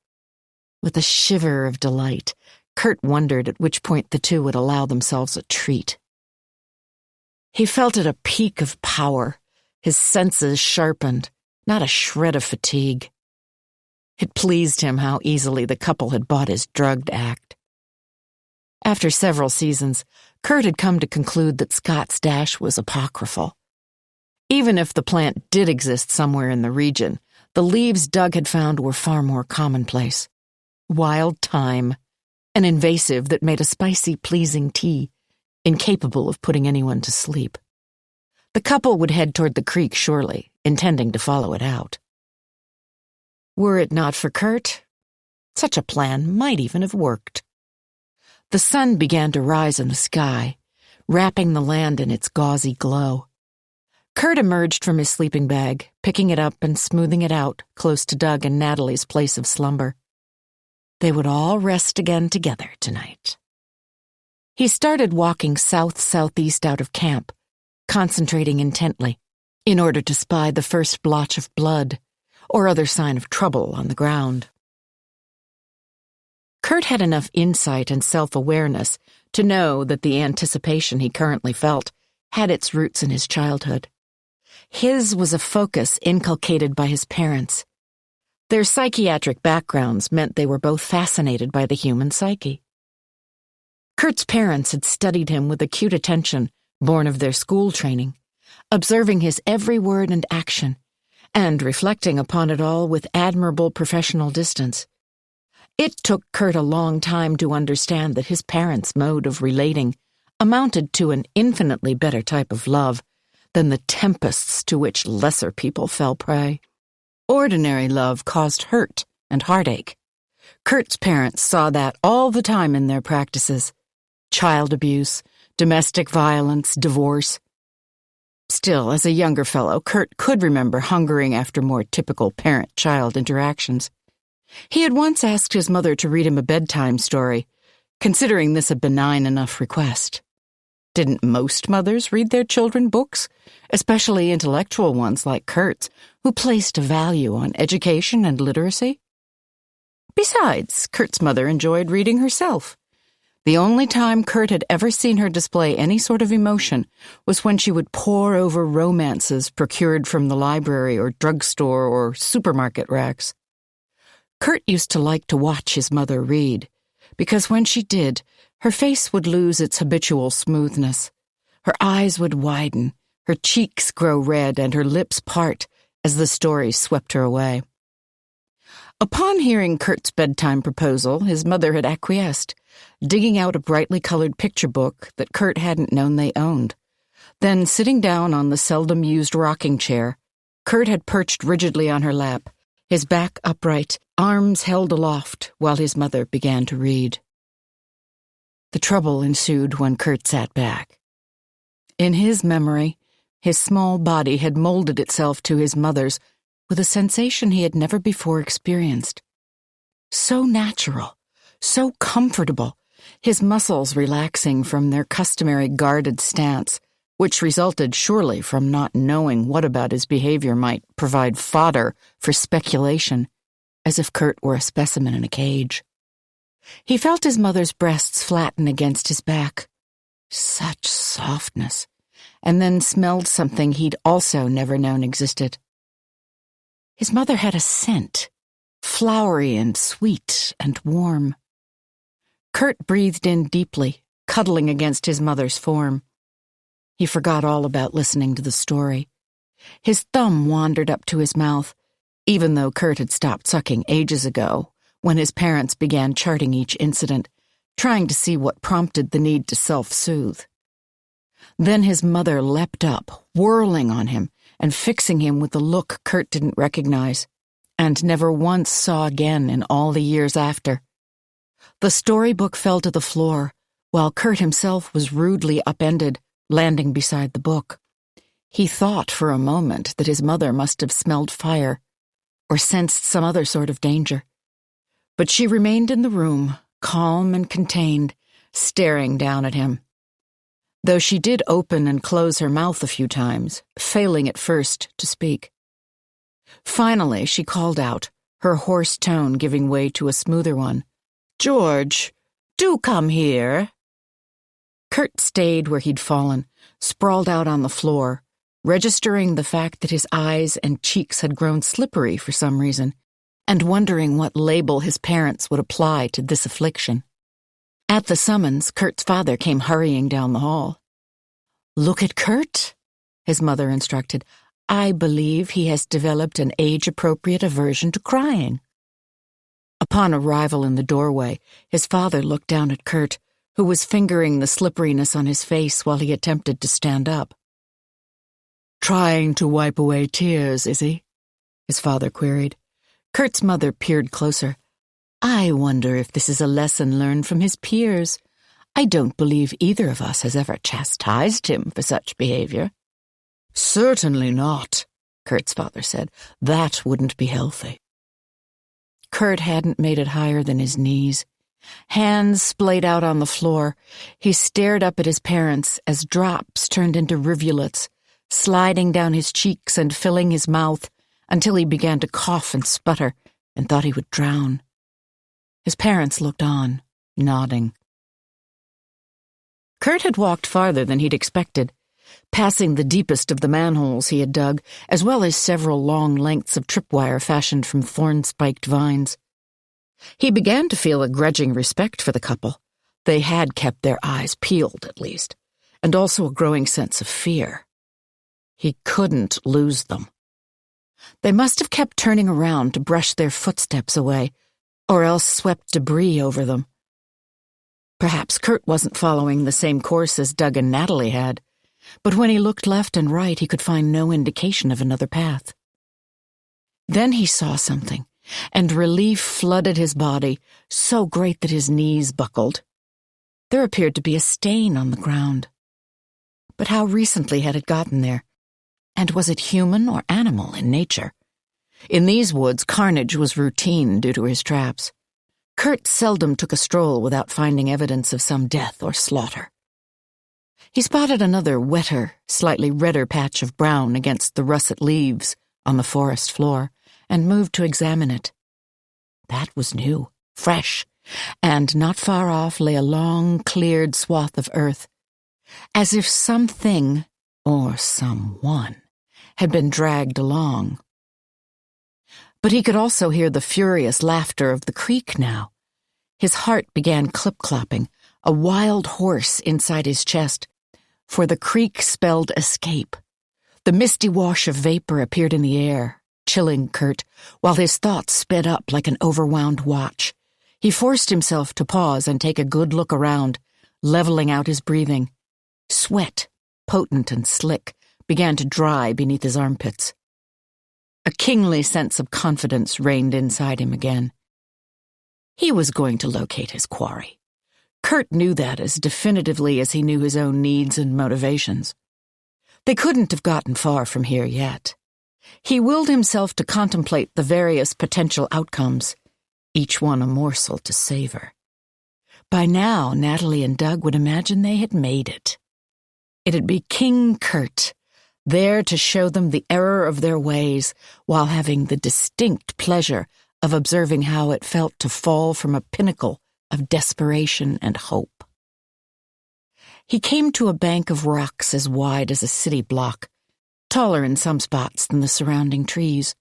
With a shiver of delight, Kurt wondered at which point the two would allow themselves a treat. He felt at a peak of power, his senses sharpened, not a shred of fatigue. It pleased him how easily the couple had bought his drugged act. After several seasons, Kurt had come to conclude that Scott's dash was apocryphal. Even if the plant did exist somewhere in the region, the leaves Doug had found were far more commonplace. Wild thyme, an invasive that made a spicy, pleasing tea, incapable of putting anyone to sleep. The couple would head toward the creek shortly, intending to follow it out. Were it not for Kurt, such a plan might even have worked. The sun began to rise in the sky, wrapping the land in its gauzy glow. Kurt emerged from his sleeping bag, picking it up and smoothing it out close to Doug and Natalie's place of slumber. They would all rest again together tonight. He started walking south-southeast out of camp, concentrating intently, in order to spy the first blotch of blood or other sign of trouble on the ground. Kurt had enough insight and self-awareness to know that the anticipation he currently felt had its roots in his childhood. His was a focus inculcated by his parents. Their psychiatric backgrounds meant they were both fascinated by the human psyche. Kurt's parents had studied him with acute attention, born of their school training, observing his every word and action, and reflecting upon it all with admirable professional distance. It took Kurt a long time to understand that his parents' mode of relating amounted to an infinitely better type of love than the tempests to which lesser people fell prey. Ordinary love caused hurt and heartache. Kurt's parents saw that all the time in their practices. Child abuse, domestic violence, divorce. Still, as a younger fellow, Kurt could remember hungering after more typical parent-child interactions. He had once asked his mother to read him a bedtime story, considering this a benign enough request. Didn't most mothers read their children books, especially intellectual ones like Kurt's, who placed a value on education and literacy? Besides, Kurt's mother enjoyed reading herself. The only time Kurt had ever seen her display any sort of emotion was when she would pore over romances procured from the library or drugstore or supermarket racks. Kurt used to like to watch his mother read, because when she did, her face would lose its habitual smoothness. Her eyes would widen, her cheeks grow red, and her lips part as the story swept her away. Upon hearing Kurt's bedtime proposal, his mother had acquiesced, digging out a brightly colored picture book that Kurt hadn't known they owned. Then, sitting down on the seldom-used rocking chair, Kurt had perched rigidly on her lap, his back upright, arms held aloft while his mother began to read. The trouble ensued when Kurt sat back. In his memory, his small body had molded itself to his mother's with a sensation he had never before experienced. So natural, so comfortable, his muscles relaxing from their customary guarded stance, which resulted surely from not knowing what about his behavior might provide fodder for speculation, as if Kurt were a specimen in a cage. He felt his mother's breasts flatten against his back. Such softness. And then smelled something he'd also never known existed. His mother had a scent, flowery and sweet and warm. Kurt breathed in deeply, cuddling against his mother's form. He forgot all about listening to the story. His thumb wandered up to his mouth, even though Kurt had stopped sucking ages ago, when his parents began charting each incident, trying to see what prompted the need to self-soothe. Then his mother leapt up, whirling on him and fixing him with a look Kurt didn't recognize, and never once saw again in all the years after. The storybook fell to the floor, while Kurt himself was rudely upended, landing beside the book. He thought for a moment that his mother must have smelled fire, or sensed some other sort of danger. But she remained in the room, calm and contained, staring down at him. Though she did open and close her mouth a few times, failing at first to speak. Finally, she called out, her hoarse tone giving way to a smoother one. "George, do come here." Kurt stayed where he'd fallen, sprawled out on the floor, registering the fact that his eyes and cheeks had grown slippery for some reason, and wondering what label his parents would apply to this affliction. At the summons, Kurt's father came hurrying down the hall. "Look at Kurt," his mother instructed. "I believe he has developed an age-appropriate aversion to crying." Upon arrival in the doorway, his father looked down at Kurt, who was fingering the slipperiness on his face while he attempted to stand up. "Trying to wipe away tears, is he?" his father queried. Kurt's mother peered closer. "I wonder if this is a lesson learned from his peers. I don't believe either of us has ever chastised him for such behavior." "Certainly not," Kurt's father said. "That wouldn't be healthy." Kurt hadn't made it higher than his knees. Hands splayed out on the floor, he stared up at his parents as drops turned into rivulets, sliding down his cheeks and filling his mouth until he began to cough and sputter and thought he would drown. His parents looked on, nodding. Kurt had walked farther than he'd expected, passing the deepest of the manholes he had dug, as well as several long lengths of tripwire fashioned from thorn-spiked vines. He began to feel a grudging respect for the couple. They had kept their eyes peeled, at least, and also a growing sense of fear. He couldn't lose them. They must have kept turning around to brush their footsteps away, or else swept debris over them. Perhaps Kurt wasn't following the same course as Doug and Natalie had, but when he looked left and right, he could find no indication of another path. Then he saw something, and relief flooded his body, so great that his knees buckled. There appeared to be a stain on the ground. But how recently had it gotten there? And was it human or animal in nature? In these woods, carnage was routine due to his traps. Kurt seldom took a stroll without finding evidence of some death or slaughter. He spotted another wetter, slightly redder patch of brown against the russet leaves on the forest floor, and moved to examine it. That was new, fresh, and not far off lay a long, cleared swath of earth, as if something, or someone, had been dragged along. But he could also hear the furious laughter of the creek now. His heart began clip-clopping, a wild horse inside his chest, for the creek spelled escape. The misty wash of vapor appeared in the air, chilling Kurt, while his thoughts sped up like an overwound watch. He forced himself to pause and take a good look around, leveling out his breathing. Sweat, potent and slick, began to dry beneath his armpits. A kingly sense of confidence reigned inside him again. He was going to locate his quarry. Kurt knew that as definitively as he knew his own needs and motivations. They couldn't have gotten far from here yet. He willed himself to contemplate the various potential outcomes, each one a morsel to savor. By now, Natalie and Doug would imagine they had made it. It'd be King Kurt, there to show them the error of their ways while having the distinct pleasure of observing how it felt to fall from a pinnacle of desperation and hope. He came to a bank of rocks as wide as a city block, taller in some spots than the surrounding trees,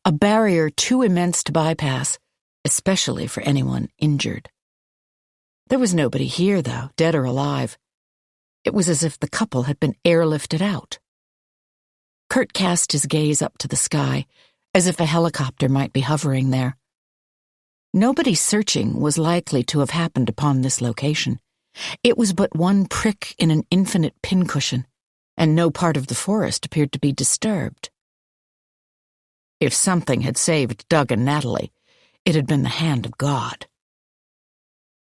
a barrier too immense to bypass, especially for anyone injured. There was nobody here, though, dead or alive. It was as if the couple had been airlifted out. Kurt cast his gaze up to the sky, as if a helicopter might be hovering there. Nobody searching was likely to have happened upon this location. It was but one prick in an infinite pincushion, and no part of the forest appeared to be disturbed. If something had saved Doug and Natalie, it had been the hand of God.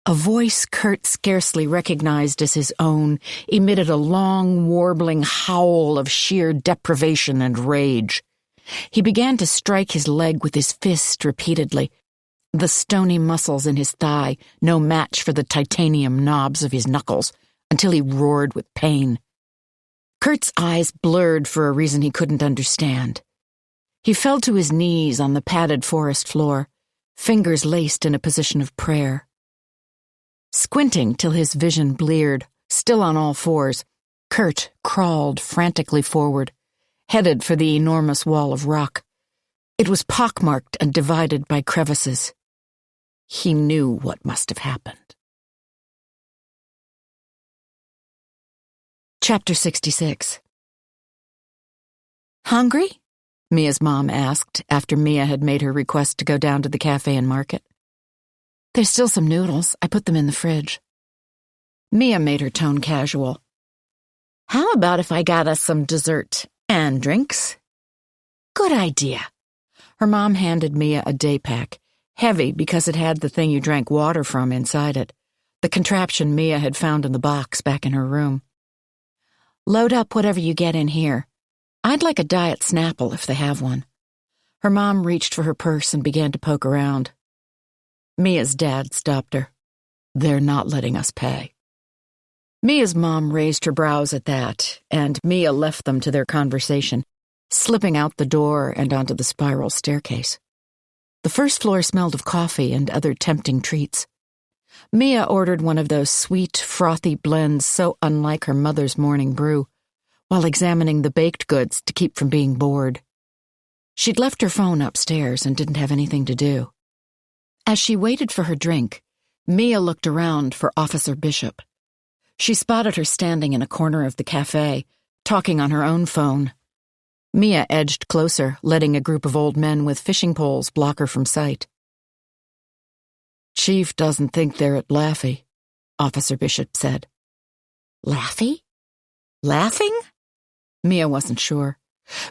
A voice Kurt scarcely recognized as his own emitted a long, warbling howl of sheer deprivation and rage. He began to strike his leg with his fist repeatedly, the stony muscles in his thigh no match for the titanium knobs of his knuckles, until he roared with pain. Kurt's eyes blurred for a reason he couldn't understand. He fell to his knees on the padded forest floor, fingers laced in a position of prayer. Squinting till his vision bleared, still on all fours, Kurt crawled frantically forward, headed for the enormous wall of rock. It was pockmarked and divided by crevices. He knew what must have happened. Chapter 66. Hungry? Mia's mom asked after Mia had made her request to go down to the cafe and market. There's still some noodles. I put them in the fridge. Mia made her tone casual. How about if I got us some dessert and drinks? Good idea. Her mom handed Mia a day pack, heavy because it had the thing you drank water from inside it, the contraption Mia had found in the box back in her room. Load up whatever you get in here. I'd like a diet Snapple if they have one. Her mom reached for her purse and began to poke around. Mia's dad stopped her. They're not letting us pay. Mia's mom raised her brows at that, and Mia left them to their conversation, slipping out the door and onto the spiral staircase. The first floor smelled of coffee and other tempting treats. Mia ordered one of those sweet, frothy blends so unlike her mother's morning brew, while examining the baked goods to keep from being bored. She'd left her phone upstairs and didn't have anything to do. As she waited for her drink, Mia looked around for Officer Bishop. She spotted her standing in a corner of the cafe, talking on her own phone. Mia edged closer, letting a group of old men with fishing poles block her from sight. Chief doesn't think they're at Laffy, Officer Bishop said. Laffy? Laughing? Mia wasn't sure,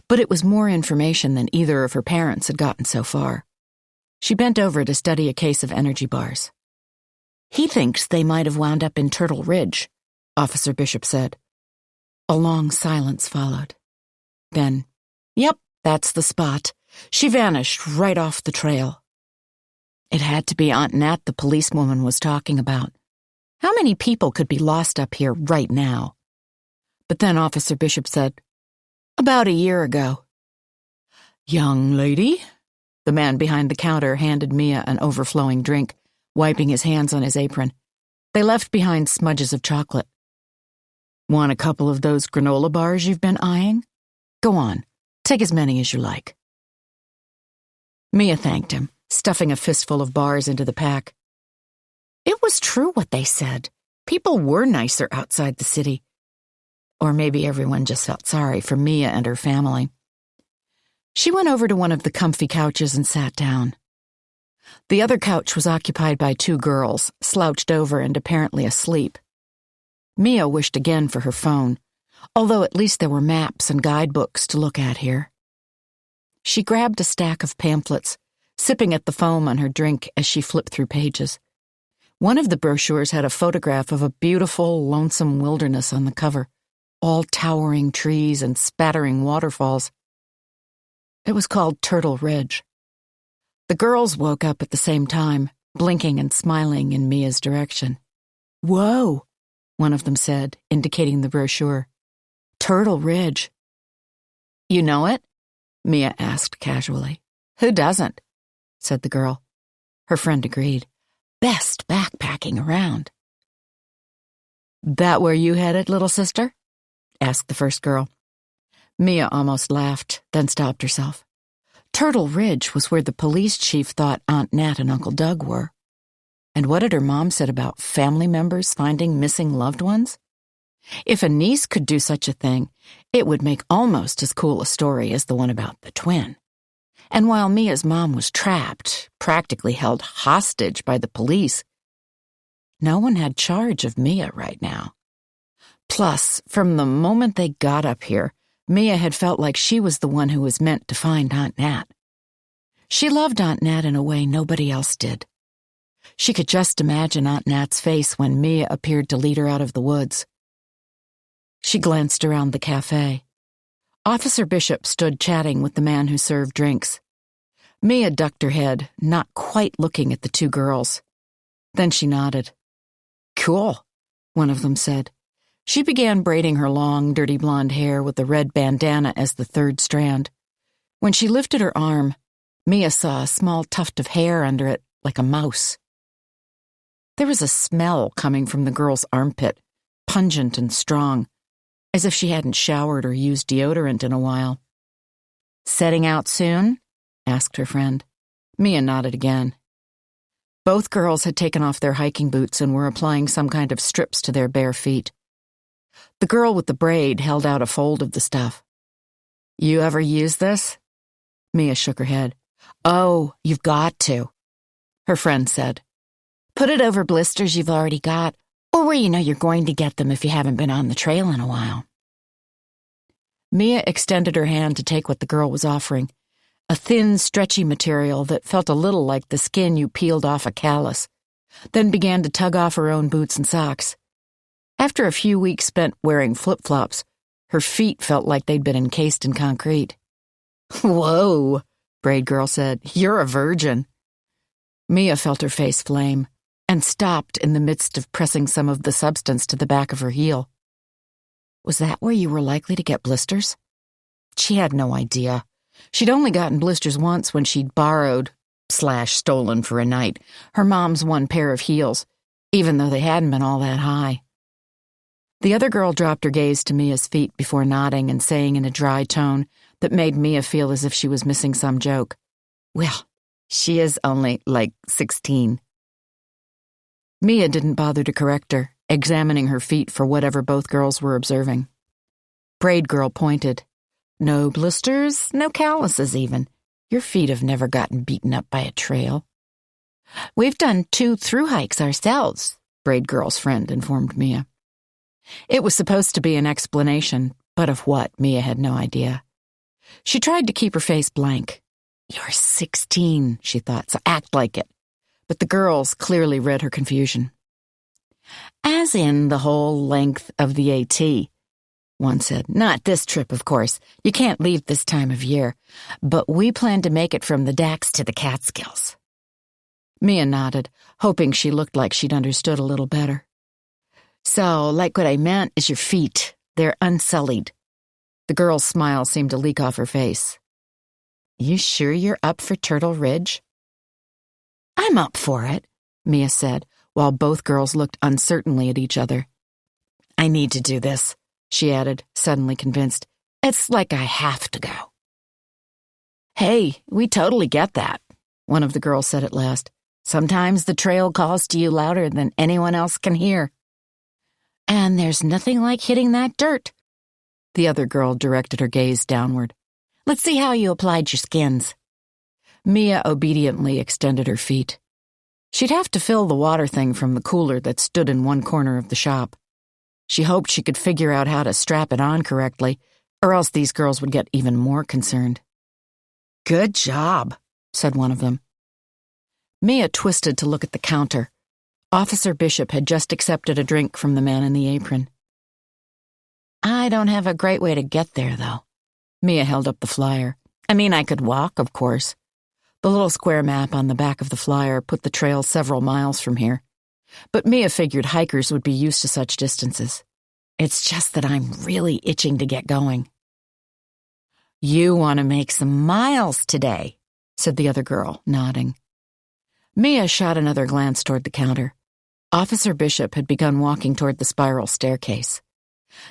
but it was more information than either of her parents had gotten so far. She bent over to study a case of energy bars. He thinks they might have wound up in Turtle Ridge, Officer Bishop said. A long silence followed. Then, yep, that's the spot. She vanished right off the trail. It had to be Aunt Nat the policewoman was talking about. How many people could be lost up here right now? But then Officer Bishop said, about a year ago. Young lady? The man behind the counter handed Mia an overflowing drink, wiping his hands on his apron. They left behind smudges of chocolate. Want a couple of those granola bars you've been eyeing? Go on, take as many as you like. Mia thanked him, stuffing a fistful of bars into the pack. It was true what they said. People were nicer outside the city. Or maybe everyone just felt sorry for Mia and her family. She went over to one of the comfy couches and sat down. The other couch was occupied by two girls, slouched over and apparently asleep. Mia wished again for her phone, although at least there were maps and guidebooks to look at here. She grabbed a stack of pamphlets, sipping at the foam on her drink as she flipped through pages. One of the brochures had a photograph of a beautiful, lonesome wilderness on the cover, all towering trees and spattering waterfalls. It was called Turtle Ridge. The girls woke up at the same time, blinking and smiling in Mia's direction. "Whoa," one of them said, indicating the brochure. "Turtle Ridge." "You know it?" Mia asked casually. "Who doesn't?" said the girl. Her friend agreed. "Best backpacking around." "That where you headed, little sister?" asked the first girl. Mia almost laughed, then stopped herself. Turtle Ridge was where the police chief thought Aunt Nat and Uncle Doug were. And what had her mom said about family members finding missing loved ones? If a niece could do such a thing, it would make almost as cool a story as the one about the twin. And while Mia's mom was trapped, practically held hostage by the police, no one had charge of Mia right now. Plus, from the moment they got up here, Mia had felt like she was the one who was meant to find Aunt Nat. She loved Aunt Nat in a way nobody else did. She could just imagine Aunt Nat's face when Mia appeared to lead her out of the woods. She glanced around the cafe. Officer Bishop stood chatting with the man who served drinks. Mia ducked her head, not quite looking at the two girls. Then she nodded. "Cool," one of them said. She began braiding her long, dirty blonde hair with a red bandana as the third strand. When she lifted her arm, Mia saw a small tuft of hair under it, like a mouse. There was a smell coming from the girl's armpit, pungent and strong, as if she hadn't showered or used deodorant in a while. "Setting out soon?" asked her friend. Mia nodded again. Both girls had taken off their hiking boots and were applying some kind of strips to their bare feet. The girl with the braid held out a fold of the stuff. "You ever use this?" Mia shook her head. "Oh, you've got to," her friend said. "Put it over blisters you've already got, or where you know you're going to get them if you haven't been on the trail in a while." Mia extended her hand to take what the girl was offering, a thin, stretchy material that felt a little like the skin you peeled off a callus, then began to tug off her own boots and socks. After a few weeks spent wearing flip-flops, her feet felt like they'd been encased in concrete. "Whoa," Braid Girl said. "You're a virgin." Mia felt her face flame and stopped in the midst of pressing some of the substance to the back of her heel. Was that where you were likely to get blisters? She had no idea. She'd only gotten blisters once when she'd borrowed/stolen for a night her mom's one pair of heels, even though they hadn't been all that high. The other girl dropped her gaze to Mia's feet before nodding and saying in a dry tone that made Mia feel as if she was missing some joke, "Well, she is only, 16. Mia didn't bother to correct her, examining her feet for whatever both girls were observing. Braid Girl pointed. "No blisters, no calluses even. Your feet have never gotten beaten up by a trail." "We've done 2 through hikes ourselves," Braid Girl's friend informed Mia. It was supposed to be an explanation, but of what, Mia had no idea. She tried to keep her face blank. "You're 16, she thought, so act like it." But the girls clearly read her confusion. "As in the whole length of the AT," one said. "Not this trip, of course. You can't leave this time of year. But we plan to make it from the Dax to the Catskills." Mia nodded, hoping she looked like she'd understood a little better. "So, what I meant is your feet. They're unsullied." The girl's smile seemed to leak off her face. "You sure you're up for Turtle Ridge?" "I'm up for it," Mia said, while both girls looked uncertainly at each other. "I need to do this," she added, suddenly convinced. "It's like I have to go." "Hey, we totally get that," one of the girls said at last. "Sometimes the trail calls to you louder than anyone else can hear." "And there's nothing like hitting that dirt." The other girl directed her gaze downward. "Let's see how you applied your skins." Mia obediently extended her feet. She'd have to fill the water thing from the cooler that stood in one corner of the shop. She hoped she could figure out how to strap it on correctly, or else these girls would get even more concerned. "Good job," said one of them. Mia twisted to look at the counter. Officer Bishop had just accepted a drink from the man in the apron. "I don't have a great way to get there, though." Mia held up the flyer. "I mean, I could walk, of course." The little square map on the back of the flyer put the trail several miles from here. But Mia figured hikers would be used to such distances. "It's just that I'm really itching to get going." "You want to make some miles today," said the other girl, nodding. Mia shot another glance toward the counter. Officer Bishop had begun walking toward the spiral staircase.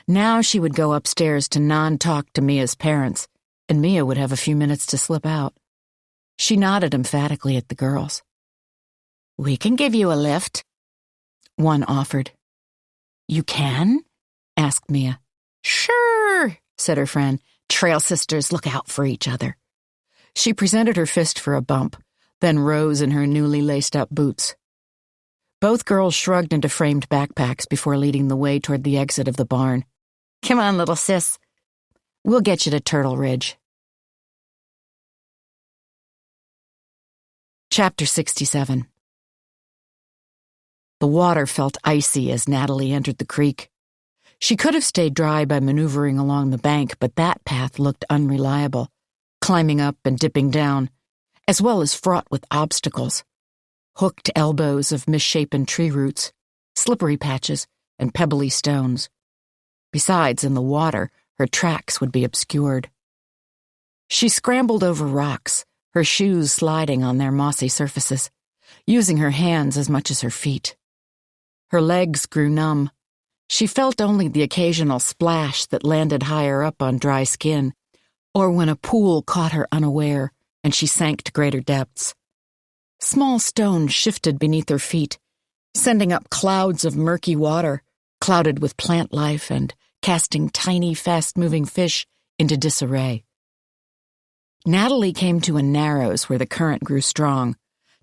Now she would go upstairs to non-talk to Mia's parents, and Mia would have a few minutes to slip out. She nodded emphatically at the girls. "We can give you a lift," one offered. "You can?" asked Mia. "Sure," said her friend. "Trail sisters look out for each other." She presented her fist for a bump, then rose in her newly laced-up boots. Both girls shrugged into framed backpacks before leading the way toward the exit of the barn. "Come on, little sis. We'll get you to Turtle Ridge." Chapter 67. The water felt icy as Natalie entered the creek. She could have stayed dry by maneuvering along the bank, but that path looked unreliable, climbing up and dipping down, as well as fraught with obstacles. Hooked elbows of misshapen tree roots, slippery patches, and pebbly stones. Besides, in the water, her tracks would be obscured. She scrambled over rocks, her shoes sliding on their mossy surfaces, using her hands as much as her feet. Her legs grew numb. She felt only the occasional splash that landed higher up on dry skin, or when a pool caught her unaware and she sank to greater depths. Small stones shifted beneath her feet, sending up clouds of murky water, clouded with plant life and casting tiny, fast-moving fish into disarray. Natalie came to a narrows where the current grew strong,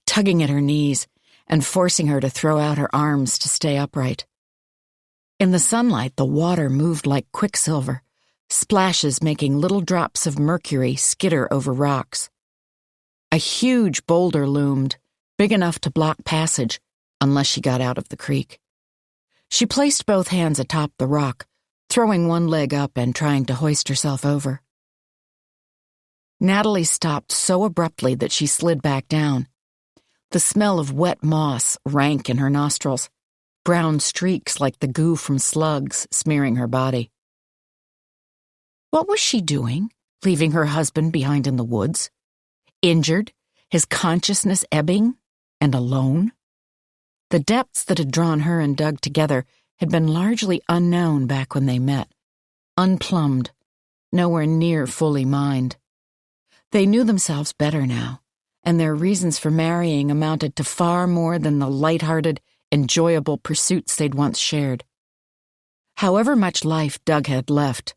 tugging at her knees and forcing her to throw out her arms to stay upright. In the sunlight, the water moved like quicksilver, splashes making little drops of mercury skitter over rocks. A huge boulder loomed, big enough to block passage, unless she got out of the creek. She placed both hands atop the rock, throwing one leg up and trying to hoist herself over. Natalie stopped so abruptly that she slid back down. The smell of wet moss rank in her nostrils, brown streaks like the goo from slugs smearing her body. What was she doing, leaving her husband behind in the woods? Injured, his consciousness ebbing, and alone? The depths that had drawn her and Doug together had been largely unknown back when they met, unplumbed, nowhere near fully mined. They knew themselves better now, and their reasons for marrying amounted to far more than the light-hearted, enjoyable pursuits they'd once shared. However much life Doug had left,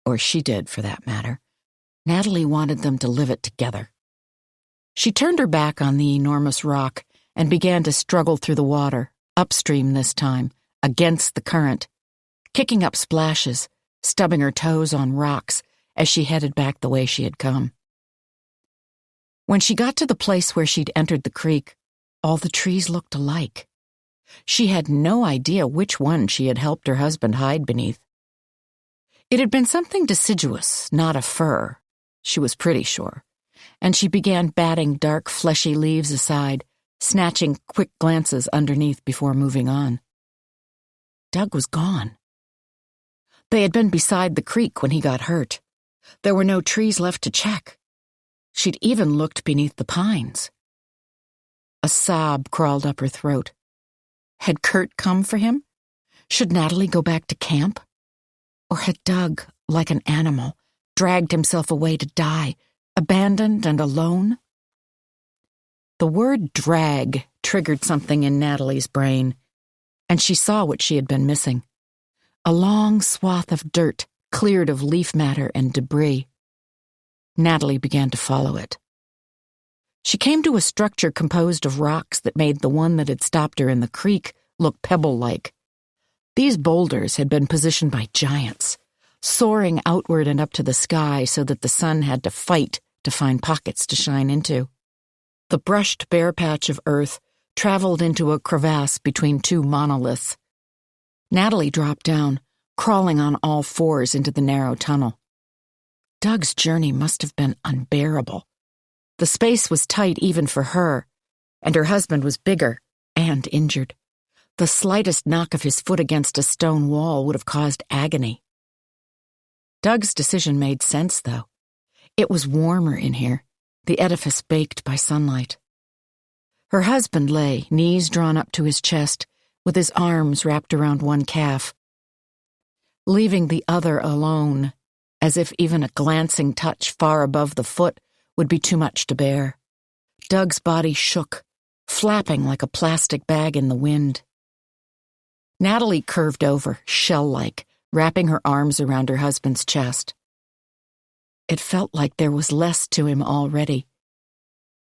or she did for that matter, Natalie wanted them to live it together. She turned her back on the enormous rock and began to struggle through the water, upstream this time, against the current, kicking up splashes, stubbing her toes on rocks as she headed back the way she had come. When she got to the place where she'd entered the creek, all the trees looked alike. She had no idea which one she had helped her husband hide beneath. It had been something deciduous, not a fir, she was pretty sure, and she began batting dark, fleshy leaves aside, snatching quick glances underneath before moving on. Doug was gone. They had been beside the creek when he got hurt. There were no trees left to check. She'd even looked beneath the pines. A sob crawled up her throat. Had Kurt come for him? Should Natalie go back to camp? Or had Doug, like an animal, dragged himself away to die, abandoned and alone? The word drag triggered something in Natalie's brain, and she saw what she had been missing. A long swath of dirt cleared of leaf matter and debris. Natalie began to follow it. She came to a structure composed of rocks that made the one that had stopped her in the creek look pebble-like. These boulders had been positioned by giants, soaring outward and up to the sky so that the sun had to fight to find pockets to shine into. The brushed bare patch of earth traveled into a crevasse between two monoliths. Natalie dropped down, crawling on all fours into the narrow tunnel. Doug's journey must have been unbearable. The space was tight even for her, and her husband was bigger and injured. The slightest knock of his foot against a stone wall would have caused agony. Doug's decision made sense, though. It was warmer in here, the edifice baked by sunlight. Her husband lay, knees drawn up to his chest, with his arms wrapped around one calf, leaving the other alone, as if even a glancing touch far above the foot would be too much to bear. Doug's body shook, flapping like a plastic bag in the wind. Natalie curved over, shell-like, wrapping her arms around her husband's chest. It felt like there was less to him already.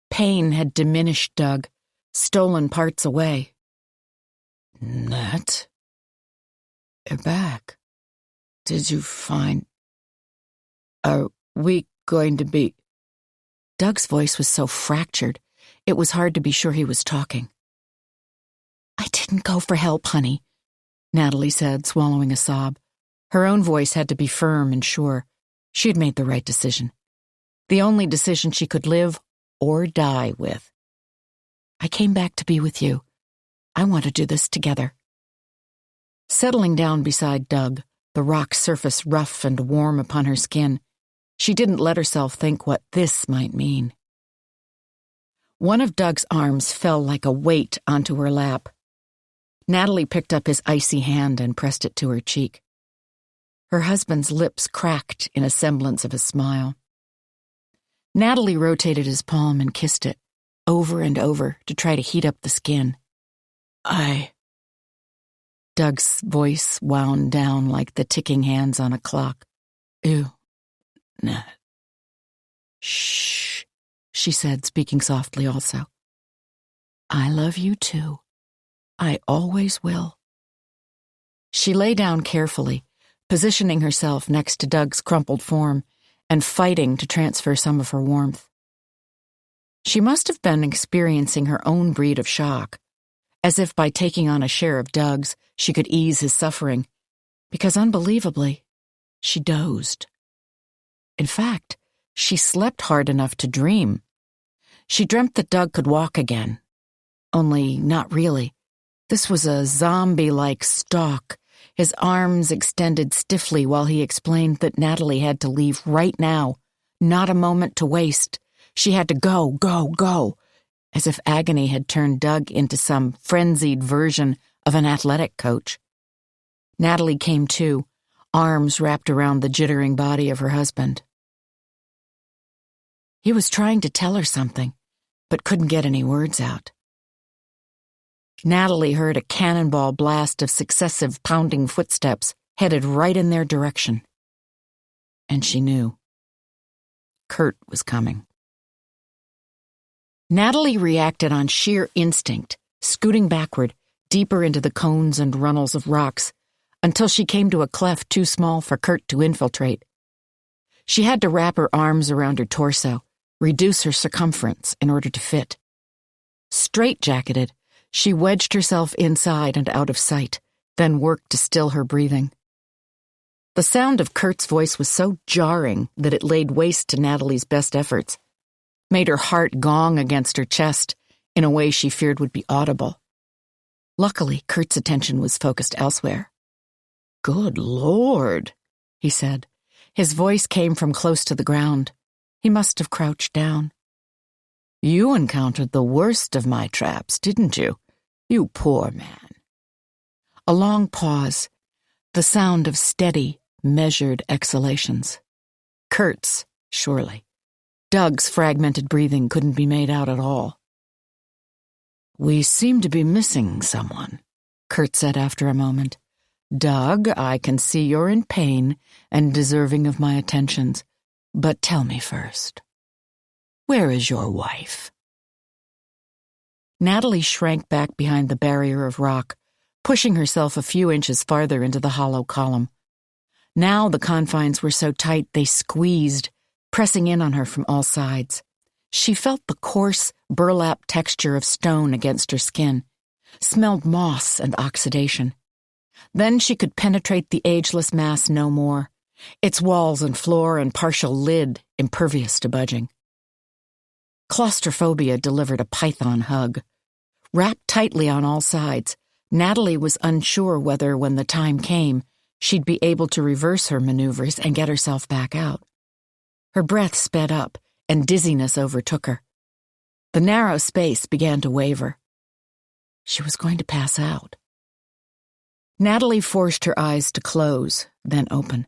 Pain had diminished Doug, stolen parts away. Nat? You're back. Did you find... Are we going to be... Doug's voice was so fractured, it was hard to be sure he was talking. I didn't go for help, honey, Natalie said, swallowing a sob. Her own voice had to be firm and sure. She had made the right decision. The only decision she could live or die with. I came back to be with you. I want to do this together. Settling down beside Doug, the rock surface rough and warm upon her skin, she didn't let herself think what this might mean. One of Doug's arms fell like a weight onto her lap. Natalie picked up his icy hand and pressed it to her cheek. Her husband's lips cracked in a semblance of a smile. Natalie rotated his palm and kissed it, over and over, to try to heat up the skin. Doug's voice wound down like the ticking hands on a clock. Ew, Nat. Shh, she said, speaking softly also. I love you too. I always will. She lay down carefully, positioning herself next to Doug's crumpled form and fighting to transfer some of her warmth. She must have been experiencing her own breed of shock, as if by taking on a share of Doug's, she could ease his suffering, because unbelievably, she dozed. In fact, she slept hard enough to dream. She dreamt that Doug could walk again. Only not really. This was a zombie-like stalk, his arms extended stiffly while he explained that Natalie had to leave right now, not a moment to waste. She had to go, go, go, as if agony had turned Doug into some frenzied version of an athletic coach. Natalie came to, arms wrapped around the jittering body of her husband. He was trying to tell her something, but couldn't get any words out. Natalie heard a cannonball blast of successive pounding footsteps headed right in their direction. And she knew. Kurt was coming. Natalie reacted on sheer instinct, scooting backward, deeper into the cones and runnels of rocks, until she came to a cleft too small for Kurt to infiltrate. She had to wrap her arms around her torso, reduce her circumference in order to fit. Straight-jacketed, she wedged herself inside and out of sight, then worked to still her breathing. The sound of Kurt's voice was so jarring that it laid waste to Natalie's best efforts, made her heart gong against her chest in a way she feared would be audible. Luckily, Kurt's attention was focused elsewhere. "Good Lord," he said. His voice came from close to the ground. He must have crouched down. "You encountered the worst of my traps, didn't you? You poor man." A long pause, the sound of steady, measured exhalations. Kurt's, surely. Doug's fragmented breathing couldn't be made out at all. "We seem to be missing someone," Kurt said after a moment. "Doug, I can see you're in pain and deserving of my attentions, but tell me first. Where is your wife?" Natalie shrank back behind the barrier of rock, pushing herself a few inches farther into the hollow column. Now the confines were so tight they squeezed, pressing in on her from all sides. She felt the coarse, burlap texture of stone against her skin, smelled moss and oxidation. Then she could penetrate the ageless mass no more, its walls and floor and partial lid impervious to budging. Claustrophobia delivered a python hug. Wrapped tightly on all sides, Natalie was unsure whether, when the time came, she'd be able to reverse her maneuvers and get herself back out. Her breath sped up, and dizziness overtook her. The narrow space began to waver. She was going to pass out. Natalie forced her eyes to close, then open.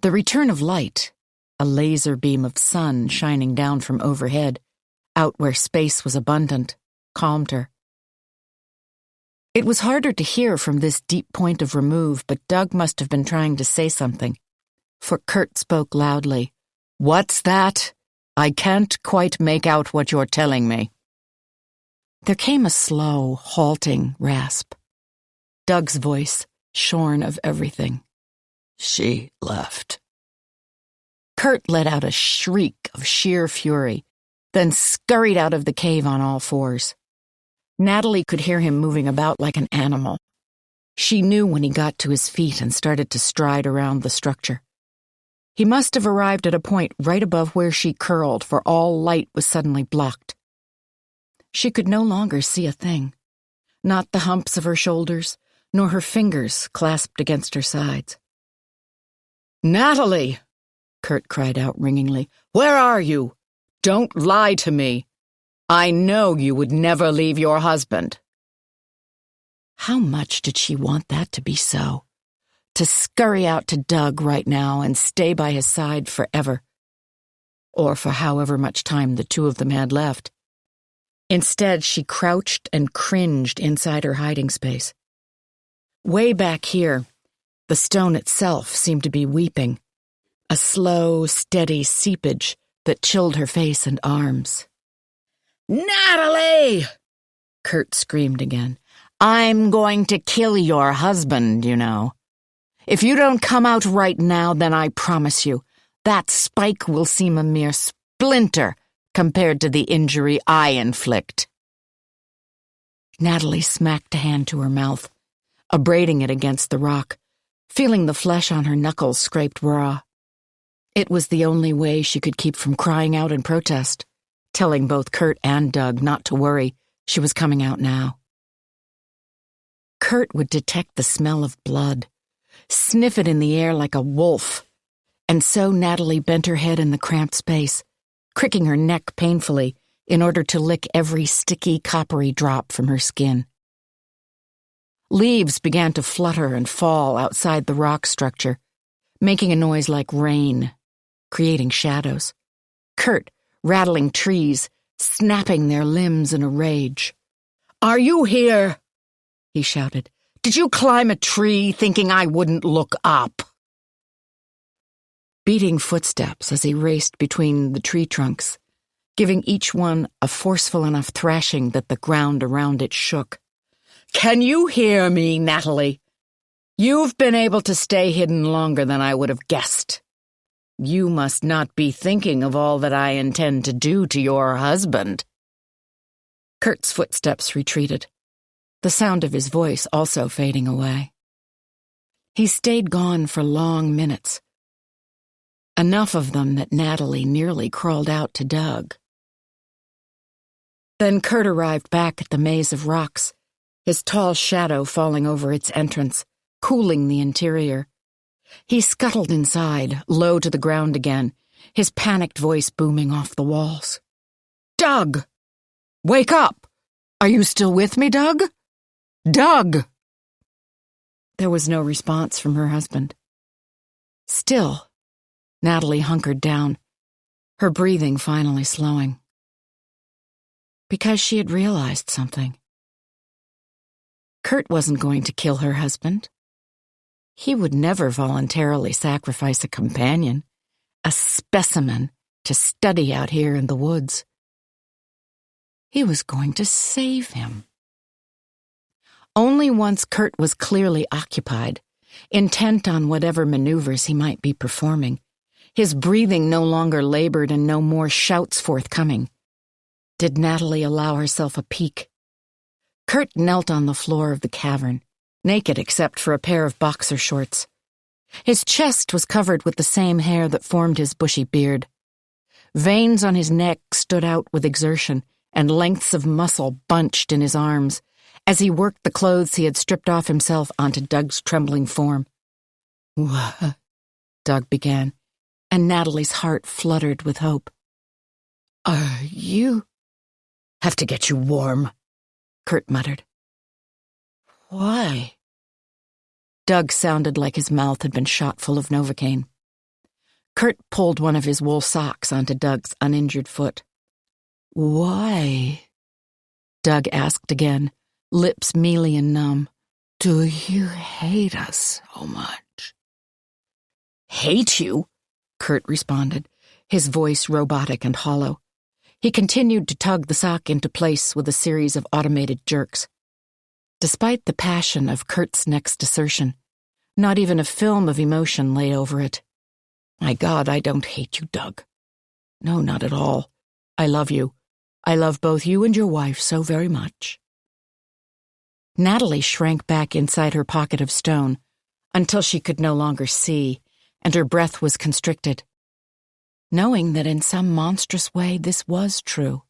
The return of light, a laser beam of sun shining down from overhead, out where space was abundant, calmed her. It was harder to hear from this deep point of remove, but Doug must have been trying to say something, for Kurt spoke loudly. "What's that? I can't quite make out what you're telling me." There came a slow, halting rasp. Doug's voice, shorn of everything. "She left." Kurt let out a shriek of sheer fury, then scurried out of the cave on all fours. Natalie could hear him moving about like an animal. She knew when he got to his feet and started to stride around the structure. He must have arrived at a point right above where she curled, for all light was suddenly blocked. She could no longer see a thing, not the humps of her shoulders, nor her fingers clasped against her sides. "Natalie!" Kurt cried out ringingly. "Where are you? Don't lie to me. I know you would never leave your husband." How much did she want that to be so? To scurry out to Doug right now and stay by his side forever. Or for however much time the two of them had left. Instead, she crouched and cringed inside her hiding space. Way back here, the stone itself seemed to be weeping, a slow, steady seepage that chilled her face and arms. "Natalie!" Kurt screamed again. "I'm going to kill your husband, you know. If you don't come out right now, then I promise you, that spike will seem a mere splinter compared to the injury I inflict." Natalie smacked a hand to her mouth, abrading it against the rock, feeling the flesh on her knuckles scraped raw. It was the only way she could keep from crying out in protest, telling both Kurt and Doug not to worry, she was coming out now. Kurt would detect the smell of blood, sniff it in the air like a wolf, and so Natalie bent her head in the cramped space, cricking her neck painfully in order to lick every sticky, coppery drop from her skin. Leaves began to flutter and fall outside the rock structure, making a noise like rain, creating shadows. Kurt rattling trees, snapping their limbs in a rage. "Are you here?" he shouted. "Did you climb a tree thinking I wouldn't look up?" Beating footsteps as he raced between the tree trunks, giving each one a forceful enough thrashing that the ground around it shook. "Can you hear me, Natalie? You've been able to stay hidden longer than I would have guessed. You must not be thinking of all that I intend to do to your husband." Kurt's footsteps retreated, the sound of his voice also fading away. He stayed gone for long minutes, enough of them that Natalie nearly crawled out to Doug. Then Kurt arrived back at the maze of rocks, his tall shadow falling over its entrance, cooling the interior. He scuttled inside, low to the ground again, his panicked voice booming off the walls. "Doug! Wake up! Are you still with me, Doug? Doug!" There was no response from her husband. Still, Natalie hunkered down, her breathing finally slowing. Because she had realized something. Kurt wasn't going to kill her husband. He would never voluntarily sacrifice a companion, a specimen to study out here in the woods. He was going to save him. Only once Kurt was clearly occupied, intent on whatever maneuvers he might be performing, His breathing no longer labored and no more shouts forthcoming. Did Natalie allow herself a peek? Kurt knelt on the floor of the cavern, naked except for a pair of boxer shorts. His chest was covered with the same hair that formed his bushy beard. Veins on his neck stood out with exertion, and lengths of muscle bunched in his arms as he worked the clothes he had stripped off himself onto Doug's trembling form. "What?" Doug began, and Natalie's heart fluttered with hope. "Are you—" "Have to get you warm," Kurt muttered. "Why?" Doug sounded like his mouth had been shot full of Novocaine. Kurt pulled one of his wool socks onto Doug's uninjured foot. "Why?" Doug asked again, lips mealy and numb. "Do you hate us so much?" "Hate you?" Kurt responded, his voice robotic and hollow. He continued to tug the sock into place with a series of automated jerks. Despite the passion of Kurt's next assertion, not even a film of emotion lay over it. "My God, I don't hate you, Doug. No, not at all. I love you. I love both you and your wife so very much." Natalie shrank back inside her pocket of stone until she could no longer see, and her breath was constricted, knowing that in some monstrous way this was true.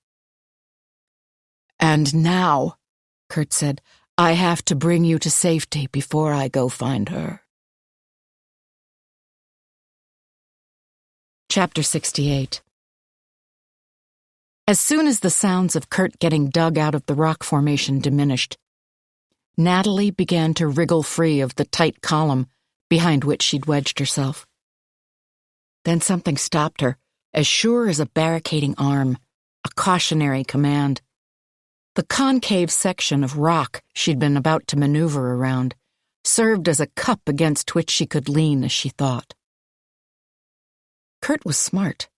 "And now," Kurt said, "I have to bring you to safety before I go find her." Chapter 68. As soon as the sounds of Kurt getting dug out of the rock formation diminished, Natalie began to wriggle free of the tight column behind which she'd wedged herself. Then something stopped her, as sure as a barricading arm, a cautionary command. The concave section of rock she'd been about to maneuver around served as a cup against which she could lean as she thought. Kurt was smart.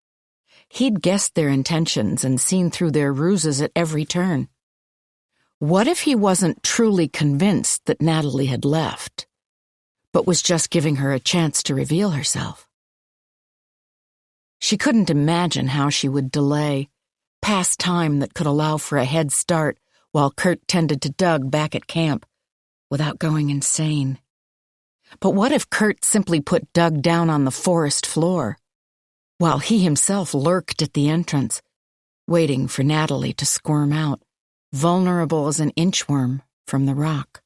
He'd guessed their intentions and seen through their ruses at every turn. What if he wasn't truly convinced that Natalie had left, but was just giving her a chance to reveal herself? She couldn't imagine how she would delay, past time that could allow for a head start while Kurt tended to Doug back at camp, without going insane. But what if Kurt simply put Doug down on the forest floor, while he himself lurked at the entrance, waiting for Natalie to squirm out, vulnerable as an inchworm from the rock?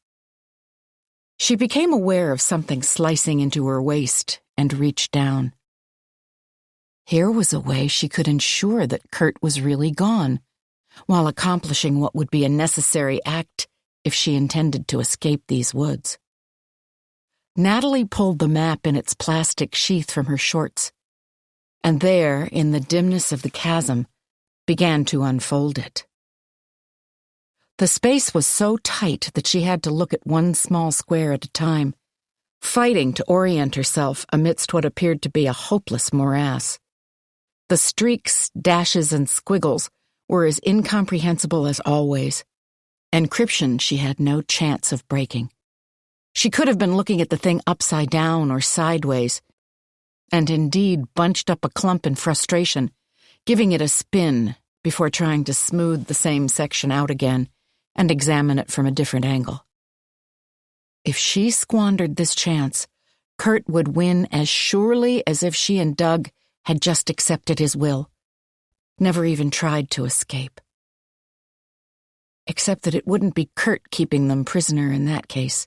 She became aware of something slicing into her waist and reached down. Here was a way she could ensure that Kurt was really gone, while accomplishing what would be a necessary act if she intended to escape these woods. Natalie pulled the map in its plastic sheath from her shorts, and there, in the dimness of the chasm, began to unfold it. The space was so tight that she had to look at one small square at a time, fighting to orient herself amidst what appeared to be a hopeless morass. The streaks, dashes, and squiggles were as incomprehensible as always. Encryption she had no chance of breaking. She could have been looking at the thing upside down or sideways, and indeed bunched up a clump in frustration, giving it a spin before trying to smooth the same section out again and examine it from a different angle. If she squandered this chance, Kurt would win as surely as if she and Doug had just accepted his will, never even tried to escape. Except that it wouldn't be Kurt keeping them prisoner in that case.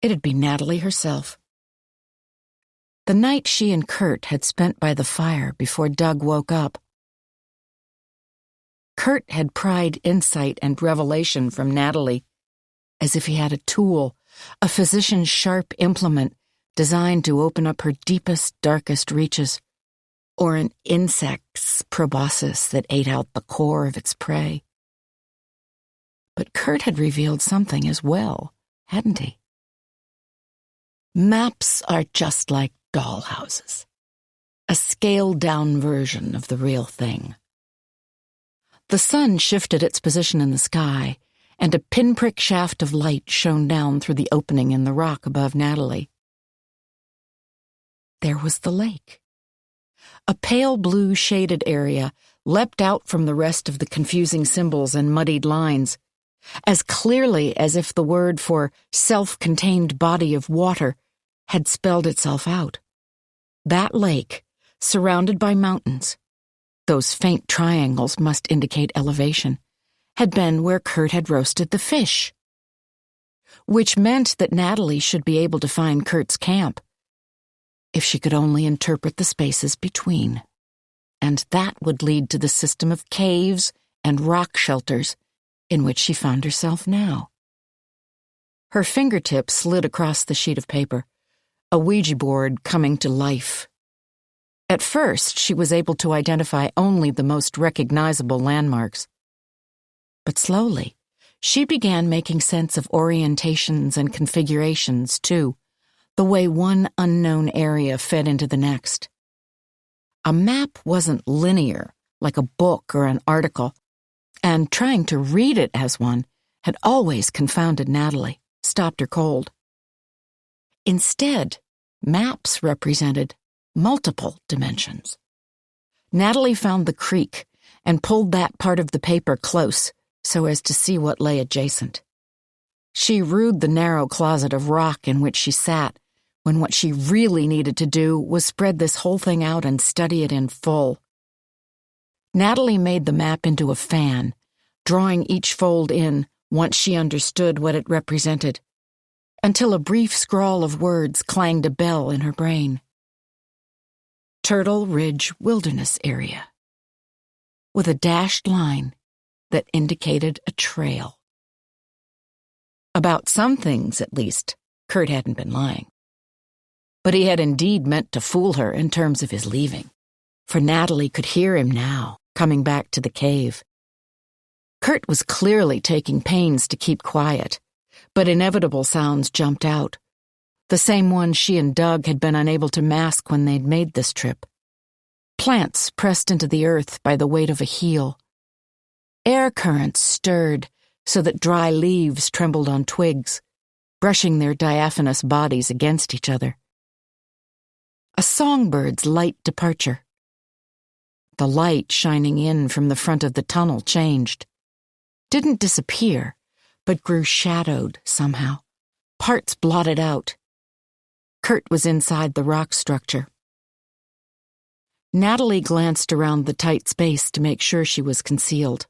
It'd be Natalie herself. The night she and Kurt had spent by the fire before Doug woke up. Kurt had pried insight and revelation from Natalie, as if he had a tool, a physician's sharp implement designed to open up her deepest, darkest reaches, or an insect's proboscis that ate out the core of its prey. But Kurt had revealed something as well, hadn't he? Maps are just like dollhouses, a scaled-down version of the real thing. The sun shifted its position in the sky, and a pinprick shaft of light shone down through the opening in the rock above Natalie. There was the lake, A pale blue shaded area leapt out from the rest of the confusing symbols and muddied lines, as clearly as if the word for self-contained body of water had spelled itself out. That lake, surrounded by mountains, those faint triangles must indicate elevation, had been where Kurt had roasted the fish. Which meant that Natalie should be able to find Kurt's camp, if she could only interpret the spaces between. And that would lead to the system of caves and rock shelters in which she found herself now. Her fingertip slid across the sheet of paper, a Ouija board coming to life. At first, she was able to identify only the most recognizable landmarks. But slowly, she began making sense of orientations and configurations, too, the way one unknown area fed into the next. A map wasn't linear, like a book or an article, and trying to read it as one had always confounded Natalie, stopped her cold. Instead, maps represented multiple dimensions. Natalie found the creek and pulled that part of the paper close so as to see what lay adjacent. She rued the narrow closet of rock in which she sat, when what she really needed to do was spread this whole thing out and study it in full. Natalie made the map into a fan, drawing each fold in once she understood what it represented, until a brief scrawl of words clanged a bell in her brain. Turtle Ridge Wilderness Area, with a dashed line that indicated a trail. About some things, at least, Kurt hadn't been lying. But he had indeed meant to fool her in terms of his leaving, for Natalie could hear him now, coming back to the cave. Kurt was clearly taking pains to keep quiet, but inevitable sounds jumped out, the same ones she and Doug had been unable to mask when they'd made this trip. Plants pressed into the earth by the weight of a heel. Air currents stirred so that dry leaves trembled on twigs, brushing their diaphanous bodies against each other. A songbird's light departure. The light shining in from the front of the tunnel changed. Didn't disappear, but grew shadowed somehow, parts blotted out. Kurt was inside the rock structure. Natalie glanced around the tight space to make sure she was concealed.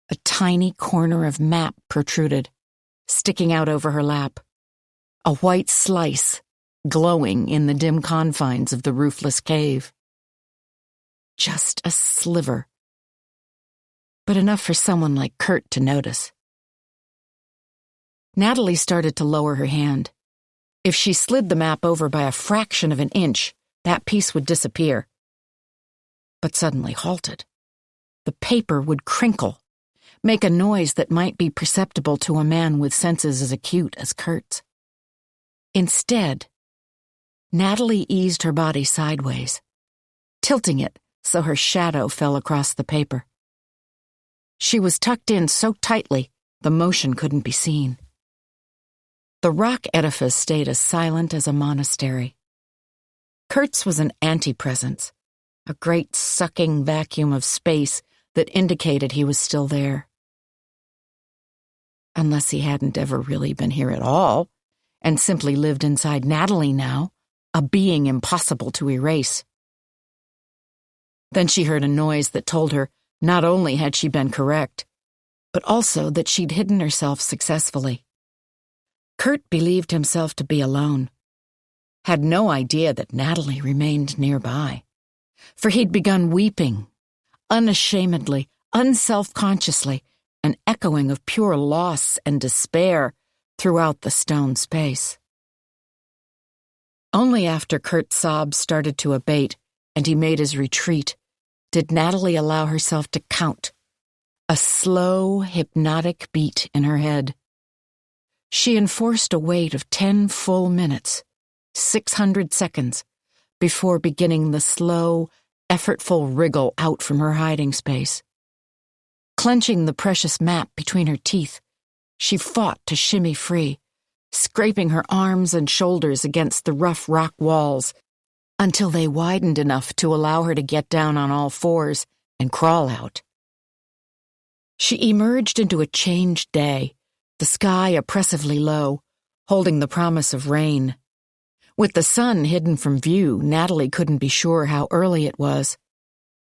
A tiny corner of map protruded, sticking out over her lap. A white slice, glowing in the dim confines of the roofless cave. Just a sliver, but enough for someone like Kurt to notice. Natalie started to lower her hand. If she slid the map over by a fraction of an inch, that piece would disappear. But suddenly halted. The paper would crinkle, make a noise that might be perceptible to a man with senses as acute as Kurt's. Instead, Natalie eased her body sideways, tilting it so her shadow fell across the paper. She was tucked in so tightly the motion couldn't be seen. The rock edifice stayed as silent as a monastery. Kurt's was an anti-presence, a great sucking vacuum of space that indicated he was still there. Unless he hadn't ever really been here at all, and simply lived inside Natalie now, a being impossible to erase. Then she heard a noise that told her not only had she been correct, but also that she'd hidden herself successfully. Kurt believed himself to be alone, had no idea that Natalie remained nearby, for he'd begun weeping, unashamedly, unself-consciously, an echoing of pure loss and despair throughout the stone space. Only after Kurt's sobs started to abate and he made his retreat did Natalie allow herself to count, a slow, hypnotic beat in her head. She enforced a wait of 10 full minutes, 600 seconds, before beginning the slow, effortful wriggle out from her hiding space. Clenching the precious map between her teeth, she fought to shimmy free, scraping her arms and shoulders against the rough rock walls, until they widened enough to allow her to get down on all fours and crawl out. She emerged into a changed day, the sky oppressively low, holding the promise of rain. With the sun hidden from view, Natalie couldn't be sure how early it was,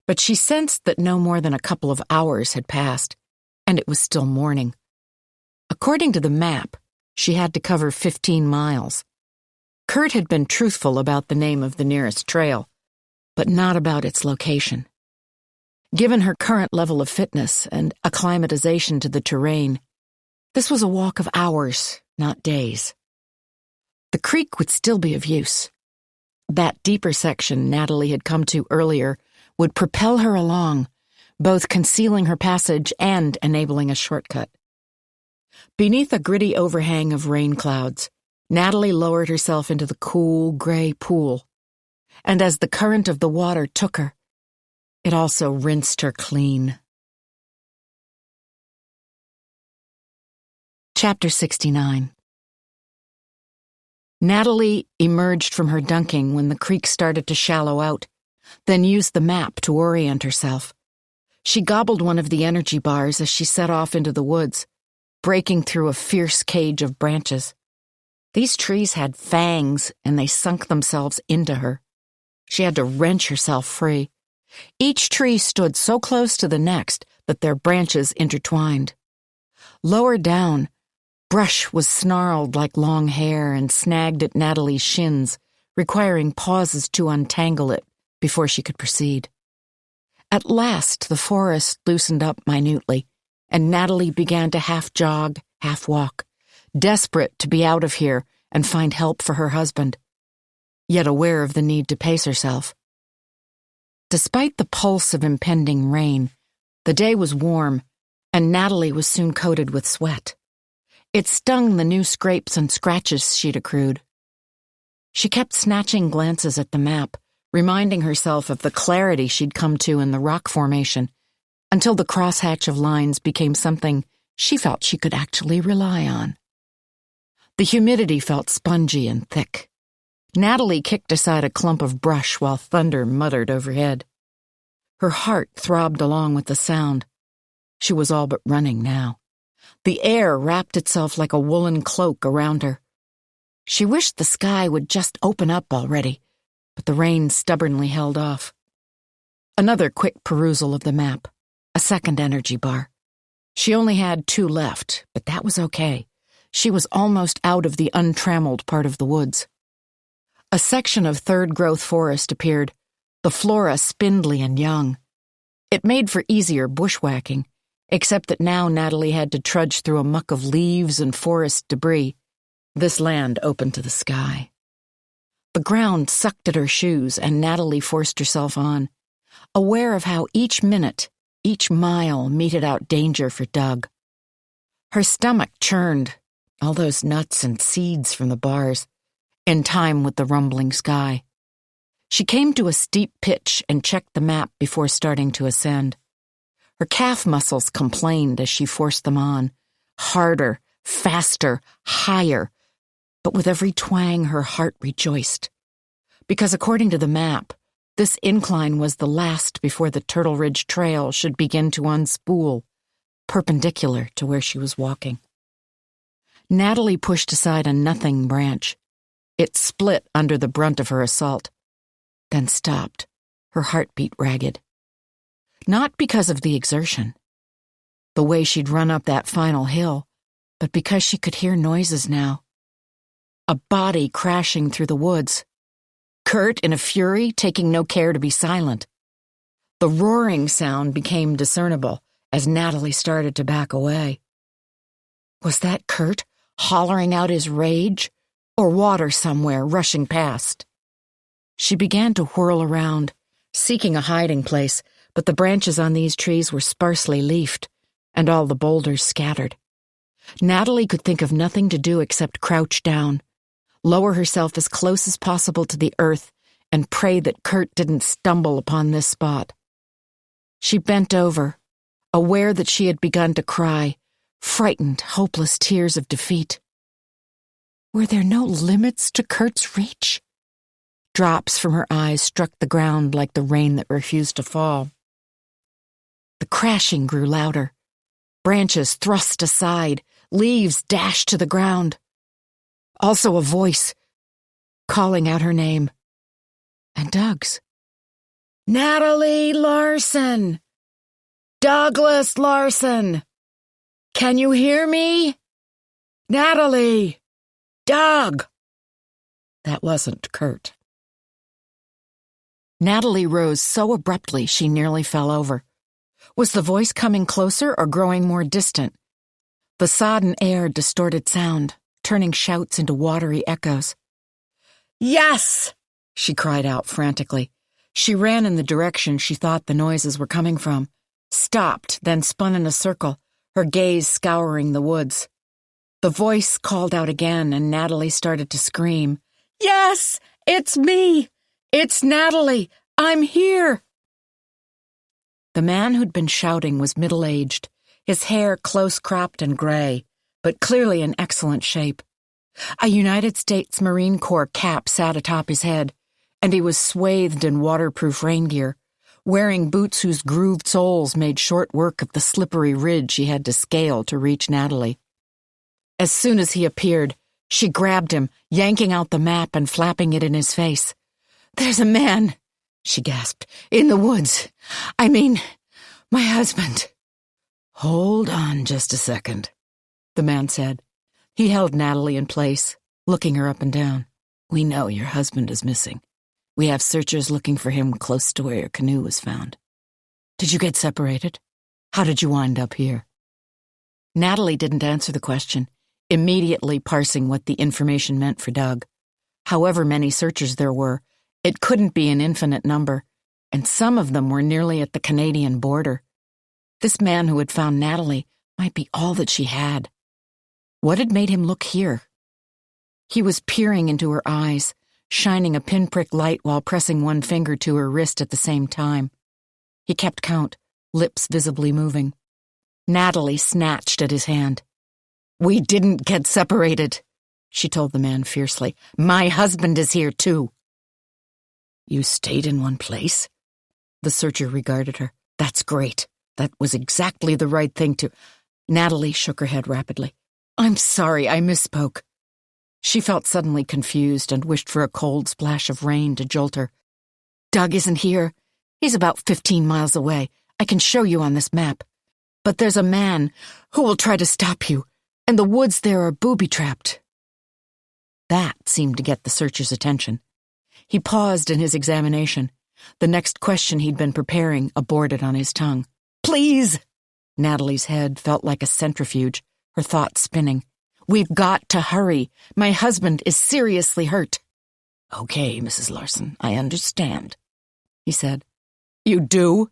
but she sensed that no more than a couple of hours had passed, and it was still morning. According to the map, she had to cover 15 miles. Kurt had been truthful about the name of the nearest trail, but not about its location. Given her current level of fitness and acclimatization to the terrain, this was a walk of hours, not days. The creek would still be of use. That deeper section Natalie had come to earlier would propel her along, both concealing her passage and enabling a shortcut. Beneath a gritty overhang of rain clouds, Natalie lowered herself into the cool, gray pool, and as the current of the water took her, it also rinsed her clean. Chapter 69. Natalie emerged from her dunking when the creek started to shallow out, then used the map to orient herself. She gobbled one of the energy bars as she set off into the woods, breaking through a fierce cage of branches. These trees had fangs, and they sunk themselves into her. She had to wrench herself free. Each tree stood so close to the next that their branches intertwined. Lower down, brush was snarled like long hair and snagged at Natalie's shins, requiring pauses to untangle it before she could proceed. At last, the forest loosened up minutely, and Natalie began to half jog, half walk, desperate to be out of here and find help for her husband, yet aware of the need to pace herself. Despite the pulse of impending rain, the day was warm, and Natalie was soon coated with sweat. It stung the new scrapes and scratches she'd accrued. She kept snatching glances at the map, reminding herself of the clarity she'd come to in the rock formation, until the crosshatch of lines became something she felt she could actually rely on. The humidity felt spongy and thick. Natalie kicked aside a clump of brush while thunder muttered overhead. Her heart throbbed along with the sound. She was all but running now. The air wrapped itself like a woolen cloak around her. She wished the sky would just open up already, but the rain stubbornly held off. Another quick perusal of the map. A second energy bar. She only had 2 left, but that was okay. She was almost out of the untrammeled part of the woods. A section of third-growth forest appeared, the flora spindly and young. It made for easier bushwhacking, except that now Natalie had to trudge through a muck of leaves and forest debris. This land opened to the sky. The ground sucked at her shoes, and Natalie forced herself on, aware of how each minute, each mile meted out danger for Doug. Her stomach churned, all those nuts and seeds from the bars, in time with the rumbling sky. She came to a steep pitch and checked the map before starting to ascend. Her calf muscles complained as she forced them on, harder, faster, higher, but with every twang her heart rejoiced. Because according to the map, this incline was the last before the Turtle Ridge Trail should begin to unspool, perpendicular to where she was walking. Natalie pushed aside a nothing branch. It split under the brunt of her assault, then stopped, her heartbeat ragged. Not because of the exertion, the way she'd run up that final hill, but because she could hear noises now. A body crashing through the woods. Kurt, in a fury, taking no care to be silent. The roaring sound became discernible as Natalie started to back away. Was that Kurt, hollering out his rage, or water somewhere rushing past? She began to whirl around, seeking a hiding place, but the branches on these trees were sparsely leafed, and all the boulders scattered. Natalie could think of nothing to do except crouch down, lower herself as close as possible to the earth, and pray that Kurt didn't stumble upon this spot. She bent over, aware that she had begun to cry, frightened, hopeless tears of defeat. Were there no limits to Kurt's reach? Drops from her eyes struck the ground like the rain that refused to fall. The crashing grew louder. Branches thrust aside, leaves dashed to the ground. Also a voice calling out her name. And Doug's. "Natalie Larson! Douglas Larson! Can you hear me? Natalie! Doug!" That wasn't Kurt. Natalie rose so abruptly she nearly fell over. Was the voice coming closer or growing more distant? The sodden air distorted sound, turning shouts into watery echoes. "Yes!" she cried out frantically. She ran in the direction she thought the noises were coming from, stopped, then spun in a circle, her gaze scouring the woods. The voice called out again, and Natalie started to scream. "Yes, it's me! It's Natalie! I'm here!" The man who'd been shouting was middle-aged, his hair close-cropped and gray, but clearly in excellent shape. A United States Marine Corps cap sat atop his head, and he was swathed in waterproof rain gear, wearing boots whose grooved soles made short work of the slippery ridge he had to scale to reach Natalie. As soon as he appeared, she grabbed him, yanking out the map and flapping it in his face. "There's a man," she gasped, "in the woods. I mean, my husband." "Hold on just a second," the man said. He held Natalie in place, looking her up and down. "We know your husband is missing. We have searchers looking for him close to where your canoe was found. Did you get separated? How did you wind up here?" Natalie didn't answer the question, immediately parsing what the information meant for Doug. However many searchers there were, it couldn't be an infinite number, and some of them were nearly at the Canadian border. This man who had found Natalie might be all that she had. What had made him look here? He was peering into her eyes, shining a pinprick light while pressing one finger to her wrist at the same time. He kept count, lips visibly moving. Natalie snatched at his hand. "We didn't get separated," she told the man fiercely. "My husband is here, too." "You stayed in one place?" The searcher regarded her. "That's great. That was exactly the right thing to—" Natalie shook her head rapidly. "I'm sorry, I misspoke." She felt suddenly confused and wished for a cold splash of rain to jolt her. "Doug isn't here. He's about 15 miles away. I can show you on this map. But there's a man who will try to stop you, and the woods there are booby-trapped." That seemed to get the searcher's attention. He paused in his examination. The next question he'd been preparing aborted on his tongue. "Please!" Natalie's head felt like a centrifuge, her thoughts spinning. "We've got to hurry. My husband is seriously hurt." "Okay, Mrs. Larson, I understand," he said. "You do?"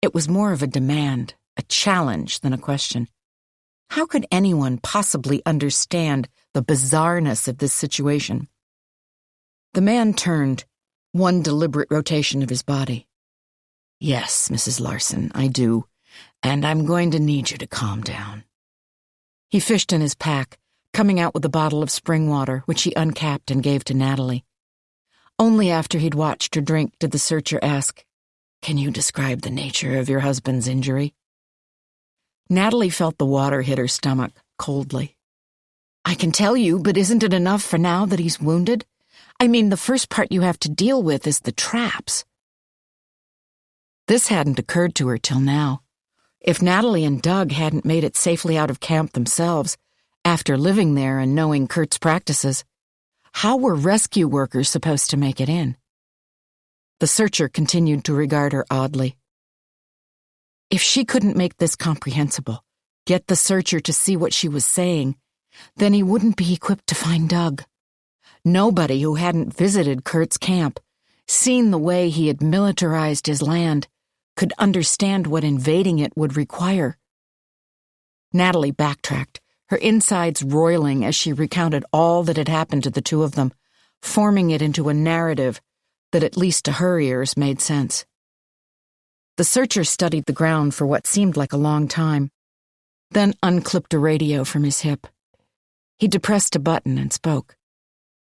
It was more of a demand, a challenge than a question. How could anyone possibly understand the bizarreness of this situation? The man turned, one deliberate rotation of his body. "Yes, Mrs. Larson, I do, and I'm going to need you to calm down." He fished in his pack, coming out with a bottle of spring water, which he uncapped and gave to Natalie. Only after he'd watched her drink did the searcher ask, "Can you describe the nature of your husband's injury?" Natalie felt the water hit her stomach, coldly. "I can tell you, but isn't it enough for now that he's wounded? I mean, the first part you have to deal with is the traps." This hadn't occurred to her till now. If Natalie and Doug hadn't made it safely out of camp themselves, after living there and knowing Kurt's practices, how were rescue workers supposed to make it in? The searcher continued to regard her oddly. If she couldn't make this comprehensible, get the searcher to see what she was saying, then he wouldn't be equipped to find Doug. Nobody who hadn't visited Kurt's camp, seen the way he had militarized his land, could understand what invading it would require. Natalie backtracked, her insides roiling as she recounted all that had happened to the two of them, forming it into a narrative that at least to her ears made sense. The searcher studied the ground for what seemed like a long time, then unclipped a radio from his hip. He depressed a button and spoke.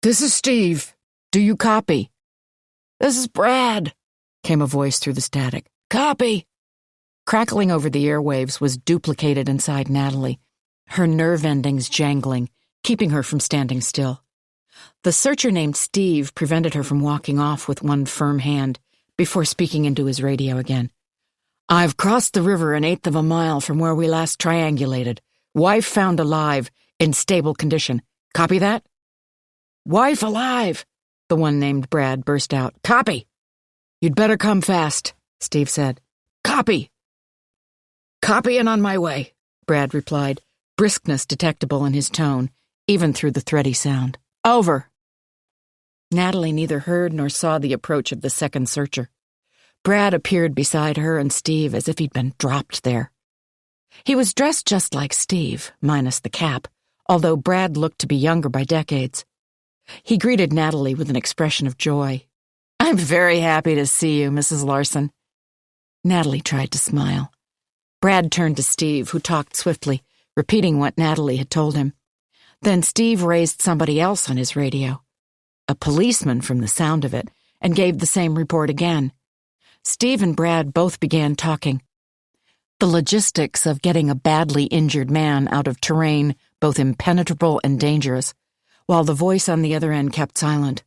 "This is Steve. Do you copy?" "This is Brad," came a voice through the static. "Copy." Crackling over the airwaves was duplicated inside Natalie, her nerve endings jangling, keeping her from standing still. The searcher named Steve prevented her from walking off with one firm hand before speaking into his radio again. "I've crossed the river 1/8 of a mile from where we last triangulated. Wife found alive, in stable condition. Copy that?" "Wife alive," the one named Brad burst out. "Copy." "You'd better come fast," Steve said. "Copy." "Copy and on my way," Brad replied, briskness detectable in his tone, even through the thready sound. "Over." Natalie neither heard nor saw the approach of the second searcher. Brad appeared beside her and Steve as if he'd been dropped there. He was dressed just like Steve, minus the cap, although Brad looked to be younger by decades. He greeted Natalie with an expression of joy. "I'm very happy to see you, Mrs. Larson." Natalie tried to smile. Brad turned to Steve, who talked swiftly, repeating what Natalie had told him. Then Steve raised somebody else on his radio, a policeman from the sound of it, and gave the same report again. Steve and Brad both began talking. The logistics of getting a badly injured man out of terrain both impenetrable and dangerous, while the voice on the other end kept silent.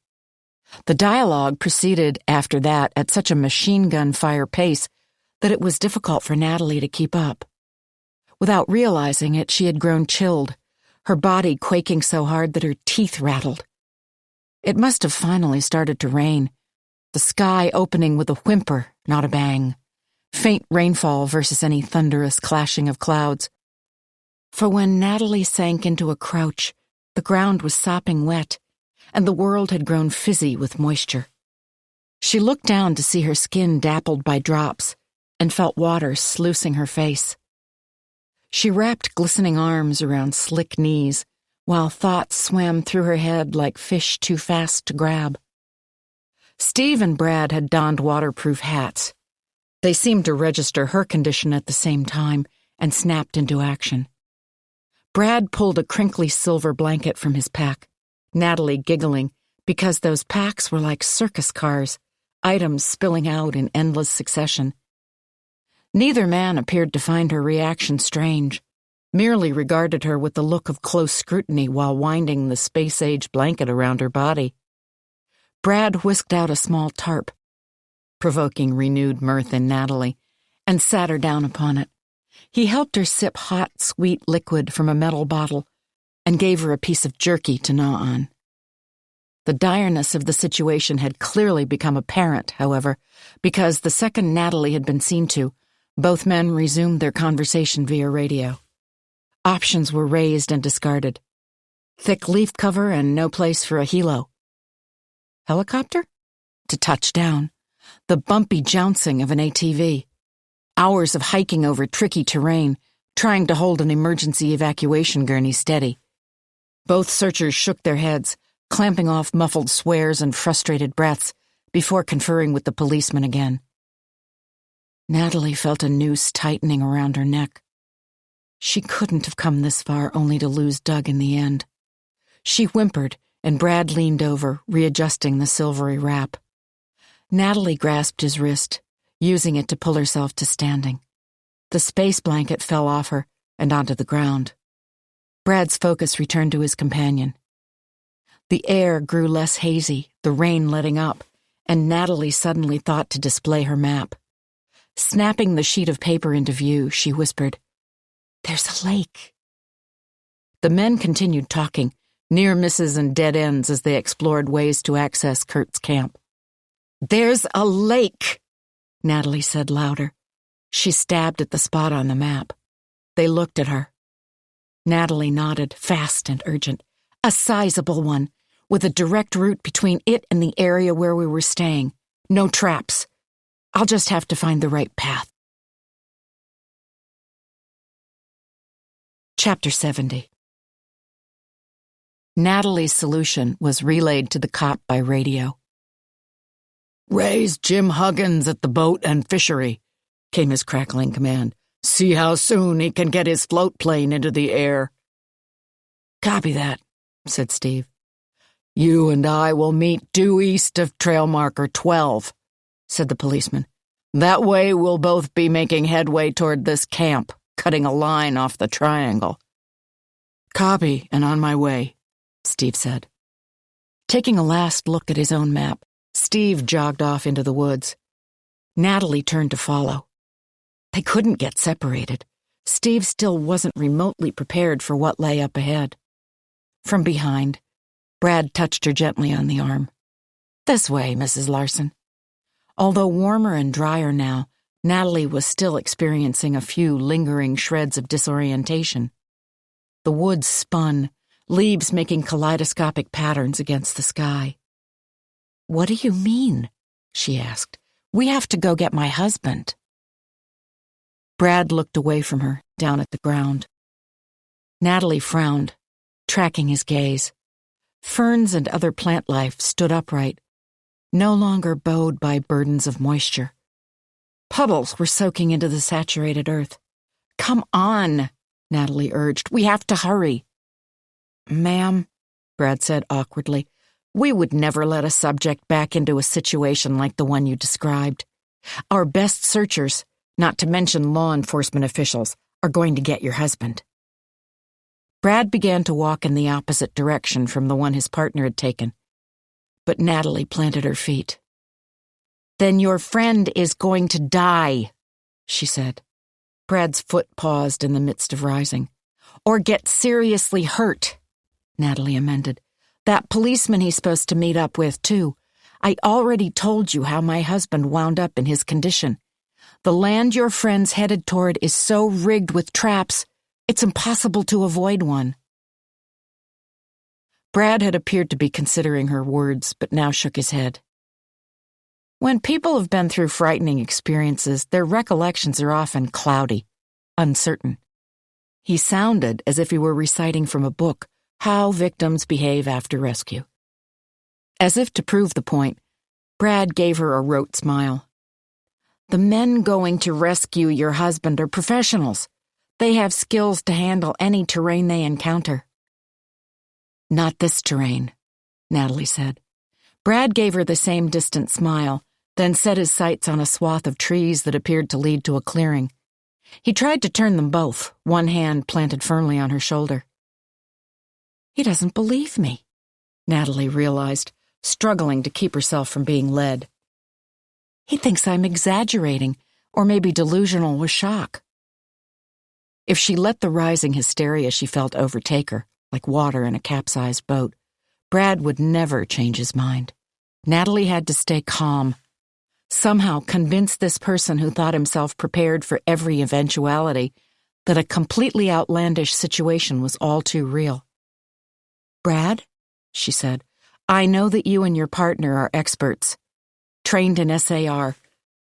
The dialogue proceeded after that at such a machine gun fire pace that it was difficult for Natalie to keep up. Without realizing it, she had grown chilled, her body quaking so hard that her teeth rattled. It must have finally started to rain, the sky opening with a whimper, not a bang. Faint rainfall versus any thunderous clashing of clouds. For when Natalie sank into a crouch, the ground was sopping wet, and the world had grown fizzy with moisture. She looked down to see her skin dappled by drops, and felt water sluicing her face. She wrapped glistening arms around slick knees, while thoughts swam through her head like fish too fast to grab. Steve and Brad had donned waterproof hats. They seemed to register her condition at the same time and snapped into action. Brad pulled a crinkly silver blanket from his pack, Natalie giggling because those packs were like circus cars, items spilling out in endless succession. Neither man appeared to find her reaction strange, merely regarded her with the look of close scrutiny while winding the space-age blanket around her body. Brad whisked out a small tarp, provoking renewed mirth in Natalie, and sat her down upon it. He helped her sip hot, sweet liquid from a metal bottle and gave her a piece of jerky to gnaw on. The direness of the situation had clearly become apparent, however, because the second Natalie had been seen to, both men resumed their conversation via radio. Options were raised and discarded. Thick leaf cover and no place for a helo. Helicopter? To touch down. The bumpy jouncing of an ATV. Hours of hiking over tricky terrain, trying to hold an emergency evacuation gurney steady. Both searchers shook their heads, clamping off muffled swears and frustrated breaths before conferring with the policeman again. Natalie felt a noose tightening around her neck. She couldn't have come this far only to lose Doug in the end. She whimpered, and Brad leaned over, readjusting the silvery wrap. Natalie grasped his wrist, using it to pull herself to standing. The space blanket fell off her and onto the ground. Brad's focus returned to his companion. The air grew less hazy, the rain letting up, and Natalie suddenly thought to display her map. Snapping the sheet of paper into view, she whispered, "There's a lake." The men continued talking, near misses and dead ends as they explored ways to access Kurt's camp. "There's a lake," Natalie said louder. She stabbed at the spot on the map. They looked at her. Natalie nodded, fast and urgent. "A sizable one, with a direct route between it and the area where we were staying. No traps. I'll just have to find the right path." Chapter 70. Natalie's solution was relayed to the cop by radio. "Raise Jim Huggins at the boat and fishery," came his crackling command. "See how soon he can get his float plane into the air." "Copy that," said Steve. You and I will meet due east of trail marker 12, said the policeman. That way we'll both be making headway toward this camp, cutting a line off the triangle. Copy, and on my way, Steve said. Taking a last look at his own map, Steve jogged off into the woods. Natalie turned to follow. They couldn't get separated. Steve still wasn't remotely prepared for what lay up ahead. From behind, Brad touched her gently on the arm. This way, Mrs. Larson. Although warmer and drier now, Natalie was still experiencing a few lingering shreds of disorientation. The woods spun, leaves making kaleidoscopic patterns against the sky. What do you mean? She asked. We have to go get my husband. Brad looked away from her, down at the ground. Natalie frowned, tracking his gaze. Ferns and other plant life stood upright, no longer bowed by burdens of moisture. Puddles were soaking into the saturated earth. Come on, Natalie urged. We have to hurry. Ma'am, Brad said awkwardly, we would never let a subject back into a situation like the one you described. Our best searchers, not to mention law enforcement officials, are going to get your husband. Brad began to walk in the opposite direction from the one his partner had taken, but Natalie planted her feet. Then your friend is going to die, she said. Brad's foot paused in the midst of rising. Or get seriously hurt, Natalie amended. That policeman he's supposed to meet up with, too. I already told you how my husband wound up in his condition. The land your friend's headed toward is so rigged with traps, it's impossible to avoid one. Brad had appeared to be considering her words, but now shook his head. When people have been through frightening experiences, their recollections are often cloudy, uncertain. He sounded as if he were reciting from a book how victims behave after rescue. As if to prove the point, Brad gave her a rote smile. The men going to rescue your husband are professionals. They have skills to handle any terrain they encounter. Not this terrain, Natalie said. Brad gave her the same distant smile, then set his sights on a swath of trees that appeared to lead to a clearing. He tried to turn them both, one hand planted firmly on her shoulder. He doesn't believe me, Natalie realized, struggling to keep herself from being led. He thinks I'm exaggerating, or maybe delusional with shock. If she let the rising hysteria she felt overtake her, like water in a capsized boat, Brad would never change his mind. Natalie had to stay calm. Somehow convince this person who thought himself prepared for every eventuality that a completely outlandish situation was all too real. Brad, she said, I know that you and your partner are experts, trained in SAR,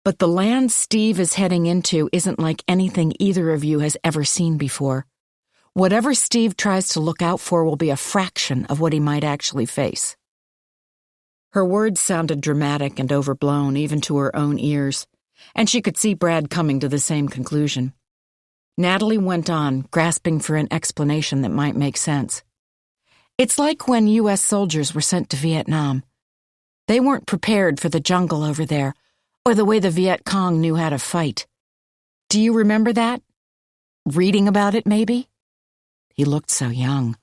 but the land Steve is heading into isn't like anything either of you has ever seen before. Whatever Steve tries to look out for will be a fraction of what he might actually face. Her words sounded dramatic and overblown even to her own ears, and she could see Brad coming to the same conclusion. Natalie went on, grasping for an explanation that might make sense. It's like when U.S. soldiers were sent to Vietnam. They weren't prepared for the jungle over there, or the way the Viet Cong knew how to fight. Do you remember that? Reading about it, maybe? He looked so young.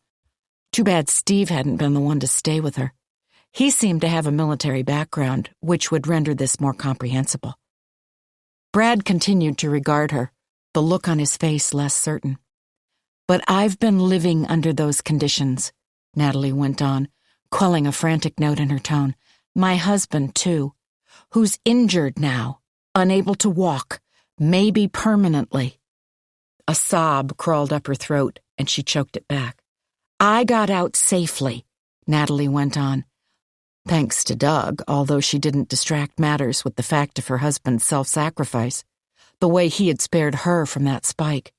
Too bad Steve hadn't been the one to stay with her. He seemed to have a military background, which would render this more comprehensible. Brad continued to regard her, the look on his face less certain. But I've been living under those conditions, Natalie went on, quelling a frantic note in her tone. My husband, too, who's injured now, unable to walk, maybe permanently. A sob crawled up her throat, and she choked it back. I got out safely, Natalie went on. Thanks to Doug, although she didn't distract matters with the fact of her husband's self-sacrifice, the way he had spared her from that spike.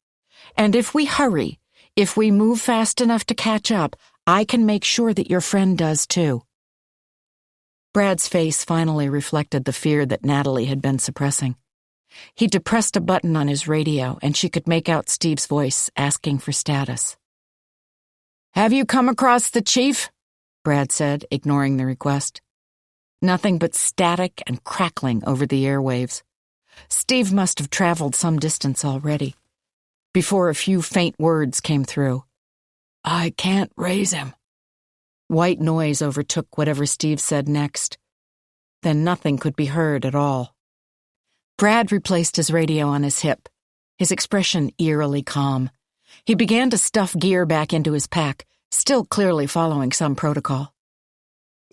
And if we hurry, if we move fast enough to catch up, I can make sure that your friend does too. Brad's face finally reflected the fear that Natalie had been suppressing. He depressed a button on his radio, and she could make out Steve's voice asking for status. Have you come across the chief? Brad said, ignoring the request. Nothing but static and crackling over the airwaves. Steve must have traveled some distance already, before a few faint words came through. "I can't raise him." White noise overtook whatever Steve said next. Then nothing could be heard at all. Brad replaced his radio on his hip, his expression eerily calm. He began to stuff gear back into his pack, still clearly following some protocol.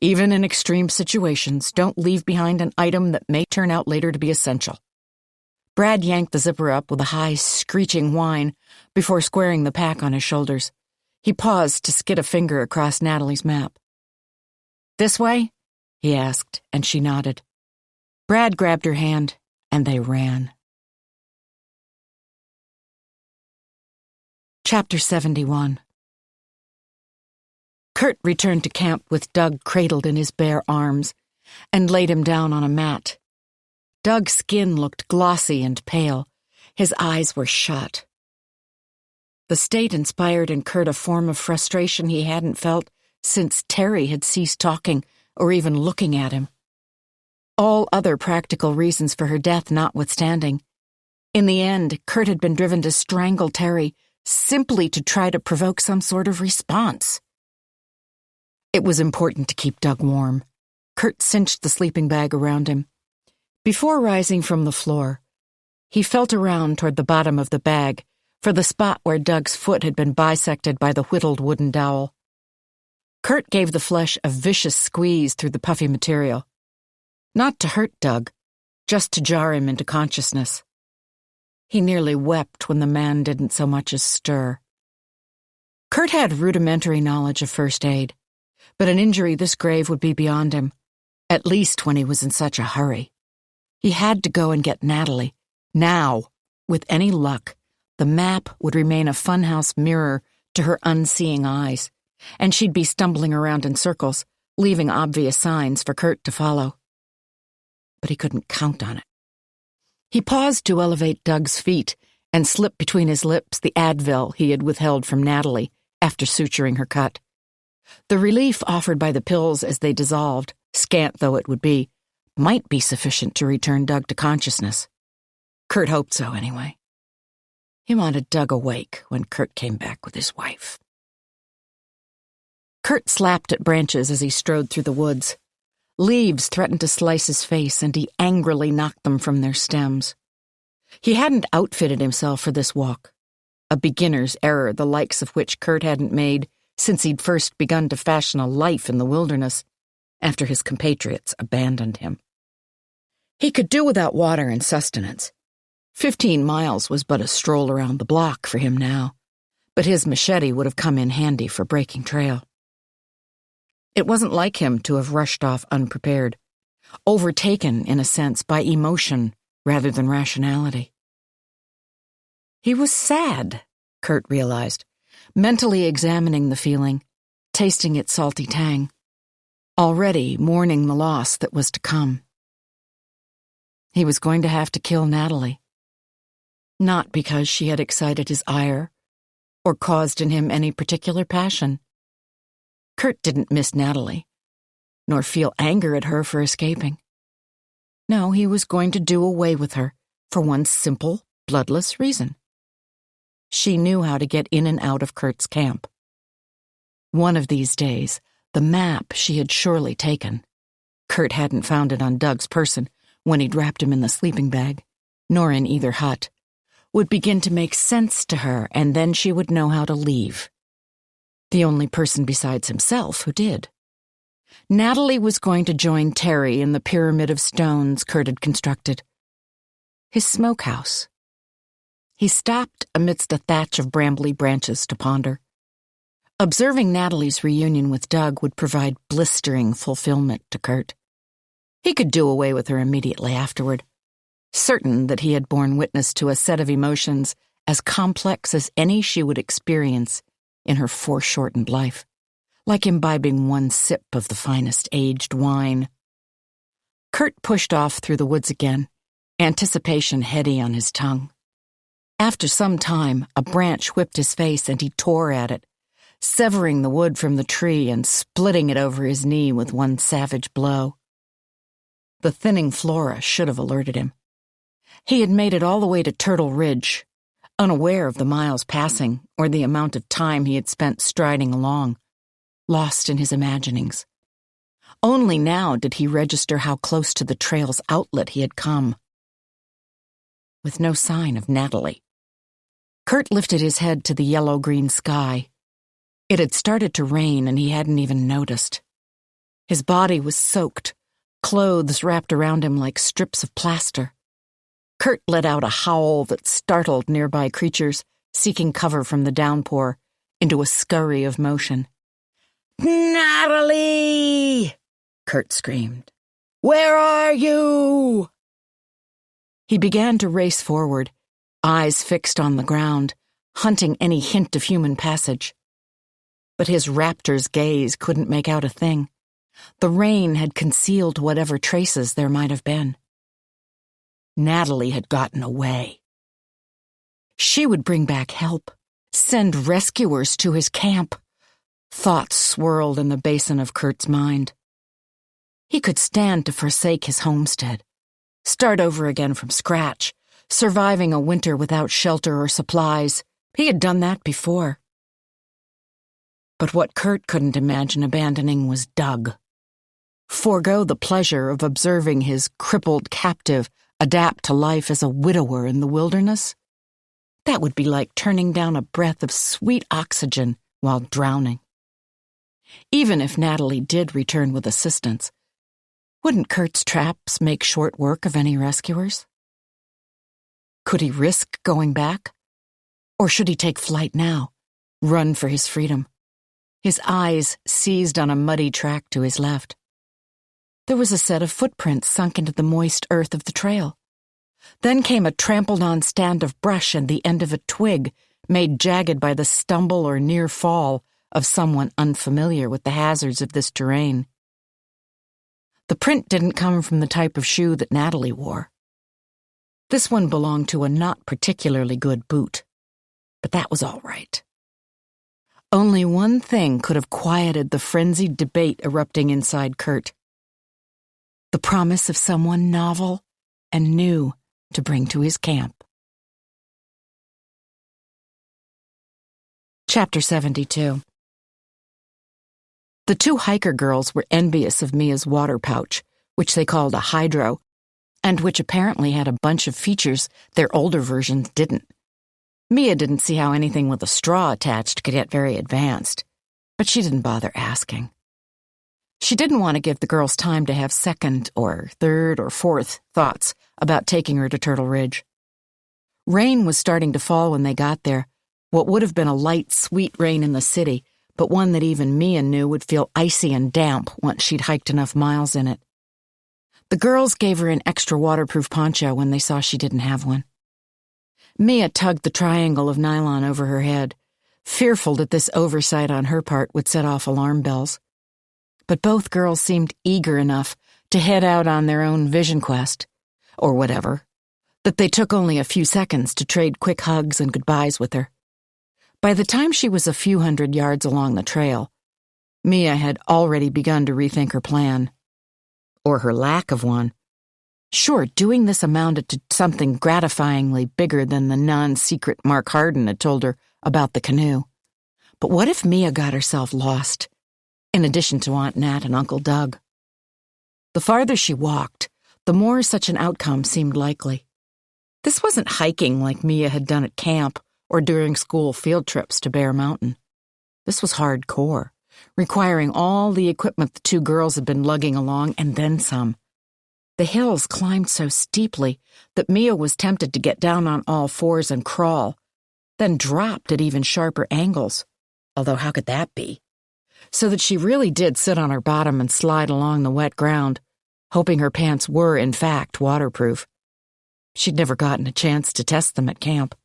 Even in extreme situations, don't leave behind an item that may turn out later to be essential. Brad yanked the zipper up with a high, screeching whine before squaring the pack on his shoulders. He paused to skid a finger across Natalie's map. "This way?" he asked, and she nodded. Brad grabbed her hand, and they ran. Chapter 71. Kurt returned to camp with Doug cradled in his bare arms and laid him down on a mat. Doug's skin looked glossy and pale. His eyes were shut. The state inspired in Kurt a form of frustration he hadn't felt since Terry had ceased talking or even looking at him. All other practical reasons for her death notwithstanding, in the end, Kurt had been driven to strangle Terry simply to try to provoke some sort of response. It was important to keep Doug warm. Kurt cinched the sleeping bag around him. Before rising from the floor, he felt around toward the bottom of the bag for the spot where Doug's foot had been bisected by the whittled wooden dowel. Kurt gave the flesh a vicious squeeze through the puffy material. Not to hurt Doug, just to jar him into consciousness. He nearly wept when the man didn't so much as stir. Kurt had rudimentary knowledge of first aid, but an injury this grave would be beyond him, at least when he was in such a hurry. He had to go and get Natalie. Now, with any luck, the map would remain a funhouse mirror to her unseeing eyes, and she'd be stumbling around in circles, leaving obvious signs for Kurt to follow. But he couldn't count on it. He paused to elevate Doug's feet and slip between his lips the Advil he had withheld from Natalie after suturing her cut. The relief offered by the pills as they dissolved, scant though it would be, might be sufficient to return Doug to consciousness. Kurt hoped so, anyway. He wanted Doug awake when Kurt came back with his wife. Kurt slapped at branches as he strode through the woods. Leaves threatened to slice his face, and he angrily knocked them from their stems. He hadn't outfitted himself for this walk, a beginner's error the likes of which Kurt hadn't made since he'd first begun to fashion a life in the wilderness after his compatriots abandoned him. He could do without water and sustenance. 15 miles was but a stroll around the block for him now, but his machete would have come in handy for breaking trail. It wasn't like him to have rushed off unprepared, overtaken, in a sense, by emotion rather than rationality. He was sad, Kurt realized, mentally examining the feeling, tasting its salty tang, already mourning the loss that was to come. He was going to have to kill Natalie. Not because she had excited his ire or caused in him any particular passion. Kurt didn't miss Natalie, nor feel anger at her for escaping. No, he was going to do away with her for one simple, bloodless reason. She knew how to get in and out of Kurt's camp. One of these days, the map she had surely taken. Kurt hadn't found it on Doug's person when he'd wrapped him in the sleeping bag, nor in either hut, would begin to make sense to her, and then she would know how to leave. The only person besides himself who did. Natalie was going to join Terry in the pyramid of stones Kurt had constructed. His smokehouse. He stopped amidst a thatch of brambly branches to ponder. Observing Natalie's reunion with Doug would provide blistering fulfillment to Kurt. He could do away with her immediately afterward, certain that he had borne witness to a set of emotions as complex as any she would experience in her foreshortened life, like imbibing one sip of the finest aged wine. Kurt pushed off through the woods again, anticipation heady on his tongue. After some time, a branch whipped his face and he tore at it, severing the wood from the tree and splitting it over his knee with one savage blow. The thinning flora should have alerted him. He had made it all the way to Turtle Ridge, unaware of the miles passing or the amount of time he had spent striding along, lost in his imaginings. Only now did he register how close to the trail's outlet he had come. With no sign of Natalie. Kurt lifted his head to the yellow-green sky. It had started to rain and he hadn't even noticed. His body was soaked, clothes wrapped around him like strips of plaster. Kurt let out a howl that startled nearby creatures seeking cover from the downpour into a scurry of motion. "Natalie!" Kurt screamed. "Where are you?" He began to race forward, eyes fixed on the ground, hunting any hint of human passage. But his raptor's gaze couldn't make out a thing. The rain had concealed whatever traces there might have been. Natalie had gotten away. She would bring back help, send rescuers to his camp. Thoughts swirled in the basin of Kurt's mind. He could stand to forsake his homestead, start over again from scratch, surviving a winter without shelter or supplies. He had done that before. But what Kurt couldn't imagine abandoning was Doug. Forgo the pleasure of observing his crippled captive adapt to life as a widower in the wilderness? That would be like turning down a breath of sweet oxygen while drowning. Even if Natalie did return with assistance, wouldn't Kurt's traps make short work of any rescuers? Could he risk going back? Or should he take flight now, run for his freedom? His eyes seized on a muddy track to his left. There was a set of footprints sunk into the moist earth of the trail. Then came a trampled-on stand of brush and the end of a twig, made jagged by the stumble or near fall of someone unfamiliar with the hazards of this terrain. The print didn't come from the type of shoe that Natalie wore. This one belonged to a not particularly good boot, but that was all right. Only one thing could have quieted the frenzied debate erupting inside Kurt. The promise of someone novel and new to bring to his camp. Chapter 72. The two hiker girls were envious of Mia's water pouch, which they called a hydro, and which apparently had a bunch of features their older versions didn't. Mia didn't see how anything with a straw attached could get very advanced, but she didn't bother asking. She didn't want to give the girls time to have second or third or fourth thoughts about taking her to Turtle Ridge. Rain was starting to fall when they got there, what would have been a light, sweet rain in the city, but one that even Mia knew would feel icy and damp once she'd hiked enough miles in it. The girls gave her an extra waterproof poncho when they saw she didn't have one. Mia tugged the triangle of nylon over her head, fearful that this oversight on her part would set off alarm bells. But both girls seemed eager enough to head out on their own vision quest, or whatever, that they took only a few seconds to trade quick hugs and goodbyes with her. By the time she was a few hundred yards along the trail, Mia had already begun to rethink her plan. Or her lack of one. Sure, doing this amounted to something gratifyingly bigger than the non-secret Mark Harden had told her about the canoe. But what if Mia got herself lost, in addition to Aunt Nat and Uncle Doug? The farther she walked, the more such an outcome seemed likely. This wasn't hiking like Mia had done at camp or during school field trips to Bear Mountain. This was hardcore, requiring all the equipment the two girls had been lugging along and then some. The hills climbed so steeply that Mia was tempted to get down on all fours and crawl, then dropped at even sharper angles, although how could that be? So that she really did sit on her bottom and slide along the wet ground, hoping her pants were, in fact, waterproof. She'd never gotten a chance to test them at camp.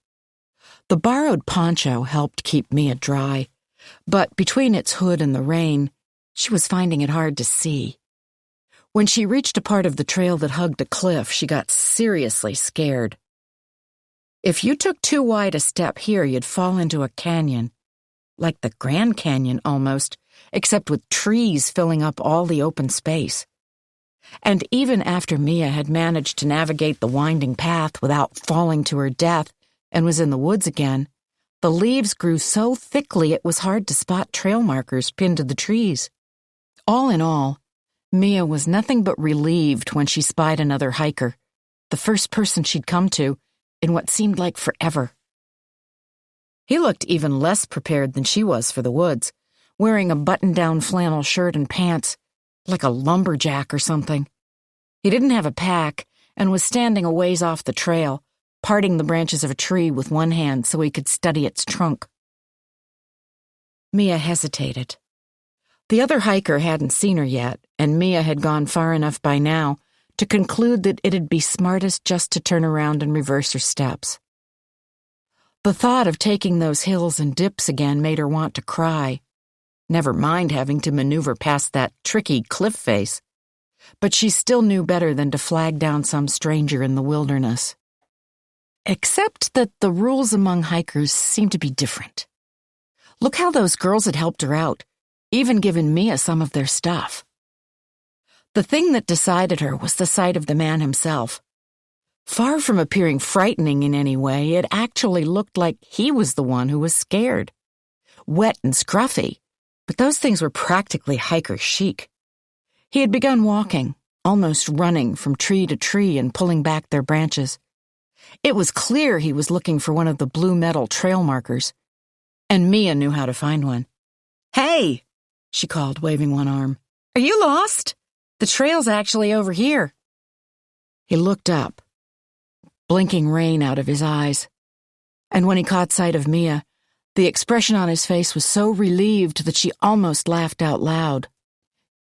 The borrowed poncho helped keep Mia dry, but between its hood and the rain, she was finding it hard to see. When she reached a part of the trail that hugged a cliff, she got seriously scared. If you took too wide a step here, you'd fall into a canyon, like the Grand Canyon almost, except with trees filling up all the open space. And even after Mia had managed to navigate the winding path without falling to her death and was in the woods again, the leaves grew so thickly it was hard to spot trail markers pinned to the trees. All in all, Mia was nothing but relieved when she spied another hiker, the first person she'd come to in what seemed like forever. He looked even less prepared than she was for the woods, wearing a button-down flannel shirt and pants, like a lumberjack or something. He didn't have a pack and was standing a ways off the trail, parting the branches of a tree with one hand so he could study its trunk. Mia hesitated. The other hiker hadn't seen her yet, and Mia had gone far enough by now to conclude that it'd be smartest just to turn around and reverse her steps. The thought of taking those hills and dips again made her want to cry. Never mind having to maneuver past that tricky cliff face. But she still knew better than to flag down some stranger in the wilderness. Except that the rules among hikers seemed to be different. Look how those girls had helped her out, even given Mia some of their stuff. The thing that decided her was the sight of the man himself. Far from appearing frightening in any way, it actually looked like he was the one who was scared. Wet and scruffy, but those things were practically hiker chic. He had begun walking, almost running from tree to tree and pulling back their branches. It was clear he was looking for one of the blue metal trail markers, and Mia knew how to find one. "Hey!" she called, waving one arm. "Are you lost? The trail's actually over here." He looked up, blinking rain out of his eyes, and when he caught sight of Mia, the expression on his face was so relieved that she almost laughed out loud.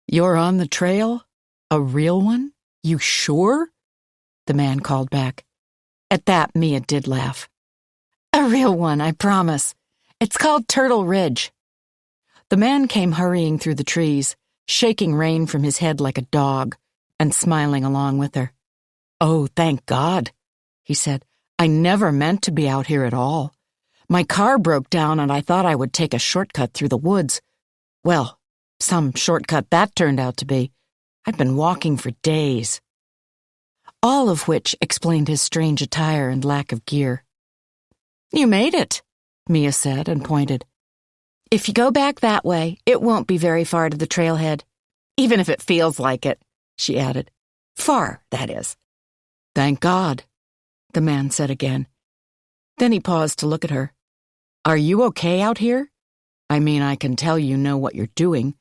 "You're on the trail? A real one? You sure?" the man called back. At that, Mia did laugh. "A real one, I promise. It's called Turtle Ridge." The man came hurrying through the trees, shaking rain from his head like a dog, and smiling along with her. "Oh, thank God," he said. "I never meant to be out here at all. My car broke down and I thought I would take a shortcut through the woods. Well, some shortcut that turned out to be. I've been walking for days." All of which explained his strange attire and lack of gear. "You made it," Mia said and pointed. "If you go back that way, it won't be very far to the trailhead. Even if it feels like it," she added. "Far, that is." "Thank God," the man said again. Then he paused to look at her. "Are you okay out here? I mean, I can tell you know what you're doing,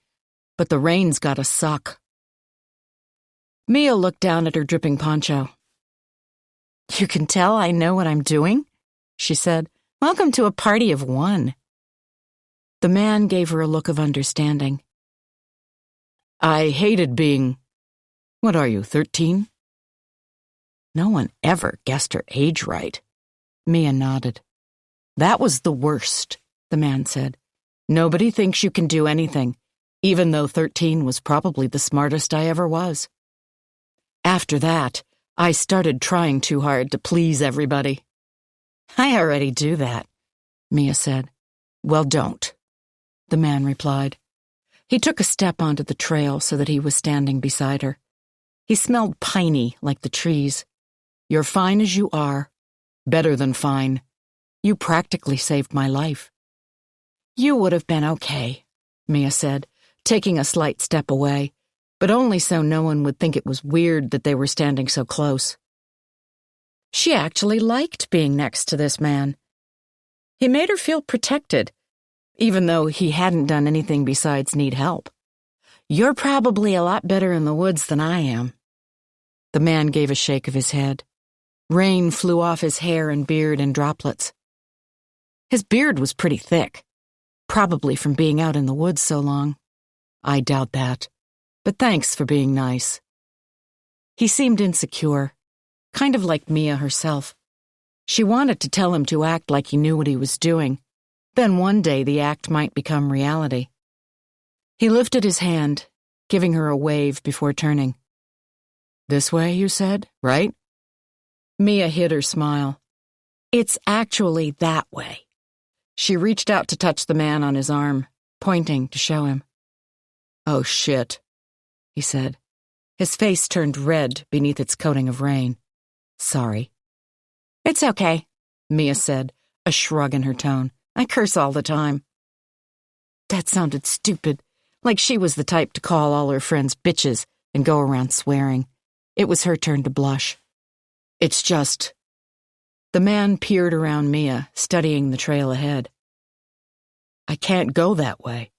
but the rain's gotta suck." Mia looked down at her dripping poncho. "You can tell I know what I'm doing?" she said. "Welcome to a party of one." The man gave her a look of understanding. "I hated being... What are you, 13? No one ever guessed her age right. Mia nodded. "That was the worst," the man said. "Nobody thinks you can do anything, even though 13 was probably the smartest I ever was. After that, I started trying too hard to please everybody." "I already do that," Mia said. "Well, don't," the man replied. He took a step onto the trail so that he was standing beside her. He smelled piney like the trees. "You're fine as you are. Better than fine. You practically saved my life." "You would have been okay," Mia said, taking a slight step away, but only so no one would think it was weird that they were standing so close. She actually liked being next to this man. He made her feel protected, even though he hadn't done anything besides need help. "You're probably a lot better in the woods than I am." The man gave a shake of his head. Rain flew off his hair and beard in droplets. His beard was pretty thick, probably from being out in the woods so long. "I doubt that, but thanks for being nice." He seemed insecure, kind of like Mia herself. She wanted to tell him to act like he knew what he was doing. Then one day the act might become reality. He lifted his hand, giving her a wave before turning. "This way, you said, right?" Mia hid her smile. "It's actually that way. She reached out to touch the man on his arm, pointing to show him. "Oh, shit," he said. His face turned red beneath its coating of rain. "Sorry." "It's okay," Mia said, a shrug in her tone. "I curse all the time." That sounded stupid, like she was the type to call all her friends bitches and go around swearing. It was her turn to blush. "It's just—" The man peered around Mia, studying the trail ahead. "I can't go that way.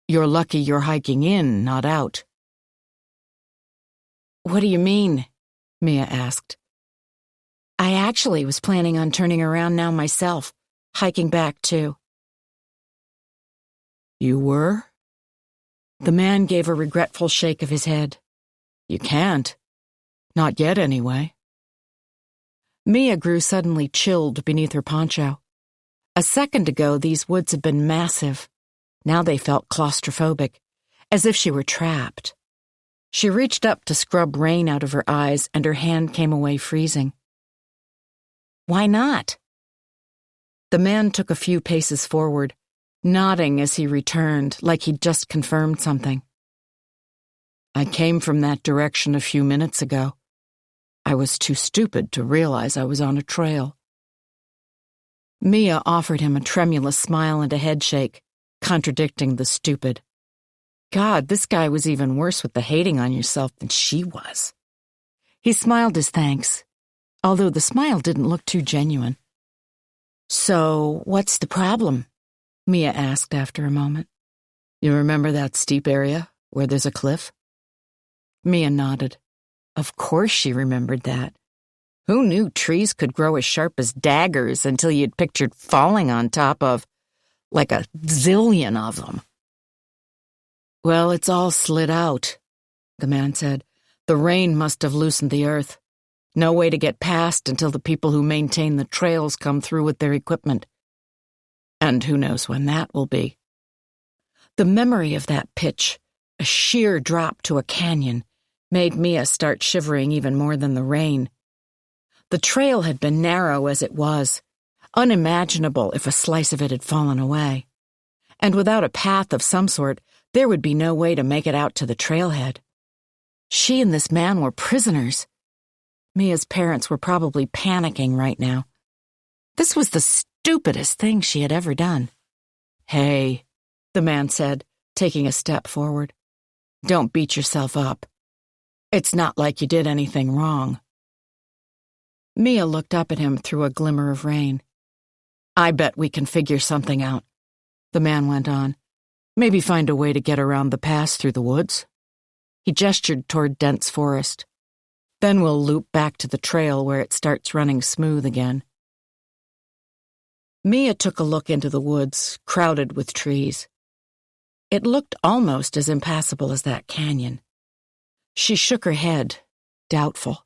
You're lucky you're hiking in, not out." "What do you mean?" Mia asked. "I actually was planning on turning around now myself, hiking back too." "You were?" The man gave a regretful shake of his head. "You can't. Not yet, anyway." Mia grew suddenly chilled beneath her poncho. A second ago, these woods had been massive. Now they felt claustrophobic, as if she were trapped. She reached up to scrub rain out of her eyes, and her hand came away freezing. "Why not?" The man took a few paces forward, nodding as he returned, like he'd just confirmed something. "I came from that direction a few minutes ago. I was too stupid to realize I was on a trail." Mia offered him a tremulous smile and a headshake, contradicting the stupid. God, this guy was even worse with the hating on yourself than she was. He smiled his thanks, although the smile didn't look too genuine. "So, what's the problem?" Mia asked after a moment. "You remember that steep area where there's a cliff?" Mia nodded. Of course she remembered that. Who knew trees could grow as sharp as daggers until you'd pictured falling on top of, like, a zillion of them? "Well, it's all slid out," the man said. "The rain must have loosened the earth. No way to get past until the people who maintain the trails come through with their equipment. And who knows when that will be." The memory of that pitch, a sheer drop to a canyon, made Mia start shivering even more than the rain. The trail had been narrow as it was, unimaginable if a slice of it had fallen away. And without a path of some sort, there would be no way to make it out to the trailhead. She and this man were prisoners. Mia's parents were probably panicking right now. This was the stupidest thing she had ever done. "Hey," the man said, taking a step forward. "Don't beat yourself up. It's not like you did anything wrong." Mia looked up at him through a glimmer of rain. "I bet we can figure something out," the man went on. "Maybe find a way to get around the pass through the woods." He gestured toward dense forest. "Then we'll loop back to the trail where it starts running smooth again." Mia took a look into the woods, crowded with trees. It looked almost as impassable as that canyon. She shook her head, doubtful.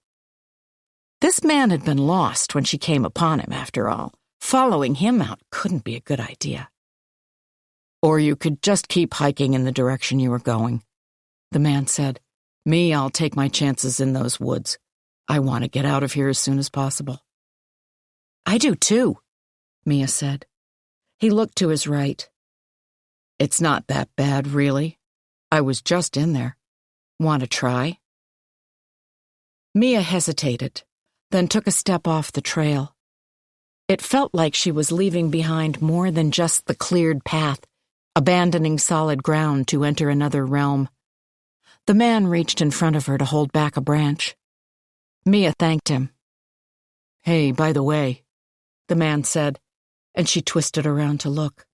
This man had been lost when she came upon him, after all. Following him out couldn't be a good idea. "Or you could just keep hiking in the direction you were going," the man said. "Me, I'll take my chances in those woods. I want to get out of here as soon as possible." "I do too," Mia said. He looked to his right. "It's not that bad, really. I was just in there. Want to try?" Mia hesitated, then took a step off the trail. It felt like she was leaving behind more than just the cleared path, abandoning solid ground to enter another realm. The man reached in front of her to hold back a branch. Mia thanked him. "Hey, by the way," the man said, and she twisted around to look.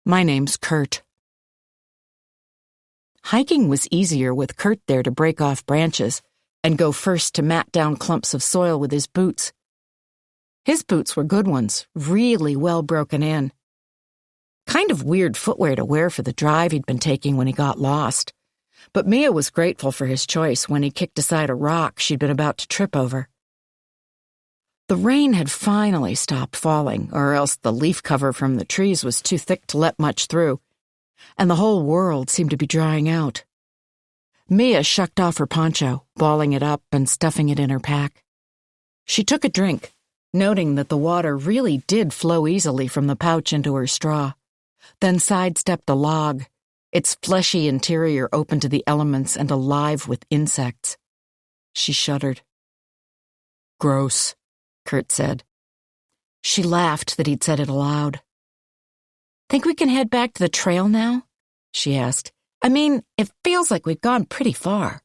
"My name's Kurt." Hiking was easier with Kurt there to break off branches and go first to mat down clumps of soil with his boots. His boots were good ones, really well broken in. Kind of weird footwear to wear for the drive he'd been taking when he got lost, but Mia was grateful for his choice when he kicked aside a rock she'd been about to trip over. The rain had finally stopped falling, or else the leaf cover from the trees was too thick to let much through, and the whole world seemed to be drying out. Mia shucked off her poncho, balling it up and stuffing it in her pack. She took a drink, noting that the water really did flow easily from the pouch into her straw, then sidestepped a log, its fleshy interior open to the elements and alive with insects. She shuddered. "Gross," Kurt said. She laughed that he'd said it aloud. "Think we can head back to the trail now?" she asked. "I mean, it feels like we've gone pretty far."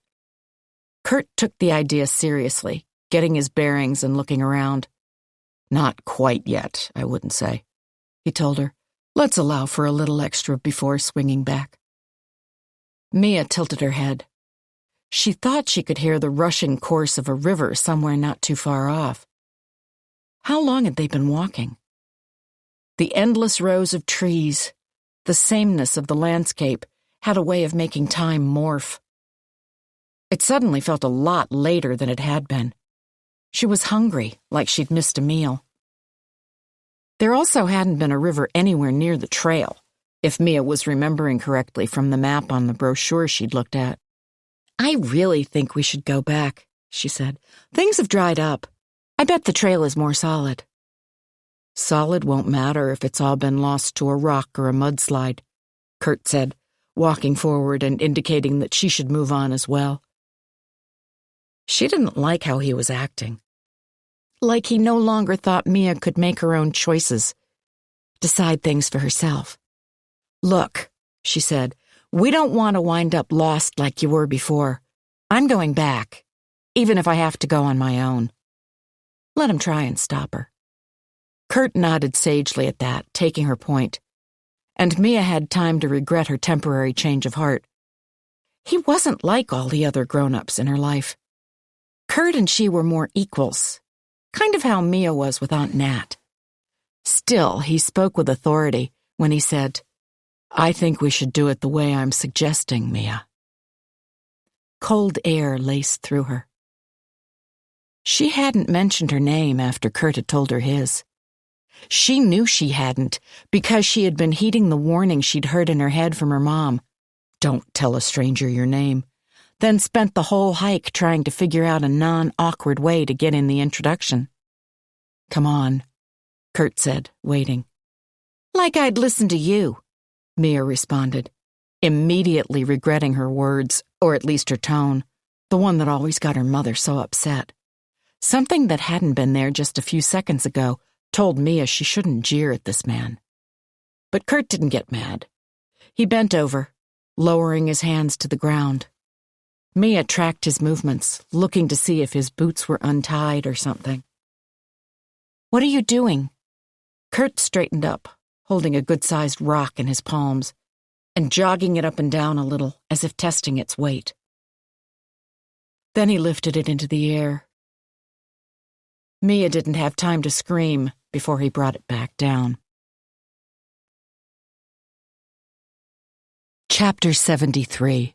Kurt took the idea seriously, getting his bearings and looking around. "Not quite yet, I wouldn't say," he told her. "Let's allow for a little extra before swinging back." Mia tilted her head. She thought she could hear the rushing course of a river somewhere not too far off. How long had they been walking? The endless rows of trees, the sameness of the landscape, had a way of making time morph. It suddenly felt a lot later than it had been. She was hungry, like she'd missed a meal. There also hadn't been a river anywhere near the trail, if Mia was remembering correctly from the map on the brochure she'd looked at. "I really think we should go back," she said. "Things have dried up. I bet the trail is more solid." "Solid won't matter if it's all been lost to a rock or a mudslide," Kurt said, walking forward and indicating that she should move on as well. She didn't like how he was acting. Like he no longer thought Mia could make her own choices, decide things for herself. "Look," she said, "we don't want to wind up lost like you were before. I'm going back, even if I have to go on my own." Let him try and stop her. Kurt nodded sagely at that, taking her point, and Mia had time to regret her temporary change of heart. He wasn't like all the other grown-ups in her life. Kurt and she were more equals, kind of how Mia was with Aunt Nat. Still, he spoke with authority when he said, "I think we should do it the way I'm suggesting, Mia." Cold air laced through her. She hadn't mentioned her name after Kurt had told her his. She knew she hadn't because she had been heeding the warning she'd heard in her head from her mom. Don't tell a stranger your name. Then spent the whole hike trying to figure out a non-awkward way to get in the introduction. "Come on," Kurt said, waiting. "Like I'd listen to you," Mia responded, immediately regretting her words, or at least her tone, the one that always got her mother so upset. Something that hadn't been there just a few seconds ago told Mia she shouldn't jeer at this man. But Kurt didn't get mad. He bent over, lowering his hands to the ground. Mia tracked his movements, looking to see if his boots were untied or something. "What are you doing?" Kurt straightened up, holding a good-sized rock in his palms, and jogging it up and down a little, as if testing its weight. Then he lifted it into the air. Mia didn't have time to scream before he brought it back down. Chapter 73.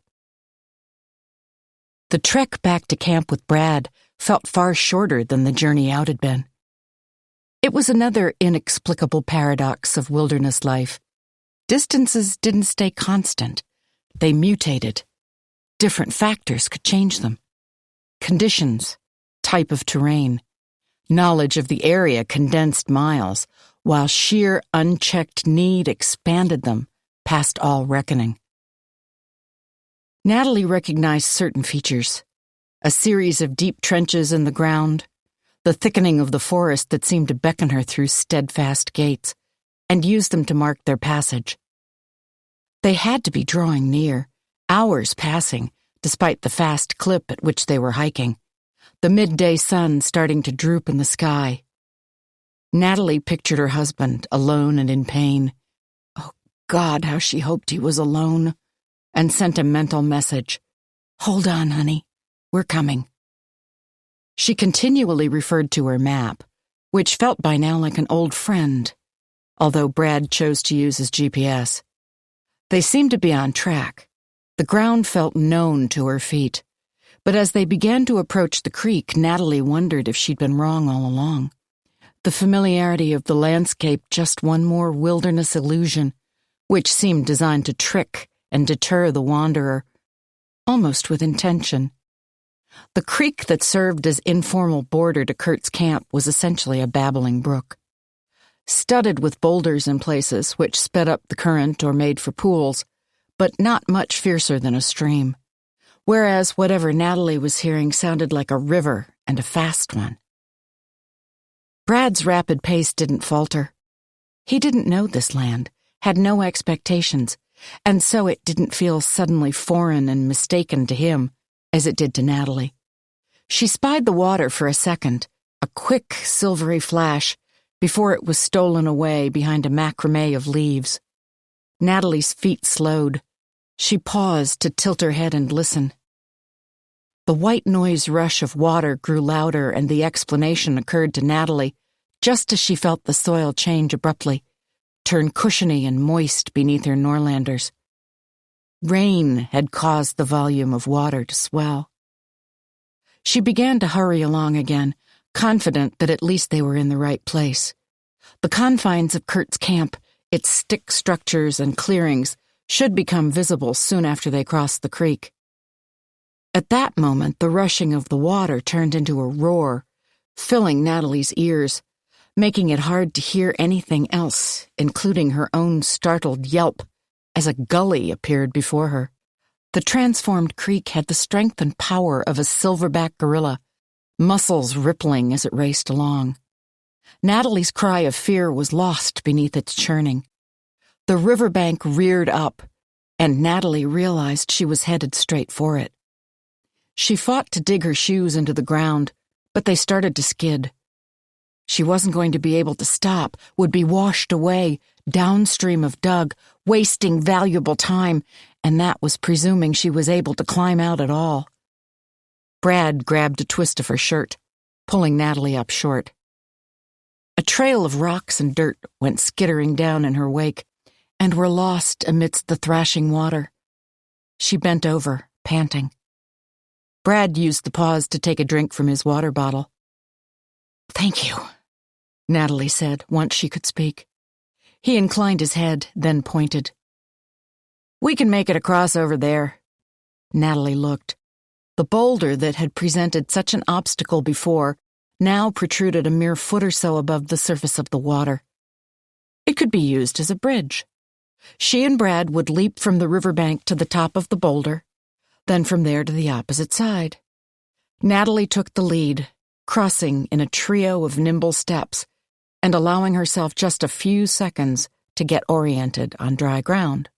The trek back to camp with Brad felt far shorter than the journey out had been. It was another inexplicable paradox of wilderness life. Distances didn't stay constant. They mutated. Different factors could change them. Conditions, type of terrain, knowledge of the area condensed miles, while sheer unchecked need expanded them past all reckoning. Natalie recognized certain features: a series of deep trenches in the ground, the thickening of the forest that seemed to beckon her through steadfast gates, and used them to mark their passage. They had to be drawing near, hours passing, despite the fast clip at which they were hiking, the midday sun starting to droop in the sky. Natalie pictured her husband, alone and in pain. Oh, God, how she hoped he was alone, and sent a mental message. "Hold on, honey. We're coming." She continually referred to her map, which felt by now like an old friend, although Brad chose to use his GPS. They seemed to be on track. The ground felt known to her feet, but as they began to approach the creek, Natalie wondered if she'd been wrong all along. The familiarity of the landscape just one more wilderness illusion, which seemed designed to trick and deter the wanderer, almost with intention. The creek that served as informal border to Kurt's camp was essentially a babbling brook. Studded with boulders in places which sped up the current or made for pools, but not much fiercer than a stream, whereas whatever Natalie was hearing sounded like a river, and a fast one. Brad's rapid pace didn't falter. He didn't know this land, had no expectations, and so it didn't feel suddenly foreign and mistaken to him, as it did to Natalie. She spied the water for a second, a quick, silvery flash, before it was stolen away behind a macrame of leaves. Natalie's feet slowed. She paused to tilt her head and listen. The white noise rush of water grew louder, and the explanation occurred to Natalie just as she felt the soil change abruptly, turn cushiony and moist beneath her Norlanders. Rain had caused the volume of water to swell. She began to hurry along again, confident that at least they were in the right place. The confines of Kurt's camp, its stick structures and clearings, should become visible soon after they crossed the creek. At that moment, the rushing of the water turned into a roar, filling Natalie's ears, making it hard to hear anything else, including her own startled yelp, as a gully appeared before her. The transformed creek had the strength and power of a silverback gorilla, muscles rippling as it raced along. Natalie's cry of fear was lost beneath its churning. The riverbank reared up, and Natalie realized she was headed straight for it. She fought to dig her shoes into the ground, but they started to skid. She wasn't going to be able to stop, would be washed away, downstream of Doug, wasting valuable time, and that was presuming she was able to climb out at all. Brad grabbed a twist of her shirt, pulling Natalie up short. A trail of rocks and dirt went skittering down in her wake, and were lost amidst the thrashing water. She bent over, panting. Brad used the pause to take a drink from his water bottle. "Thank you," Natalie said, once she could speak. He inclined his head, then pointed. "We can make it across over there." Natalie looked. The boulder that had presented such an obstacle before now protruded a mere foot or so above the surface of the water. It could be used as a bridge. She and Brad would leap from the riverbank to the top of the boulder, then from there to the opposite side. Natalie took the lead, crossing in a trio of nimble steps and allowing herself just a few seconds to get oriented on dry ground.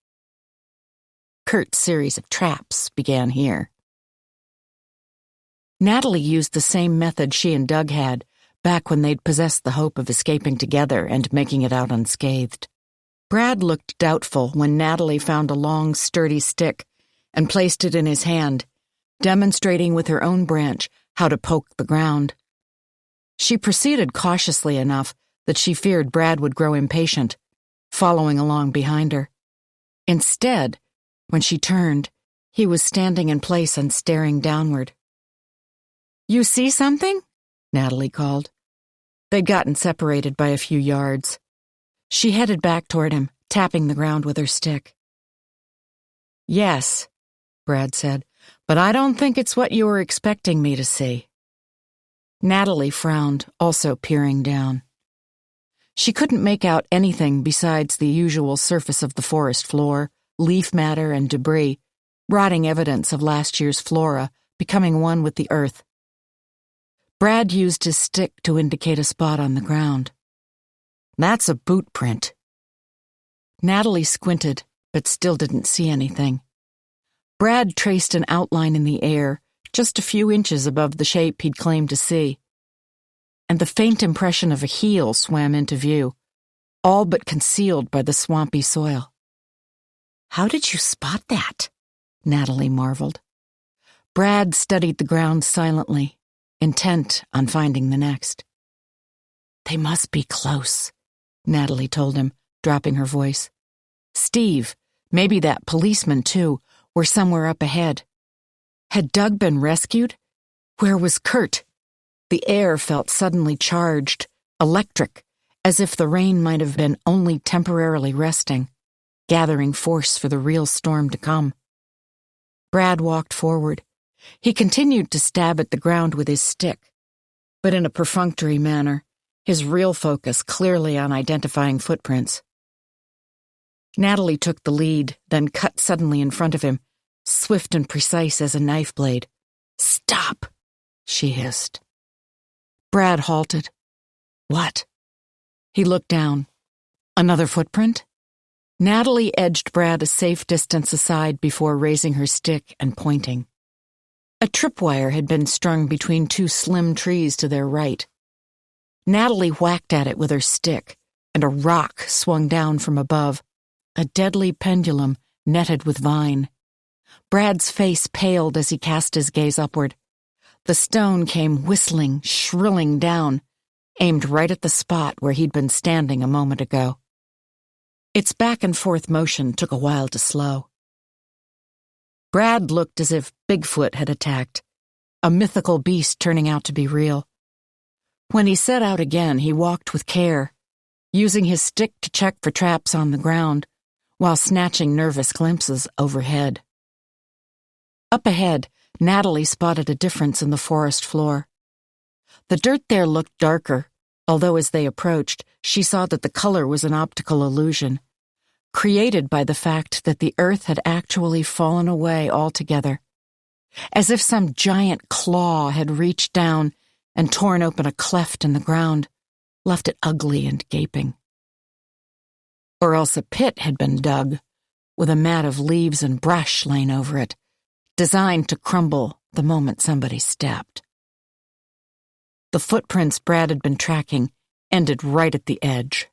Kurt's series of traps began here. Natalie used the same method she and Doug had back when they'd possessed the hope of escaping together and making it out unscathed. Brad looked doubtful when Natalie found a long, sturdy stick and placed it in his hand, demonstrating with her own branch how to poke the ground. She proceeded cautiously enough that she feared Brad would grow impatient, following along behind her. Instead, when she turned, he was standing in place and staring downward. "You see something?" Natalie called. They'd gotten separated by a few yards. She headed back toward him, tapping the ground with her stick. "Yes," Brad said, "but I don't think it's what you were expecting me to see." Natalie frowned, also peering down. She couldn't make out anything besides the usual surface of the forest floor, leaf matter and debris, rotting evidence of last year's flora becoming one with the earth. Brad used his stick to indicate a spot on the ground. "That's a boot print." Natalie squinted, but still didn't see anything. Brad traced an outline in the air, just a few inches above the shape he'd claimed to see, and the faint impression of a heel swam into view, all but concealed by the swampy soil. "How did you spot that?" Natalie marveled. Brad studied the ground silently, intent on finding the next. "They must be close," Natalie told him, dropping her voice. "Steve, maybe that policeman too, were somewhere up ahead. Had Doug been rescued? Where was Kurt?" The air felt suddenly charged, electric, as if the rain might have been only temporarily resting, gathering force for the real storm to come. Brad walked forward, He continued to stab at the ground with his stick, but in a perfunctory manner, his real focus clearly on identifying footprints. Natalie took the lead, then cut suddenly in front of him, swift and precise as a knife blade. "Stop!" she hissed. Brad halted. "What?" He looked down. Another footprint? Natalie edged Brad a safe distance aside before raising her stick and pointing. A tripwire had been strung between two slim trees to their right. Natalie whacked at it with her stick, and a rock swung down from above, a deadly pendulum netted with vine. Brad's face paled as he cast his gaze upward. The stone came whistling, shrilling down, aimed right at the spot where he'd been standing a moment ago. Its back-and-forth motion took a while to slow. Brad looked as if Bigfoot had attacked, a mythical beast turning out to be real. When he set out again, he walked with care, using his stick to check for traps on the ground, while snatching nervous glimpses overhead. Up ahead, Natalie spotted a difference in the forest floor. The dirt there looked darker, although as they approached, she saw that the color was an optical illusion, created by the fact that the earth had actually fallen away altogether, as if some giant claw had reached down and torn open a cleft in the ground, left it ugly and gaping. Or else a pit had been dug, with a mat of leaves and brush laying over it, designed to crumble the moment somebody stepped. The footprints Brad had been tracking ended right at the edge.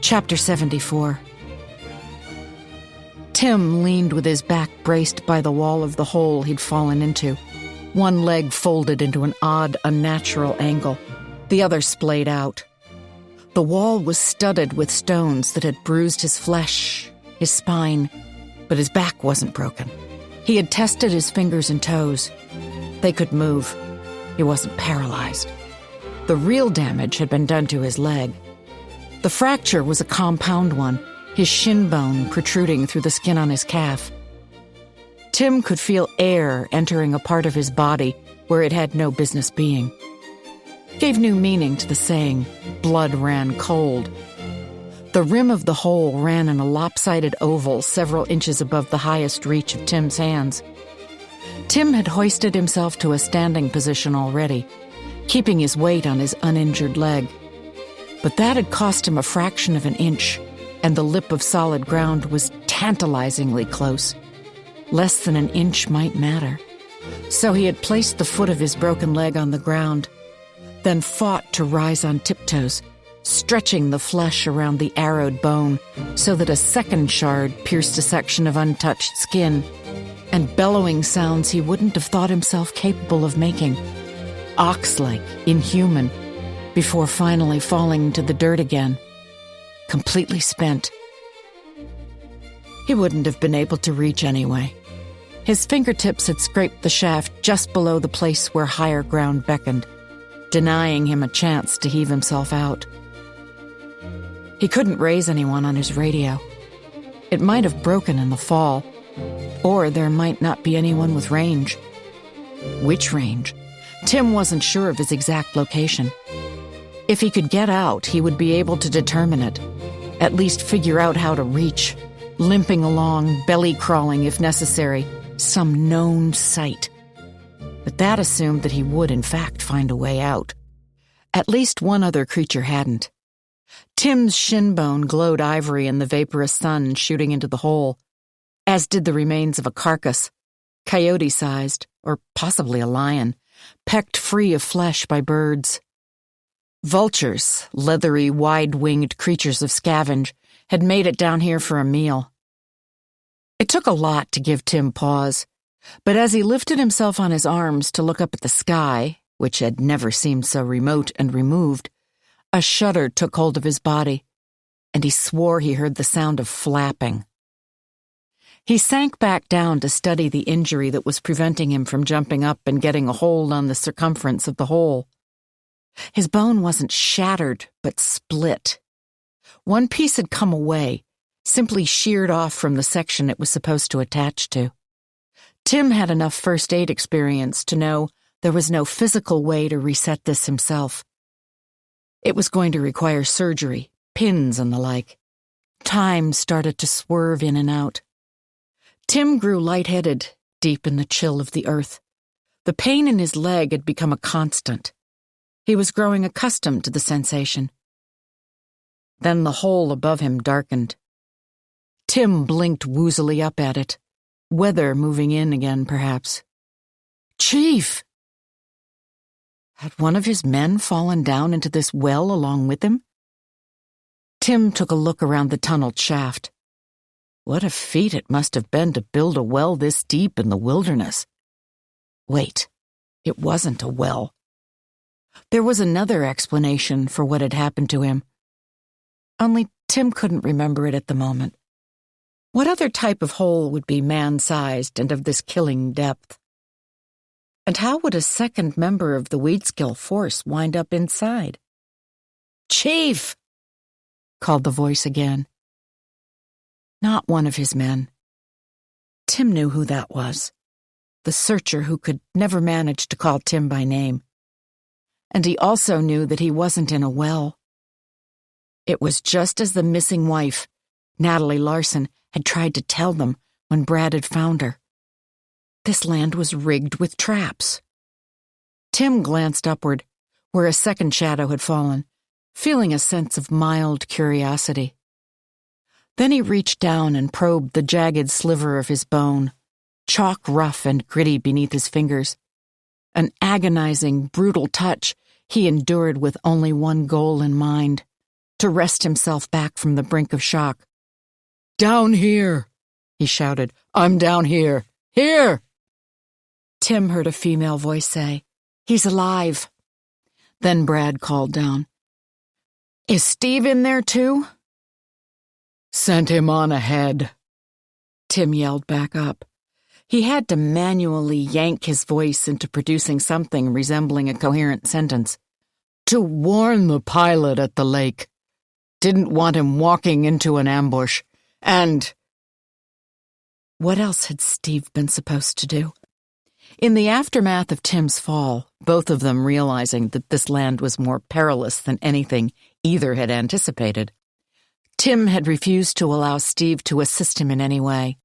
Chapter 74. Tim leaned with his back braced by the wall of the hole he'd fallen into, one leg folded into an odd, unnatural angle, the other splayed out. The wall was studded with stones that had bruised his flesh, his spine, but his back wasn't broken. He had tested his fingers and toes. They could move. He wasn't paralyzed. The real damage had been done to his leg. The fracture was a compound one, his shin bone protruding through the skin on his calf. Tim could feel air entering a part of his body where it had no business being. Gave new meaning to the saying, blood ran cold. The rim of the hole ran in a lopsided oval several inches above the highest reach of Tim's hands. Tim had hoisted himself to a standing position already, keeping his weight on his uninjured leg. But that had cost him a fraction of an inch, and the lip of solid ground was tantalizingly close. Less than an inch might matter. So he had placed the foot of his broken leg on the ground, then fought to rise on tiptoes, stretching the flesh around the arrowed bone so that a second shard pierced a section of untouched skin, and bellowing sounds he wouldn't have thought himself capable of making, ox-like, inhuman, before finally falling to the dirt again, completely spent. He wouldn't have been able to reach anyway. His fingertips had scraped the shaft just below the place where higher ground beckoned, denying him a chance to heave himself out. He couldn't raise anyone on his radio. It might have broken in the fall, or there might not be anyone with range. Which range? Tim wasn't sure of his exact location. If he could get out, he would be able to determine it, at least figure out how to reach, limping along, belly crawling if necessary, some known site. But that assumed that he would, in fact, find a way out. At least one other creature hadn't. Tim's shin bone glowed ivory in the vaporous sun shooting into the hole, as did the remains of a carcass, coyote-sized, or possibly a lion, pecked free of flesh by birds. Vultures, leathery, wide-winged creatures of scavenge, had made it down here for a meal. It took a lot to give Tim pause, but as he lifted himself on his arms to look up at the sky, which had never seemed so remote and removed, a shudder took hold of his body, and he swore he heard the sound of flapping. He sank back down to study the injury that was preventing him from jumping up and getting a hold on the circumference of the hole. His bone wasn't shattered, but split. One piece had come away, simply sheared off from the section it was supposed to attach to. Tim had enough first aid experience to know there was no physical way to reset this himself. It was going to require surgery, pins and the like. Time started to swerve in and out. Tim grew lightheaded, deep in the chill of the earth. The pain in his leg had become a constant. He was growing accustomed to the sensation. Then the hole above him darkened. Tim blinked woozily up at it, weather moving in again, perhaps. "Chief!" Had one of his men fallen down into this well along with him? Tim took a look around the tunneled shaft. What a feat it must have been to build a well this deep in the wilderness. Wait, it wasn't a well. There was another explanation for what had happened to him. Only Tim couldn't remember it at the moment. What other type of hole would be man-sized and of this killing depth? And how would a second member of the Weedskill force wind up inside? "Chief!" called the voice again. Not one of his men. Tim knew who that was. The searcher who could never manage to call Tim by name. And he also knew that he wasn't in a well. It was just as the missing wife, Natalie Larson, had tried to tell them when Brad had found her. This land was rigged with traps. Tim glanced upward, where a second shadow had fallen, feeling a sense of mild curiosity. Then he reached down and probed the jagged sliver of his bone, chalk rough and gritty beneath his fingers. An agonizing, brutal touch he endured with only one goal in mind, to wrest himself back from the brink of shock. "Down here!" he shouted. "I'm down here! Here!" Tim heard a female voice say, "He's alive." Then Brad called down, "Is Steve in there too?" "Sent him on ahead," Tim yelled back up. He had to manually yank his voice into producing something resembling a coherent sentence. "To warn the pilot at the lake. Didn't want him walking into an ambush. And—" What else had Steve been supposed to do? In the aftermath of Tim's fall, both of them realizing that this land was more perilous than anything either had anticipated, Tim had refused to allow Steve to assist him in any way.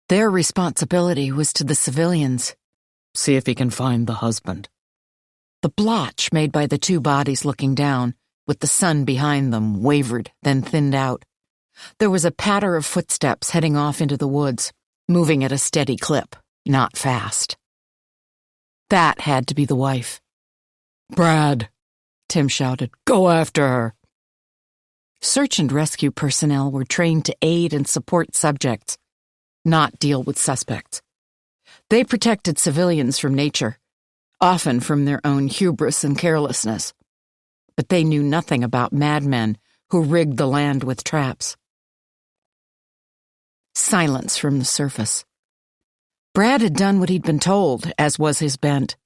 Their responsibility was to the civilians. See if he can find the husband. The blotch made by the two bodies looking down, with the sun behind them, wavered, then thinned out. There was a patter of footsteps heading off into the woods, moving at a steady clip, not fast. That had to be the wife. "Brad," Tim shouted, "go after her." Search and rescue personnel were trained to aid and support subjects, not deal with suspects. They protected civilians from nature, often from their own hubris and carelessness. But they knew nothing about madmen who rigged the land with traps. Silence from the surface. Brad had done what he'd been told, as was his bent.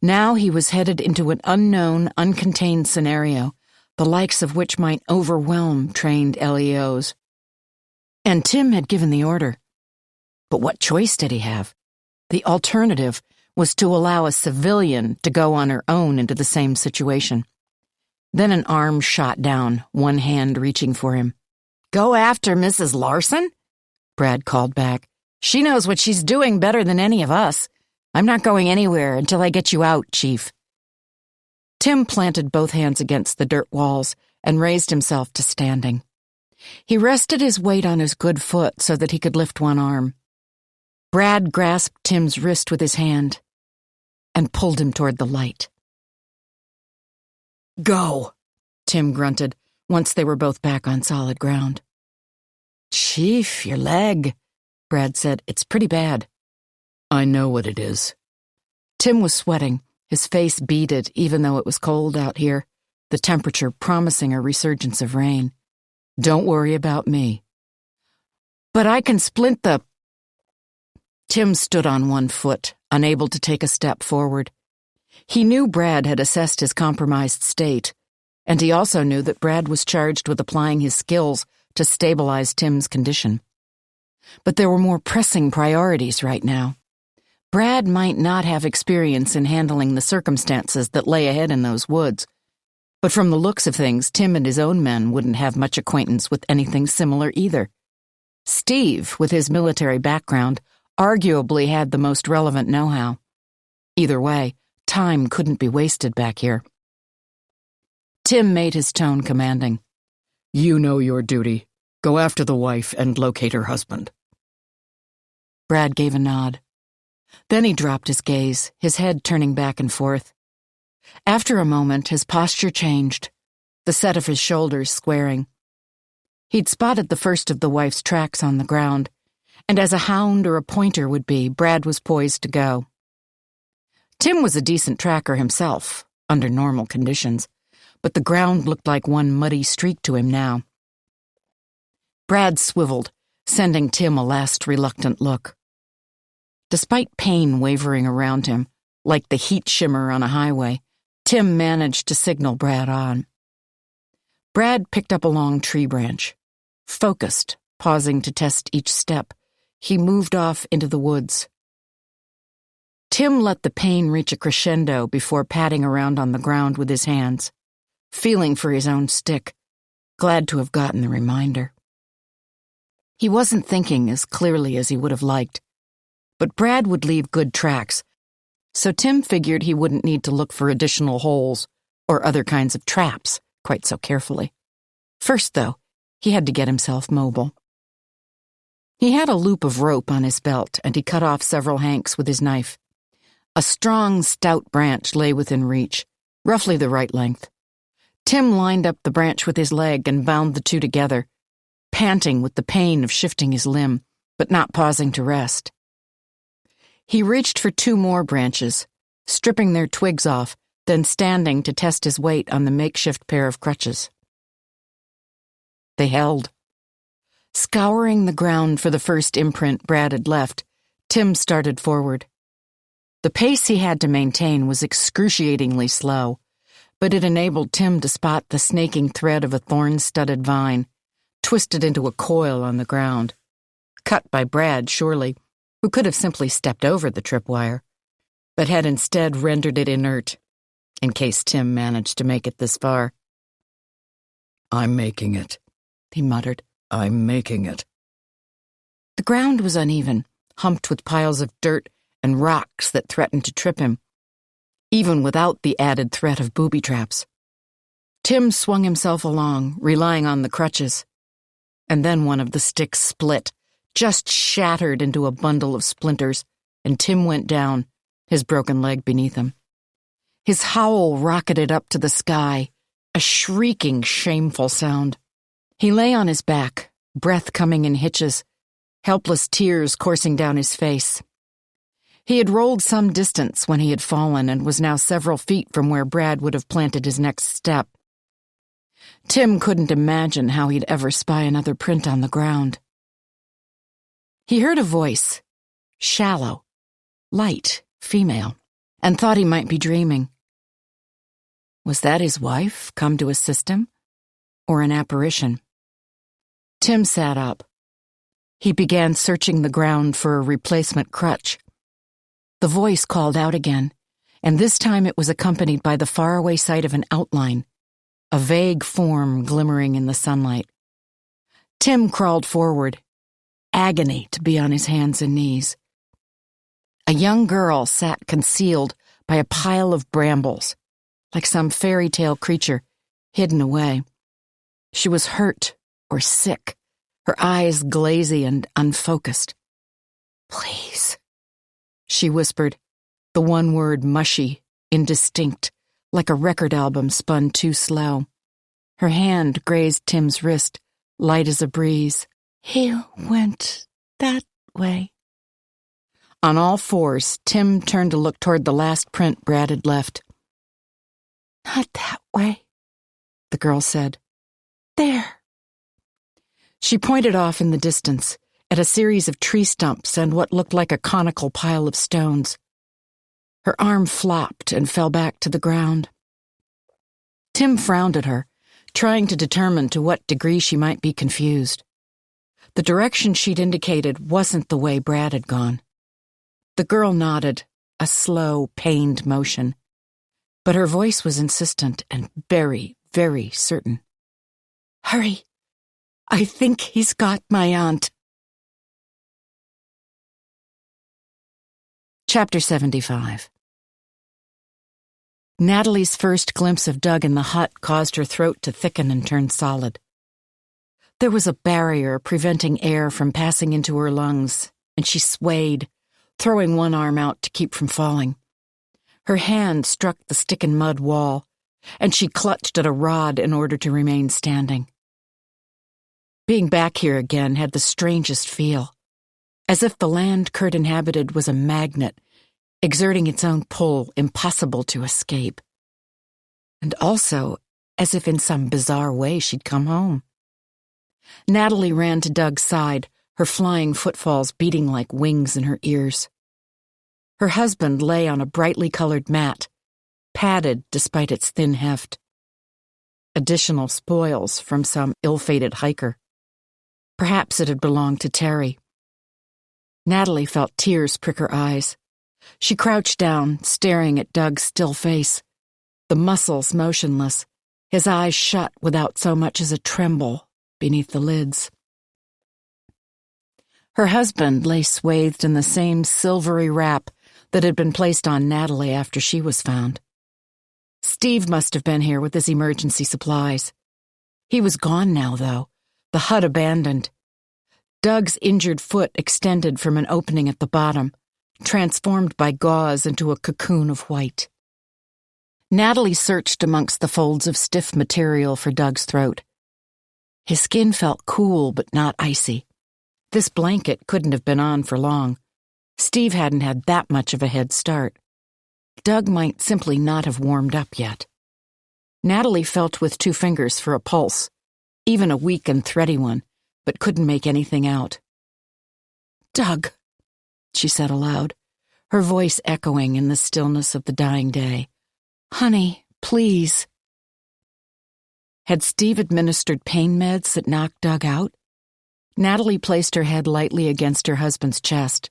Now he was headed into an unknown, uncontained scenario, the likes of which might overwhelm trained LEOs. And Tim had given the order. But what choice did he have? The alternative was to allow a civilian to go on her own into the same situation. Then an arm shot down, one hand reaching for him. "Go after Mrs. Larson?" Brad called back. "She knows what she's doing better than any of us. I'm not going anywhere until I get you out, Chief." Tim planted both hands against the dirt walls and raised himself to standing. He rested his weight on his good foot so that he could lift one arm. Brad grasped Tim's wrist with his hand and pulled him toward the light. "Go," Tim grunted once they were both back on solid ground. "Chief, your leg," Brad said. "It's pretty bad." "I know what it is." Tim was sweating, his face beaded even though it was cold out here, the temperature promising a resurgence of rain. "Don't worry about me." "But I can splint the—" Tim stood on one foot, unable to take a step forward. He knew Brad had assessed his compromised state, and he also knew that Brad was charged with applying his skills to stabilize Tim's condition. But there were more pressing priorities right now. Brad might not have experience in handling the circumstances that lay ahead in those woods, but from the looks of things, Tim and his own men wouldn't have much acquaintance with anything similar either. Steve, with his military background, arguably had the most relevant know-how. Either way, time couldn't be wasted back here. Tim made his tone commanding. "You know your duty. Go after the wife and locate her husband." Brad gave a nod. Then he dropped his gaze, his head turning back and forth. After a moment, his posture changed, the set of his shoulders squaring. He'd spotted the first of the wife's tracks on the ground, and as a hound or a pointer would be, Brad was poised to go. Tim was a decent tracker himself, under normal conditions, but the ground looked like one muddy streak to him now. Brad swiveled, sending Tim a last reluctant look. Despite pain wavering around him, like the heat shimmer on a highway, Tim managed to signal Brad on. Brad picked up a long tree branch. Focused, pausing to test each step, he moved off into the woods. Tim let the pain reach a crescendo before patting around on the ground with his hands, feeling for his own stick, glad to have gotten the reminder. He wasn't thinking as clearly as he would have liked, but Brad would leave good tracks, so Tim figured he wouldn't need to look for additional holes or other kinds of traps quite so carefully. First, though, he had to get himself mobile. He had a loop of rope on his belt, and he cut off several hanks with his knife. A strong, stout branch lay within reach, roughly the right length. Tim lined up the branch with his leg and bound the two together, panting with the pain of shifting his limb, but not pausing to rest. He reached for two more branches, stripping their twigs off, then standing to test his weight on the makeshift pair of crutches. They held. Scouring the ground for the first imprint Brad had left, Tim started forward. The pace he had to maintain was excruciatingly slow, but it enabled Tim to spot the snaking thread of a thorn-studded vine, twisted into a coil on the ground. Cut by Brad, surely, who could have simply stepped over the tripwire, but had instead rendered it inert, in case Tim managed to make it this far. "I'm making it," he muttered. "I'm making it." The ground was uneven, humped with piles of dirt and rocks that threatened to trip him, even without the added threat of booby traps. Tim swung himself along, relying on the crutches. And then one of the sticks split, just shattered into a bundle of splinters, and Tim went down, his broken leg beneath him. His howl rocketed up to the sky, a shrieking, shameful sound. He lay on his back, breath coming in hitches, helpless tears coursing down his face. He had rolled some distance when he had fallen and was now several feet from where Brad would have planted his next step. Tim couldn't imagine how he'd ever spy another print on the ground. He heard a voice, shallow, light, female, and thought he might be dreaming. Was that his wife, come to assist him, or an apparition? Tim sat up. He began searching the ground for a replacement crutch. The voice called out again, and this time it was accompanied by the faraway sight of an outline, a vague form glimmering in the sunlight. Tim crawled forward, agony to be on his hands and knees. A young girl sat concealed by a pile of brambles, like some fairy tale creature hidden away. She was hurt or sick, her eyes glazy and unfocused. "Please," she whispered, the one word mushy, indistinct, like a record album spun too slow. Her hand grazed Tim's wrist, light as a breeze. "He went that way." On all fours, Tim turned to look toward the last print Brad had left. "Not that way," the girl said. "There." She pointed off in the distance, at a series of tree stumps and what looked like a conical pile of stones. Her arm flopped and fell back to the ground. Tim frowned at her, trying to determine to what degree she might be confused. The direction she'd indicated wasn't the way Brad had gone. The girl nodded, a slow, pained motion. But her voice was insistent and very, very certain. "Hurry! I think he's got my aunt." Chapter 75. Natalie's first glimpse of Doug in the hut caused her throat to thicken and turn solid. There was a barrier preventing air from passing into her lungs, and she swayed, throwing one arm out to keep from falling. Her hand struck the stick-and-mud wall, and she clutched at a rod in order to remain standing. Being back here again had the strangest feel, as if the land Kurt inhabited was a magnet, exerting its own pull, impossible to escape. And also as if in some bizarre way she'd come home. Natalie ran to Doug's side, her flying footfalls beating like wings in her ears. Her husband lay on a brightly colored mat, padded despite its thin heft. Additional spoils from some ill-fated hiker. Perhaps it had belonged to Terry. Natalie felt tears prick her eyes. She crouched down, staring at Doug's still face, the muscles motionless, his eyes shut without so much as a tremble beneath the lids. Her husband lay swathed in the same silvery wrap that had been placed on Natalie after she was found. Steve must have been here with his emergency supplies. He was gone now, though, the hut abandoned. Doug's injured foot extended from an opening at the bottom, transformed by gauze into a cocoon of white. Natalie searched amongst the folds of stiff material for Doug's throat. His skin felt cool but not icy. This blanket couldn't have been on for long. Steve hadn't had that much of a head start. Doug might simply not have warmed up yet. Natalie felt with 2 fingers for a pulse, even a weak and thready one, but couldn't make anything out. "Doug," she said aloud, her voice echoing in the stillness of the dying day. "Honey, please." Had Steve administered pain meds that knocked Doug out? Natalie placed her head lightly against her husband's chest,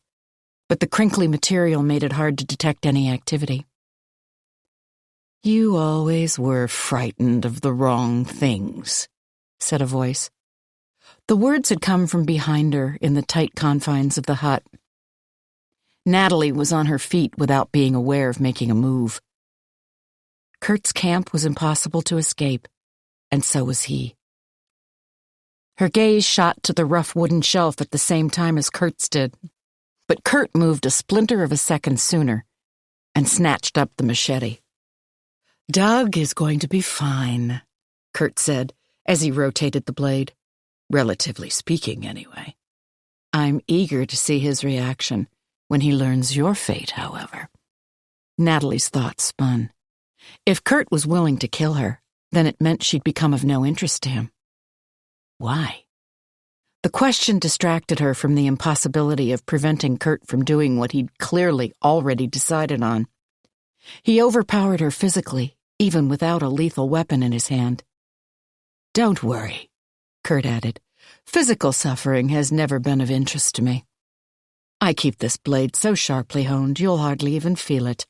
but the crinkly material made it hard to detect any activity. "You always were frightened of the wrong things," said a voice. The words had come from behind her in the tight confines of the hut. Natalie was on her feet without being aware of making a move. Kurt's camp was impossible to escape, and so was he. Her gaze shot to the rough wooden shelf at the same time as Kurt's did, but Kurt moved a splinter of a second sooner and snatched up the machete. "Doug is going to be fine," Kurt said as he rotated the blade. "Relatively speaking, anyway. I'm eager to see his reaction when he learns your fate, however." Natalie's thoughts spun. If Kurt was willing to kill her, then it meant she'd become of no interest to him. Why? The question distracted her from the impossibility of preventing Kurt from doing what he'd clearly already decided on. He overpowered her physically, even without a lethal weapon in his hand. "Don't worry," Kurt added. "Physical suffering has never been of interest to me. I keep this blade so sharply honed you'll hardly even feel it."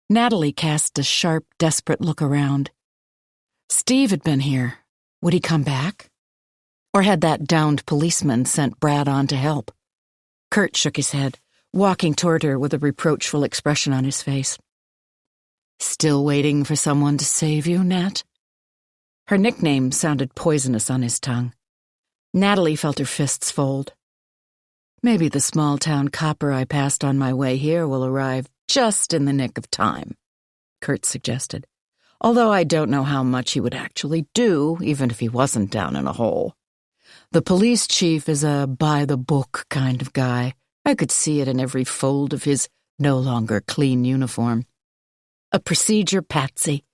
Natalie cast a sharp, desperate look around. Steve had been here. Would he come back? Or had that downed policeman sent Brad on to help? Kurt shook his head, walking toward her with a reproachful expression on his face. "Still waiting for someone to save you, Nat?" Her nickname sounded poisonous on his tongue. Natalie felt her fists fold. "Maybe the small-town copper I passed on my way here will arrive just in the nick of time," Kurt suggested, "although I don't know how much he would actually do, even if he wasn't down in a hole. The police chief is a by-the-book kind of guy. I could see it in every fold of his no-longer clean uniform. A procedure patsy,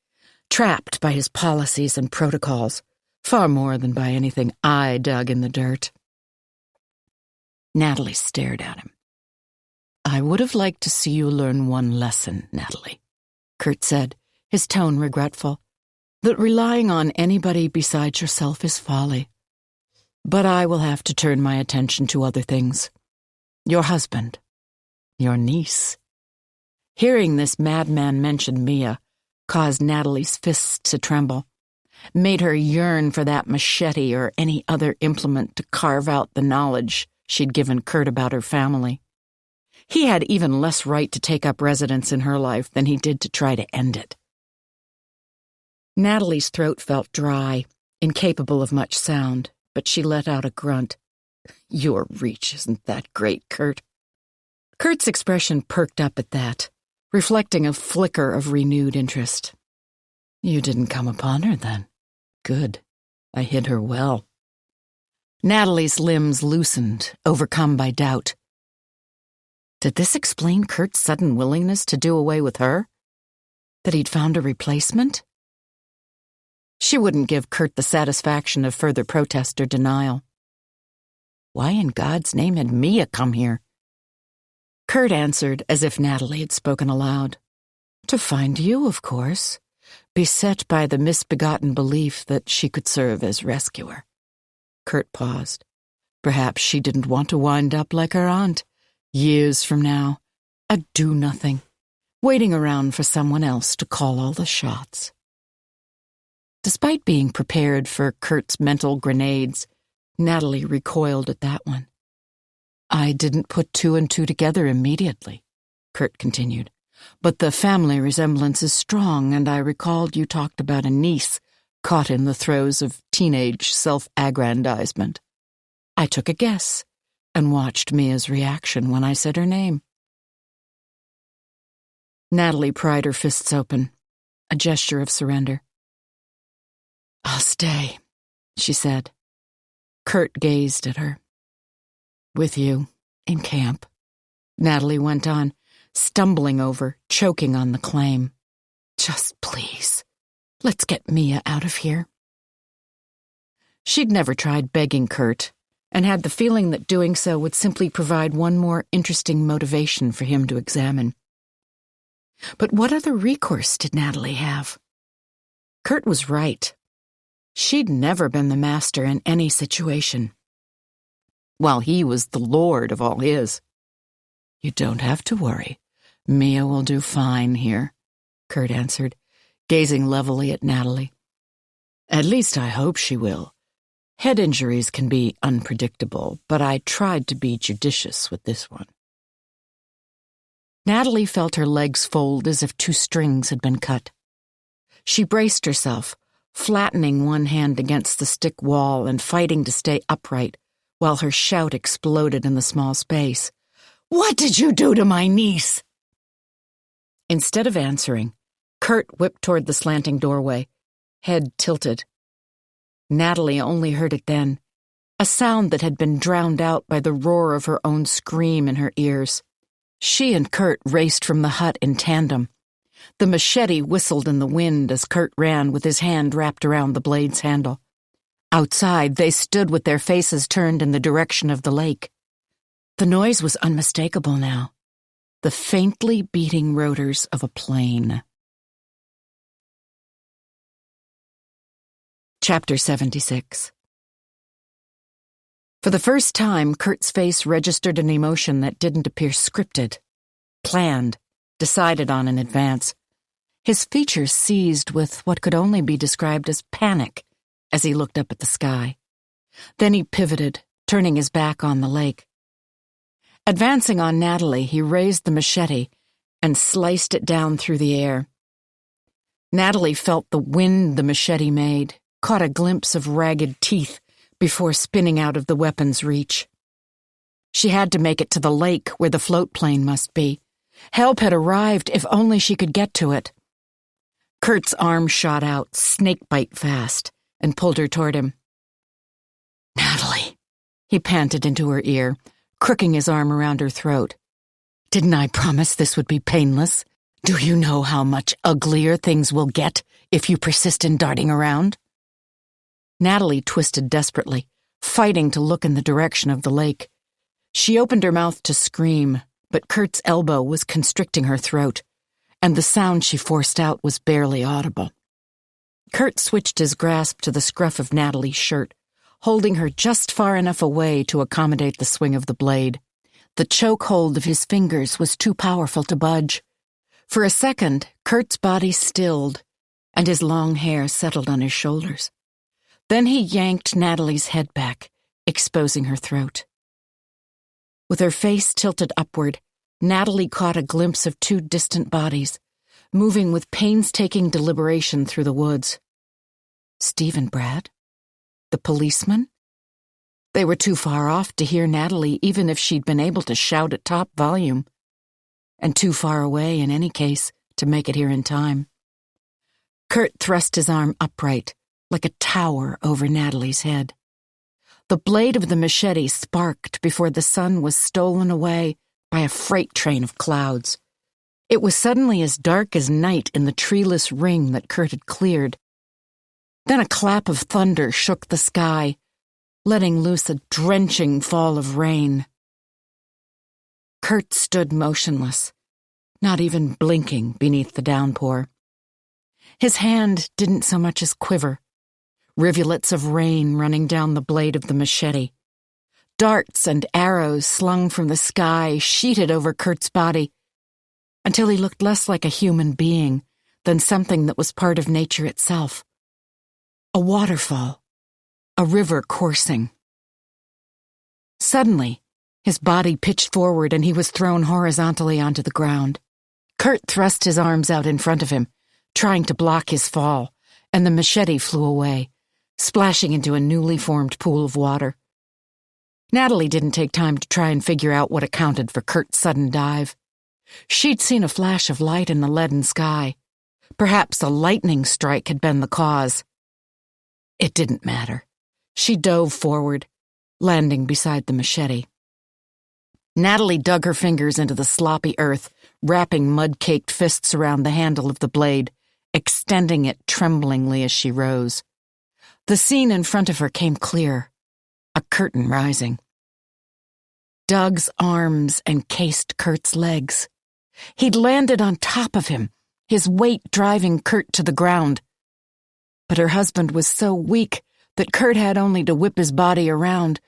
trapped by his policies and protocols, far more than by anything I dug in the dirt." Natalie stared at him. "I would have liked to see you learn one lesson, Natalie," Kurt said, his tone regretful, "that relying on anybody besides yourself is folly. But I will have to turn my attention to other things. Your husband, your niece." Hearing this madman mention Mia caused Natalie's fists to tremble, made her yearn for that machete or any other implement to carve out the knowledge she'd given Kurt about her family. He had even less right to take up residence in her life than he did to try to end it. Natalie's throat felt dry, incapable of much sound, but she let out a grunt. "Your reach isn't that great, Kurt." Kurt's expression perked up at that, reflecting a flicker of renewed interest. "You didn't come upon her, then? Good. I hid her well." Natalie's limbs loosened, overcome by doubt. Did this explain Kurt's sudden willingness to do away with her? That he'd found a replacement? She wouldn't give Kurt the satisfaction of further protest or denial. Why in God's name had Mia come here? Kurt answered as if Natalie had spoken aloud. "To find you, of course, beset by the misbegotten belief that she could serve as rescuer." Kurt paused. Perhaps she didn't want to wind up like her aunt, years from now, a do-nothing, waiting around for someone else to call all the shots. Despite being prepared for Kurt's mental grenades, Natalie recoiled at that one. "I didn't put two and two together immediately," Kurt continued, "but the family resemblance is strong, and I recalled you talked about a niece caught in the throes of teenage self-aggrandizement. I took a guess and watched Mia's reaction when I said her name." Natalie pried her fists open, a gesture of surrender. "I'll stay," she said. Kurt gazed at her. "With you, in camp," Natalie went on, stumbling over, choking on the claim. "Just please, let's get Mia out of here." She'd never tried begging Kurt, and had the feeling that doing so would simply provide one more interesting motivation for him to examine. But what other recourse did Natalie have? Kurt was right. She'd never been the master in any situation, while he was the lord of all his. "You don't have to worry. Mia will do fine here," Kurt answered, gazing levelly at Natalie. At least I hope she will. Head injuries can be unpredictable, but I tried to be judicious with this one. Natalie felt her legs fold as if 2 strings had been cut. She braced herself, flattening one hand against the stick wall and fighting to stay upright, while her shout exploded in the small space. "What did you do to my niece?" Instead of answering, Kurt whipped toward the slanting doorway, head tilted. Natalie only heard it then, a sound that had been drowned out by the roar of her own scream in her ears. She and Kurt raced from the hut in tandem. The machete whistled in the wind as Kurt ran with his hand wrapped around the blade's handle. Outside, they stood with their faces turned in the direction of the lake. The noise was unmistakable now, the faintly beating rotors of a plane. Chapter 76. For the first time, Kurt's face registered an emotion that didn't appear scripted, planned, decided on in advance. His features seized with what could only be described as panic as he looked up at the sky. Then he pivoted, turning his back on the lake. Advancing on Natalie, he raised the machete and sliced it down through the air. Natalie felt the wind the machete made, caught a glimpse of ragged teeth before spinning out of the weapon's reach. She had to make it to the lake where the float plane must be. Help had arrived if only she could get to it. Kurt's arm shot out, snakebite fast, and pulled her toward him. "Natalie," he panted into her ear, crooking his arm around her throat. "Didn't I promise this would be painless? Do you know how much uglier things will get if you persist in darting around?" Natalie twisted desperately, fighting to look in the direction of the lake. She opened her mouth to scream, but Kurt's elbow was constricting her throat, and the sound she forced out was barely audible. Kurt switched his grasp to the scruff of Natalie's shirt, holding her just far enough away to accommodate the swing of the blade. The chokehold of his fingers was too powerful to budge. For a second, Kurt's body stilled, and his long hair settled on his shoulders. Then he yanked Natalie's head back, exposing her throat. With her face tilted upward, Natalie caught a glimpse of 2 distant bodies, moving with painstaking deliberation through the woods. Steve and Brad? The policeman? They were too far off to hear Natalie even if she'd been able to shout at top volume, and too far away in any case to make it here in time. Kurt thrust his arm upright, like a tower over Natalie's head. The blade of the machete sparked before the sun was stolen away by a freight train of clouds. It was suddenly as dark as night in the treeless ring that Kurt had cleared. Then a clap of thunder shook the sky, letting loose a drenching fall of rain. Kurt stood motionless, not even blinking beneath the downpour. His hand didn't so much as quiver, rivulets of rain running down the blade of the machete. Darts and arrows slung from the sky sheeted over Kurt's body, until he looked less like a human being than something that was part of nature itself. A waterfall, a river coursing. Suddenly, his body pitched forward and he was thrown horizontally onto the ground. Kurt thrust his arms out in front of him, trying to block his fall, and the machete flew away, splashing into a newly formed pool of water. Natalie didn't take time to try and figure out what accounted for Kurt's sudden dive. She'd seen a flash of light in the leaden sky. Perhaps a lightning strike had been the cause. It didn't matter. She dove forward, landing beside the machete. Natalie dug her fingers into the sloppy earth, wrapping mud-caked fists around the handle of the blade, extending it tremblingly as she rose. The scene in front of her came clear, a curtain rising. Doug's arms encased Kurt's legs. He'd landed on top of him, his weight driving Kurt to the ground. But her husband was so weak that Kurt had only to whip his body around,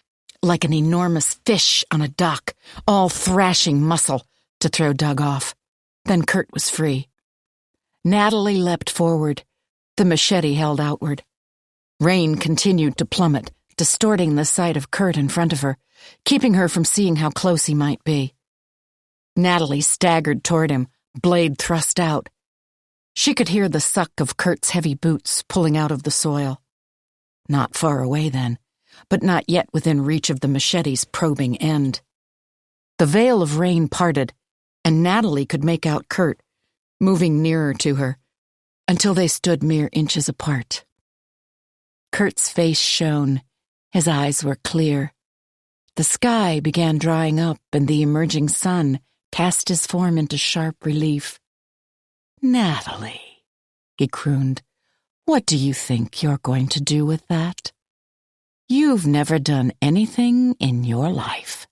like an enormous fish on a dock, all thrashing muscle, to throw Doug off. Then Kurt was free. Natalie leapt forward, the machete held outward. Rain continued to plummet, distorting the sight of Kurt in front of her, keeping her from seeing how close he might be. Natalie staggered toward him, blade thrust out. She could hear the suck of Kurt's heavy boots pulling out of the soil. Not far away then, but not yet within reach of the machete's probing end. The veil of rain parted, and Natalie could make out Kurt, moving nearer to her, until they stood mere inches apart. Kurt's face shone. His eyes were clear. The sky began drying up, and the emerging sun cast his form into sharp relief. "Natalie," he crooned, "what do you think you're going to do with that? You've never done anything in your life."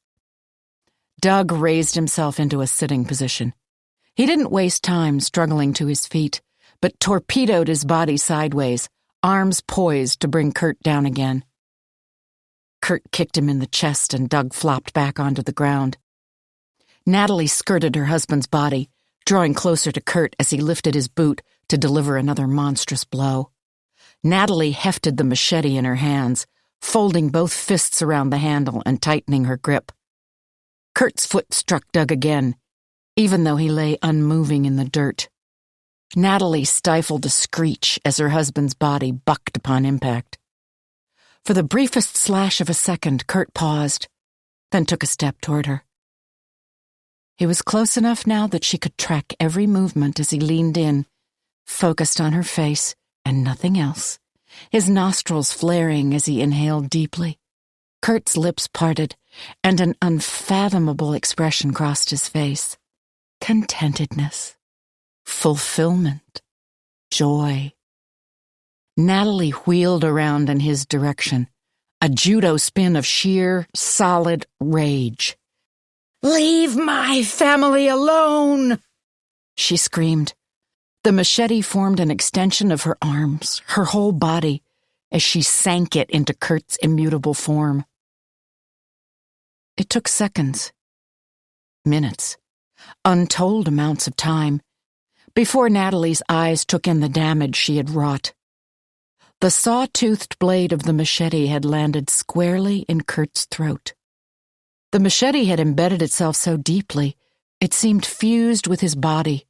Doug raised himself into a sitting position. He didn't waste time struggling to his feet, but torpedoed his body sideways, arms poised to bring Kurt down again. Kurt kicked him in the chest and Doug flopped back onto the ground. Natalie skirted her husband's body, drawing closer to Kurt as he lifted his boot to deliver another monstrous blow. Natalie hefted the machete in her hands, folding both fists around the handle and tightening her grip. Kurt's foot struck Doug again, even though he lay unmoving in the dirt. Natalie stifled a screech as her husband's body bucked upon impact. For the briefest slash of a second, Kurt paused, then took a step toward her. He was close enough now that she could track every movement as he leaned in, focused on her face and nothing else, his nostrils flaring as he inhaled deeply. Kurt's lips parted, and an unfathomable expression crossed his face. Contentedness, fulfillment, joy. Natalie wheeled around in his direction, a judo spin of sheer, solid rage. "Leave my family alone!" she screamed. The machete formed an extension of her arms, her whole body, as she sank it into Kurt's immutable form. It took seconds, minutes, untold amounts of time, before Natalie's eyes took in the damage she had wrought. The saw-toothed blade of the machete had landed squarely in Kurt's throat. The machete had embedded itself so deeply, it seemed fused with his body,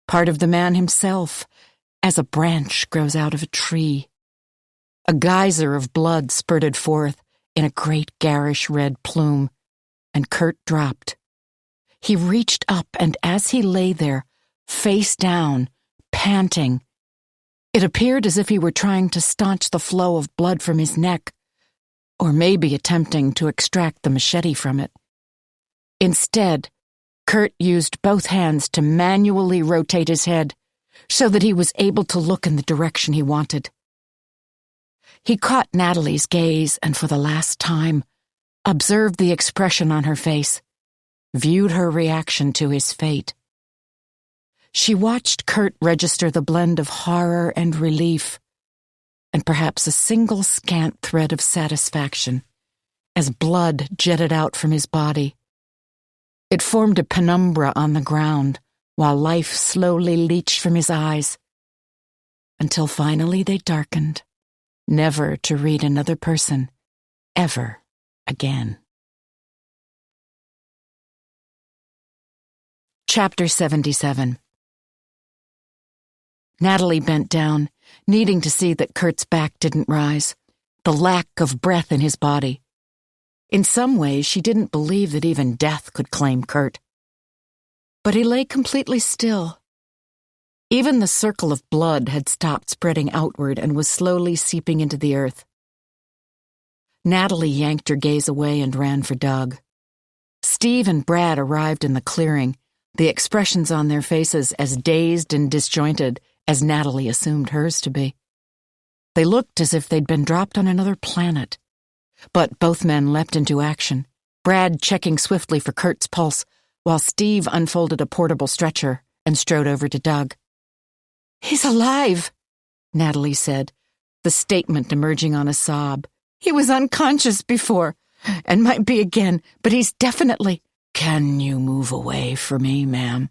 part of the man himself, as a branch grows out of a tree. A geyser of blood spurted forth in a great garish red plume, and Kurt dropped. He reached up, and as he lay there, face down, panting, it appeared as if he were trying to staunch the flow of blood from his neck, or maybe attempting to extract the machete from it. Instead, Kurt used both hands to manually rotate his head so that he was able to look in the direction he wanted. He caught Natalie's gaze and for the last time observed the expression on her face, viewed her reaction to his fate. She watched Kurt register the blend of horror and relief, and perhaps a single scant thread of satisfaction, as blood jetted out from his body. It formed a penumbra on the ground, while life slowly leached from his eyes, until finally they darkened, never to read another person, ever again. Chapter 77. Natalie bent down, needing to see that Kurt's back didn't rise, the lack of breath in his body. In some ways, she didn't believe that even death could claim Kurt. But he lay completely still. Even the circle of blood had stopped spreading outward and was slowly seeping into the earth. Natalie yanked her gaze away and ran for Doug. Steve and Brad arrived in the clearing, the expressions on their faces as dazed and disjointed as Natalie assumed hers to be. They looked as if they'd been dropped on another planet. But both men leapt into action, Brad checking swiftly for Kurt's pulse, while Steve unfolded a portable stretcher and strode over to Doug. "He's alive," Natalie said, the statement emerging on a sob. "He was unconscious before, and might be again, but he's definitely—" "Can you move away for me, ma'am?"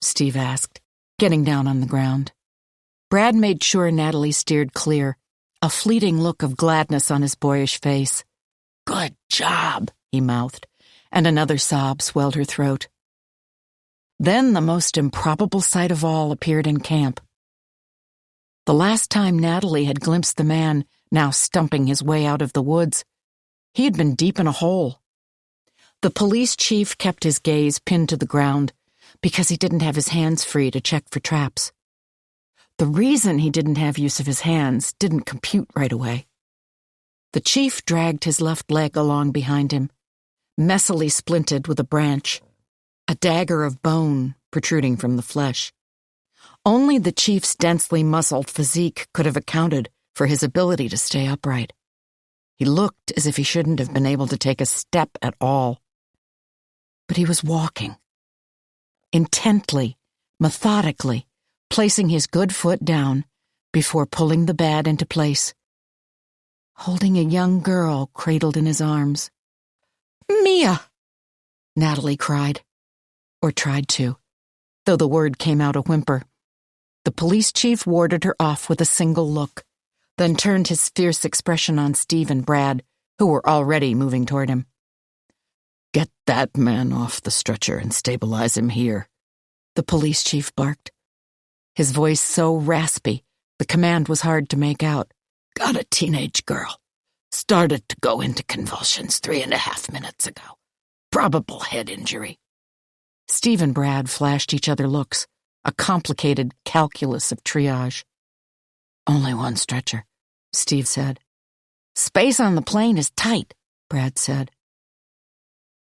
Steve asked, getting down on the ground. Brad made sure Natalie steered clear, a fleeting look of gladness on his boyish face. "Good job," he mouthed, and another sob swelled her throat. Then the most improbable sight of all appeared in camp. The last time Natalie had glimpsed the man now stumping his way out of the woods, he had been deep in a hole. The police chief kept his gaze pinned to the ground because he didn't have his hands free to check for traps. The reason he didn't have use of his hands didn't compute right away. The chief dragged his left leg along behind him, messily splinted with a branch, a dagger of bone protruding from the flesh. Only the chief's densely muscled physique could have accounted for his ability to stay upright. He looked as if he shouldn't have been able to take a step at all. But he was walking, intently, methodically, placing his good foot down before pulling the bad into place, holding a young girl cradled in his arms. "Mia!" Natalie cried, or tried to, though the word came out a whimper. The police chief warded her off with a single look, then turned his fierce expression on Steve and Brad, who were already moving toward him. "Get that man off the stretcher and stabilize him here," the police chief barked. His voice so raspy, the command was hard to make out. "Got a teenage girl. Started to go into convulsions 3.5 minutes ago. Probable head injury." Steve and Brad flashed each other looks, a complicated calculus of triage. "Only one stretcher," Steve said. "Space on the plane is tight," Brad said.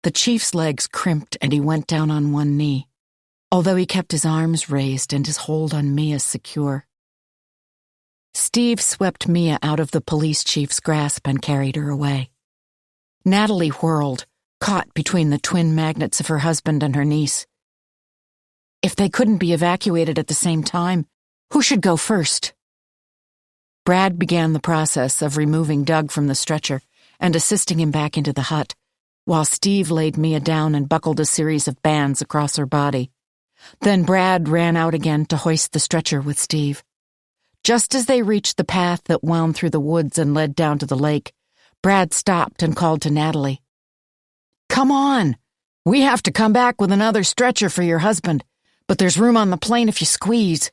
The chief's legs crimped and he went down on one knee, although he kept his arms raised and his hold on Mia secure. Steve swept Mia out of the police chief's grasp and carried her away. Natalie whirled, caught between the twin magnets of her husband and her niece. If they couldn't be evacuated at the same time, who should go first? Brad began the process of removing Doug from the stretcher and assisting him back into the hut, while Steve laid Mia down and buckled a series of bands across her body. Then Brad ran out again to hoist the stretcher with Steve. Just as they reached the path that wound through the woods and led down to the lake, Brad stopped and called to Natalie. "Come on! We have to come back with another stretcher for your husband, but there's room on the plane if you squeeze."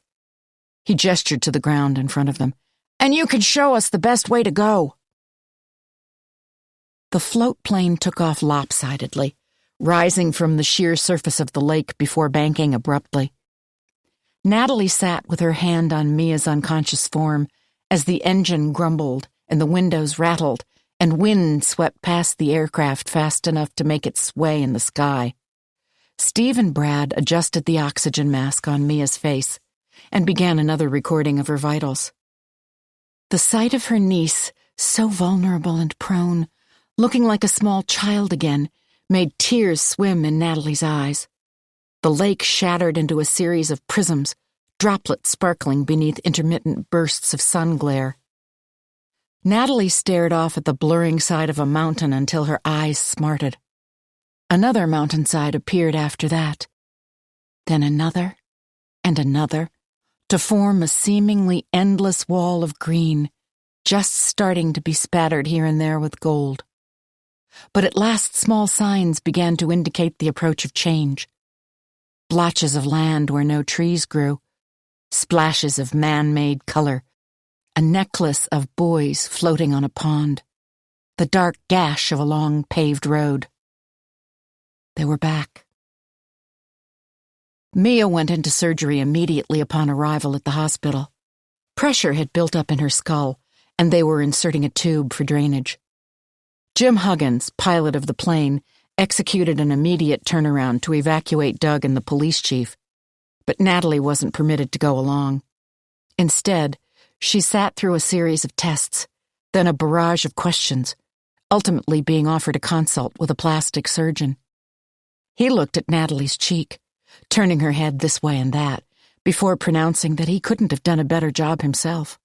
He gestured to the ground in front of them. "And you can show us the best way to go." The float plane took off lopsidedly, rising from the sheer surface of the lake before banking abruptly. Natalie sat with her hand on Mia's unconscious form as the engine grumbled and the windows rattled and wind swept past the aircraft fast enough to make it sway in the sky. Steve and Brad adjusted the oxygen mask on Mia's face and began another recording of her vitals. The sight of her niece, so vulnerable and prone, looking like a small child again, made tears swim in Natalie's eyes. The lake shattered into a series of prisms, droplets sparkling beneath intermittent bursts of sun glare. Natalie stared off at the blurring side of a mountain until her eyes smarted. Another mountainside appeared after that. Then another, and another, to form a seemingly endless wall of green, just starting to be spattered here and there with gold. But at last small signs began to indicate the approach of change. Blotches of land where no trees grew, splashes of man-made color, a necklace of buoys floating on a pond, the dark gash of a long paved road. They were back. Mia went into surgery immediately upon arrival at the hospital. Pressure had built up in her skull, and they were inserting a tube for drainage. Jim Huggins, pilot of the plane, executed an immediate turnaround to evacuate Doug and the police chief, but Natalie wasn't permitted to go along. Instead, she sat through a series of tests, then a barrage of questions, ultimately being offered a consult with a plastic surgeon. He looked at Natalie's cheek, turning her head this way and that, before pronouncing that he couldn't have done a better job himself.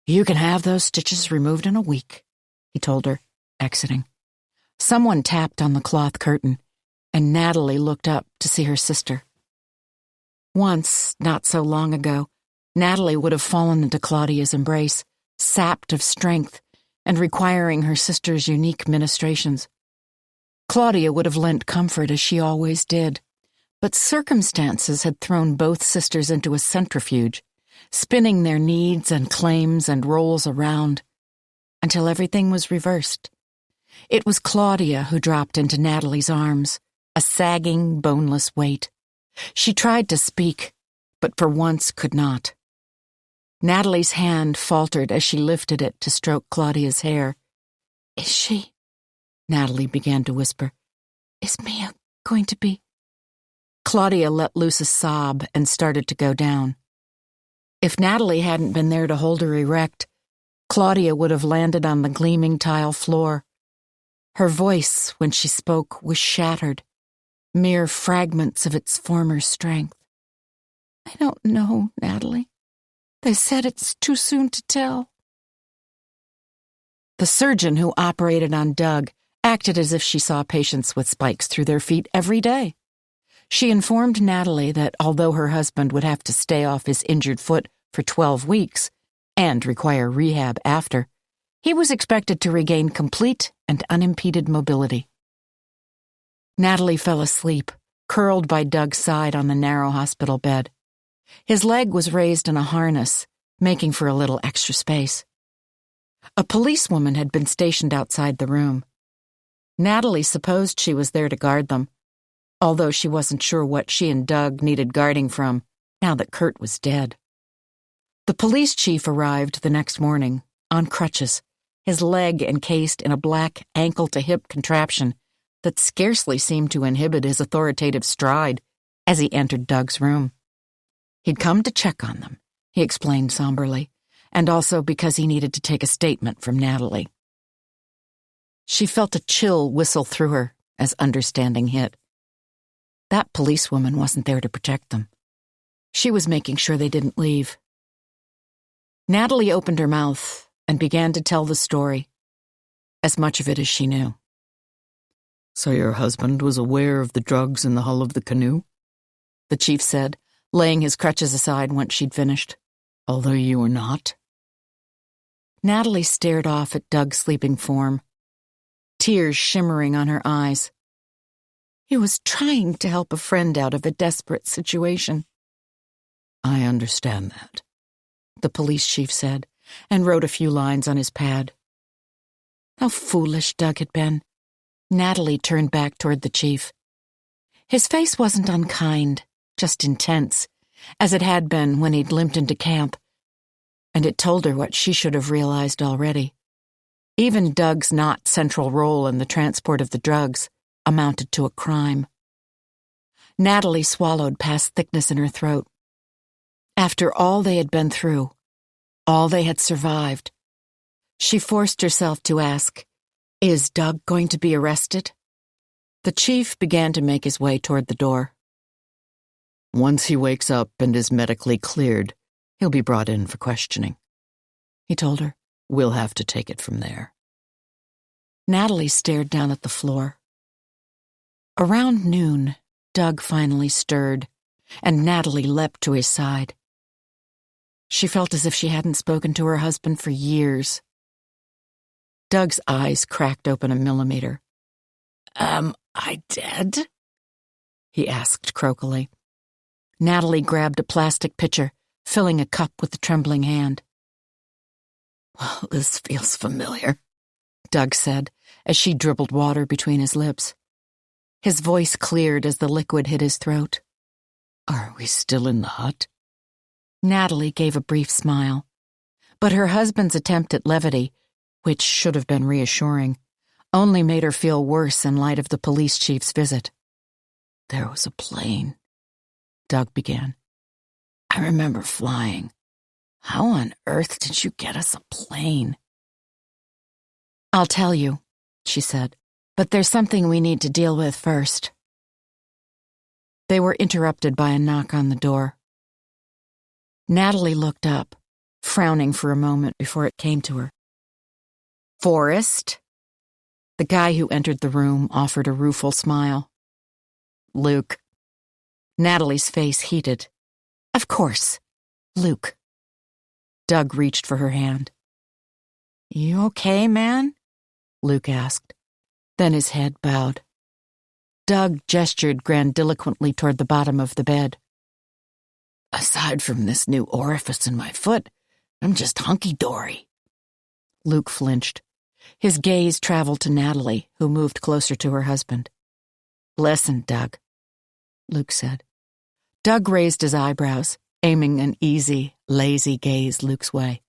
"You can have those stitches removed in a week," he told her, exiting. Someone tapped on the cloth curtain, and Natalie looked up to see her sister. Once, not so long ago, Natalie would have fallen into Claudia's embrace, sapped of strength and requiring her sister's unique ministrations. Claudia would have lent comfort as she always did, but circumstances had thrown both sisters into a centrifuge, spinning their needs and claims and roles around until everything was reversed. It was Claudia who dropped into Natalie's arms, a sagging, boneless weight. She tried to speak, but for once could not. Natalie's hand faltered as she lifted it to stroke Claudia's hair. "Is she?" Natalie began to whisper. "Is Mia going to be?" Claudia let loose a sob and started to go down. If Natalie hadn't been there to hold her erect, Claudia would have landed on the gleaming tile floor. Her voice, when she spoke, was shattered, mere fragments of its former strength. "I don't know, Natalie. They said it's too soon to tell." The surgeon who operated on Doug acted as if she saw patients with spikes through their feet every day. She informed Natalie that although her husband would have to stay off his injured foot for 12 weeks and require rehab after, he was expected to regain complete and unimpeded mobility. Natalie fell asleep, curled by Doug's side on the narrow hospital bed. His leg was raised in a harness, making for a little extra space. A policewoman had been stationed outside the room. Natalie supposed she was there to guard them, although she wasn't sure what she and Doug needed guarding from, now that Kurt was dead. The police chief arrived the next morning, on crutches, his leg encased in a black ankle-to-hip contraption that scarcely seemed to inhibit his authoritative stride as he entered Doug's room. He'd come to check on them, he explained somberly, and also because he needed to take a statement from Natalie. She felt a chill whistle through her as understanding hit. That policewoman wasn't there to protect them. She was making sure they didn't leave. Natalie opened her mouth and began to tell the story, as much of it as she knew. "So your husband was aware of the drugs in the hull of the canoe?" the chief said, laying his crutches aside once she'd finished. "Although you were not?" Natalie stared off at Doug's sleeping form, tears shimmering on her eyes. He was trying to help a friend out of a desperate situation. "I understand that," the police chief said, and wrote a few lines on his pad. How foolish Doug had been. Natalie turned back toward the chief. His face wasn't unkind, just intense, as it had been when he'd limped into camp, and it told her what she should have realized already. Even Doug's not central role in the transport of the drugs amounted to a crime. Natalie swallowed past thickness in her throat. After all they had been through, all they had survived, she forced herself to ask, "Is Doug going to be arrested?" The chief began to make his way toward the door. "Once he wakes up and is medically cleared, he'll be brought in for questioning," he told her. "We'll have to take it from there." Natalie stared down at the floor. Around noon, Doug finally stirred, and Natalie leapt to his side. She felt as if she hadn't spoken to her husband for years. Doug's eyes cracked open a millimeter. "Am I dead?" he asked croakily. Natalie grabbed a plastic pitcher, filling a cup with a trembling hand. "Well, this feels familiar," Doug said, as she dribbled water between his lips. His voice cleared as the liquid hit his throat. "Are we still in the hut?" Natalie gave a brief smile, but her husband's attempt at levity, which should have been reassuring, only made her feel worse in light of the police chief's visit. "There was a plane," Doug began. "I remember flying. How on earth did you get us a plane?" "I'll tell you," she said, "but there's something we need to deal with first." They were interrupted by a knock on the door. Natalie looked up, frowning for a moment before it came to her. "Forrest?" The guy who entered the room offered a rueful smile. "Luke." Natalie's face heated. "Of course, Luke." Doug reached for her hand. You okay, man? Luke asked. Then his head bowed. Doug gestured grandiloquently toward the bottom of the bed. Aside from this new orifice in my foot, I'm just hunky-dory. Luke flinched. His gaze traveled to Natalie, who moved closer to her husband. Listen, Doug, Luke said. Doug raised his eyebrows, aiming an easy, lazy gaze Luke's way.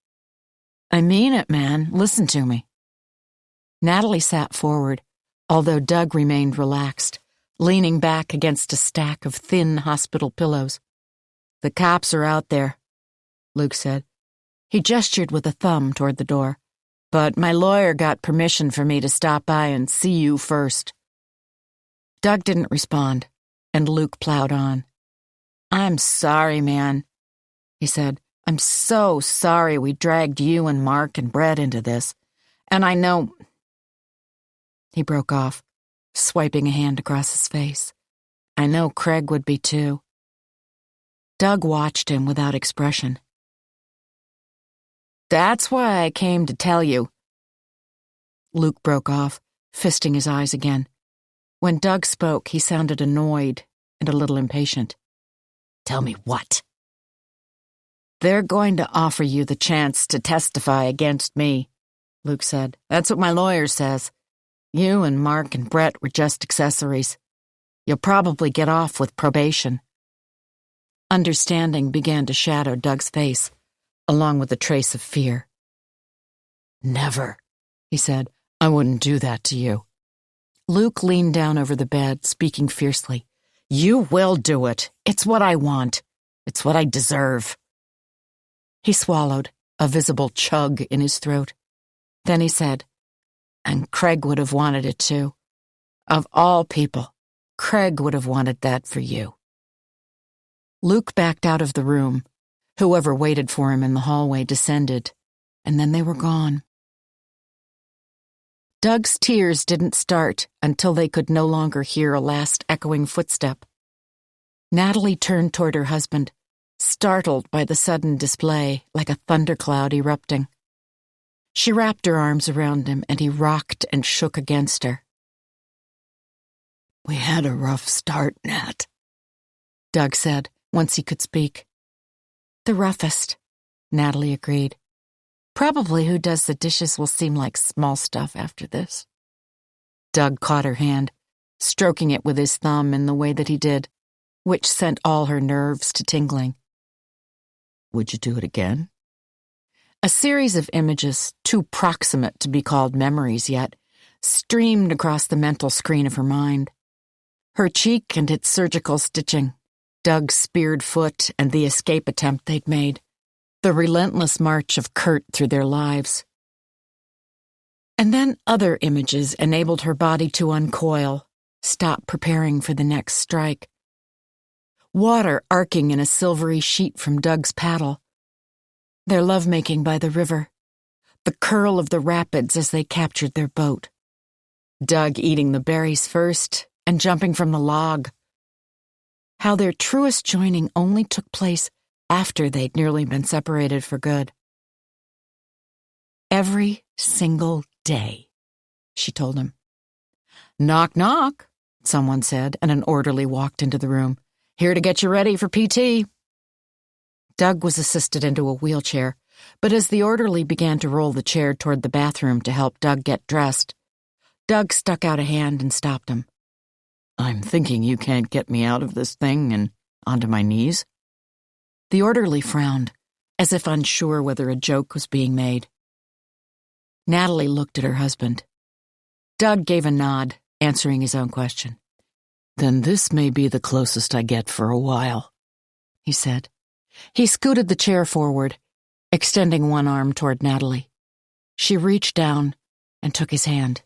I mean it, man. Listen to me. Natalie sat forward, although Doug remained relaxed, leaning back against a stack of thin hospital pillows. The cops are out there, Luke said. He gestured with a thumb toward the door. But my lawyer got permission for me to stop by and see you first. Doug didn't respond, and Luke plowed on. I'm sorry, man, he said. I'm so sorry we dragged you and Mark and Brett into this. And I know... He broke off, swiping a hand across his face. I know Craig would be too. Doug watched him without expression. That's why I came to tell you. Luke broke off, fisting his eyes again. When Doug spoke, he sounded annoyed and a little impatient. Tell me what? They're going to offer you the chance to testify against me, Luke said. That's what my lawyer says. You and Mark and Brett were just accessories. You'll probably get off with probation. Understanding began to shadow Doug's face, along with a trace of fear. Never, he said. I wouldn't do that to you. Luke leaned down over the bed, speaking fiercely. You will do it. It's what I want. It's what I deserve. He swallowed, a visible chug in his throat. Then he said, and Craig would have wanted it too. Of all people, Craig would have wanted that for you. Luke backed out of the room. Whoever waited for him in the hallway descended, and then they were gone. Doug's tears didn't start until they could no longer hear a last echoing footstep. Natalie turned toward her husband, startled by the sudden display, like a thundercloud erupting. She wrapped her arms around him, and he rocked and shook against her. We had a rough start, Nat, Doug said, once he could speak. The roughest, Natalie agreed. Probably who does the dishes will seem like small stuff after this. Doug caught her hand, stroking it with his thumb in the way that he did, which sent all her nerves to tingling. Would you do it again? A series of images, too proximate to be called memories yet, streamed across the mental screen of her mind. Her cheek and its surgical stitching, Doug's speared foot and the escape attempt they'd made, the relentless march of Kurt through their lives. And then other images enabled her body to uncoil, stop preparing for the next strike. Water arcing in a silvery sheet from Doug's paddle, their lovemaking by the river, the curl of the rapids as they captured their boat, Doug eating the berries first and jumping from the log. How their truest joining only took place after they'd nearly been separated for good. Every single day, she told him. Knock, knock, someone said, and an orderly walked into the room. Here to get you ready for PT. Doug was assisted into a wheelchair, but as the orderly began to roll the chair toward the bathroom to help Doug get dressed, Doug stuck out a hand and stopped him. I'm thinking you can't get me out of this thing and onto my knees. The orderly frowned, as if unsure whether a joke was being made. Natalie looked at her husband. Doug gave a nod, answering his own question. Then this may be the closest I get for a while, he said. He scooted the chair forward, extending one arm toward Natalie. She reached down and took his hand.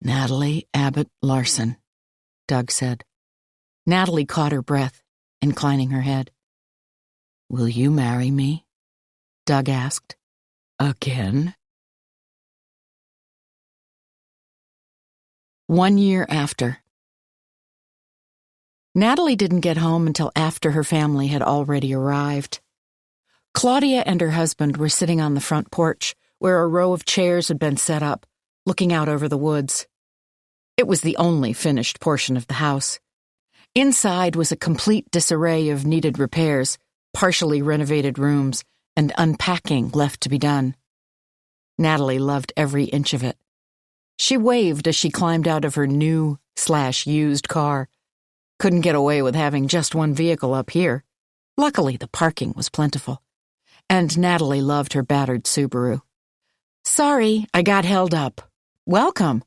Natalie Abbott Larson, Doug said. Natalie caught her breath, inclining her head. Will you marry me? Doug asked. Again? 1 year after. Natalie didn't get home until after her family had already arrived. Claudia and her husband were sitting on the front porch, where a row of chairs had been set up, looking out over the woods. It was the only finished portion of the house. Inside was a complete disarray of needed repairs, partially renovated rooms, and unpacking left to be done. Natalie loved every inch of it. She waved as she climbed out of her new/used car. Couldn't get away with having just one vehicle up here. Luckily, the parking was plentiful. And Natalie loved her battered Subaru. "Sorry, I got held up. Welcome."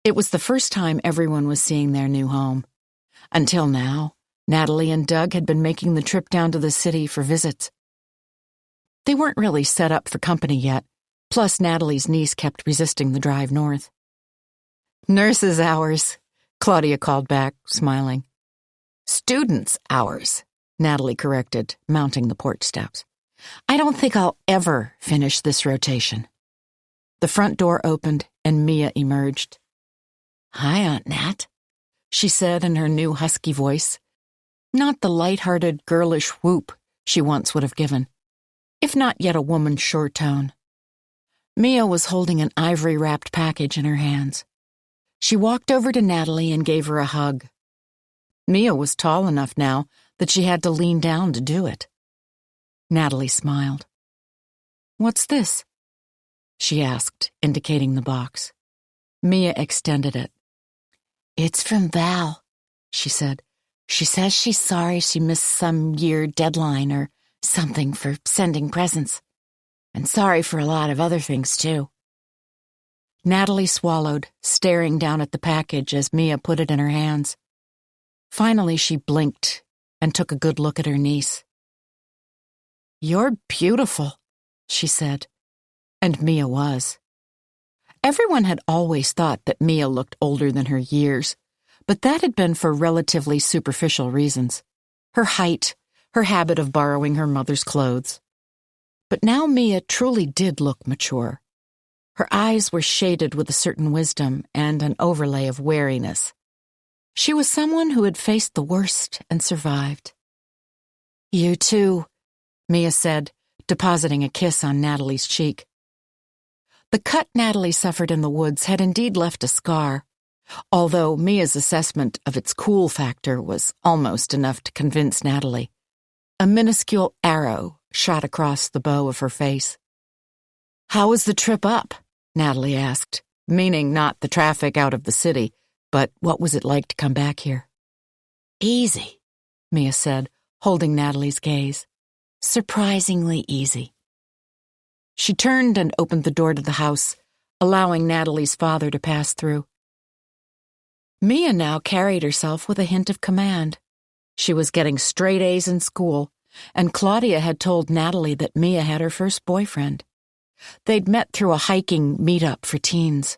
It was the first time everyone was seeing their new home. Until now, Natalie and Doug had been making the trip down to the city for visits. They weren't really set up for company yet, plus Natalie's niece kept resisting the drive north. "Nurses' hours," Claudia called back, smiling. "Students' hours," Natalie corrected, mounting the porch steps. "I don't think I'll ever finish this rotation." The front door opened and Mia emerged. "Hi, Aunt Nat," she said in her new husky voice, not the light-hearted, girlish whoop she once would have given, if not yet a woman's sure tone. Mia was holding an ivory-wrapped package in her hands. She walked over to Natalie and gave her a hug. Mia was tall enough now that she had to lean down to do it. Natalie smiled. "What's this?" she asked, indicating the box. Mia extended it. "It's from Val," she said. "She says she's sorry she missed some year deadline or something for sending presents. And sorry for a lot of other things, too." Natalie swallowed, staring down at the package as Mia put it in her hands. Finally, she blinked and took a good look at her niece. "You're beautiful," she said, and Mia was. Everyone had always thought that Mia looked older than her years, but that had been for relatively superficial reasons. Her height, her habit of borrowing her mother's clothes. But now Mia truly did look mature. Her eyes were shaded with a certain wisdom and an overlay of wariness. She was someone who had faced the worst and survived. "You too," Mia said, depositing a kiss on Natalie's cheek. The cut Natalie suffered in the woods had indeed left a scar, although Mia's assessment of its cool factor was almost enough to convince Natalie. A minuscule arrow shot across the bow of her face. "How was the trip up?" Natalie asked, meaning not the traffic out of the city, but what was it like to come back here? "Easy," Mia said, holding Natalie's gaze. "Surprisingly easy." She turned and opened the door to the house, allowing Natalie's father to pass through. Mia now carried herself with a hint of command. She was getting straight A's in school, and Claudia had told Natalie that Mia had her first boyfriend. They'd met through a hiking meetup for teens.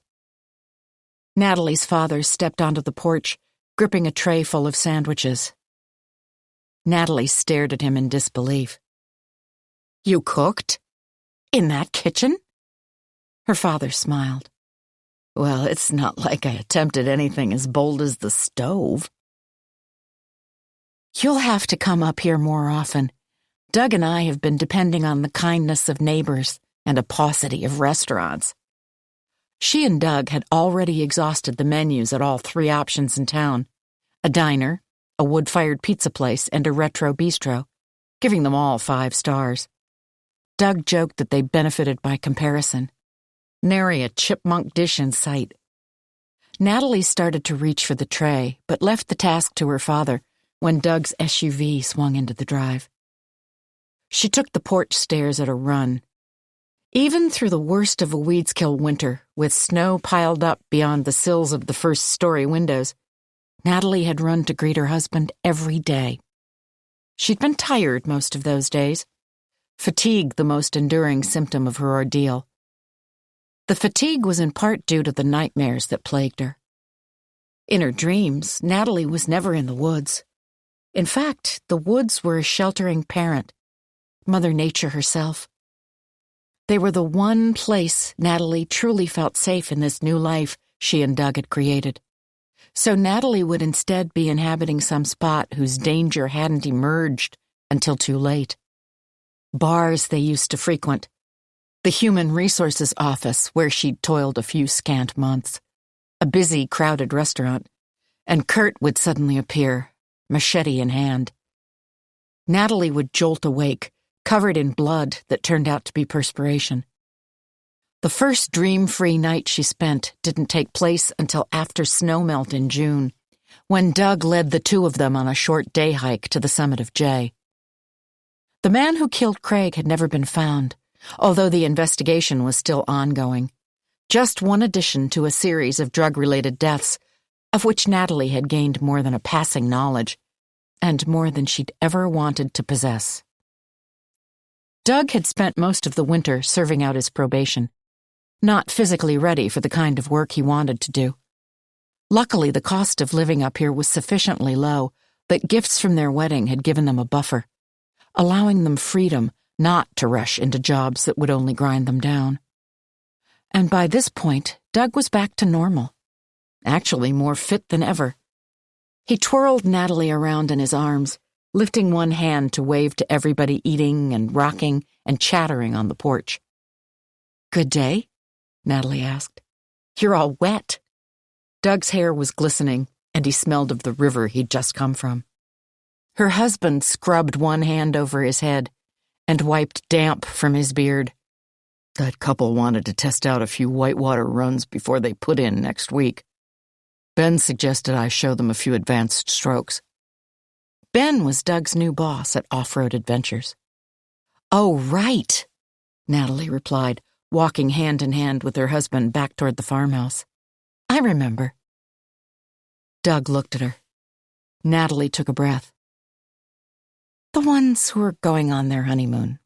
Natalie's father stepped onto the porch, gripping a tray full of sandwiches. Natalie stared at him in disbelief. "You cooked? In that kitchen?" Her father smiled. "Well, it's not like I attempted anything as bold as the stove." "You'll have to come up here more often. Doug and I have been depending on the kindness of neighbors and a paucity of restaurants." She and Doug had already exhausted the menus at all 3 options in town: a diner, a wood-fired pizza place, and a retro bistro, giving them all 5 stars. Doug joked that they benefited by comparison. Nary a chipmunk dish in sight. Natalie started to reach for the tray, but left the task to her father when Doug's SUV swung into the drive. She took the porch stairs at a run. Even through the worst of a weedskill winter, with snow piled up beyond the sills of the first-story windows, Natalie had run to greet her husband every day. She'd been tired most of those days, fatigue the most enduring symptom of her ordeal. The fatigue was in part due to the nightmares that plagued her. In her dreams, Natalie was never in the woods. In fact, the woods were a sheltering parent, Mother Nature herself. They were the one place Natalie truly felt safe in this new life she and Doug had created. So Natalie would instead be inhabiting some spot whose danger hadn't emerged until too late. Bars they used to frequent, the Human Resources office where she'd toiled a few scant months, a busy, crowded restaurant, and Kurt would suddenly appear, machete in hand. Natalie would jolt awake, covered in blood that turned out to be perspiration. The first dream-free night she spent didn't take place until after snowmelt in June, when Doug led the two of them on a short day hike to the summit of Jay. The man who killed Craig had never been found, although the investigation was still ongoing. Just one addition to a series of drug-related deaths, of which Natalie had gained more than a passing knowledge, and more than she'd ever wanted to possess. Doug had spent most of the winter serving out his probation, not physically ready for the kind of work he wanted to do. Luckily, the cost of living up here was sufficiently low that gifts from their wedding had given them a buffer, allowing them freedom not to rush into jobs that would only grind them down. And by this point, Doug was back to normal, actually more fit than ever. He twirled Natalie around in his arms, lifting one hand to wave to everybody eating and rocking and chattering on the porch. "Good day?" Natalie asked. "You're all wet." Doug's hair was glistening, and he smelled of the river he'd just come from. Her husband scrubbed one hand over his head and wiped damp from his beard. "That couple wanted to test out a few whitewater runs before they put in next week. Ben suggested I show them a few advanced strokes." Ben was Doug's new boss at Off-Road Adventures. "Oh, right," Natalie replied, walking hand in hand with her husband back toward the farmhouse. "I remember." Doug looked at her. Natalie took a breath. "The ones who are going on their honeymoon."